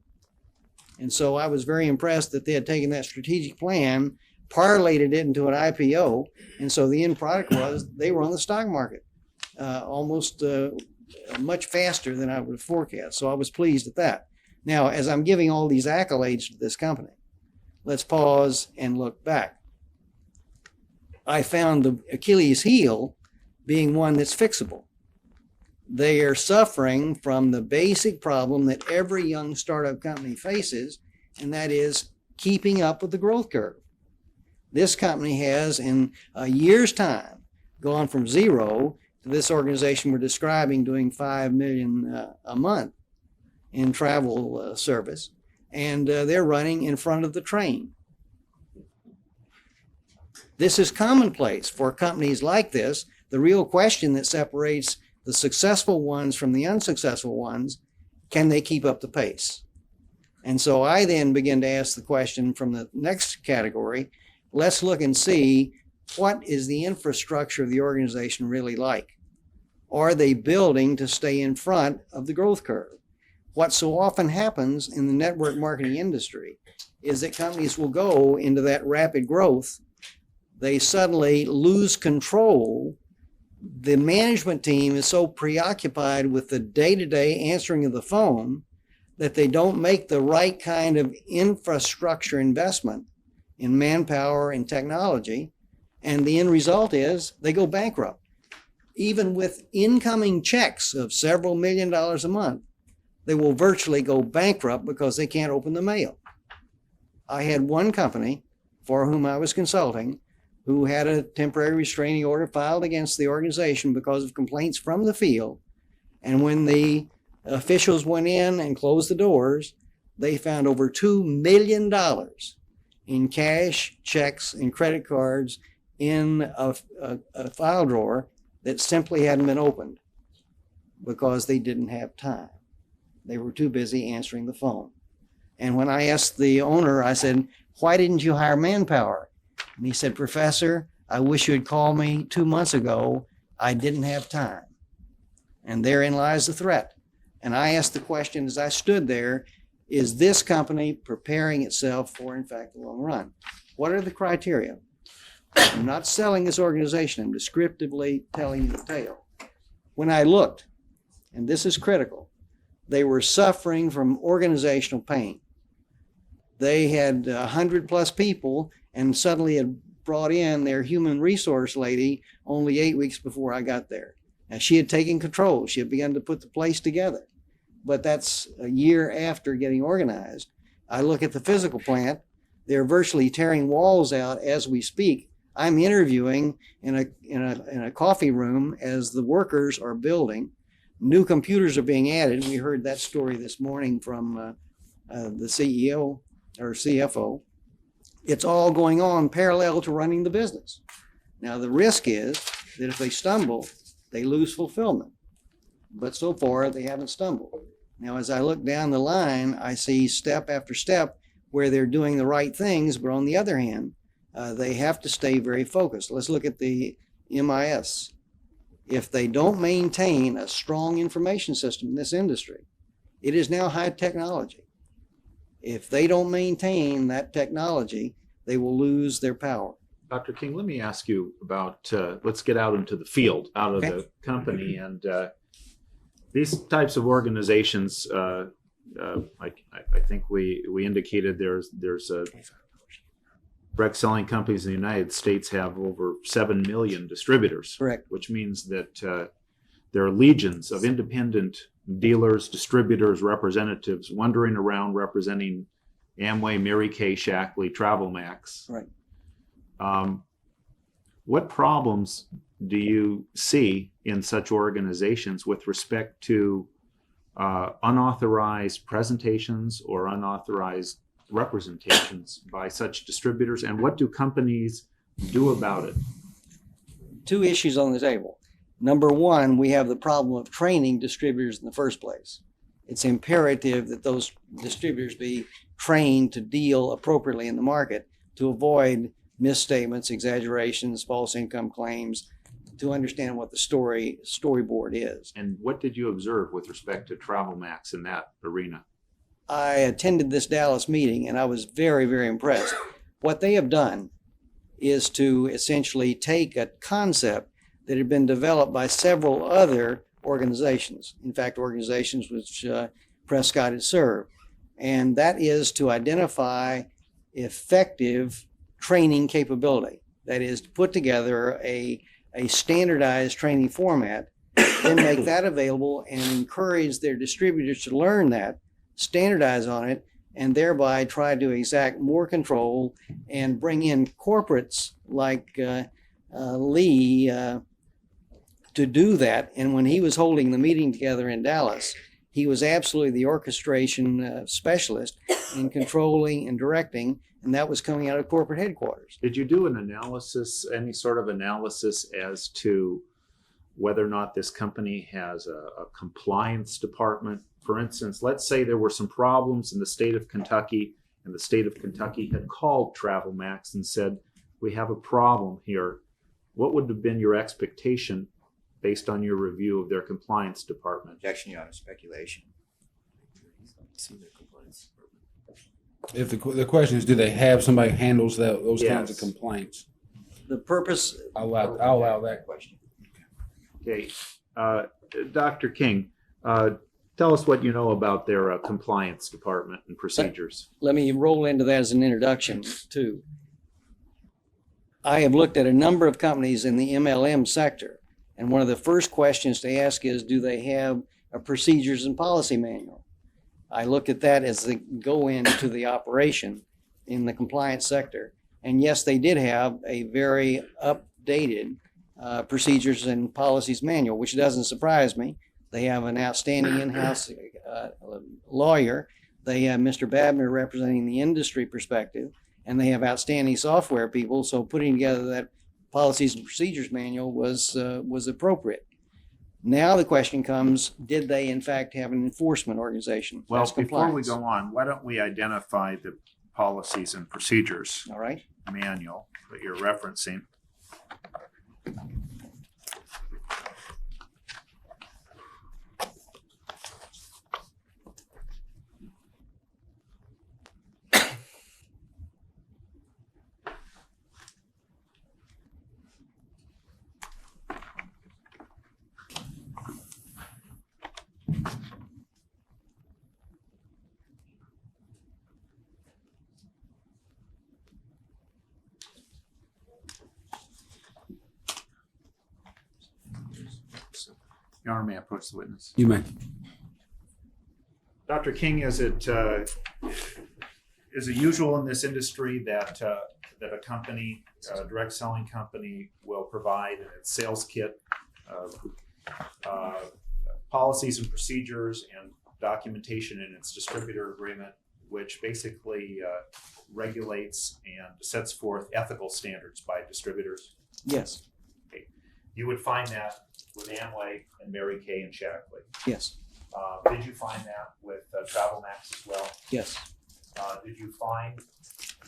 And so I was very impressed that they had taken that strategic plan, parlayed it into an IPO, and so the end product was they were on the stock market almost much faster than I would have forecast. So I was pleased at that. Now, as I'm giving all these accolades to this company, let's pause and look back. I found the Achilles heel being one that's fixable. They are suffering from the basic problem that every young startup company faces, and that is keeping up with the growth curve. This company has, in a year's time, gone from 0 to this organization we're describing doing $5 million a month in travel service, and they're running in front of the train. This is commonplace for companies like this. The real question that separates the successful ones from the unsuccessful ones, can they keep up the pace? And so I then begin to ask the question from the next category, let's look and see, what is the infrastructure of the organization really like? Are they building to stay in front of the growth curve? What so often happens in the network marketing industry is that companies will go into that rapid growth. They suddenly lose control. The management team is so preoccupied with the day-to-day answering of the phone that they don't make the right kind of infrastructure investment in manpower and technology, and the end result is they go bankrupt. Even with incoming checks of several $1 million a month, they will virtually go bankrupt because they can't open the mail. I had one company for whom I was consulting who had a temporary restraining order filed against the organization because of complaints from the field, and when the officials went in and closed the doors, they found over $2 million in cash, checks, and credit cards in a file drawer that simply hadn't been opened because they didn't have time. They were too busy answering the phone. And when I asked the owner, I said, why didn't you hire manpower? And he said, Professor, I wish you had called me 2 months ago. I didn't have time. And therein lies the threat. And I asked the question as I stood there, is this company preparing itself for, in fact, the long run? What are the criteria? I'm not selling this organization. I'm descriptively telling you the tale. When I looked, and this is critical, they were suffering from organizational pain. They had 100+ people and suddenly had brought in their human resource lady only 8 weeks before I got there. Now, she had taken control. She had begun to put the place together. But that's a year after getting organized. I look at the physical plant. They're virtually tearing walls out as we speak. I'm interviewing in a coffee room as the workers are building. New computers are being added. We heard that story this morning from the CEO or CFO. It's all going on parallel to running the business. Now, the risk is that if they stumble, they lose fulfillment. But so far, they haven't stumbled. Now, as I look down the line, I see step after step where they're doing the right things, but on the other hand, they have to stay very focused. Let's look at the MIS. If they don't maintain a strong information system in this industry, it is now high technology. If they don't maintain that technology, they will lose their power. Dr. King, let me ask you about, let's get out into the field, out of the company. And these types of organizations, I think we indicated there's direct selling companies in the United States have over 7 million distributors. Correct. Which means that there are legions of independent dealers, distributors, representatives wandering around representing Amway, Mary Kay, Shackley, Travel Max. Right. What problems do you see in such organizations with respect to unauthorized presentations or unauthorized representations by such distributors, and what do companies do about it? Two issues on the table. Number one, we have the problem of training distributors in the first place. It's imperative that those distributors be trained to deal appropriately in the market to avoid misstatements, exaggerations, false income claims, to understand what the storyboard is. And what did you observe with respect to Travel Max in that arena? I attended this Dallas meeting and I was very, very impressed. What they have done is to essentially take a concept that had been developed by several other organizations, in fact, organizations which Prescott had served, and that is to identify effective training capability. That is to put together a standardized training format, then make that available and encourage their distributors to learn that, standardize on it, and thereby try to exact more control and bring in corporates like Lee to do that. And when he was holding the meeting together in Dallas, he was absolutely the orchestration specialist in controlling and directing, and that was coming out of corporate headquarters. Did you do an analysis, any sort of analysis as to whether or not this company has a compliance department? For instance, let's say there were some problems in the state of Kentucky, and the state of Kentucky had called Travel Max and said, we have a problem here. What would have been your expectation based on your review of their compliance department? Objection, Your Honor, speculation. If the question is, do they have somebody who handles those kinds of Yes. complaints? The purpose. I'll allow that question. Okay, Dr. King, tell us what you know about their compliance department and procedures. Let me roll into that as an introduction too. I have looked at a number of companies in the MLM sector, and one of the first questions to ask is, do they have a procedures and policy manual? I look at that as they go into the operation in the compliance sector. And yes, they did have a very updated procedures and policies manual, which doesn't surprise me. They have an outstanding in-house lawyer. They have Mr. Babner representing the industry perspective, and they have outstanding software people. So putting together that policies and procedures manual was appropriate. Now the question comes, did they in fact have an enforcement organization? Well, That's before we compliance. go on, why don't we identify the policies and procedures All right. manual that you're referencing? Your Honor, may I approach the witness? You may. Dr. King, is it usual in this industry that a company, a direct selling company, will provide in its sales kit policies and procedures and documentation in its distributor agreement, which basically regulates and sets forth ethical standards by distributors? Yes. Okay. You would find that with Amway and Mary Kay and Shackley. Yes. Did you find that with TravelMax as well? Yes. Did you find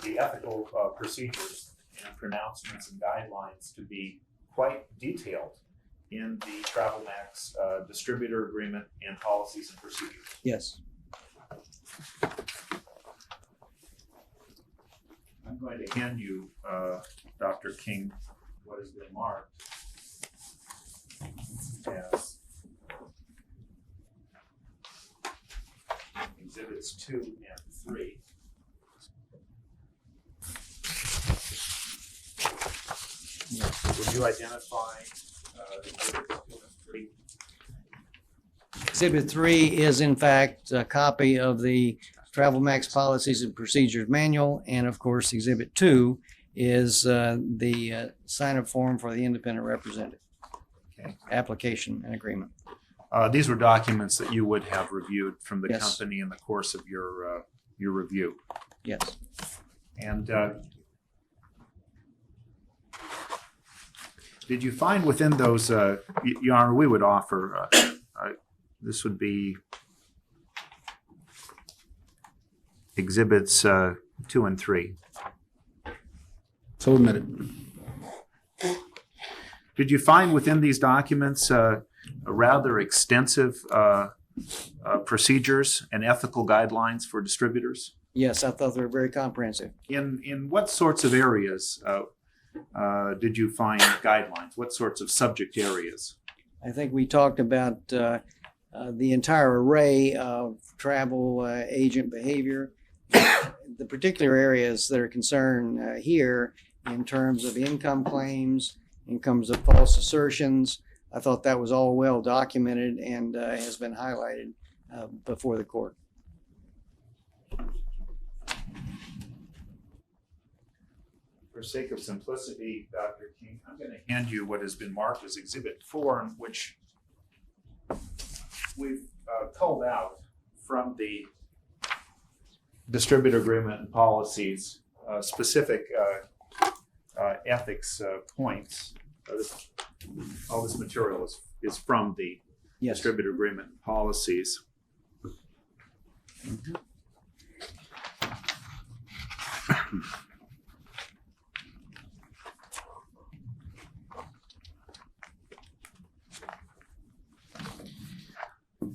the ethical procedures and pronouncements and guidelines to be quite detailed in the TravelMax distributor agreement and policies and procedures? Yes. I'm going to hand you, Dr. King, what has been marked as Exhibits 2 and 3. Would you identify Exhibits 2 and 3? Exhibit 3 is in fact a copy of the TravelMax Policies and Procedures Manual, and of course Exhibit 2 is the sign-up form for the independent representative. Okay. Application and agreement. These were documents that you would have reviewed from the Yes. company in the course of your review. Yes. And did you find within those, Your Honor, we would offer, this would be Exhibits 2 and 3. So admitted. Did you find within these documents a rather extensive procedures and ethical guidelines for distributors? Yes, I thought they were very comprehensive. In what sorts of areas did you find guidelines? What sorts of subject areas? I think we talked about the entire array of travel agent behavior. The particular areas that are concerned here in terms of income claims, incomes of false assertions, I thought that was all well documented and has been highlighted before the court. For sake of simplicity, Dr. King, I'm going to hand you what has been marked as Exhibit 4, in which we've culled out from the distributor agreement and policies specific ethics points. All this material is from the Yes. distributor agreement and policies.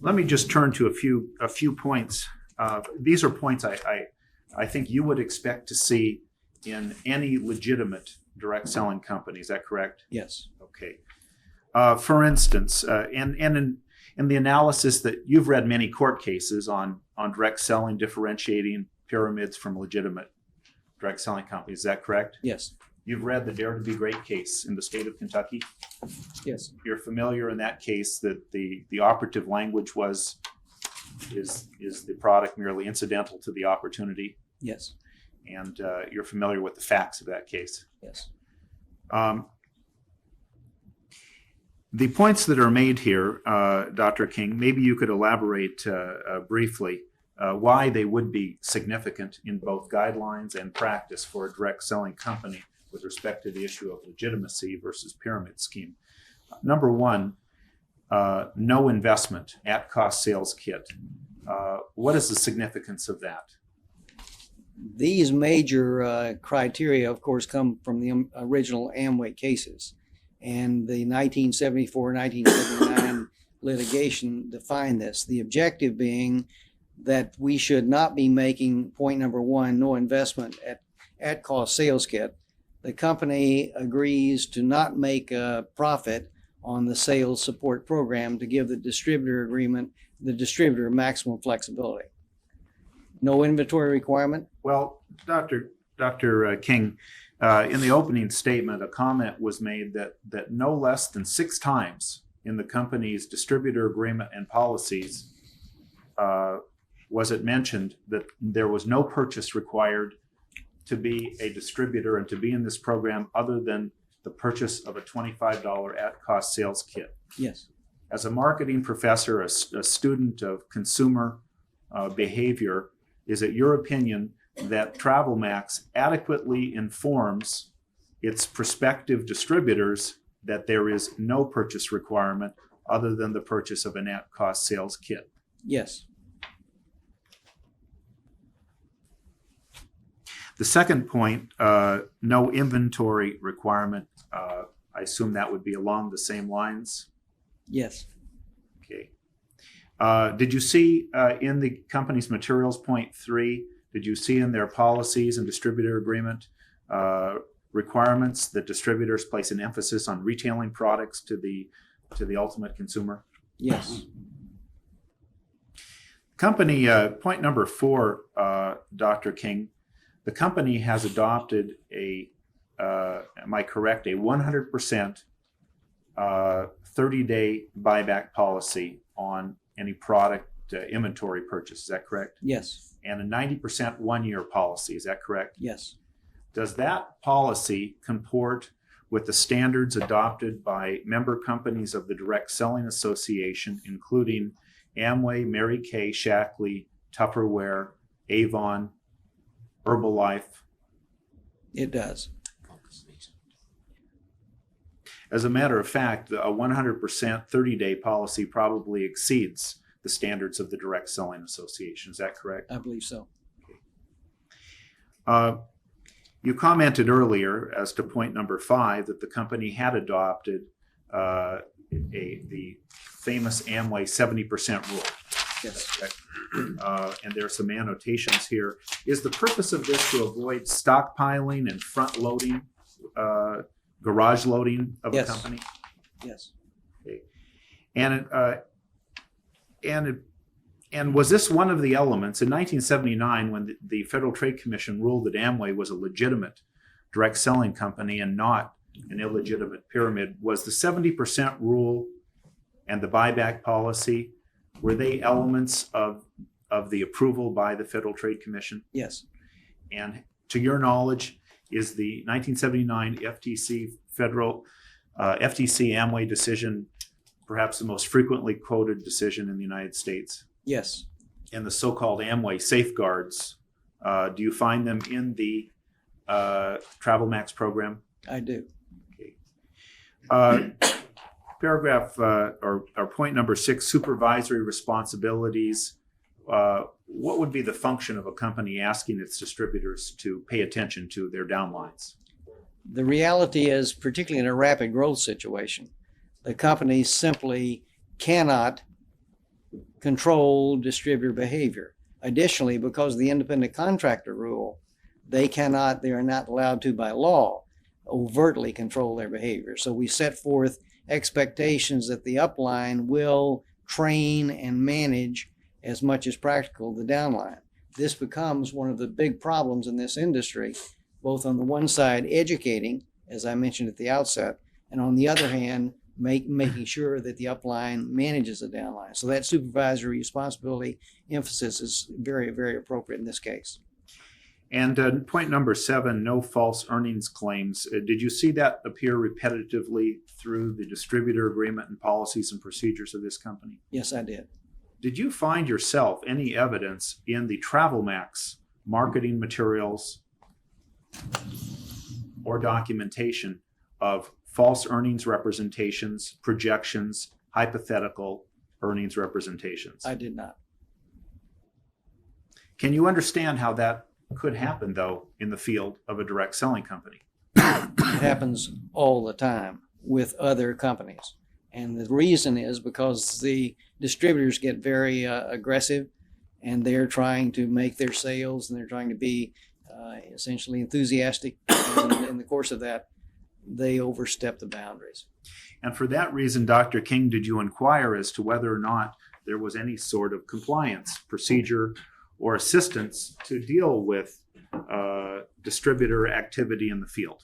Let me just turn to a few points. These are points I think you would expect to see in any legitimate direct selling company. Is that correct? Yes. Okay. For instance, and in the analysis that you've read many court cases on direct selling, differentiating pyramids from legitimate direct selling companies. Is that correct? Yes. You've read the Dare to Be Great case in the state of Kentucky. Yes. You're familiar in that case that the operative language is the product merely incidental to the opportunity? Yes. And you're familiar with the facts of that case? Yes. The points that are made here, Dr. King, maybe you could elaborate briefly why they would be significant in both guidelines and practice for a direct selling company with respect to the issue of legitimacy versus pyramid scheme. Number one, no investment, at-cost sales kit. What is the significance of that? These major criteria, of course, come from the original Amway cases. And the 1974, 1979 litigation defined this. The objective being that we should not be making, point number one, no investment at cost sales kit. The company agrees to not make a profit on the sales support program to give the distributor maximum flexibility. No inventory requirement. Well, Dr. King, in the opening statement, a comment was made that no less than 6 times in the company's distributor agreement and policies was it mentioned that there was no purchase required to be a distributor and to be in this program other than the purchase of a $25 at-cost sales kit. Yes. As a marketing professor, a student of consumer behavior, is it your opinion that TravelMax adequately informs its prospective distributors that there is no purchase requirement other than the purchase of an at-cost sales kit? Yes. The second point, no inventory requirement. I assume that would be along the same lines? Yes. Okay. Did you see in the company's materials, point 3, did you see in their policies and distributor agreement requirements that distributors place an emphasis on retailing products to the ultimate consumer? Yes. Company, point number 4, Dr. King, the company has adopted am I correct, a 100% 30-day buyback policy on any product inventory purchase. Is that correct? Yes. And a 90% one-year policy. Is that correct? Yes. Does that policy comport with the standards adopted by member companies of the Direct Selling Association, including Amway, Mary Kay, Shackley, Tupperware, Avon, Herbalife? It does. As a matter of fact, a 100% 30-day policy probably exceeds the standards of the Direct Selling Association. Is that correct? I believe so. You commented earlier as to point number 5 that the company had adopted the famous Amway 70% rule. Yes. And there are some annotations here. Is the purpose of this to avoid stockpiling and front loading, garage loading of Yes. a company? Yes. Okay. And was this one of the elements in 1979 when the Federal Trade Commission ruled that Amway was a legitimate direct selling company and not an illegitimate pyramid? Was the 70% rule and the buyback policy, were they elements of the approval by the Federal Trade Commission? Yes. And to your knowledge, is the 1979 FTC Amway decision perhaps the most frequently quoted decision in the United States? Yes. And the so-called Amway safeguards, do you find them in the TravelMax program? I do. Okay. Paragraph or point number 6, supervisory responsibilities. What would be the function of a company asking its distributors to pay attention to their downlines? The reality is, particularly in a rapid growth situation, the company simply cannot control distributor behavior. Additionally, because of the independent contractor rule, they are not allowed to, by law, overtly control their behavior. So we set forth expectations that the upline will train and manage as much as practical the downline. This becomes one of the big problems in this industry, both on the one side educating, as I mentioned at the outset, and on the other hand, making sure that the upline manages the downline. So that supervisory responsibility emphasis is very, very appropriate in this case. And point number 7, no false earnings claims. Did you see that appear repetitively through the distributor agreement and policies and procedures of this company? Yes, I did. Did you find yourself any evidence in the TravelMax marketing materials or documentation of false earnings representations, projections, hypothetical earnings representations? I did not. Can you understand how that could happen, though, in the field of a direct selling company? It happens all the time. with other companies. And the reason is because the distributors get very aggressive, and they're trying to make their sales, and they're trying to be essentially enthusiastic. And in the course of that, they overstep the boundaries. And for that reason, Dr. King, did you inquire as to whether or not there was any sort of compliance procedure or assistance to deal with distributor activity in the field?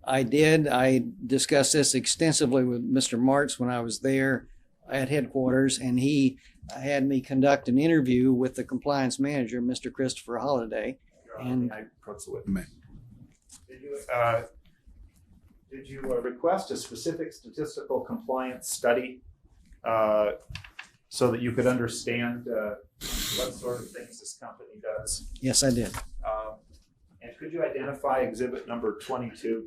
I did. I discussed this extensively with Mr. Martz when I was there at headquarters, and he had me conduct an interview with the compliance manager, Mr. Christopher Holliday. And Did you request a specific statistical compliance study so that you could understand what sort of things this company does? Yes, I did. And could you identify exhibit number 22?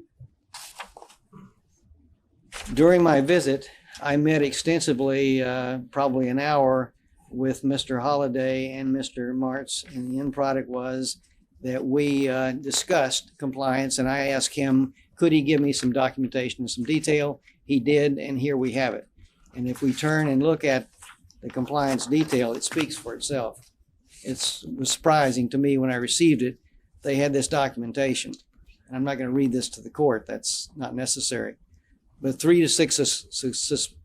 During my visit, I met extensively, probably an hour, with Mr. Holliday and Mr. Martz, and the end product was that we discussed compliance, and I asked him, could he give me some documentation and some detail? He did, and here we have it. And if we turn and look at the compliance detail, it speaks for itself. It was surprising to me when I received it. They had this documentation. And I'm not going to read this to the court. That's not necessary. But 3 to 6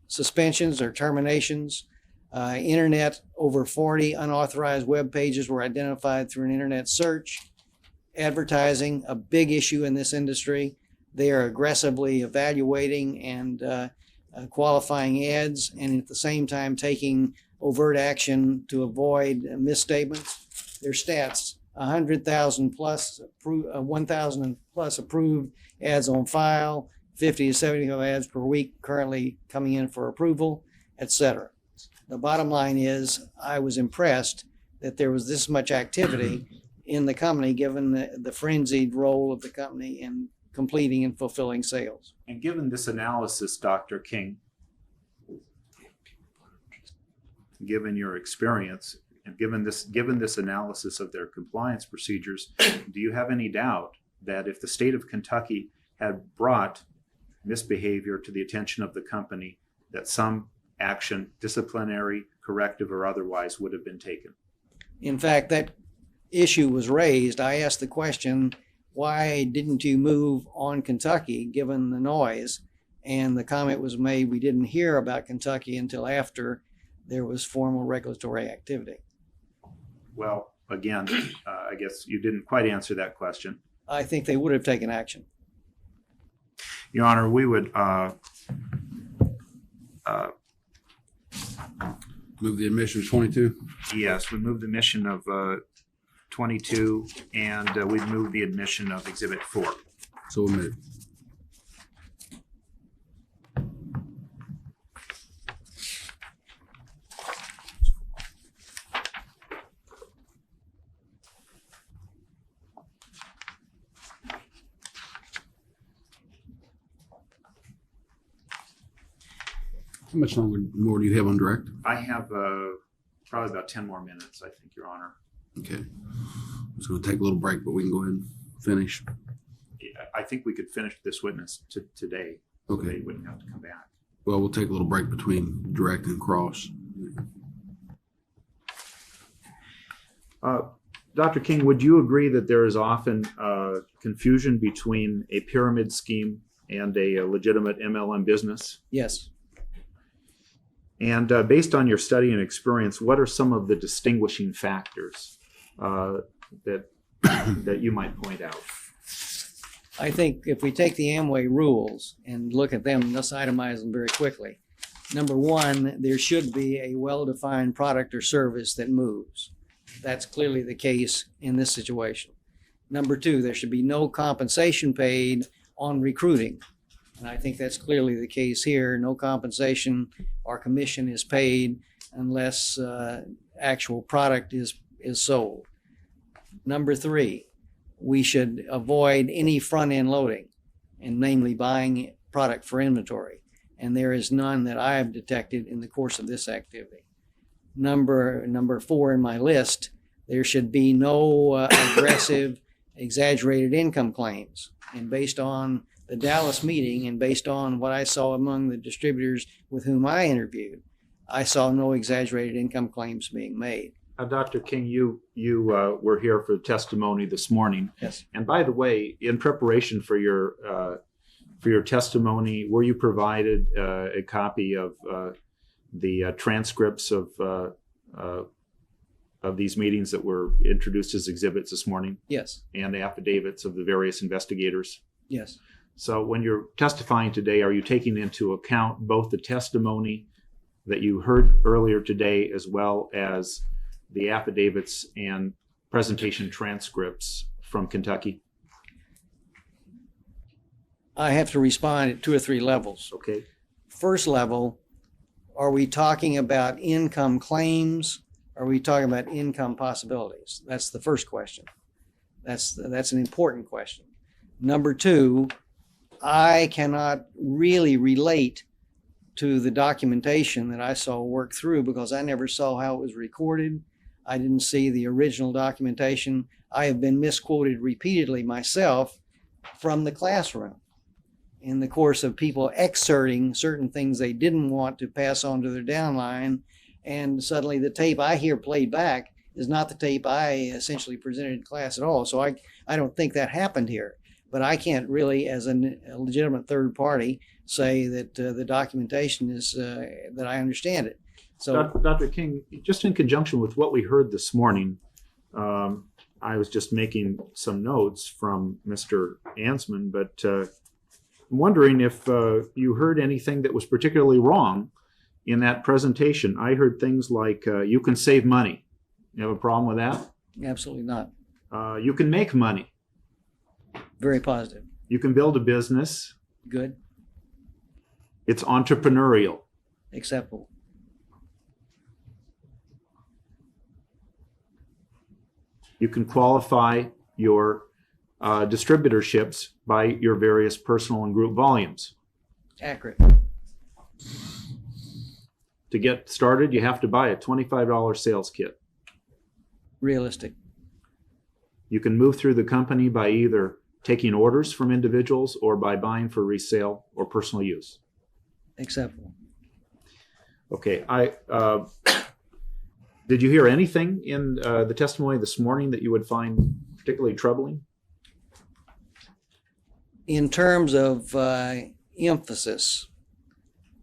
suspensions or terminations, internet, over 40 unauthorized web pages were identified through an internet search. Advertising, a big issue in this industry. They are aggressively evaluating and qualifying ads, and at the same time taking overt action to avoid misstatements. Their stats: 100,000 plus, 1,000 plus approved ads on file, 50 to 75 ads per week currently coming in for approval, etc. The bottom line is, I was impressed that there was this much activity in the company, given the frenzied role of the company in completing and fulfilling sales. And given this analysis, Dr. King, given your experience, and given this analysis of their compliance procedures, do you have any doubt that if the state of Kentucky had brought misbehavior to the attention of the company, that some action, disciplinary, corrective, or otherwise, would have been taken? In fact, that issue was raised. I asked the question, why didn't you move on Kentucky given the noise? And the comment was made, we didn't hear about Kentucky until after there was formal regulatory activity. Well, again, I guess you didn't quite answer that question. I think they would have taken action. Your Honor, we would move the admission of 22. Yes, we move the admission of 22, and we move the admission of Exhibit 4. So moved. How much longer more do you have on direct? I have probably about 10 more minutes, I think, Your Honor. Okay. I'm just going to take a little break, but we can go ahead and finish. I think we could finish this witness today. Okay. They wouldn't have to come back. Well, we'll take a little break between direct and cross. Dr. King, would you agree that there is often confusion between a pyramid scheme and a legitimate MLM business? Yes. And based on your study and experience, what are some of the distinguishing factors that you might point out? I think if we take the Amway rules and look at them, let's itemize them very quickly. Number one, there should be a well-defined product or service that moves. That's clearly the case in this situation. Number two, there should be no compensation paid on recruiting. And I think that's clearly the case here. No compensation or commission is paid unless actual product is sold. Number three, we should avoid any front-end loading, and namely buying product for inventory. And there is none that I have detected in the course of this activity. Number four in my list, there should be no aggressive, exaggerated income claims. And based on the Dallas meeting, and based on what I saw among the distributors with whom I interviewed, I saw no exaggerated income claims being made. Dr. King, you were here for testimony this morning. Yes. And by the way, in preparation for your testimony, were you provided a copy of the transcripts of these meetings that were introduced as exhibits this morning? Yes. And the affidavits of the various investigators? Yes. So when you're testifying today, are you taking into account both the testimony that you heard earlier today as well as the affidavits and presentation transcripts from Kentucky? I have to respond at 2 or 3 levels. Okay. First level, are we talking about income claims? Are we talking about income possibilities? That's the first question. That's an important question. Number 2, I cannot really relate to the documentation that I saw work through because I never saw how it was recorded. I didn't see the original documentation. I have been misquoted repeatedly myself from the classroom in the course of people excerpting certain things they didn't want to pass on to their downline. And suddenly the tape I hear played back is not the tape I essentially presented in class at all. So I don't think that happened here. But I can't really, as a legitimate third party, say that the documentation is that I understand it. So, Dr. King, just in conjunction with what we heard this morning, I was just making some notes from Mr. Ansman, but I'm wondering if you heard anything that was particularly wrong in that presentation. I heard things like, you can save money. You have a problem with that? Absolutely not. You can make money. Very positive. You can build a business. Good. It's entrepreneurial. Acceptable. You can qualify your distributorships by your various personal and group volumes. Accurate. To get started, you have to buy a $25 sales kit. Realistic. You can move through the company by either taking orders from individuals or by buying for resale or personal use. Acceptable. Okay. Did you hear anything in the testimony this morning that you would find particularly troubling? In terms of emphasis,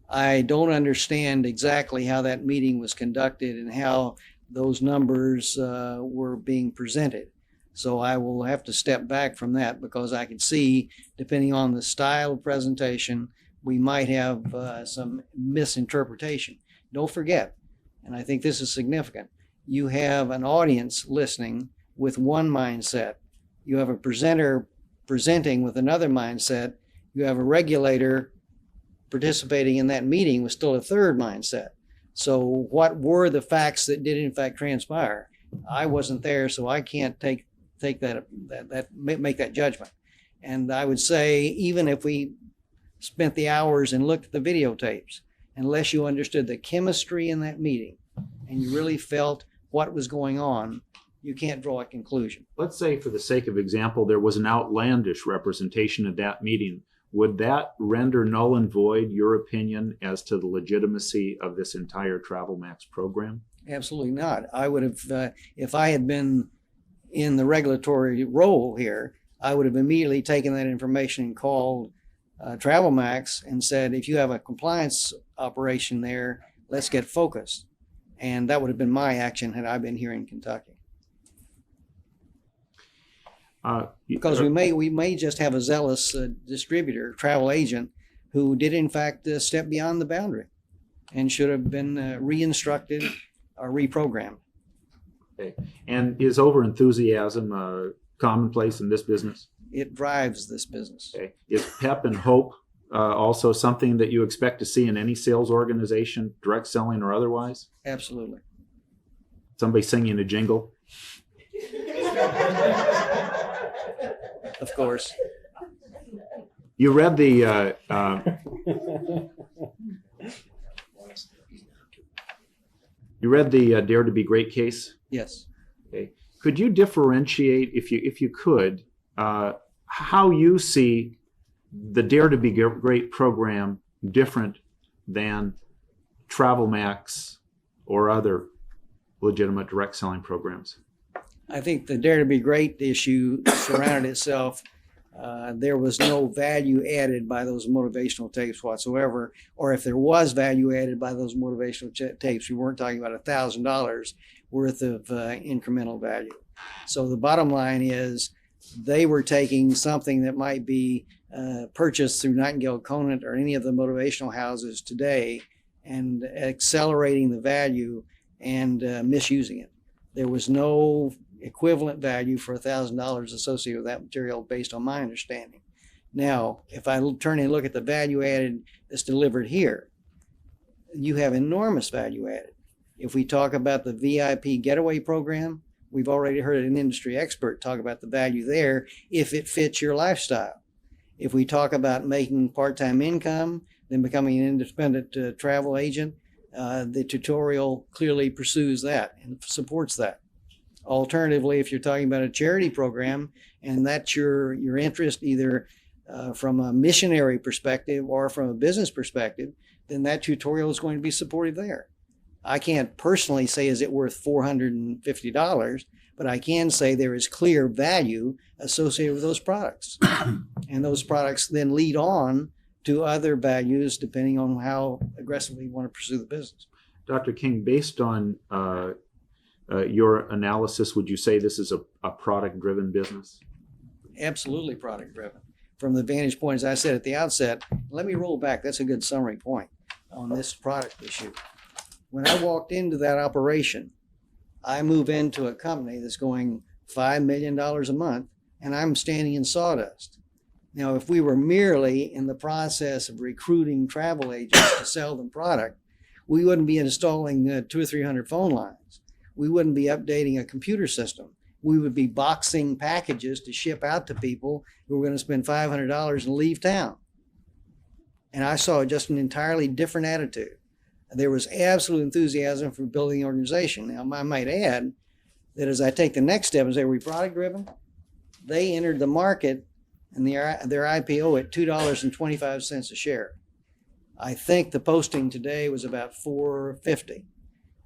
I don't understand exactly how that meeting was conducted and how those numbers were being presented. So I will have to step back from that because I could see, depending on the style of presentation, we might have some misinterpretation. Don't forget, and I think this is significant, you have an audience listening with one mindset. You have a presenter presenting with another mindset. You have a regulator participating in that meeting with still a third mindset. So what were the facts that did in fact transpire? I wasn't there, so I can't make that judgment. And I would say, even if we spent the hours and looked at the videotapes, unless you understood the chemistry in that meeting and you really felt what was going on, you can't draw a conclusion. Let's say, for the sake of example, there was an outlandish representation at that meeting. Would that render null and void your opinion as to the legitimacy of this entire Travel Max program? Absolutely not. I would have, if I had been in the regulatory role here, I would have immediately taken that information and called Travel Max and said, if you have a compliance operation there, let's get focused. And that would have been my action had I been here in Kentucky. Because we may just have a zealous distributor, travel agent, who did in fact step beyond the boundary and should have been re-instructed or reprogrammed. Okay. And is over-enthusiasm commonplace in this business? It drives this business. Okay. Is pep and hope also something that you expect to see in any sales organization, direct selling or otherwise? Absolutely. Somebody singing a jingle? Of course. You read the Dare to Be Great case? Yes. Okay. Could you differentiate, if you could, how you see the Dare to Be Great program different than Travel Max or other legitimate direct selling programs? I think the Dare to Be Great issue surrounded itself. There was no value added by those motivational tapes whatsoever, or if there was value added by those motivational tapes, we weren't talking about $1,000 worth of incremental value. So the bottom line is they were taking something that might be purchased through Nightingale Conant or any of the motivational houses today and accelerating the value and misusing it. There was no equivalent value for $1,000 associated with that material based on my understanding. Now, if I turn and look at the value added that's delivered here, you have enormous value added. If we talk about the VIP getaway program, we've already heard an industry expert talk about the value there if it fits your lifestyle. If we talk about making part-time income, then becoming an independent travel agent, the tutorial clearly pursues that and supports that. Alternatively, if you're talking about a charity program and that's your interest either from a missionary perspective or from a business perspective, then that tutorial is going to be supportive there. I can't personally say is it worth $450, but I can say there is clear value associated with those products. And those products then lead on to other values depending on how aggressively you want to pursue the business. Dr. King, based on your analysis, would you say this is a product-driven business? Absolutely product-driven. From the vantage point, as I said at the outset, let me roll back. That's a good summary point on this product issue. When I walked into that operation, I move into a company that's going $5 million a month, and I'm standing in sawdust. Now, if we were merely in the process of recruiting travel agents to sell them product, we wouldn't be installing 200 or 300 phone lines. We wouldn't be updating a computer system. We would be boxing packages to ship out to people who were going to spend $500 and leave town. And I saw just an entirely different attitude. There was absolute enthusiasm for building the organization. Now, I might add that as I take the next step and say, are we product driven? They entered the market and their IPO at $2.25 a share. I think the posting today was about $4.50.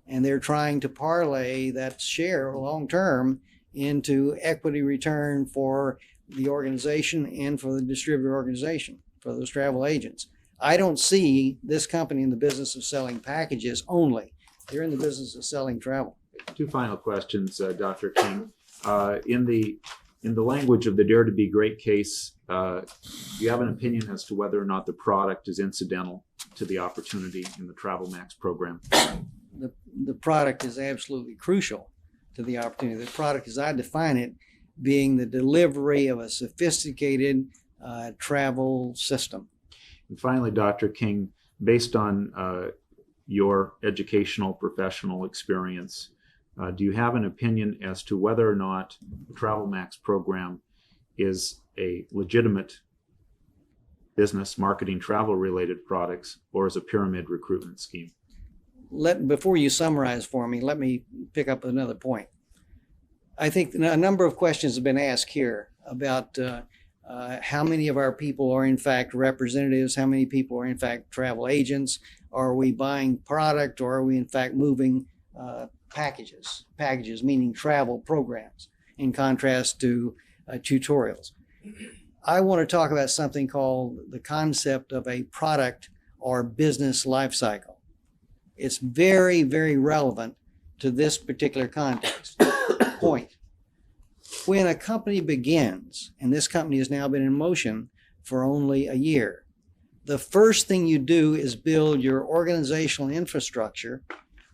And they're trying to parlay that share long term into equity return for the organization and for the distributor organization, for those travel agents. I don't see this company in the business of selling packages only. They're in the business of selling travel. Two final questions, Dr. King. In the language of the Dare to Be Great case, do you have an opinion as to whether or not the product is incidental to the opportunity in the Travel Max program? The product is absolutely crucial to the opportunity. The product, as I define it, being the delivery of a sophisticated travel system. And finally, Dr. King, based on your educational professional experience, do you have an opinion as to whether or not the Travel Max program is a legitimate business marketing travel related products or is a pyramid recruitment scheme? Before you summarize for me, let me pick up another point. I think a number of questions have been asked here about how many of our people are in fact representatives, how many people are in fact travel agents, are we buying product, or are we in fact moving packages meaning travel programs, in contrast to tutorials. I want to talk about something called the concept of a product or business life cycle. It's very, very relevant to this particular context. Point. When a company begins, and this company has now been in motion for only a year, the first thing you do is build your organizational infrastructure.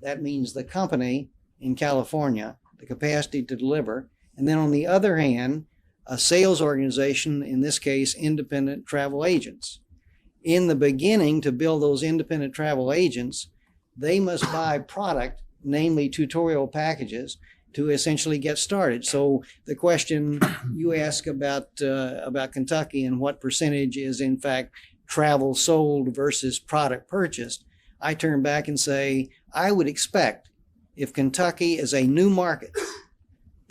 That means the company in California, the capacity to deliver, and then on the other hand, a sales organization, in this case, independent travel agents. In the beginning, to build those independent travel agents, they must buy product, namely tutorial packages, to essentially get started. So the question you ask about Kentucky and what percentage is in fact travel sold versus product purchased, I turn back and say, I would expect if Kentucky is a new market,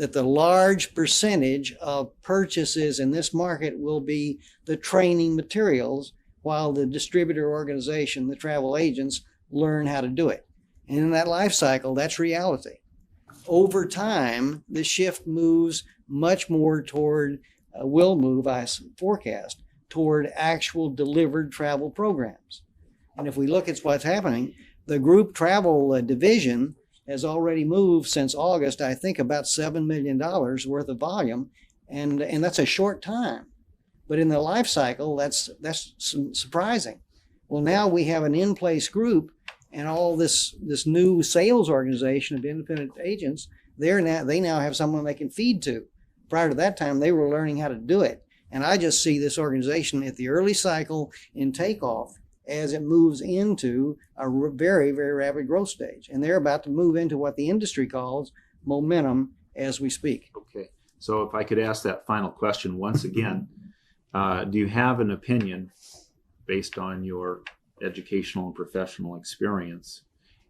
that the large percentage of purchases in this market will be the training materials, while the distributor organization, the travel agents, learn how to do it. And in that life cycle, that's reality. Over time, the shift moves much more toward, will move, I forecast, toward actual delivered travel programs. And if we look at what's happening, the group travel division has already moved since August, I think about $7 million worth of volume, and that's a short time. But in the life cycle, that's surprising. Well, now we have an in-place group, and all this new sales organization of independent agents, they now have someone they can feed to. Prior to that time, they were learning how to do it. And I just see this organization at the early cycle in takeoff as it moves into a very, very rapid growth stage. And they're about to move into what the industry calls momentum as we speak. Okay. So if I could ask that final question once again, do you have an opinion based on your educational and professional experience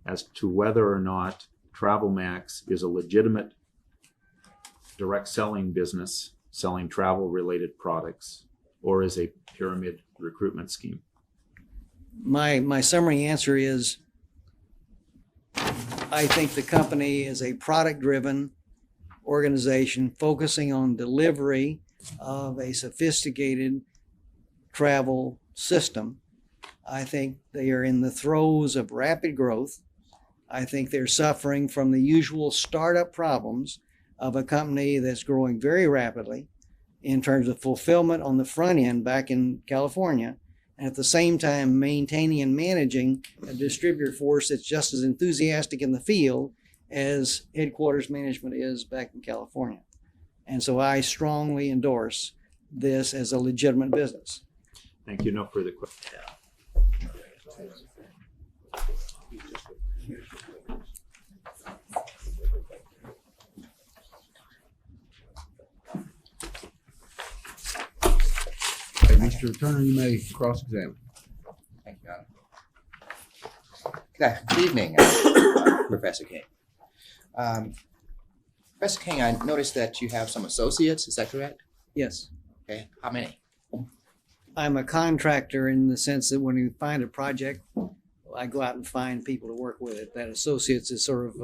as to whether or not TravelMax is a legitimate direct selling business selling travel related products, or is a pyramid recruitment scheme? My summary answer is, I think the company is a product driven organization focusing on delivery of a sophisticated travel system. I think they are in the throes of rapid growth. I think they're suffering from the usual startup problems of a company that's growing very rapidly in terms of fulfillment on the front end back in California, and at the same time maintaining and managing a distributor force that's just as enthusiastic in the field as headquarters management is back in California. And so I strongly endorse this as a legitimate business. Thank you. No further questions. Mr. Turner, you may cross-examine. Thank you, Your Honor. Good evening, Professor King. Professor King, I noticed that you have some associates, is that correct? Yes. Okay, how many? I'm a contractor in the sense that when we find a project, I go out and find people to work with it. That associates is sort of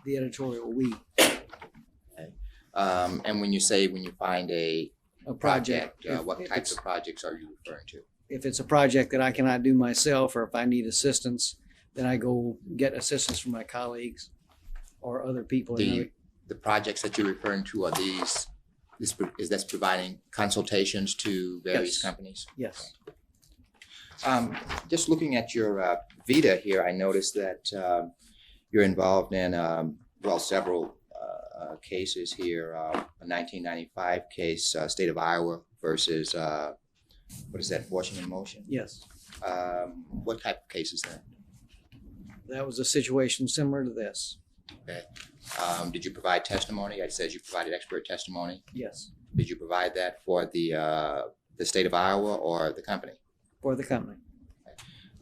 the editorial we. Okay. And when you find a project, what types of projects are you referring to? If it's a project that I cannot do myself, or if I need assistance, then I go get assistance from my colleagues or other people. The projects that you're referring to, are is that providing consultations to various companies? Yes. Just looking at your Vita here, I noticed that you're involved in several cases here. A 1995 case, state of Iowa versus what is that, Washington Motion? Yes. What type of case is that? That was a situation similar to this. Okay. Did you provide testimony? It says you provided expert testimony. Yes. Did you provide that for the state of Iowa or the company? For the company.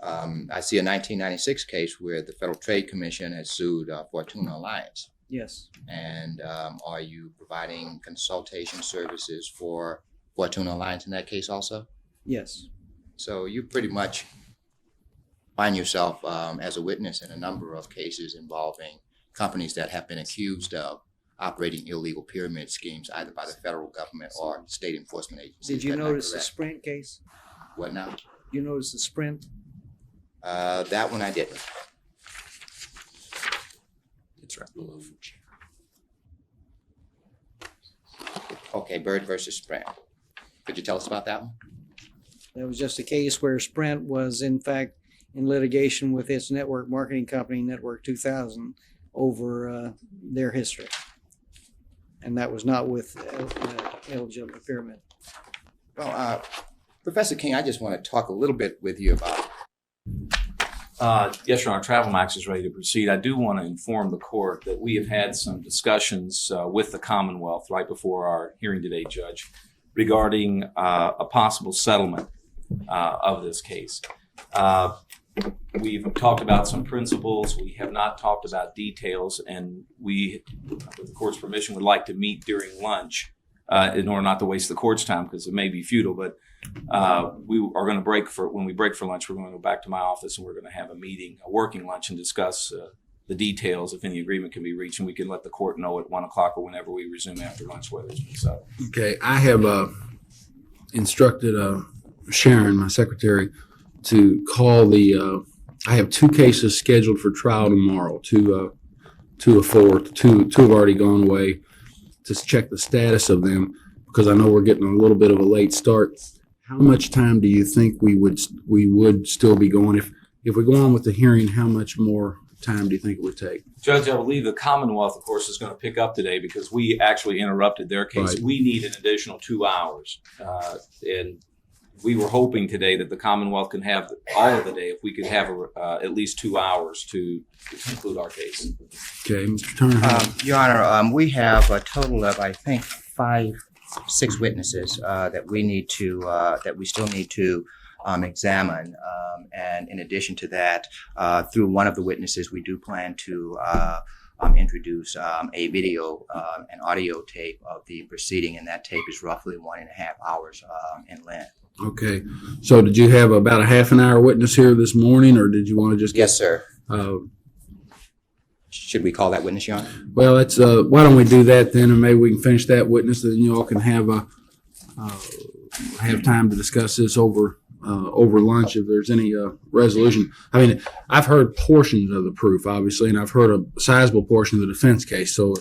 I see a 1996 case where the Federal Trade Commission has sued Fortuna Alliance. Yes. And are you providing consultation services for Fortuna Alliance in that case also? Yes. So you pretty much find yourself as a witness in a number of cases involving companies that have been accused of operating illegal pyramid schemes, either by the federal government or state enforcement agencies. Did you notice the Sprint case? What now? You notice the Sprint? That one I didn't. It's right below. Okay, Bird versus Sprint. Could you tell us about that one? That was just a case where Sprint was in fact in litigation with its network marketing company, Network 2000, over their history. And that was not with illegitimate pyramid. Well, Professor King, I just want to talk a little bit with you about. Yes, Your Honor, TravelMax is ready to proceed. I do want to inform the court that we have had some discussions with the Commonwealth right before our hearing today, Judge, regarding a possible settlement of this case. we've talked about some principles. We have not talked about details, and we, with the court's permission, would like to meet during lunch in order not to waste the court's time because it may be futile. But we are going to when we break for lunch, we're going to go back to my office and we're going to have a meeting, a working lunch, and discuss the details if any agreement can be reached, and we can let the court know at 1 o'clock or whenever we resume after lunch whether it's been settled. Okay, I have instructed Sharon, my secretary, to call I have 2 cases scheduled for trial tomorrow. Two of 4. Two have already gone away. To check the status of them because I know we're getting a little bit of a late start. How much time do you think we would still be going if we go on with the hearing? How much more time do you think it would take? Judge, I believe the Commonwealth, of course, is going to pick up today because we actually interrupted their case. Right. We need an additional 2 hours, and we were hoping today that the Commonwealth can have all of the day if we could have at least 2 hours to conclude our case. Okay, Mr. Turner. Your Honor, we have a total of, I think, 6 witnesses that we still need to examine. And in addition to that, through one of the witnesses, we do plan to introduce a video and audio tape of the proceeding, and that tape is roughly 1.5 hours in length. Okay, so did you have about a half an hour witness here this morning, or did you want to just? Yes, sir. Should we call that witness, Your Honor? Well, that's why don't we do that then, and maybe we can finish that witness, and you all can have time to discuss this over lunch if there's any resolution. I mean, I've heard portions of the proof, obviously, and I've heard a sizable portion of the defense case. So,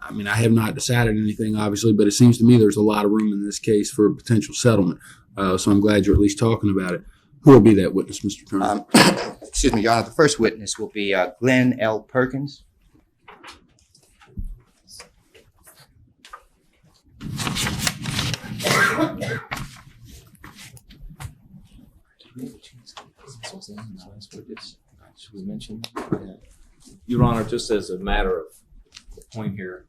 I mean, I have not decided anything, obviously, but it seems to me there's a lot of room in this case for a potential settlement. So I'm glad you're at least talking about it. Who will be that witness, Mr. Turner? Excuse me, Your Honor. The first witness will be Glenn L. Perkins. Should we mention? Your Honor, just as a matter of point here,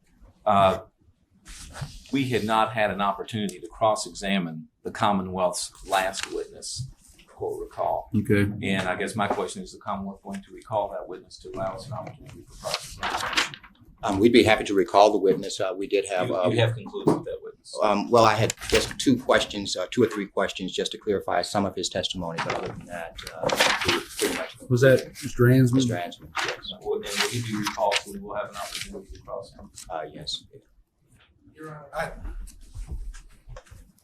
we had not had an opportunity to cross-examine the Commonwealth's last witness, quote, recall. Okay. And I guess my question is the Commonwealth going to recall that witness to allow us an opportunity for cross-examination? We'd be happy to recall the witness. We did have. You have concluded with that witness. Well, I had just 2 questions, 2 or 3 questions, just to clarify some of his testimony. But other than that, pretty much. Was that Mr. Ansman? Mr. Ansman, yes. And will he be recalled so we will have an opportunity to cross him? Yes. Your Honor,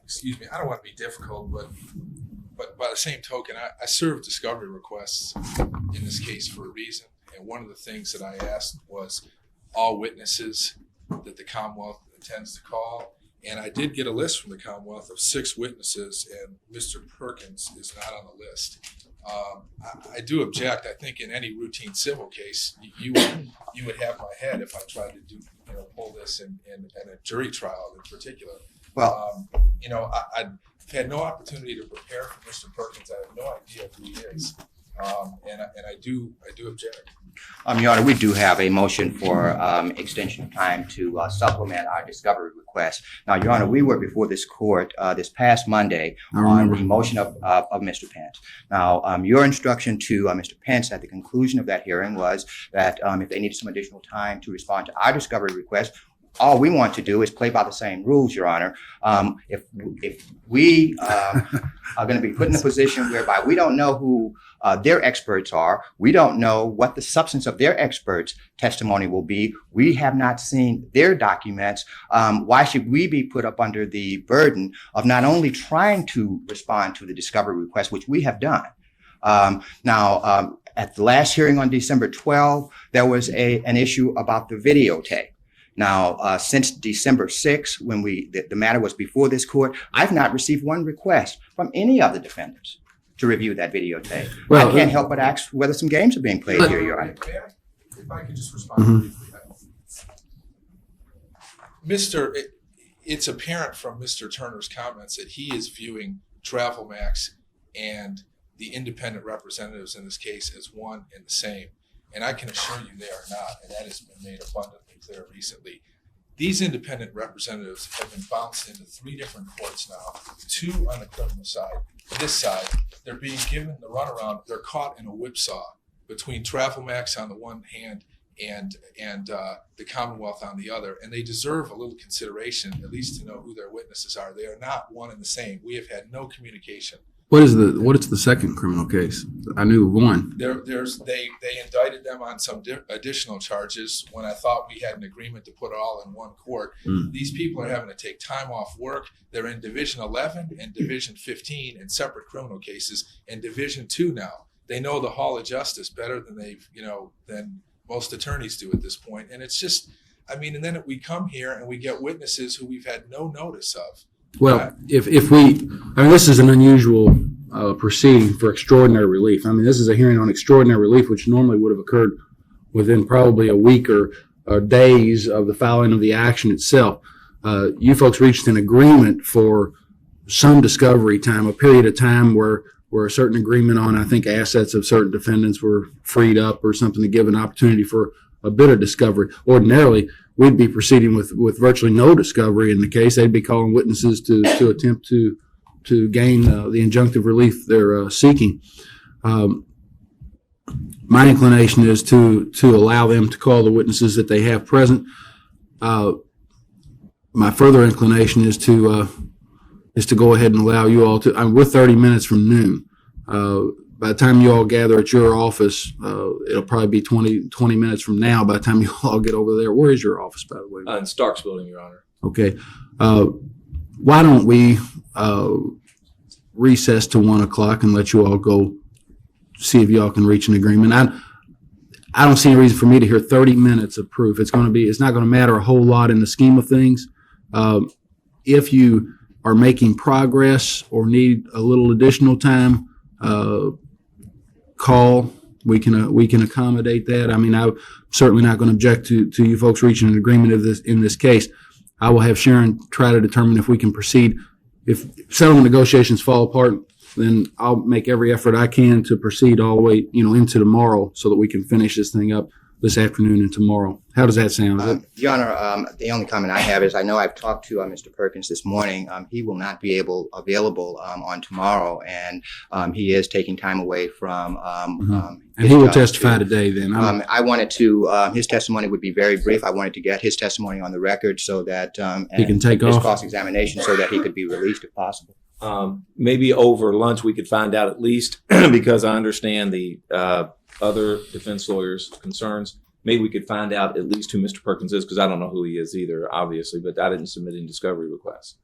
excuse me, I don't want to be difficult, but by the same token, I served discovery requests in this case for a reason. And one of the things that I asked was all witnesses that the Commonwealth intends to call. And I did get a list from the Commonwealth of 6 witnesses, and Mr. Perkins is not on the list. I do object. I think in any routine civil case, you would have my head if I tried to pull this in a jury trial in particular. Well, I've had no opportunity to prepare for Mr. Perkins. I have no idea who he is, and I do object. Your Honor, we do have a motion for extension of time to supplement our discovery request. Now, Your Honor, we were before this court this past Monday on the motion of Mr. Pence. Now, your instruction to Mr. Pence at the conclusion of that hearing was that if they needed some additional time to respond to our discovery request, all we want to do is play by the same rules, Your Honor. If we are going to be put in a position whereby we don't know who their experts are, we don't know what the substance of their experts' testimony will be, we have not seen their documents, why should we be put up under the burden of not only trying to respond to the discovery request, which we have done? Now, at the last hearing on December 12, there was an issue about the videotape. Now, since December 6, when the matter was before this court, I've not received one request from any of the defendants to review that videotape. Well, I can't help but ask whether some games are being played here, Your Honor. If I could just respond briefly. It's apparent from Mr. Turner's comments that he is viewing TravelMax and the independent representatives in this case as one and the same. And I can assure you they are not, and that has been made abundantly clear recently. These independent representatives have been bounced into 3 different courts now, 2 on the criminal side. This side, they're being given the runaround. They're caught in a whipsaw between Travel Max on the one hand and the Commonwealth on the other, and they deserve a little consideration, at least to know who their witnesses are. They are not one and the same. We have had no communication. What is the second criminal case? I knew one. They indicted them on some additional charges when I thought we had an agreement to put it all in one court. These people are having to take time off work. They're in Division 11 and Division 15 in separate criminal cases, and Division 2 now. They know the Hall of Justice better than than most attorneys do at this point. And it's just, I mean, and then we come here and we get witnesses who we've had no notice of. Well, this is an unusual proceeding for extraordinary relief. I mean, this is a hearing on extraordinary relief, which normally would have occurred within probably a week or days of the filing of the action itself. You folks reached an agreement for some discovery time, a period of time where a certain agreement on, I think, assets of certain defendants were freed up or something to give an opportunity for a bit of discovery. Ordinarily, we'd be proceeding with virtually no discovery in the case. They'd be calling witnesses to attempt to gain the injunctive relief they're seeking. My inclination is to allow them to call the witnesses that they have present. My further inclination is to go ahead and allow you all to. We're 30 minutes from noon. By the time you all gather at your office, it'll probably be 20 minutes from now by the time you all get over there. Where is your office, by the way? In Stark's building, Your Honor. Okay. Why don't we recess to 1 o'clock and let you all go see if y'all can reach an agreement? I don't see any reason for me to hear 30 minutes of proof. It's not going to matter a whole lot in the scheme of things. If you are making progress or need a little additional time, call. We can accommodate that. I mean, I'm certainly not going to object to you folks reaching an agreement in this case. I will have Sharon try to determine if we can proceed. If settlement negotiations fall apart, then I'll make every effort I can to proceed all the way, into tomorrow so that we can finish this thing up this afternoon and tomorrow. How does that sound? Your Honor, the only comment I have is I know I've talked to Mr. Perkins this morning. He will not be available on tomorrow, and he is taking time away from. And he will testify today. Then I wanted to. His testimony would be very brief. I wanted to get his testimony on the record so that he can take his off cross-examination so that he could be released if possible. Maybe over lunch we could find out at least because I understand the other defense lawyers' concerns. Maybe we could find out at least who Mr. Perkins is, because I don't know who he is either, obviously, but I didn't submit any discovery requests.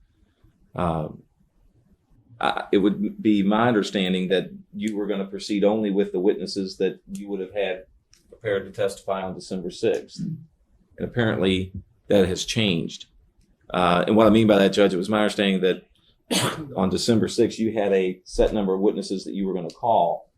It would be my understanding that you were going to proceed only with the witnesses that you would have had prepared to testify on December 6th. And apparently that has changed. And what I mean by that, Judge, it was my understanding that on December 6th, you had a set number of witnesses that you were going to call.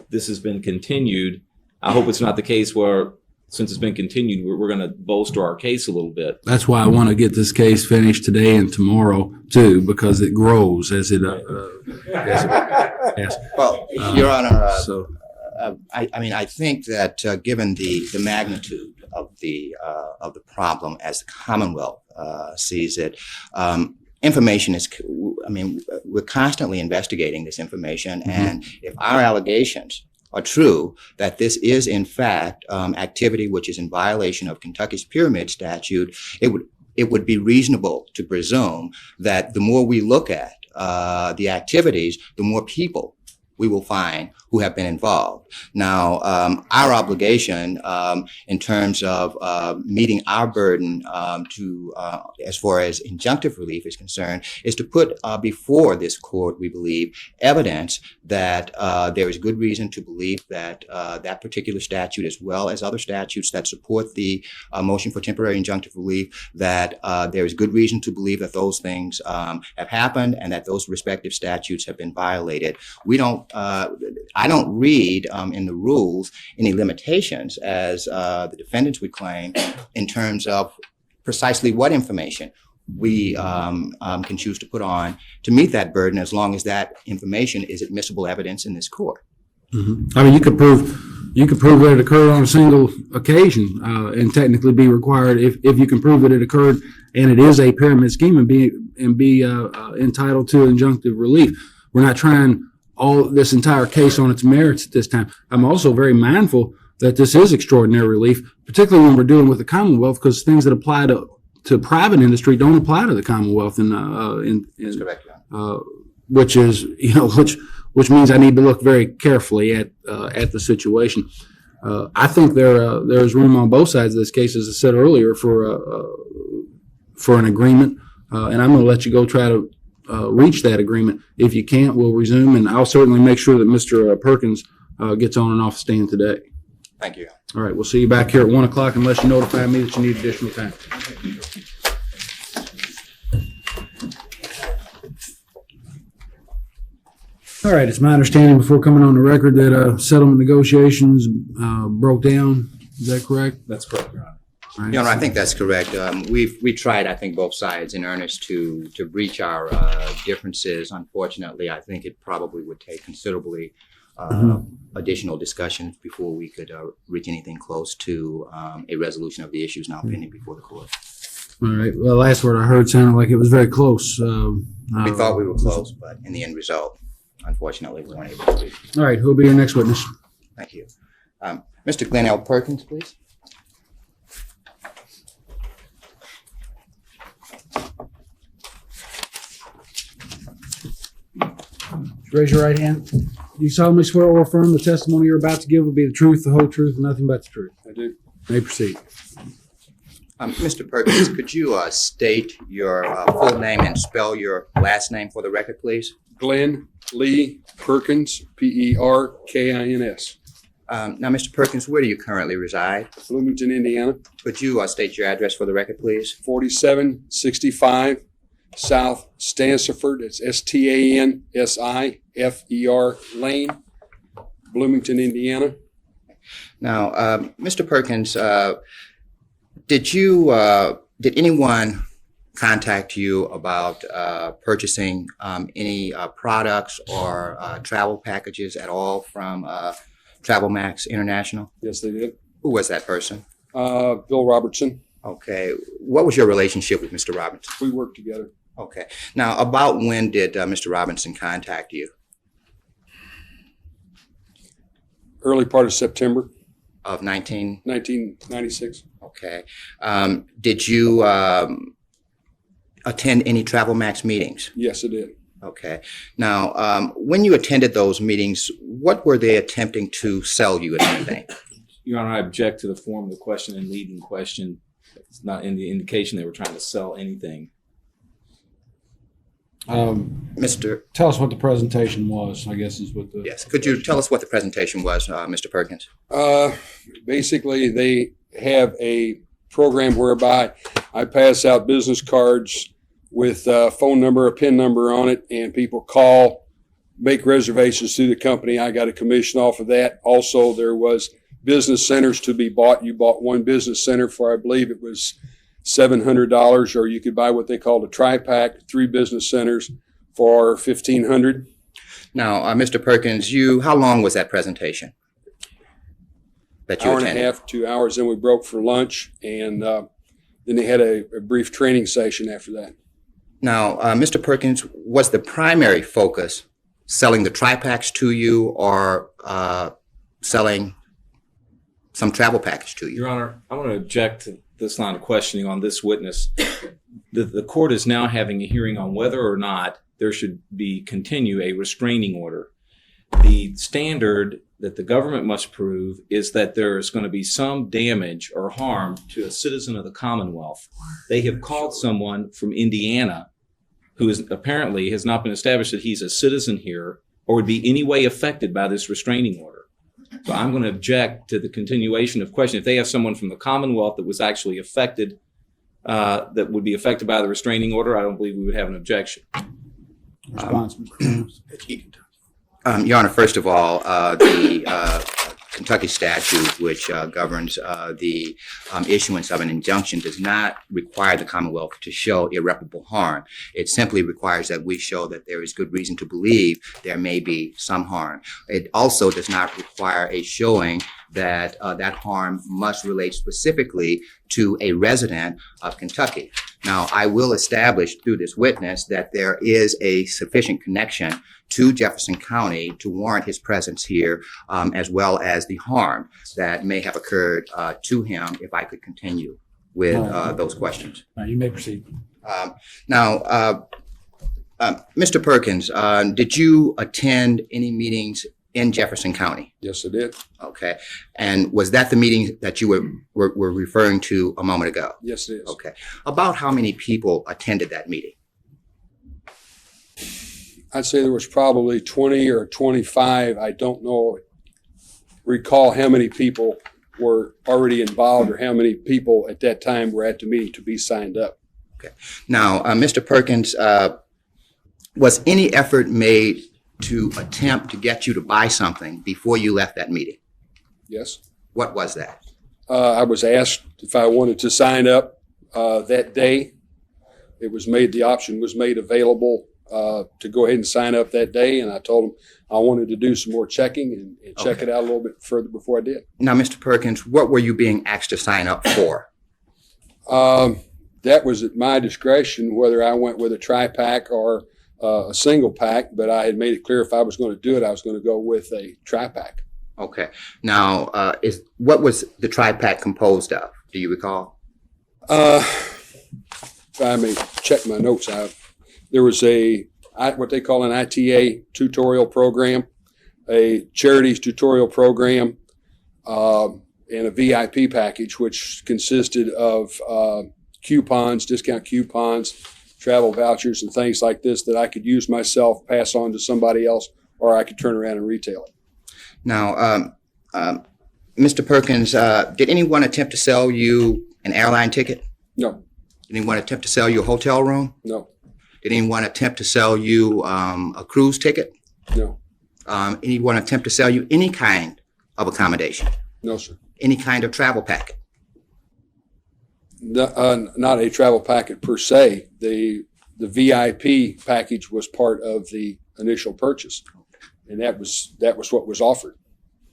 This has been continued. I hope it's not the case where, since it's been continued, we're going to bolster our case a little bit. That's why I want to get this case finished today and tomorrow too, because it grows as it. Well, Your Honor, I think that given the magnitude of the problem as the Commonwealth sees it. Information is, we're constantly investigating this information, and if our allegations are true, that this is in fact activity which is in violation of Kentucky's pyramid statute, it would be reasonable to presume that the more we look at the activities, the more people we will find who have been involved. Now, our obligation in terms of meeting our burden as far as injunctive relief is concerned, is to put before this court, we believe, evidence that there is good reason to believe that that particular statute, as well as other statutes that support the motion for temporary injunctive relief, that there is good reason to believe that those things have happened and that those respective statutes have been violated. I don't read in the rules any limitations, as the defendants would claim, in terms of precisely what information we can choose to put on to meet that burden, as long as that information is admissible evidence in this court. Mm-hmm. I mean, you could prove you can prove that it occurred on a single occasion and technically be required if you can prove that it occurred and it is a pyramid scheme and be entitled to injunctive relief. We're not trying all this entire case on its merits at this time. I'm also very mindful that this is extraordinary relief, particularly when we're dealing with the Commonwealth, because things that apply to private industry don't apply to the Commonwealth, That's correct, which is, which means I need to look very carefully at the situation. I think there's room on both sides of this case, as I said earlier, for an agreement, and I'm going to let you go try to reach that agreement. If you can't, we'll resume, and I'll certainly make sure that Mr. Perkins gets on and off the stand today. Thank you. All right, we'll see you back here at 1 o'clock unless you notify me that you need additional time. All right, it's my understanding before coming on the record that settlement negotiations broke down. Is that correct? That's correct, Your Honor. Right. Your Honor, I think that's correct. We tried, I think, both sides in earnest to breach our differences. Unfortunately, I think it probably would take considerably additional discussions before we could reach anything close to a resolution of the issues now pending before the court. All right. Well, the last word I heard sounded like it was very close. We thought we were close, but in the end result, unfortunately, we weren't able to reach. All right. Who'll be your next witness? Thank you. Mr. Glenn L. Perkins, please. Raise your right hand. Do you solemnly swear or affirm the testimony you're about to give will be the truth, the whole truth, and nothing but the truth? I do. May proceed. Mr. Perkins, could you state your full name and spell your last name for the record, please? Glenn Lee Perkins, Perkins. Now, Mr. Perkins, where do you currently reside? Bloomington, Indiana. Could you state your address for the record, please? 4765 South Stansiford. It's Stansiffer Lane, Bloomington, Indiana. Now, Mr. Perkins, did anyone contact you about purchasing any products or travel packages at all from Travel Max International? Yes, they did. Who was that person? Bill Robertson. Okay. What was your relationship with Mr. Robertson? We worked together. Okay. Now, about when did Mr. Robinson contact you? Early part of September. Of 1996. Okay. Did you attend any Travel Max meetings? Yes, I did. Okay. Now, when you attended those meetings, what were they attempting to sell you, if anything? Your Honor, I object to the form of the question and leading question. It's not in the indication they were trying to sell anything. Tell us what the presentation was, I guess is what the... Yes. Could you tell us what the presentation was, Mr. Perkins? Basically, they have a program whereby I pass out business cards with a phone number, a PIN number on it, and people call, make reservations through the company. I got a commission off of that. Also, there was business centers to be bought. You bought one business center for, I believe it was $700, or you could buy what they called a tri-pack, 3 business centers for $1,500. Now, Mr. Perkins, how long was that presentation that you attended? Hour and a half, 2 hours. Then we broke for lunch, and then they had a brief training session after that. Now, Mr. Perkins, was the primary focus selling the tri-packs to you or selling some travel package to you? Your Honor, I want to object to this line of questioning on this witness. The court is now having a hearing on whether or not there should continue a restraining order. The standard that the government must prove is that there is going to be some damage or harm to a citizen of the Commonwealth. They have called someone from Indiana who apparently has not been established that he's a citizen here or would be any way affected by this restraining order. So I'm going to object to the continuation of question. If they have someone from the Commonwealth that was actually affected, that would be affected by the restraining order, I don't believe we would have an objection. Response. Your Honor, first of all, the Kentucky statute, which governs the issuance of an injunction, does not require the Commonwealth to show irreparable harm. It simply requires that we show that there is good reason to believe there may be some harm. It also does not require a showing that that harm must relate specifically to a resident of Kentucky. Now, I will establish through this witness that there is a sufficient connection to Jefferson County to warrant his presence here, as well as the harm that may have occurred to him, if I could continue with those questions. You may proceed. Mr. Perkins, did you attend any meetings in Jefferson County? Yes, I did. Okay. And was that the meeting that you were referring to a moment ago? Yes, it is. Okay. About how many people attended that meeting? I'd say there was probably 20 or 25. I don't recall how many people were already involved or how many people at that time were at the meeting to be signed up. Okay. Now, Mr. Perkins, was any effort made to attempt to get you to buy something before you left that meeting? Yes. What was that? I was asked if I wanted to sign up that day. The option was made available to go ahead and sign up that day, and I told them I wanted to do some more checking and check it out a little bit further before I did. Now, Mr. Perkins, what were you being asked to sign up for? That was at my discretion whether I went with a tri-pack or a single pack, but I had made it clear if I was going to do it, I was going to go with a tri-pack. Okay. Now, what was the tri-pack composed of? Do you recall? If I may check my notes out. There was what they call an ITA tutorial program, a charities tutorial program, and a VIP package, which consisted of coupons, discount coupons, travel vouchers, and things like this that I could use myself, pass on to somebody else, or I could turn around and retail it. Now, Mr. Perkins, did anyone attempt to sell you an airline ticket? No. Did anyone attempt to sell you a hotel room? No. Did anyone attempt to sell you a cruise ticket? No. Anyone attempt to sell you any kind of accommodation? No, sir. Any kind of travel packet? Not a travel packet per se. The VIP package was part of the initial purchase, and that was what was offered.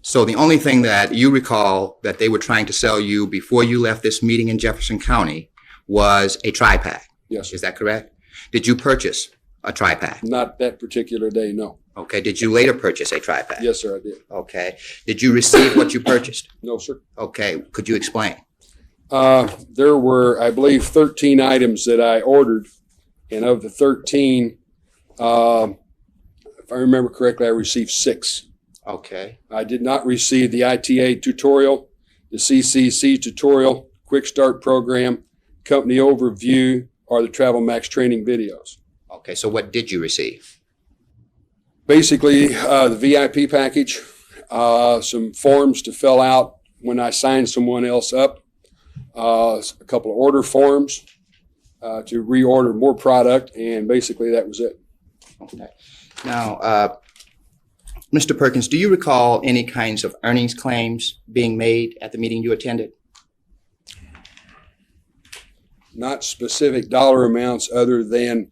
So the only thing that you recall that they were trying to sell you before you left this meeting in Jefferson County was a tri-pack. Yes, sir. Is that correct? Did you purchase a tri-pack? Not that particular day, no. Okay. Did you later purchase a tri-pack? Yes, sir, I did. Okay. Did you receive what you purchased? No, sir. Okay. Could you explain? There were, I believe, 13 items that I ordered, and of the 13, if I remember correctly, I received 6. Okay. I did not receive the ITA tutorial, the CCC tutorial, Quick Start program, company overview, or the Travel Max training videos. Okay, so what did you receive? Basically, the VIP package, some forms to fill out when I sign someone else up, a couple of order forms to reorder more product, and basically that was it. Okay. Now, Mr. Perkins, do you recall any kinds of earnings claims being made at the meeting you attended? Not specific dollar amounts other than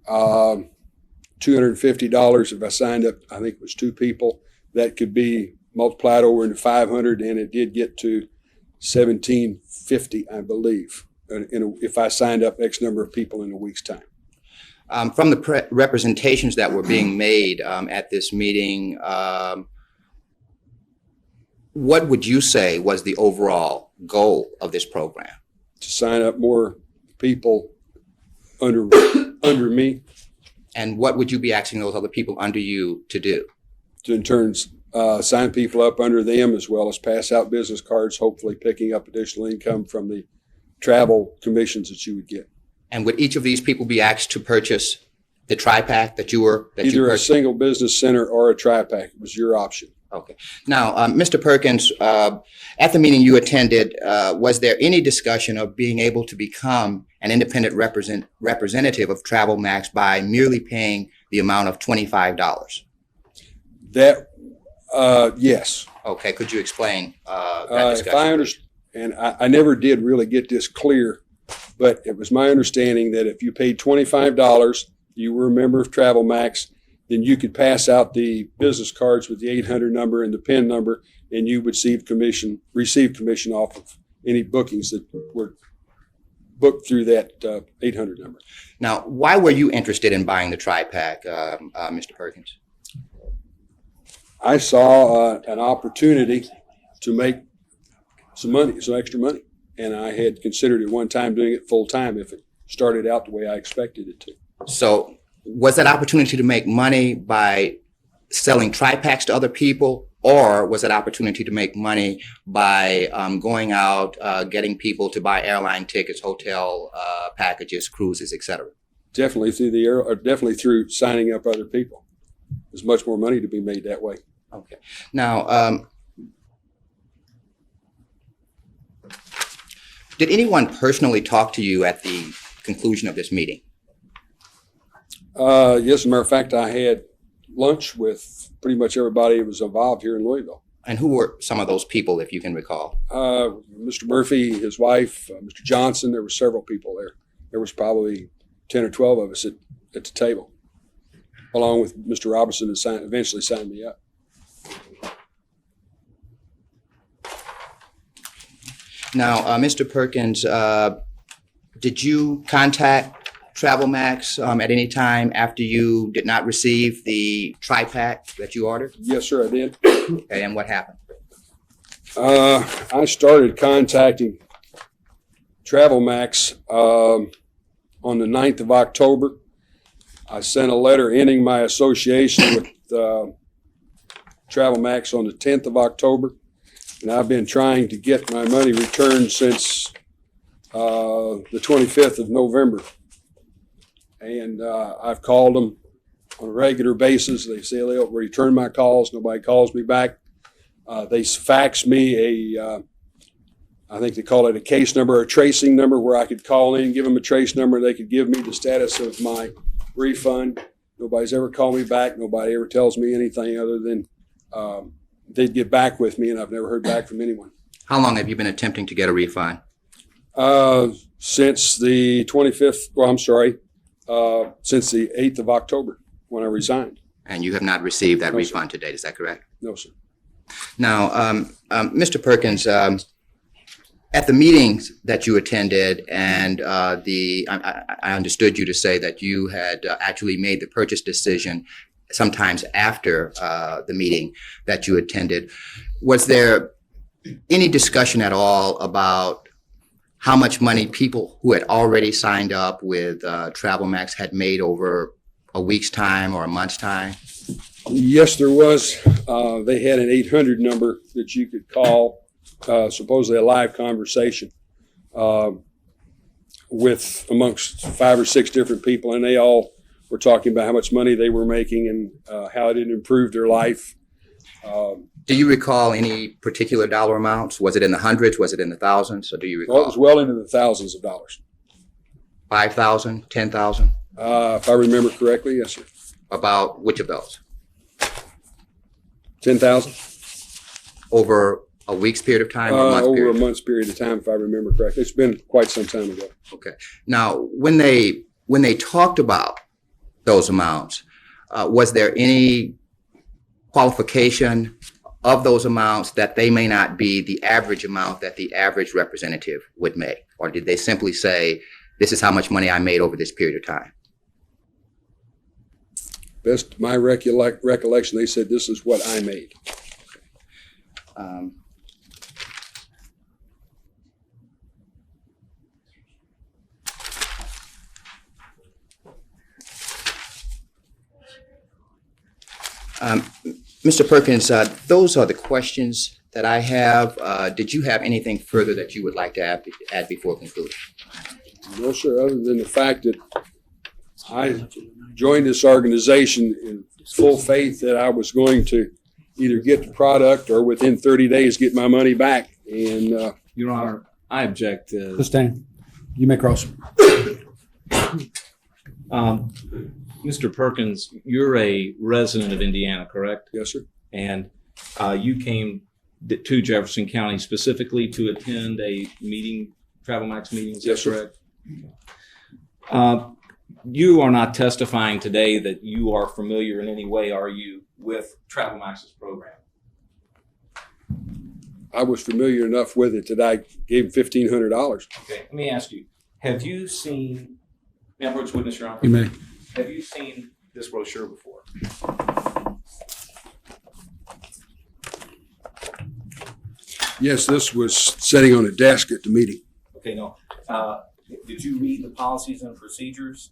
$250 if I signed up. I think it was 2 people. That could be multiplied over into 500, and it did get to $1,750, I believe, if I signed up X number of people in a week's time. From the representations that were being made at this meeting, what would you say was the overall goal of this program? To sign up more people under me. And what would you be asking those other people under you to do? To in turn sign people up under them, as well as pass out business cards, hopefully picking up additional income from the travel commissions that you would get. And would each of these people be asked to purchase the tri-pack that you Either a single business center or a tri-pack. It was your option. Okay. Now, Mr. Perkins, at the meeting you attended, was there any discussion of being able to become an independent representative of Travel Max by merely paying the amount of $25? That Yes. Okay, could you explain that If discussion? I understand, and I never did really get this clear, but it was my understanding that if you paid $25, you were a member of Travel Max, then you could pass out the business cards with the 800 number and the PIN number, and you would receive commission off of any bookings that were booked through that 800 number. Now, why were you interested in buying the tri-pack, Mr. Perkins? I saw an opportunity to make some extra money. And I had considered at one time doing it full time if it started out the way I expected it to. So was that opportunity to make money by selling tri-packs to other people, or was that opportunity to make money by going out, getting people to buy airline tickets, hotel packages, cruises, etc.? Definitely definitely through signing up other people. There's much more money to be made that way. Okay. Now, did anyone personally talk to you at the conclusion of this meeting? Yes, as a matter of fact, I had lunch with pretty much everybody who was involved here in Louisville. And who were some of those people, if you can recall? Mr. Murphy, his wife, Mr. Johnson, there were several people there. There was probably 10 or 12 of us at the table, along with Mr. Robinson, who eventually signed me up. Now, Mr. Perkins, did you contact Travel Max at any time after you did not receive the tri-pack that you ordered? Yes, sir, I did. Okay, and what happened? I started contacting Travel Max on the 9th of October. I sent a letter ending my association with Travel Max on the 10th of October. And I've been trying to get my money returned since the 25th of November. And I've called them on a regular basis. They say they'll return my calls. Nobody calls me back. They fax me I think they call it a case number, a tracing number, where I could call in, give them a trace number. They could give me the status of my refund. Nobody's ever called me back. Nobody ever tells me anything other than they'd get back with me, and I've never heard back from anyone. How long have you been attempting to get a refund? Since the 25th, since the 8th of October when I resigned. And you have not received that refund to date, is that correct? No, sir. Now, Mr. Perkins, at the meetings that you attended, and I understood you to say that you had actually made the purchase decision sometimes after the meeting that you attended. Was there any discussion at all about how much money people who had already signed up with Travel Max had made over a week's time or a month's time? Yes, there was. They had an 800 number that you could call, supposedly a live conversation with amongst 5 or 6 different people, and they all were talking about how much money they were making and how it had improved their life. Do you recall any particular dollar amounts? Was it in the hundreds? Was it in the thousands? Or do you recall? Well, it was well into the thousands of dollars. 5,000, 10,000? If I remember correctly, yes, sir. About which of those? 10,000. Over a week's period of time or a month over period? a month's period of time, if I remember correctly. It's been quite some time ago. Okay. Now, when they talked about those amounts, was there any qualification of those amounts that they may not be the average amount that the average representative would make? Or did they simply say, this is how much money I made over this period of time? Best my recollection, they said this is what I made. Mr. Perkins, those are the questions that I have. Did you have anything further that you would like to add before concluding? No, sir, other than the fact that I joined this organization in full faith that I was going to either get the product or within 30 days get my money back. And Your Honor, I object to. Stand. You may cross. Mr. Perkins, you're a resident of Indiana, correct? Yes, sir. And you came to Jefferson County specifically to attend a meeting, Travel Max meeting, is that Yes, sir. correct? You are not testifying today that you are familiar in any way, are you, with Travel Max's program? I was familiar enough with it that I gave him $1,500. Okay, let me ask you, have you seen, may I approach witness, Your Honor? You may. Have you seen this brochure before? Yes, this was sitting on a desk at the meeting. Okay, no. Did you read the policies and procedures?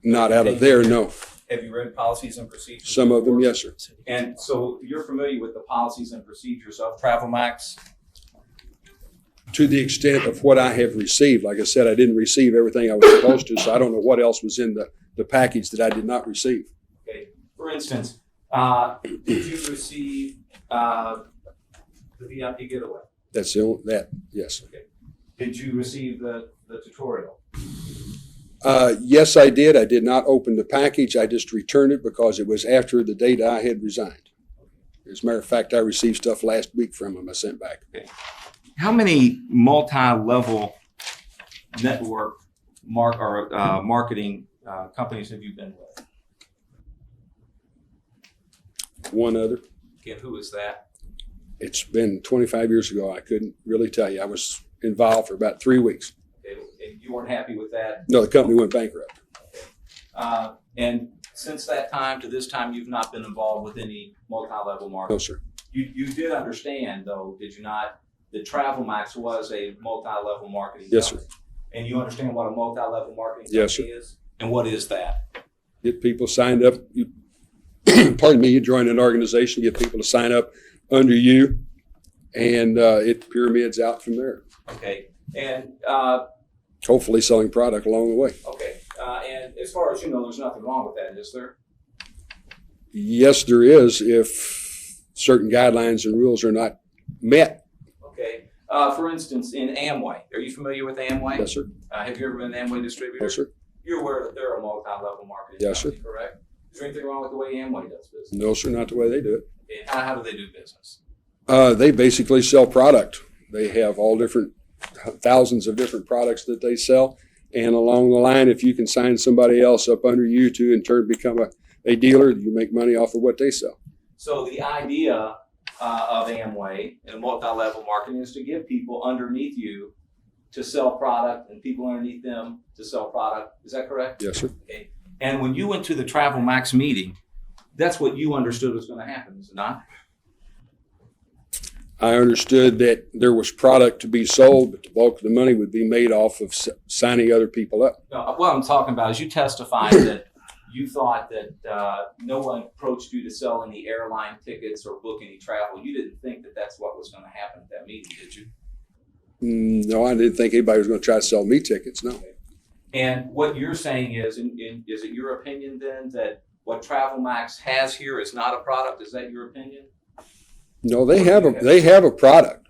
Not out of there, no. Have you read policies and procedures? Some of them, yes, sir. And so you're familiar with the policies and procedures of Travel Max? To the extent of what I have received. Like I said, I didn't receive everything I was supposed to, so I don't know what else was in the package that I did not receive. Okay. For instance, did you receive the VIP getaway? That's the only, that, yes. Okay. Did you receive the tutorial? Yes, I did. I did not open the package. I just returned it because it was after the date I had resigned. As a matter of fact, I received stuff last week from him I sent back. Okay. How many multi-level network marketing companies have you been with? One other. Again, who is that? It's been 25 years ago. I couldn't really tell you. I was involved for about 3 weeks. Okay. And you weren't happy with that? No, the company went bankrupt. And since that time to this time, you've not been involved with any multi-level marketing? No, sir. You did understand, though, did you not, that Travel Max was a multi-level marketing Yes, company? sir. And you understand what a multi-level marketing Yes, company is? And what is that? Get people signed up. You, pardon me, you join an organization, get people to sign up under you, and it pyramids out from there. Okay. And Hopefully selling product along the way. okay. And as far as you know, there's nothing wrong with that, is there? Yes, there is if certain guidelines and rules are not met. Okay. For instance, in Amway, are you familiar with Amway? Yes, sir. Have you ever been an Amway distributor? Yes, sir. You're aware that they're a multi-level marketing Yes, company, correct? Is there anything wrong with the way Amway does business? No, sir, not the way they do it. And how do they do business? They basically sell product. They have all different, thousands of different products that they sell. And along the line, if you can sign somebody else up under you to in turn become a dealer, you make money off of what they sell. So the idea of Amway and multi-level marketing is to give people underneath you to sell product and people underneath them to sell product. Is that correct? Yes, sir. Okay. And when you went to the Travel Max meeting, that's what you understood was going to happen, is it not? I understood that there was product to be sold, but the bulk of the money would be made off of signing other people up. No, what I'm talking about is you testified that you thought that no one approached you to sell any airline tickets or book any travel. You didn't think that that's what was going to happen at that meeting, did you? No, I didn't think anybody was going to try to sell me tickets, no. And what you're saying is, is it your opinion then that what Travel Max has here is not a product? Is that your opinion? No, they have a product.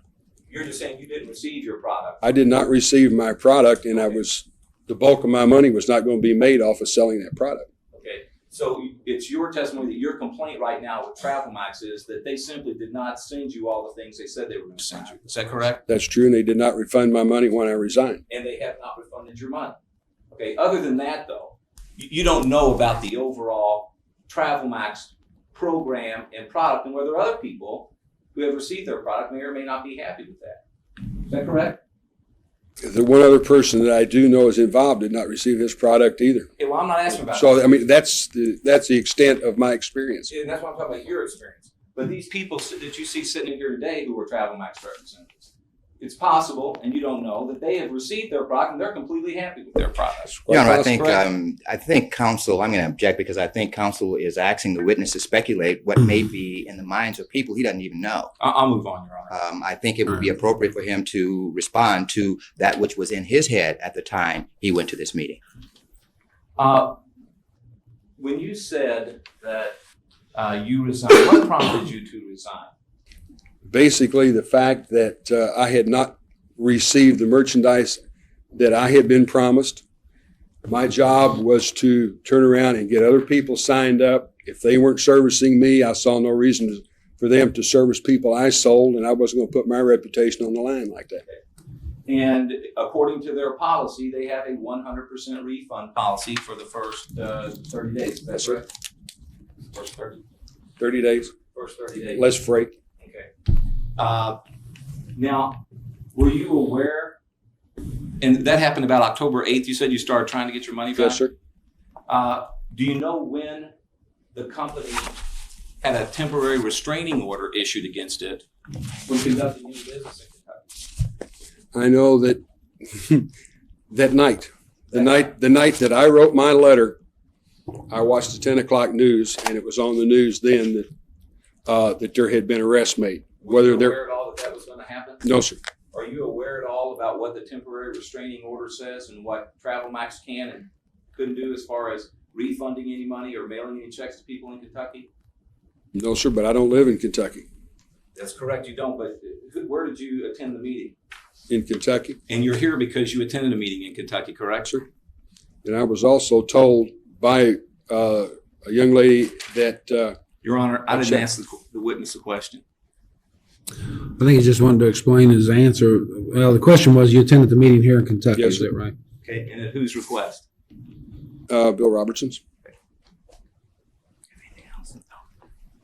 You're just saying you didn't receive your product. I did not receive my product, and the bulk of my money was not going to be made off of selling that product. Okay, so it's your testimony that your complaint right now with Travel Max is that they simply did not send you all the things they said they were going to send you. Is that correct? That's true, and they did not refund my money when I resigned. And they have not refunded your money. Okay, other than that though, you don't know about the overall Travel Max program and product and whether other people who have received their product may or may not be happy with that. Is that correct? The one other person that I do know is involved did not receive his product either. Okay, well, I'm not asking about So, that. I mean, that's the extent of my experience. And that's why I'm talking about your experience. But these people that you see sitting here today who are Travel Max representatives, it's possible, and you don't know, that they have received their product and they're completely happy with their product. Your Honor, I think counsel, I'm going to object because I think counsel is asking the witness to speculate what may be in the minds of people he doesn't even know. I'll move on, Your Honor. I think it would be appropriate for him to respond to that which was in his head at the time he went to this meeting. When you said that you resigned, what prompted you to resign? Basically, the fact that I had not received the merchandise that I had been promised. My job was to turn around and get other people signed up. If they weren't servicing me, I saw no reason for them to service people I sold, and I wasn't going to put my reputation on the line like that. And according to their policy, they have a 100% refund policy for the first 30 days. That's right. First 30 days. First 30 days. Less freight. Okay. Now, were you aware, and that happened about October 8th, you said you started trying to get your money back? Yes, sir. Do you know when the company had a temporary restraining order issued against it when conducting any business in Kentucky? I know that that night, the night that I wrote my letter, I watched the 10 o'clock news, and it was on the news then that there had been arrests made. Were you aware at all that that was going to happen? No, sir. Are you aware at all about what the temporary restraining order says and what Travel Max can and couldn't do as far as refunding any money or mailing any checks to people in Kentucky? No, sir, but I don't live in Kentucky. That's correct, you don't, but where did you attend the meeting? In Kentucky. And you're here because you attended a meeting in Kentucky, correct? Sir. And I was also told by a young lady that... Your Honor, I didn't ask the witness a question. I think he just wanted to explain his answer. Well, the question was, you attended the meeting here in Kentucky, Yes, is sir. that right? Okay, and at whose request? Bill Robertson's.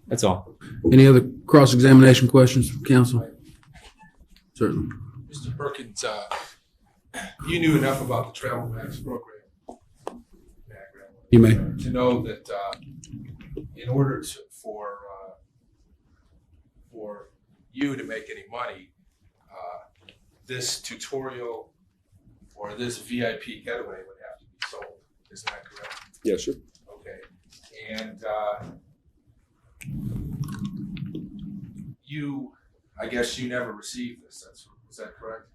That's all. Any other cross-examination questions from counsel? Certainly. Mr. Perkins, you knew enough about the Travel Max program You may. to know that in order for you to make any money, this tutorial or this VIP getaway would have to be sold. Isn't that correct? Yes, sir. Okay. And I guess you never received this. Is that correct?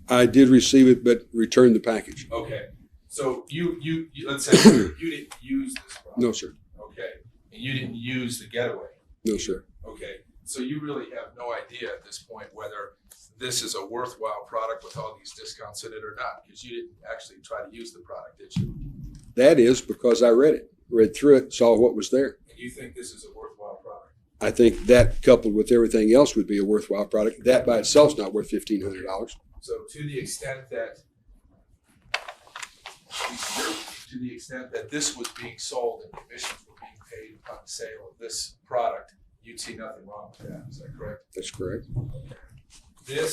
I did receive it, but returned the package. Okay. So you let's say you didn't use this product. No, sir. Okay. And you didn't use the getaway. No, sir. Okay. So you really have no idea at this point whether this is a worthwhile product with all these discounts in it or not, because you didn't actually try to use the product, did you? That is because I read through it, saw what was there. And you think this is a worthwhile product? I think that coupled with everything else would be a worthwhile product. That by itself is not worth $1,500. So to the extent that this was being sold and commissions were being paid upon the sale of this product, you'd see nothing wrong with that. Is that correct? That's correct. Did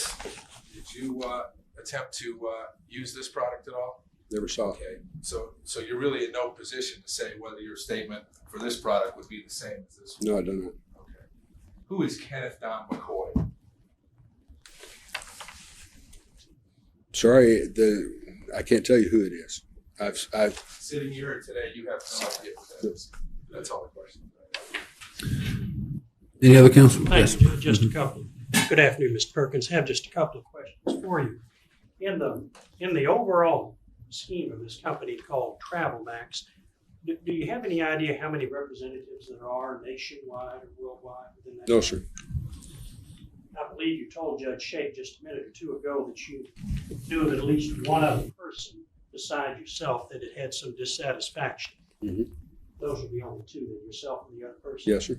you attempt to use this product at all? Never saw it. Okay, so you're really in no position to say whether your statement for this product would be the same as this one? No, I don't know. Okay. Who is Kenneth Don McCoy? Sorry, I can't tell you who it is. I've Sitting here today, you have no idea who that is. That's all the question. Any other counsel? Thank you. Just a couple. Good afternoon, Mr. Perkins. Have just a couple of questions for you. In the overall scheme of this company called Travel Max, do you have any idea how many representatives there are nationwide or worldwide within that? No, sir. I believe you told Judge Shake just a minute or two ago that you knew that at least one other person besides yourself that it had some dissatisfaction. Mm-hmm. Those would be only two, then yourself and the other person. Yes, sir.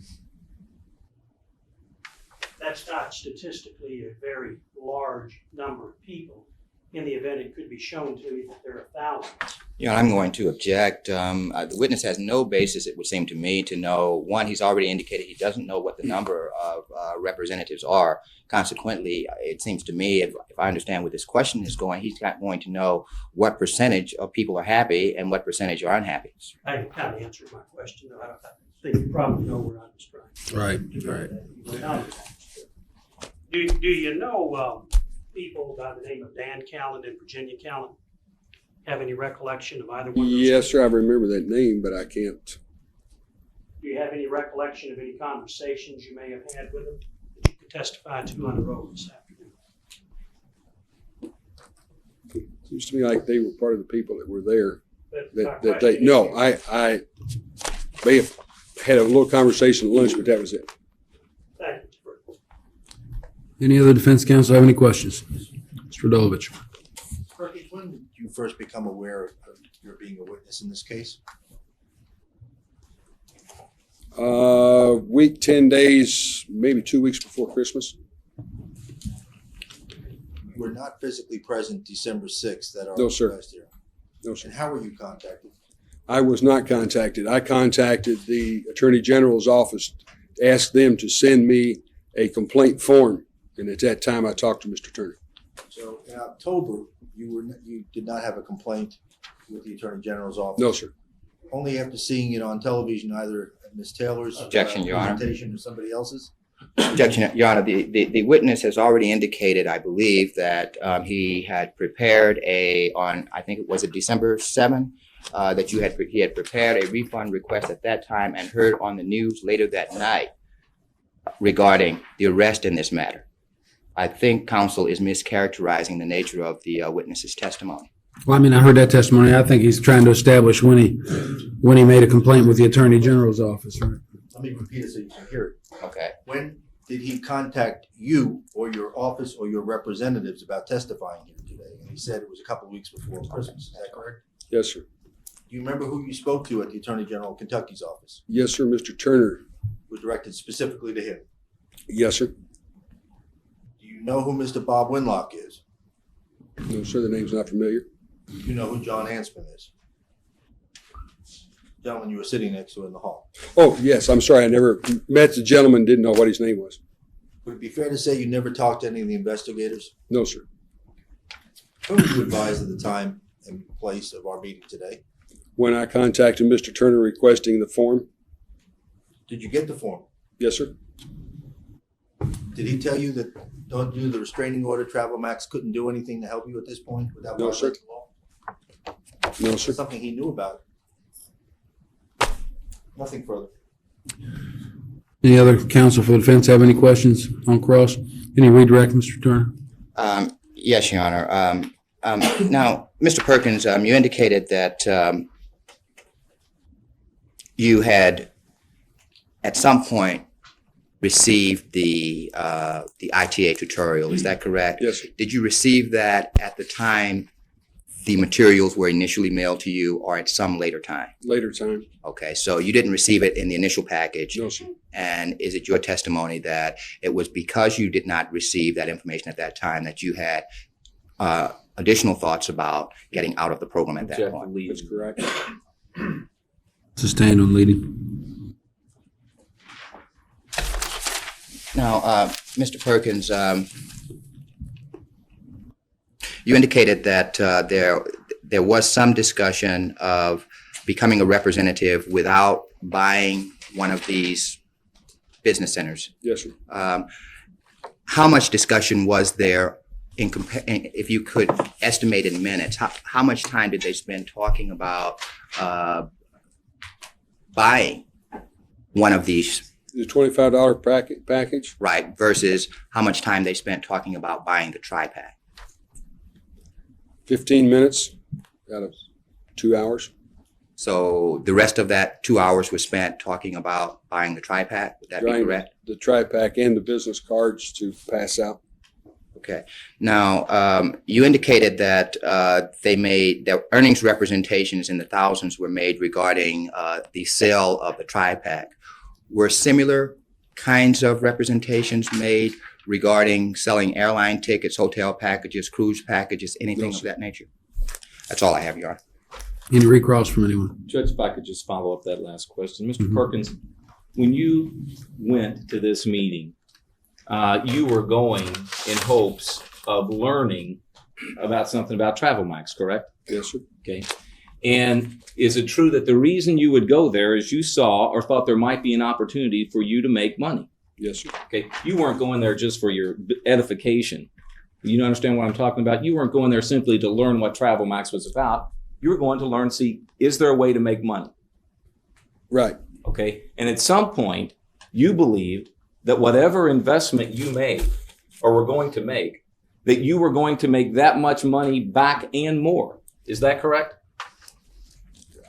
That's not statistically a very large number of people. In the event it could be shown to you that there are thousands. Yeah, I'm going to object. The witness has no basis, it would seem to me, to know, one, he's already indicated he doesn't know what the number of representatives are. Consequently, it seems to me, if I understand where this question is going, he's not going to know what percentage of people are happy and what percentage are unhappy. I kind of answered my question, though. I think you probably know where I was trying. Right. Do you know people by the name of Dan Calland and Virginia Calland? Have any recollection of either one of those? Yes, sir. I remember that name, but I can't. Do you have any recollection of any conversations you may have had with them that you could testify to on the road this afternoon? Seems to me like they were part of the people that were there. I may have had a little conversation at lunch, but that was it. Thank you. Any other defense counsel have any questions? Mr. Dolovich. Perkins, when did you first become aware of your being a witness in this case? Week, 10 days, maybe 2 weeks before Christmas. You were not physically present December 6th at our No, sir. request here. No, sir. And how were you contacted? I was not contacted. I contacted the Attorney General's office, asked them to send me a complaint form, and at that time I talked to Mr. Turner. So in October, you did not have a complaint with the Attorney General's office? No, sir. Only after seeing it on television, either at Ms. Taylor's Objection, Your Honor. presentation or somebody else's? Objection, Your Honor. The witness has already indicated, I believe, that he had prepared on, I think it was December 7, that he had prepared a refund request at that time and heard on the news later that night regarding the arrest in this matter. I think counsel is mischaracterizing the nature of the witness's testimony. Well, I mean, I heard that testimony. I think he's trying to establish when he made a complaint with the Attorney General's office, right? Let me repeat it so you can hear it. Okay. When did he contact you or your office or your representatives about testifying here today? And he said it was a couple of weeks before Christmas. Is that correct? Yes, sir. Do you remember who you spoke to at the Attorney General of Kentucky's office? Yes, sir. Mr. Turner. Who directed specifically to him? Yes, sir. Do you know who Mr. Bob Winlock is? No, sir. The name's not familiar. Do you know who John Hansman is? Gentleman you were sitting next to in the hall. Oh, yes. I'm sorry. I never met the gentleman, didn't know what his name was. Would it be fair to say you never talked to any of the investigators? No, sir. Who were you advised at the time and place of our meeting today? When I contacted Mr. Turner requesting the form. Did you get the form? Yes, sir. Did he tell you that don't do the restraining order, Travel Max couldn't do anything to help you at this point without No, sir. violating the law? No, sir. Something he knew about. Nothing further. Any other counsel for the defense have any questions on cross? Any redirect, Mr. Turner? Yes, Your Honor. Now, Mr. Perkins, you indicated that you had at some point received the ITA tutorial. Is that correct? Yes, sir. Did you receive that at the time the materials were initially mailed to you or at some later time? Later time. Okay, so you didn't receive it in the initial package. No, sir. And is it your testimony that it was because you did not receive that information at that time that you had additional thoughts about getting out of the program at that point? That's correct. Sustained on leading. Now, Mr. Perkins, you indicated that there was some discussion of becoming a representative without buying one of these business centers. Yes, sir. How much discussion was there if you could estimate in minutes, how much time did they spend talking about buying one of these? The $25 package? Right, versus how much time they spent talking about buying the tri-pack? 15 minutes out of 2 hours. So the rest of that 2 hours was spent talking about buying the tri-pack? Would that be correct? The tri-pack and the business cards to pass out. Okay. Now, you indicated that their earnings representations in the thousands were made regarding the sale of the tri-pack. Were similar kinds of representations made regarding selling airline tickets, hotel packages, cruise packages, anything of that nature? That's all I have, Your Honor. Any recross from anyone? Judge, if I could just follow up that last question. Mr. Perkins, when you went to this meeting, you were going in hopes of learning about something about Travel Max, correct? Yes, sir. Okay. And is it true that the reason you would go there is you saw or thought there might be an opportunity for you to make money? Yes, sir. Okay. You weren't going there just for your edification. You understand what I'm talking about? You weren't going there simply to learn what Travel Max was about. You were going to learn, see, is there a way to make money? Right. Okay. And at some point, you believed that whatever investment you made or were going to make, that you were going to make that much money back and more. Is that correct?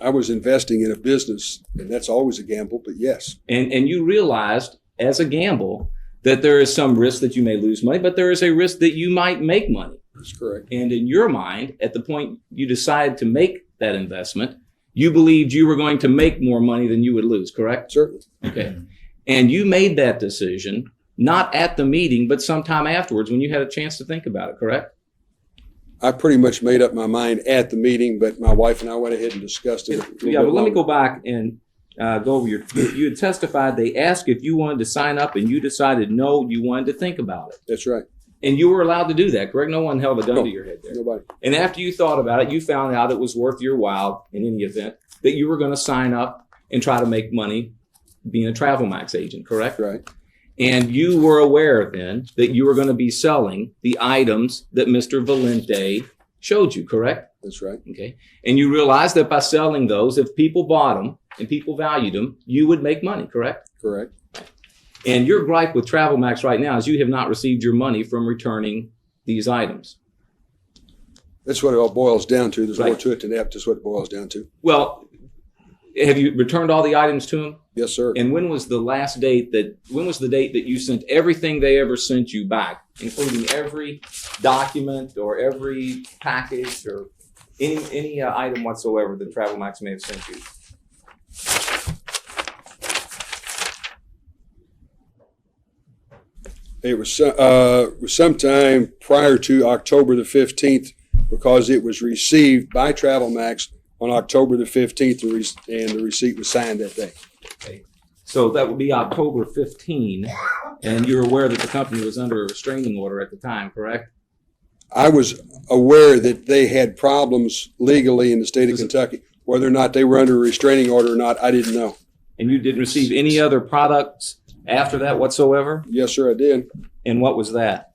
I was investing in a business, and that's always a gamble, but yes. And you realized as a gamble that there is some risk that you may lose money, but there is a risk that you might make money. That's correct. And in your mind, at the point you decide to make that investment, You believed you were going to make more money than you would lose, correct? Certainly. Okay. And you made that decision not at the meeting, but sometime afterwards when you had a chance to think about it, correct? I pretty much made up my mind at the meeting, but my wife and I went ahead and discussed it. Yeah, but let me go back and go over you had testified they asked if you wanted to sign up and you decided no, you wanted to think about it. That's right. And you were allowed to do that, correct? No one held a gun to your head there. Nobody. And after you thought about it, you found out it was worth your while in any event that you were going to sign up and try to make money being a Travel Max agent, correct? Right. And you were aware then that you were going to be selling the items that Mr. Valente showed you, correct? That's right. Okay. And you realized that by selling those, if people bought them and people valued them, you would make money, correct? Correct. And your gripe with Travel Max right now is you have not received your money from returning these items. That's what it all boils down to. There's more Right. to it than that. That's what it boils down to. Well, have you returned all the items to them? Yes, sir. And when was the date that you sent everything they ever sent you back, including every document or every package or any item whatsoever that Travel Max may have sent you? It was sometime prior to October the 15th because it was received by Travel Max on October the 15th and the receipt was signed that day. Okay. So that would be October 15, and you're aware that the company was under a restraining order at the time, correct? I was aware that they had problems legally in the state of Kentucky. Whether or not they were under a restraining order or not, I didn't know. And you didn't receive any other products after that whatsoever? Yes, sir, I did. And what was that?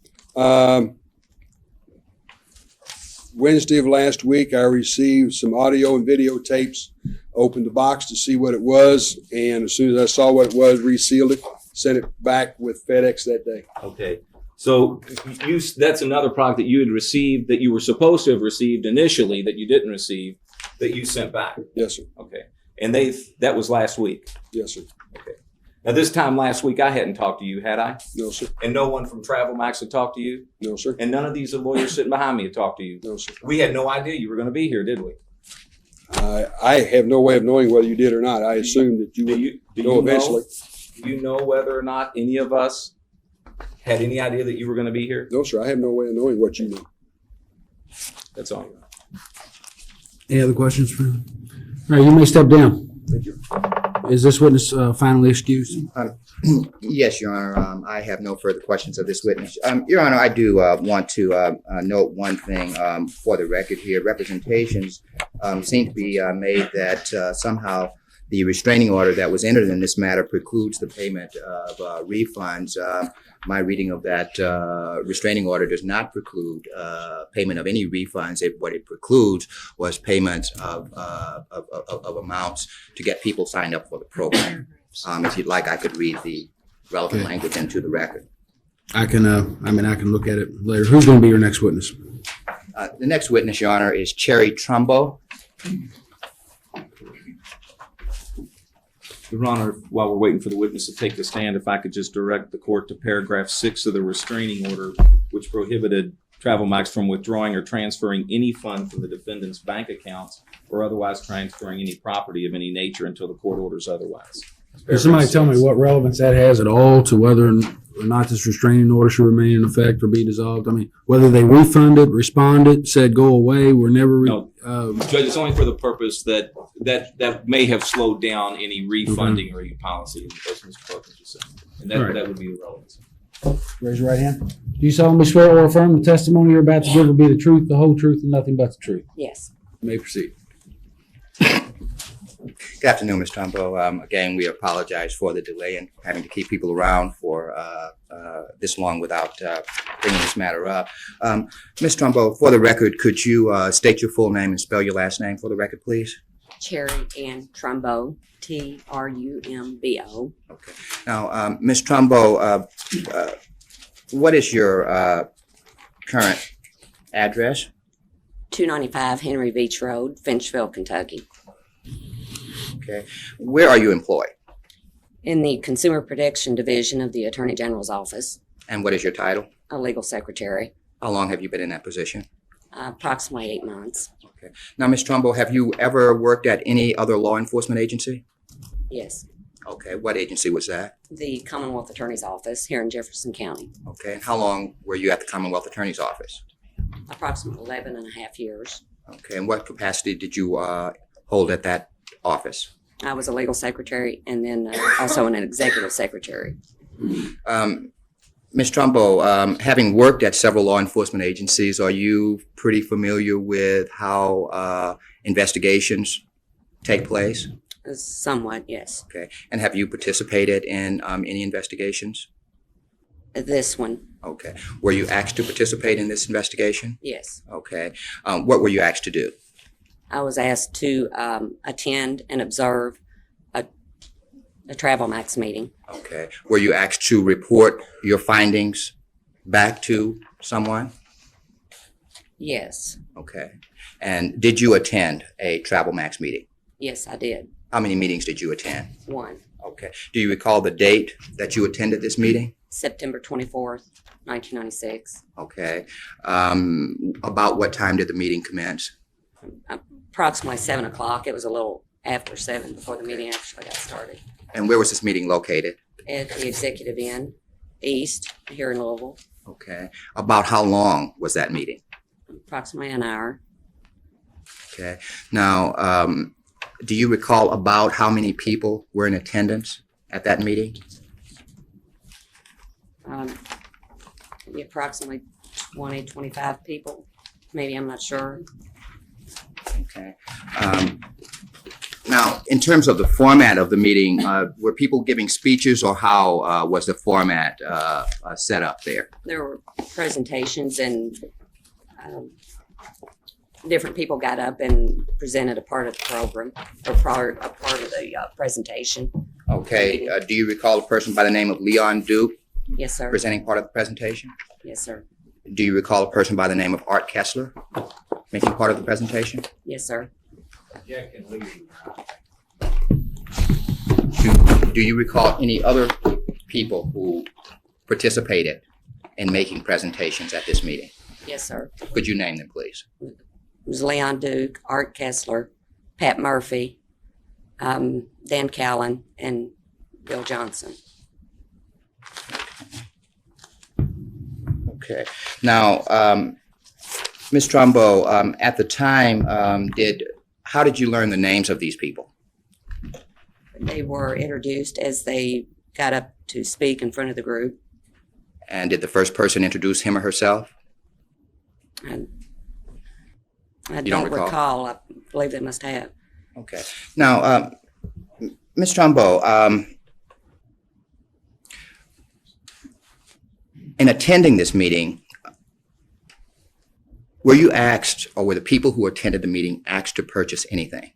Wednesday of last week, I received some audio and video tapes, opened the box to see what it was, and as soon as I saw what it was, resealed it, sent it back with FedEx that day. Okay. So that's another product that you had received that you were supposed to have received initially that you didn't receive that you sent back. Yes, sir. Okay. And that was last week. Yes, sir. Okay. Now this time last week I hadn't talked to you, had I? No, sir. And no one from Travel Max had talked to you? No, sir. And none of these lawyers sitting behind me had talked to you? No, sir. We had no idea you were going to be here, did we? I have no way of knowing whether you did or not. I assumed that you would know eventually. Do you know whether or not any of us had any idea that you were going to be here? No, sir. I have no way of knowing what you know. That's all. Any other questions for him? All right, you may step down. Thank you. Is this witness finally excused? Yes, Your Honor. I have no further questions of this witness. Your Honor, I do want to note one thing for the record here. Representations seem to be made that somehow the restraining order that was entered in this matter precludes the payment of refunds. My reading of that restraining order does not preclude payment of any refunds. What it precludes was payments of amounts to get people signed up for the program. If you'd like, I could read the relevant language into the record. I can look at it later. Who's going to be your next witness? The next witness, Your Honor, is Cherry Trumbo. Your Honor, while we're waiting for the witness to take the stand, if I could just direct the court to paragraph 6 of the restraining order, which prohibited Travel Max from withdrawing or transferring any fund from the defendant's bank accounts or otherwise transferring any property of any nature until the court orders otherwise. Can somebody tell me what relevance that has at all to whether or not this restraining order should remain in effect or be dissolved? I mean, whether they refunded, responded, said go away, were never. No, Judge, it's only for the purpose that may have slowed down any refunding or any policy, as Mr. Perkins just said, and that would be irrelevant. Raise your right hand. Do you solemnly swear or affirm the testimony you're about to give will be the truth, the whole truth, and nothing but the truth? Yes. You may proceed. Good afternoon, Ms. Trumbo. Again, we apologize for the delay in having to keep people around for this long without bringing this matter up. Ms. Trumbo, for the record, could you state your full name and spell your last name for the record, please? Cherry Ann Trumbo, Trumbo. Okay. Now, Ms. Trumbo, what is your current address? 295 Henry Beach Road, Finchville, Kentucky. Okay. Where are you employed? In the Consumer Protection Division of the Attorney General's Office. And what is your title? A legal secretary. How long have you been in that position? Approximately 8 months. Okay. Now, Ms. Trumbo, have you ever worked at any other law enforcement agency? Yes. Okay. What agency was that? The Commonwealth Attorney's Office here in Jefferson County. Okay. And how long were you at the Commonwealth Attorney's Office? Approximately 11 and a half years. Okay. And what capacity did you hold at that office? I was a legal secretary and then also an executive secretary. Ms. Trumbo, having worked at several law enforcement agencies, are you pretty familiar with how investigations take place? Somewhat, yes. Okay. And have you participated in any investigations? This one, Okay. Were you asked to participate in this investigation? yes. Okay. What were you asked to do? I was asked to attend and observe a Travel Max meeting. Okay. Were you asked to report your findings back to someone? Yes. Okay. And did you attend a Travel Max meeting? Yes, I did. How many meetings did you attend? One. Okay. Do you recall the date that you attended this meeting? September 24th, 1996. Okay. About what time did the meeting commence? Approximately 7 o'clock. It was a little after 7 before the meeting actually got started. And where was this meeting located? At the Executive Inn East here in Louisville. Okay. About how long was that meeting? Approximately an hour. Okay. Now, do you recall about how many people were in attendance at that meeting? Approximately 20, 25 people. Maybe, I'm not sure. Okay. Now, in terms of the format of the meeting, were people giving speeches or how was the format set up there? There were presentations and different people got up and presented a part of the program or a part of the presentation. Okay. Do you recall a person by the name of Leon Duke Yes, sir. presenting part of the presentation? Yes, sir. Do you recall a person by the name of Art Kessler making part of the presentation? Yes, sir. Do you recall any other people who participated in making presentations at this meeting? Yes, sir. Could you name them, please? It was Leon Duke, Art Kessler, Pat Murphy, Dan Callan, and Bill Johnson. Okay. Now, Ms. Trumbo, at the time, how did you learn the names of these people? They were introduced as they got up to speak in front of the group. And did the first person introduce him or herself? I You don't don't recall? recall. I believe they must have. Okay. Now, Ms. Trumbo, in attending this meeting, were you asked, or were the people who attended the meeting asked to purchase anything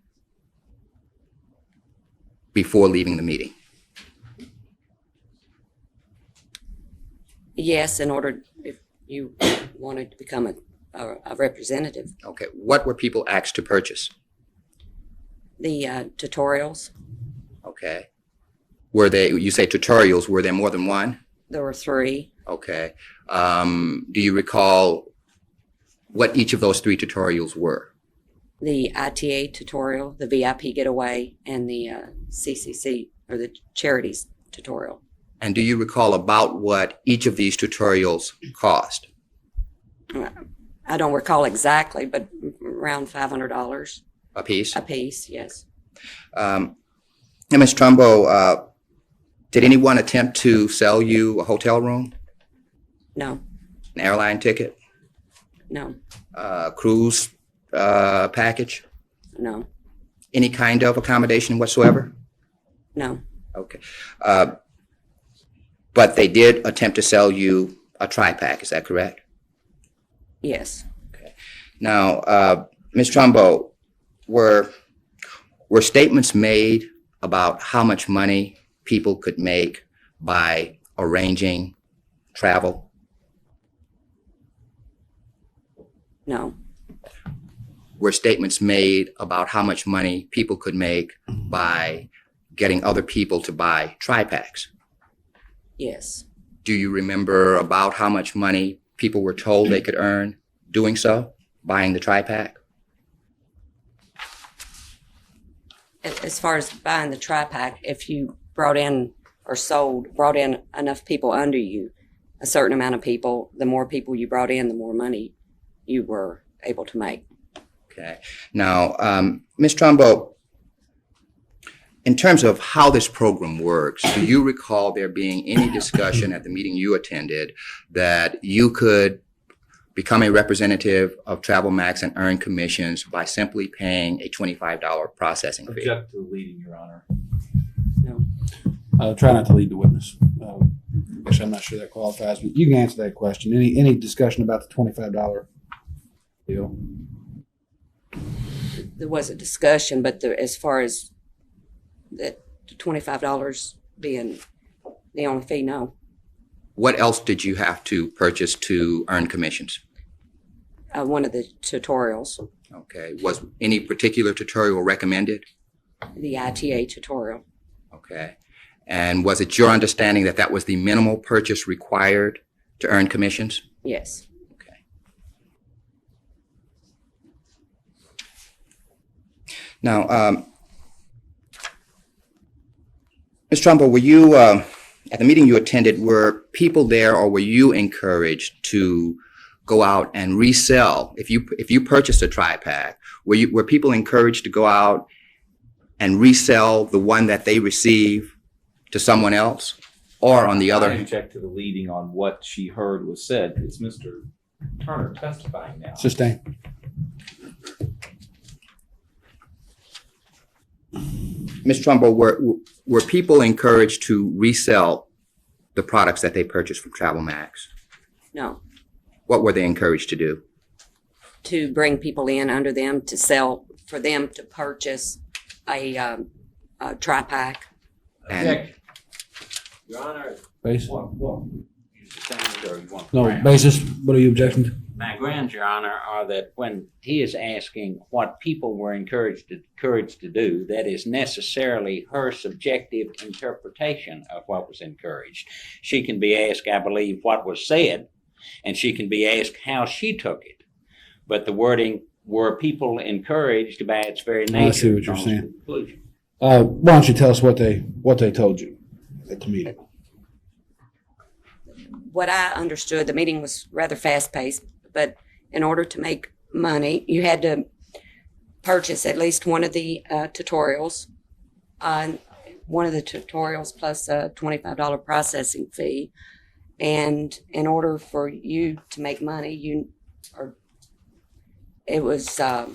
before leaving the meeting? Yes, in order, if you wanted to become a representative. Okay. What were people asked to purchase? The tutorials, Okay. Were they, you say tutorials, were there more than one? there were 3. Okay. Do you recall what each of those 3 tutorials were? The ITA tutorial, the VIP getaway, and the CCC, or the charities tutorial. And do you recall about what each of these tutorials cost? I don't recall exactly, but around $500 A piece? a piece, yes. And Ms. Trumbo, did anyone attempt to sell you a hotel room, No, an airline ticket, no, cruise package, no, any kind of accommodation whatsoever? no, Okay. But they did attempt to sell you a tri-pack, is that correct? yes. Now, Ms. Trumbo, were statements made about how much money people could make by arranging travel? No, Were statements made about how much money people could make by getting other people to buy tri-packs? yes. Do you remember about how much money people were told they could earn doing so? buying the tri-pack? As far as buying the tri-pack, if you brought in enough people under you, a certain amount of people, the more people you brought in, the more money you were able to make. Okay. Now, Ms. Trumbo, in terms of how this program works, do you recall there being any discussion at the meeting you attended that you could become a representative of TravelMax and earn commissions by simply paying a $25 processing fee? Object to leading, Your Honor. No. Try not to lead the witness. Actually, I'm not sure that qualifies, but you can answer that question. Any discussion about the $25 deal? There was a discussion, but as far as the $25 being the only fee, no. What else did you have to purchase to earn commissions? One of the tutorials, Okay. Was any particular tutorial recommended? the ITA tutorial. Okay. And was it your understanding that that was the minimal purchase required to earn commissions? Yes. Now, Ms. Trumbo, were you, at the meeting you attended, were people there or were you encouraged to go out and resell? If you purchased a tri-pack, were people encouraged to go out and resell the one that they receive to someone else? Or on the other I object to the leading on what she heard was said. It's Mr. Turner testifying now. Sustain. Ms. Trumbo, were people encouraged to resell the products that they purchased from TravelMax? No. What were they encouraged to do? To bring people in under them to sell, for them to purchase a tri-pack. And Your Honor. Base? No, No, basis, what are you objecting to? My grounds, Your Honor, are that when he is asking what people were encouraged to do, that is necessarily her subjective interpretation of what was encouraged. She can be asked, I believe, what was said, and she can be asked how she took it. But the wording, were people encouraged by its very nature? I see what you're draws saying. to conclusion. Why don't you tell us what they told you at the meeting? What I understood, the meeting was rather fast-paced, but in order to make money, you had to purchase at least one of the tutorials, plus a $25 processing fee. And in order for you to make money, it was that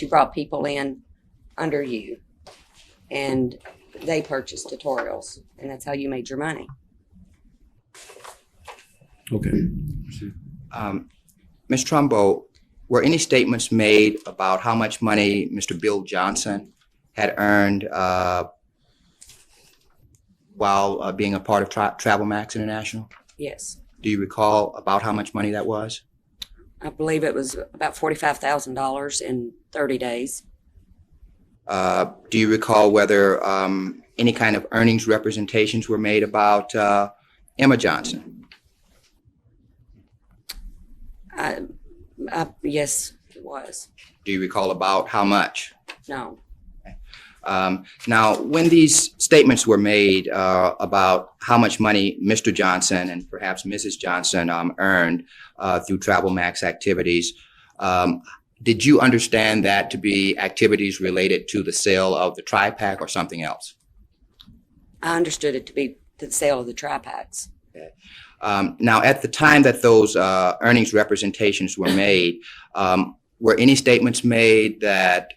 you brought people in under you, and they purchased tutorials, and that's how you made your money. Okay. Ms. Trumbo, were any statements made about how much money Mr. Bill Johnson had earned while being a part of TravelMax International? Yes. Do you recall about how much money that was? I believe it was about $45,000 in 30 days. Do you recall whether any kind of earnings representations were made about Emma Johnson? Yes, it was. Do you recall about how much? No. Now, when these statements were made about how much money Mr. Johnson and perhaps Mrs. Johnson earned through TravelMax activities, did you understand that to be activities related to the sale of the tri-pack or something else? I understood it to be the sale of the tri-packs. Okay. Now, at the time that those earnings representations were made, were any statements made that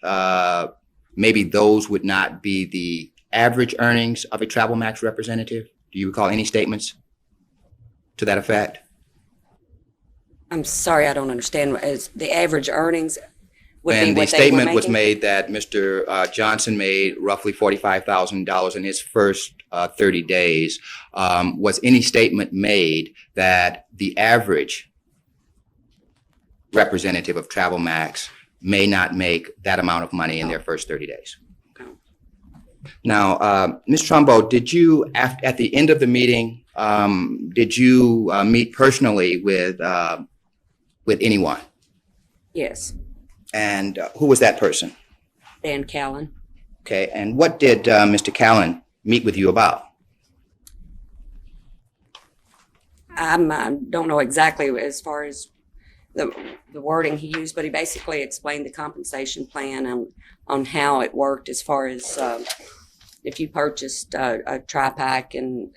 maybe those would not be the average earnings of a TravelMax representative? Do you recall any statements to that effect? I'm sorry, I don't understand. Is the average earnings would be And the what they were statement was making? made that Mr. Johnson made roughly $45,000 in his first 30 days. Was any statement made that the average representative of TravelMax may not make that amount of money in their first 30 days? Now, Ms. Trumbo, did you, at the end of the meeting, did you meet personally with anyone? Yes. And who was that person? Dan Callan. Okay, and what did Mr. Callan meet with you about? I don't know exactly as far as the wording he used, but he basically explained the compensation plan on how it worked as far as if you purchased a tri-pack and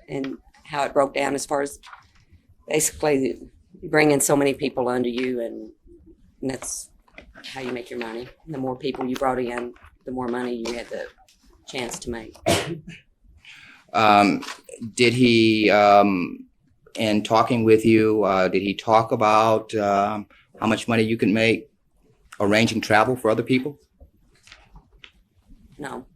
how it broke down as far as basically you bring in so many people under you and that's how you make your money. The more people you brought in, the more money you had the chance to make. Did he, in talking with you, did he talk about how much money you can make arranging travel for other people? No.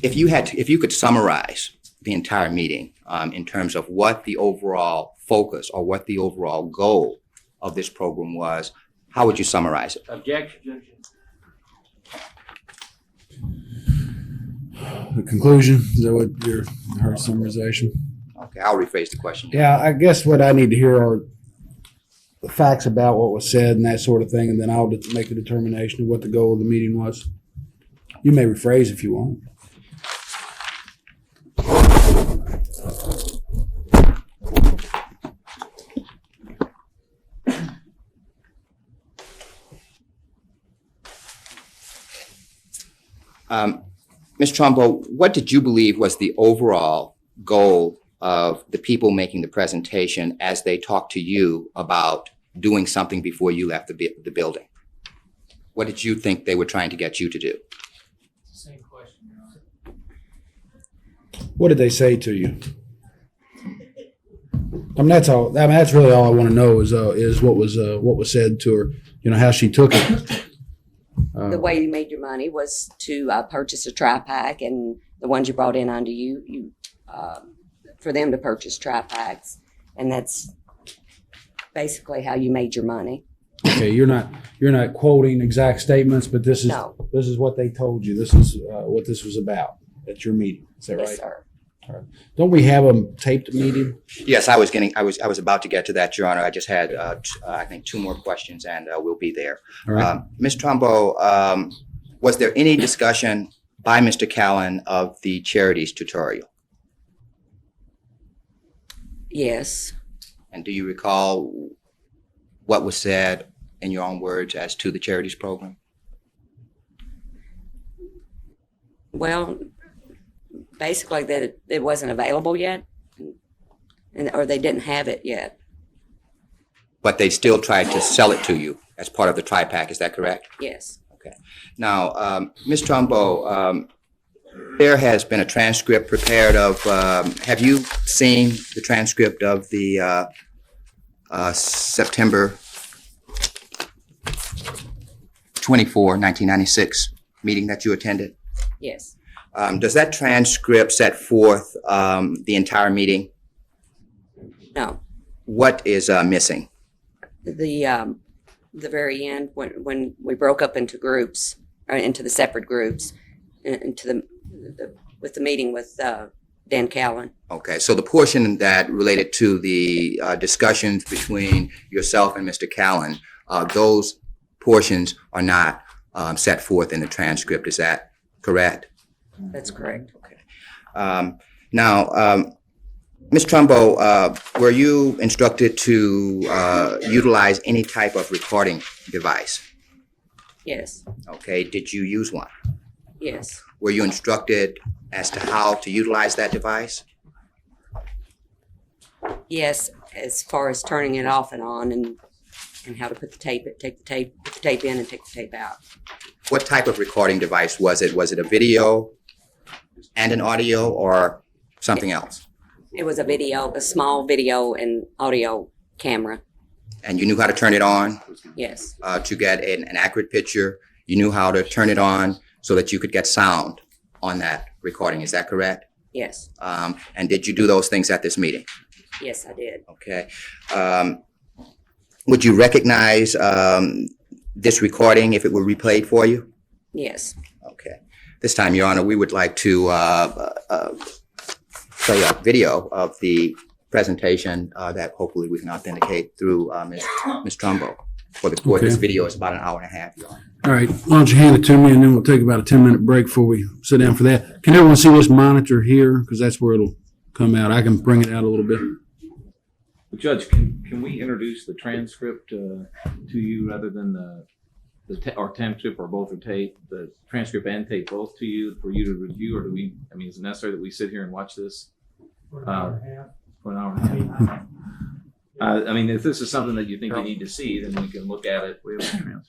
If you could summarize the entire meeting in terms of what the overall focus or what the overall goal of this program was, how would you summarize it? Objection. The conclusion, is that what your her summarization? Okay, I'll rephrase the question. Yeah, I guess what I need to hear are the facts about what was said and that sort of thing, and then I'll make a determination of what the goal of the meeting was. You may rephrase if you want. Ms. Trumbo, what did you believe was the overall goal of the people making the presentation as they talked to you about doing something before you left the building? What did you think they were trying to get you to do? Same question, Your Honor. What did they say to you? I mean, that's all. I mean, that's really all I want to know is what was said to her. You know, how she took it. The way you made your money was to purchase a tri-pack, and the ones you brought in under you for them to purchase tri-packs, and that's basically how you made your money. Okay, you're not quoting exact statements, but this is what they told you. This is what this was about at your meeting. Is that right? Yes, sir. All right. Don't we have a taped meeting? Yes, I was about to get to that, Your Honor. I just had, I think, 2 more questions, and we'll be there. All right. Ms. Trumbo, was there any discussion by Mr. Callan of the charities tutorial? Yes. And do you recall what was said in your own words as to the charities program? Well, basically that it wasn't available yet, or they didn't have it yet. But they still tried to sell it to you as part of the tri-pack, is that correct? Yes. Okay. Now, Ms. Trumbo, there has been a transcript prepared of, have you seen the transcript of the September 24, 1996 meeting that you attended? Yes. Does that transcript set forth the entire meeting? No. What is missing? The very end when we broke up into groups, or into the separate groups, into with the meeting with Dan Callan. Okay, so the portion that related to the discussions between yourself and Mr. Callan, those portions are not set forth in the transcript. Is that correct? That's correct. Okay. Now, Ms. Trumbo, were you instructed to utilize any type of recording device? Yes. Okay. Did you use one? Yes. Were you instructed as to how to utilize that device? Yes, as far as turning it off and on, and how to put the tape in and take the tape out. What type of recording device was it? Was it a video and an audio, or something else? It was a small video and audio camera. And you knew how to turn it on? Yes. To get an accurate picture. You knew how to turn it on so that you could get sound on that recording. Is that correct? Yes. And did you do those things at this meeting? Yes, I did. Okay. Would you recognize this recording if it were replayed for you? Yes. Okay. This time, Your Honor, we would like to play a video of the presentation that hopefully we can authenticate through Ms. Trumbo for the court. This Okay. video is about an hour and a half. All right, why don't you hand it to me, and then we'll take about a 10-minute break before we sit down for that. Can everyone see this monitor here? Because that's where it'll come out. I can bring it out a little bit. Judge, can we introduce the transcript to you rather than or transcript or both, or tape, the transcript and tape both to you for you to review, or do we, I mean, is it necessary that we sit here and watch this? For an hour and a half. For an hour and a half. I mean, if this is something that you think you need to see, then we can look at it. We have a transcript.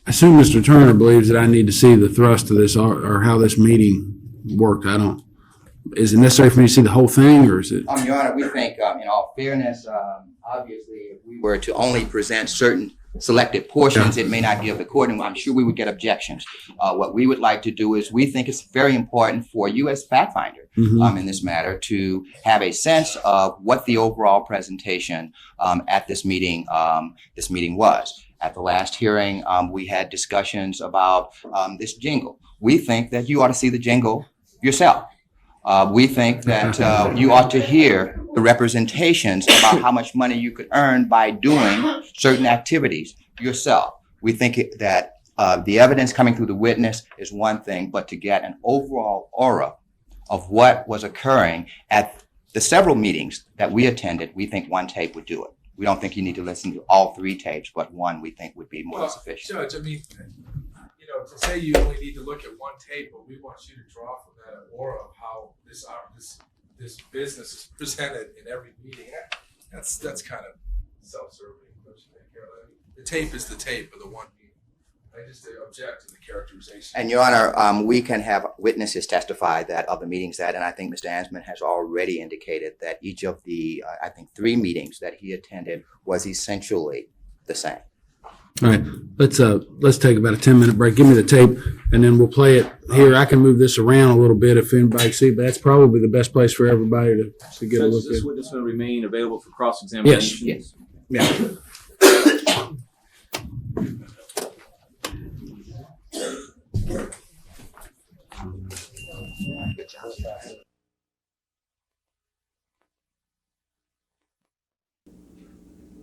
I assume Mr. Turner believes that I need to see the thrust of this or how this meeting worked. I don't. Is it necessary for me to see the whole thing, or is it? Your Honor, we think, in all fairness, obviously, if we were to only present certain selected portions, it may not give the court, and I'm sure we would get objections. What we would like to do is, we think it's very important for you as fact finder in this matter to have a sense of what the overall presentation at this meeting was. At the last hearing, we had discussions about this jingle. We think that you ought to see the jingle yourself. We think that you ought to hear the representations about how much money you could earn by doing certain activities yourself. We think that the evidence coming through the witness is one thing, but to get an overall aura of what was occurring at the several meetings that we attended, we think one tape would do it. We don't think you need to listen to all three tapes, but one we think would be more than sufficient. Judge, I mean, to say you only need to look at one tape, but we want you to draw from that an aura of how this business is presented in every meeting. That's kind of self-serving, don't you think? The tape is the tape of the one meeting. I just object to the characterization. And Your Honor, we can have witnesses testify that of the meetings that, and I think Mr. Ansman has already indicated that each of the, I think, 3 meetings that he attended was essentially the same. All right, let's take about a 10-minute break. Give me the tape, and then we'll play it here. I can move this around a little bit if anybody sees, but that's probably the best place for everybody to get a look Is at. this witness going to remain available for cross-examination? Yes. Yes. Yeah.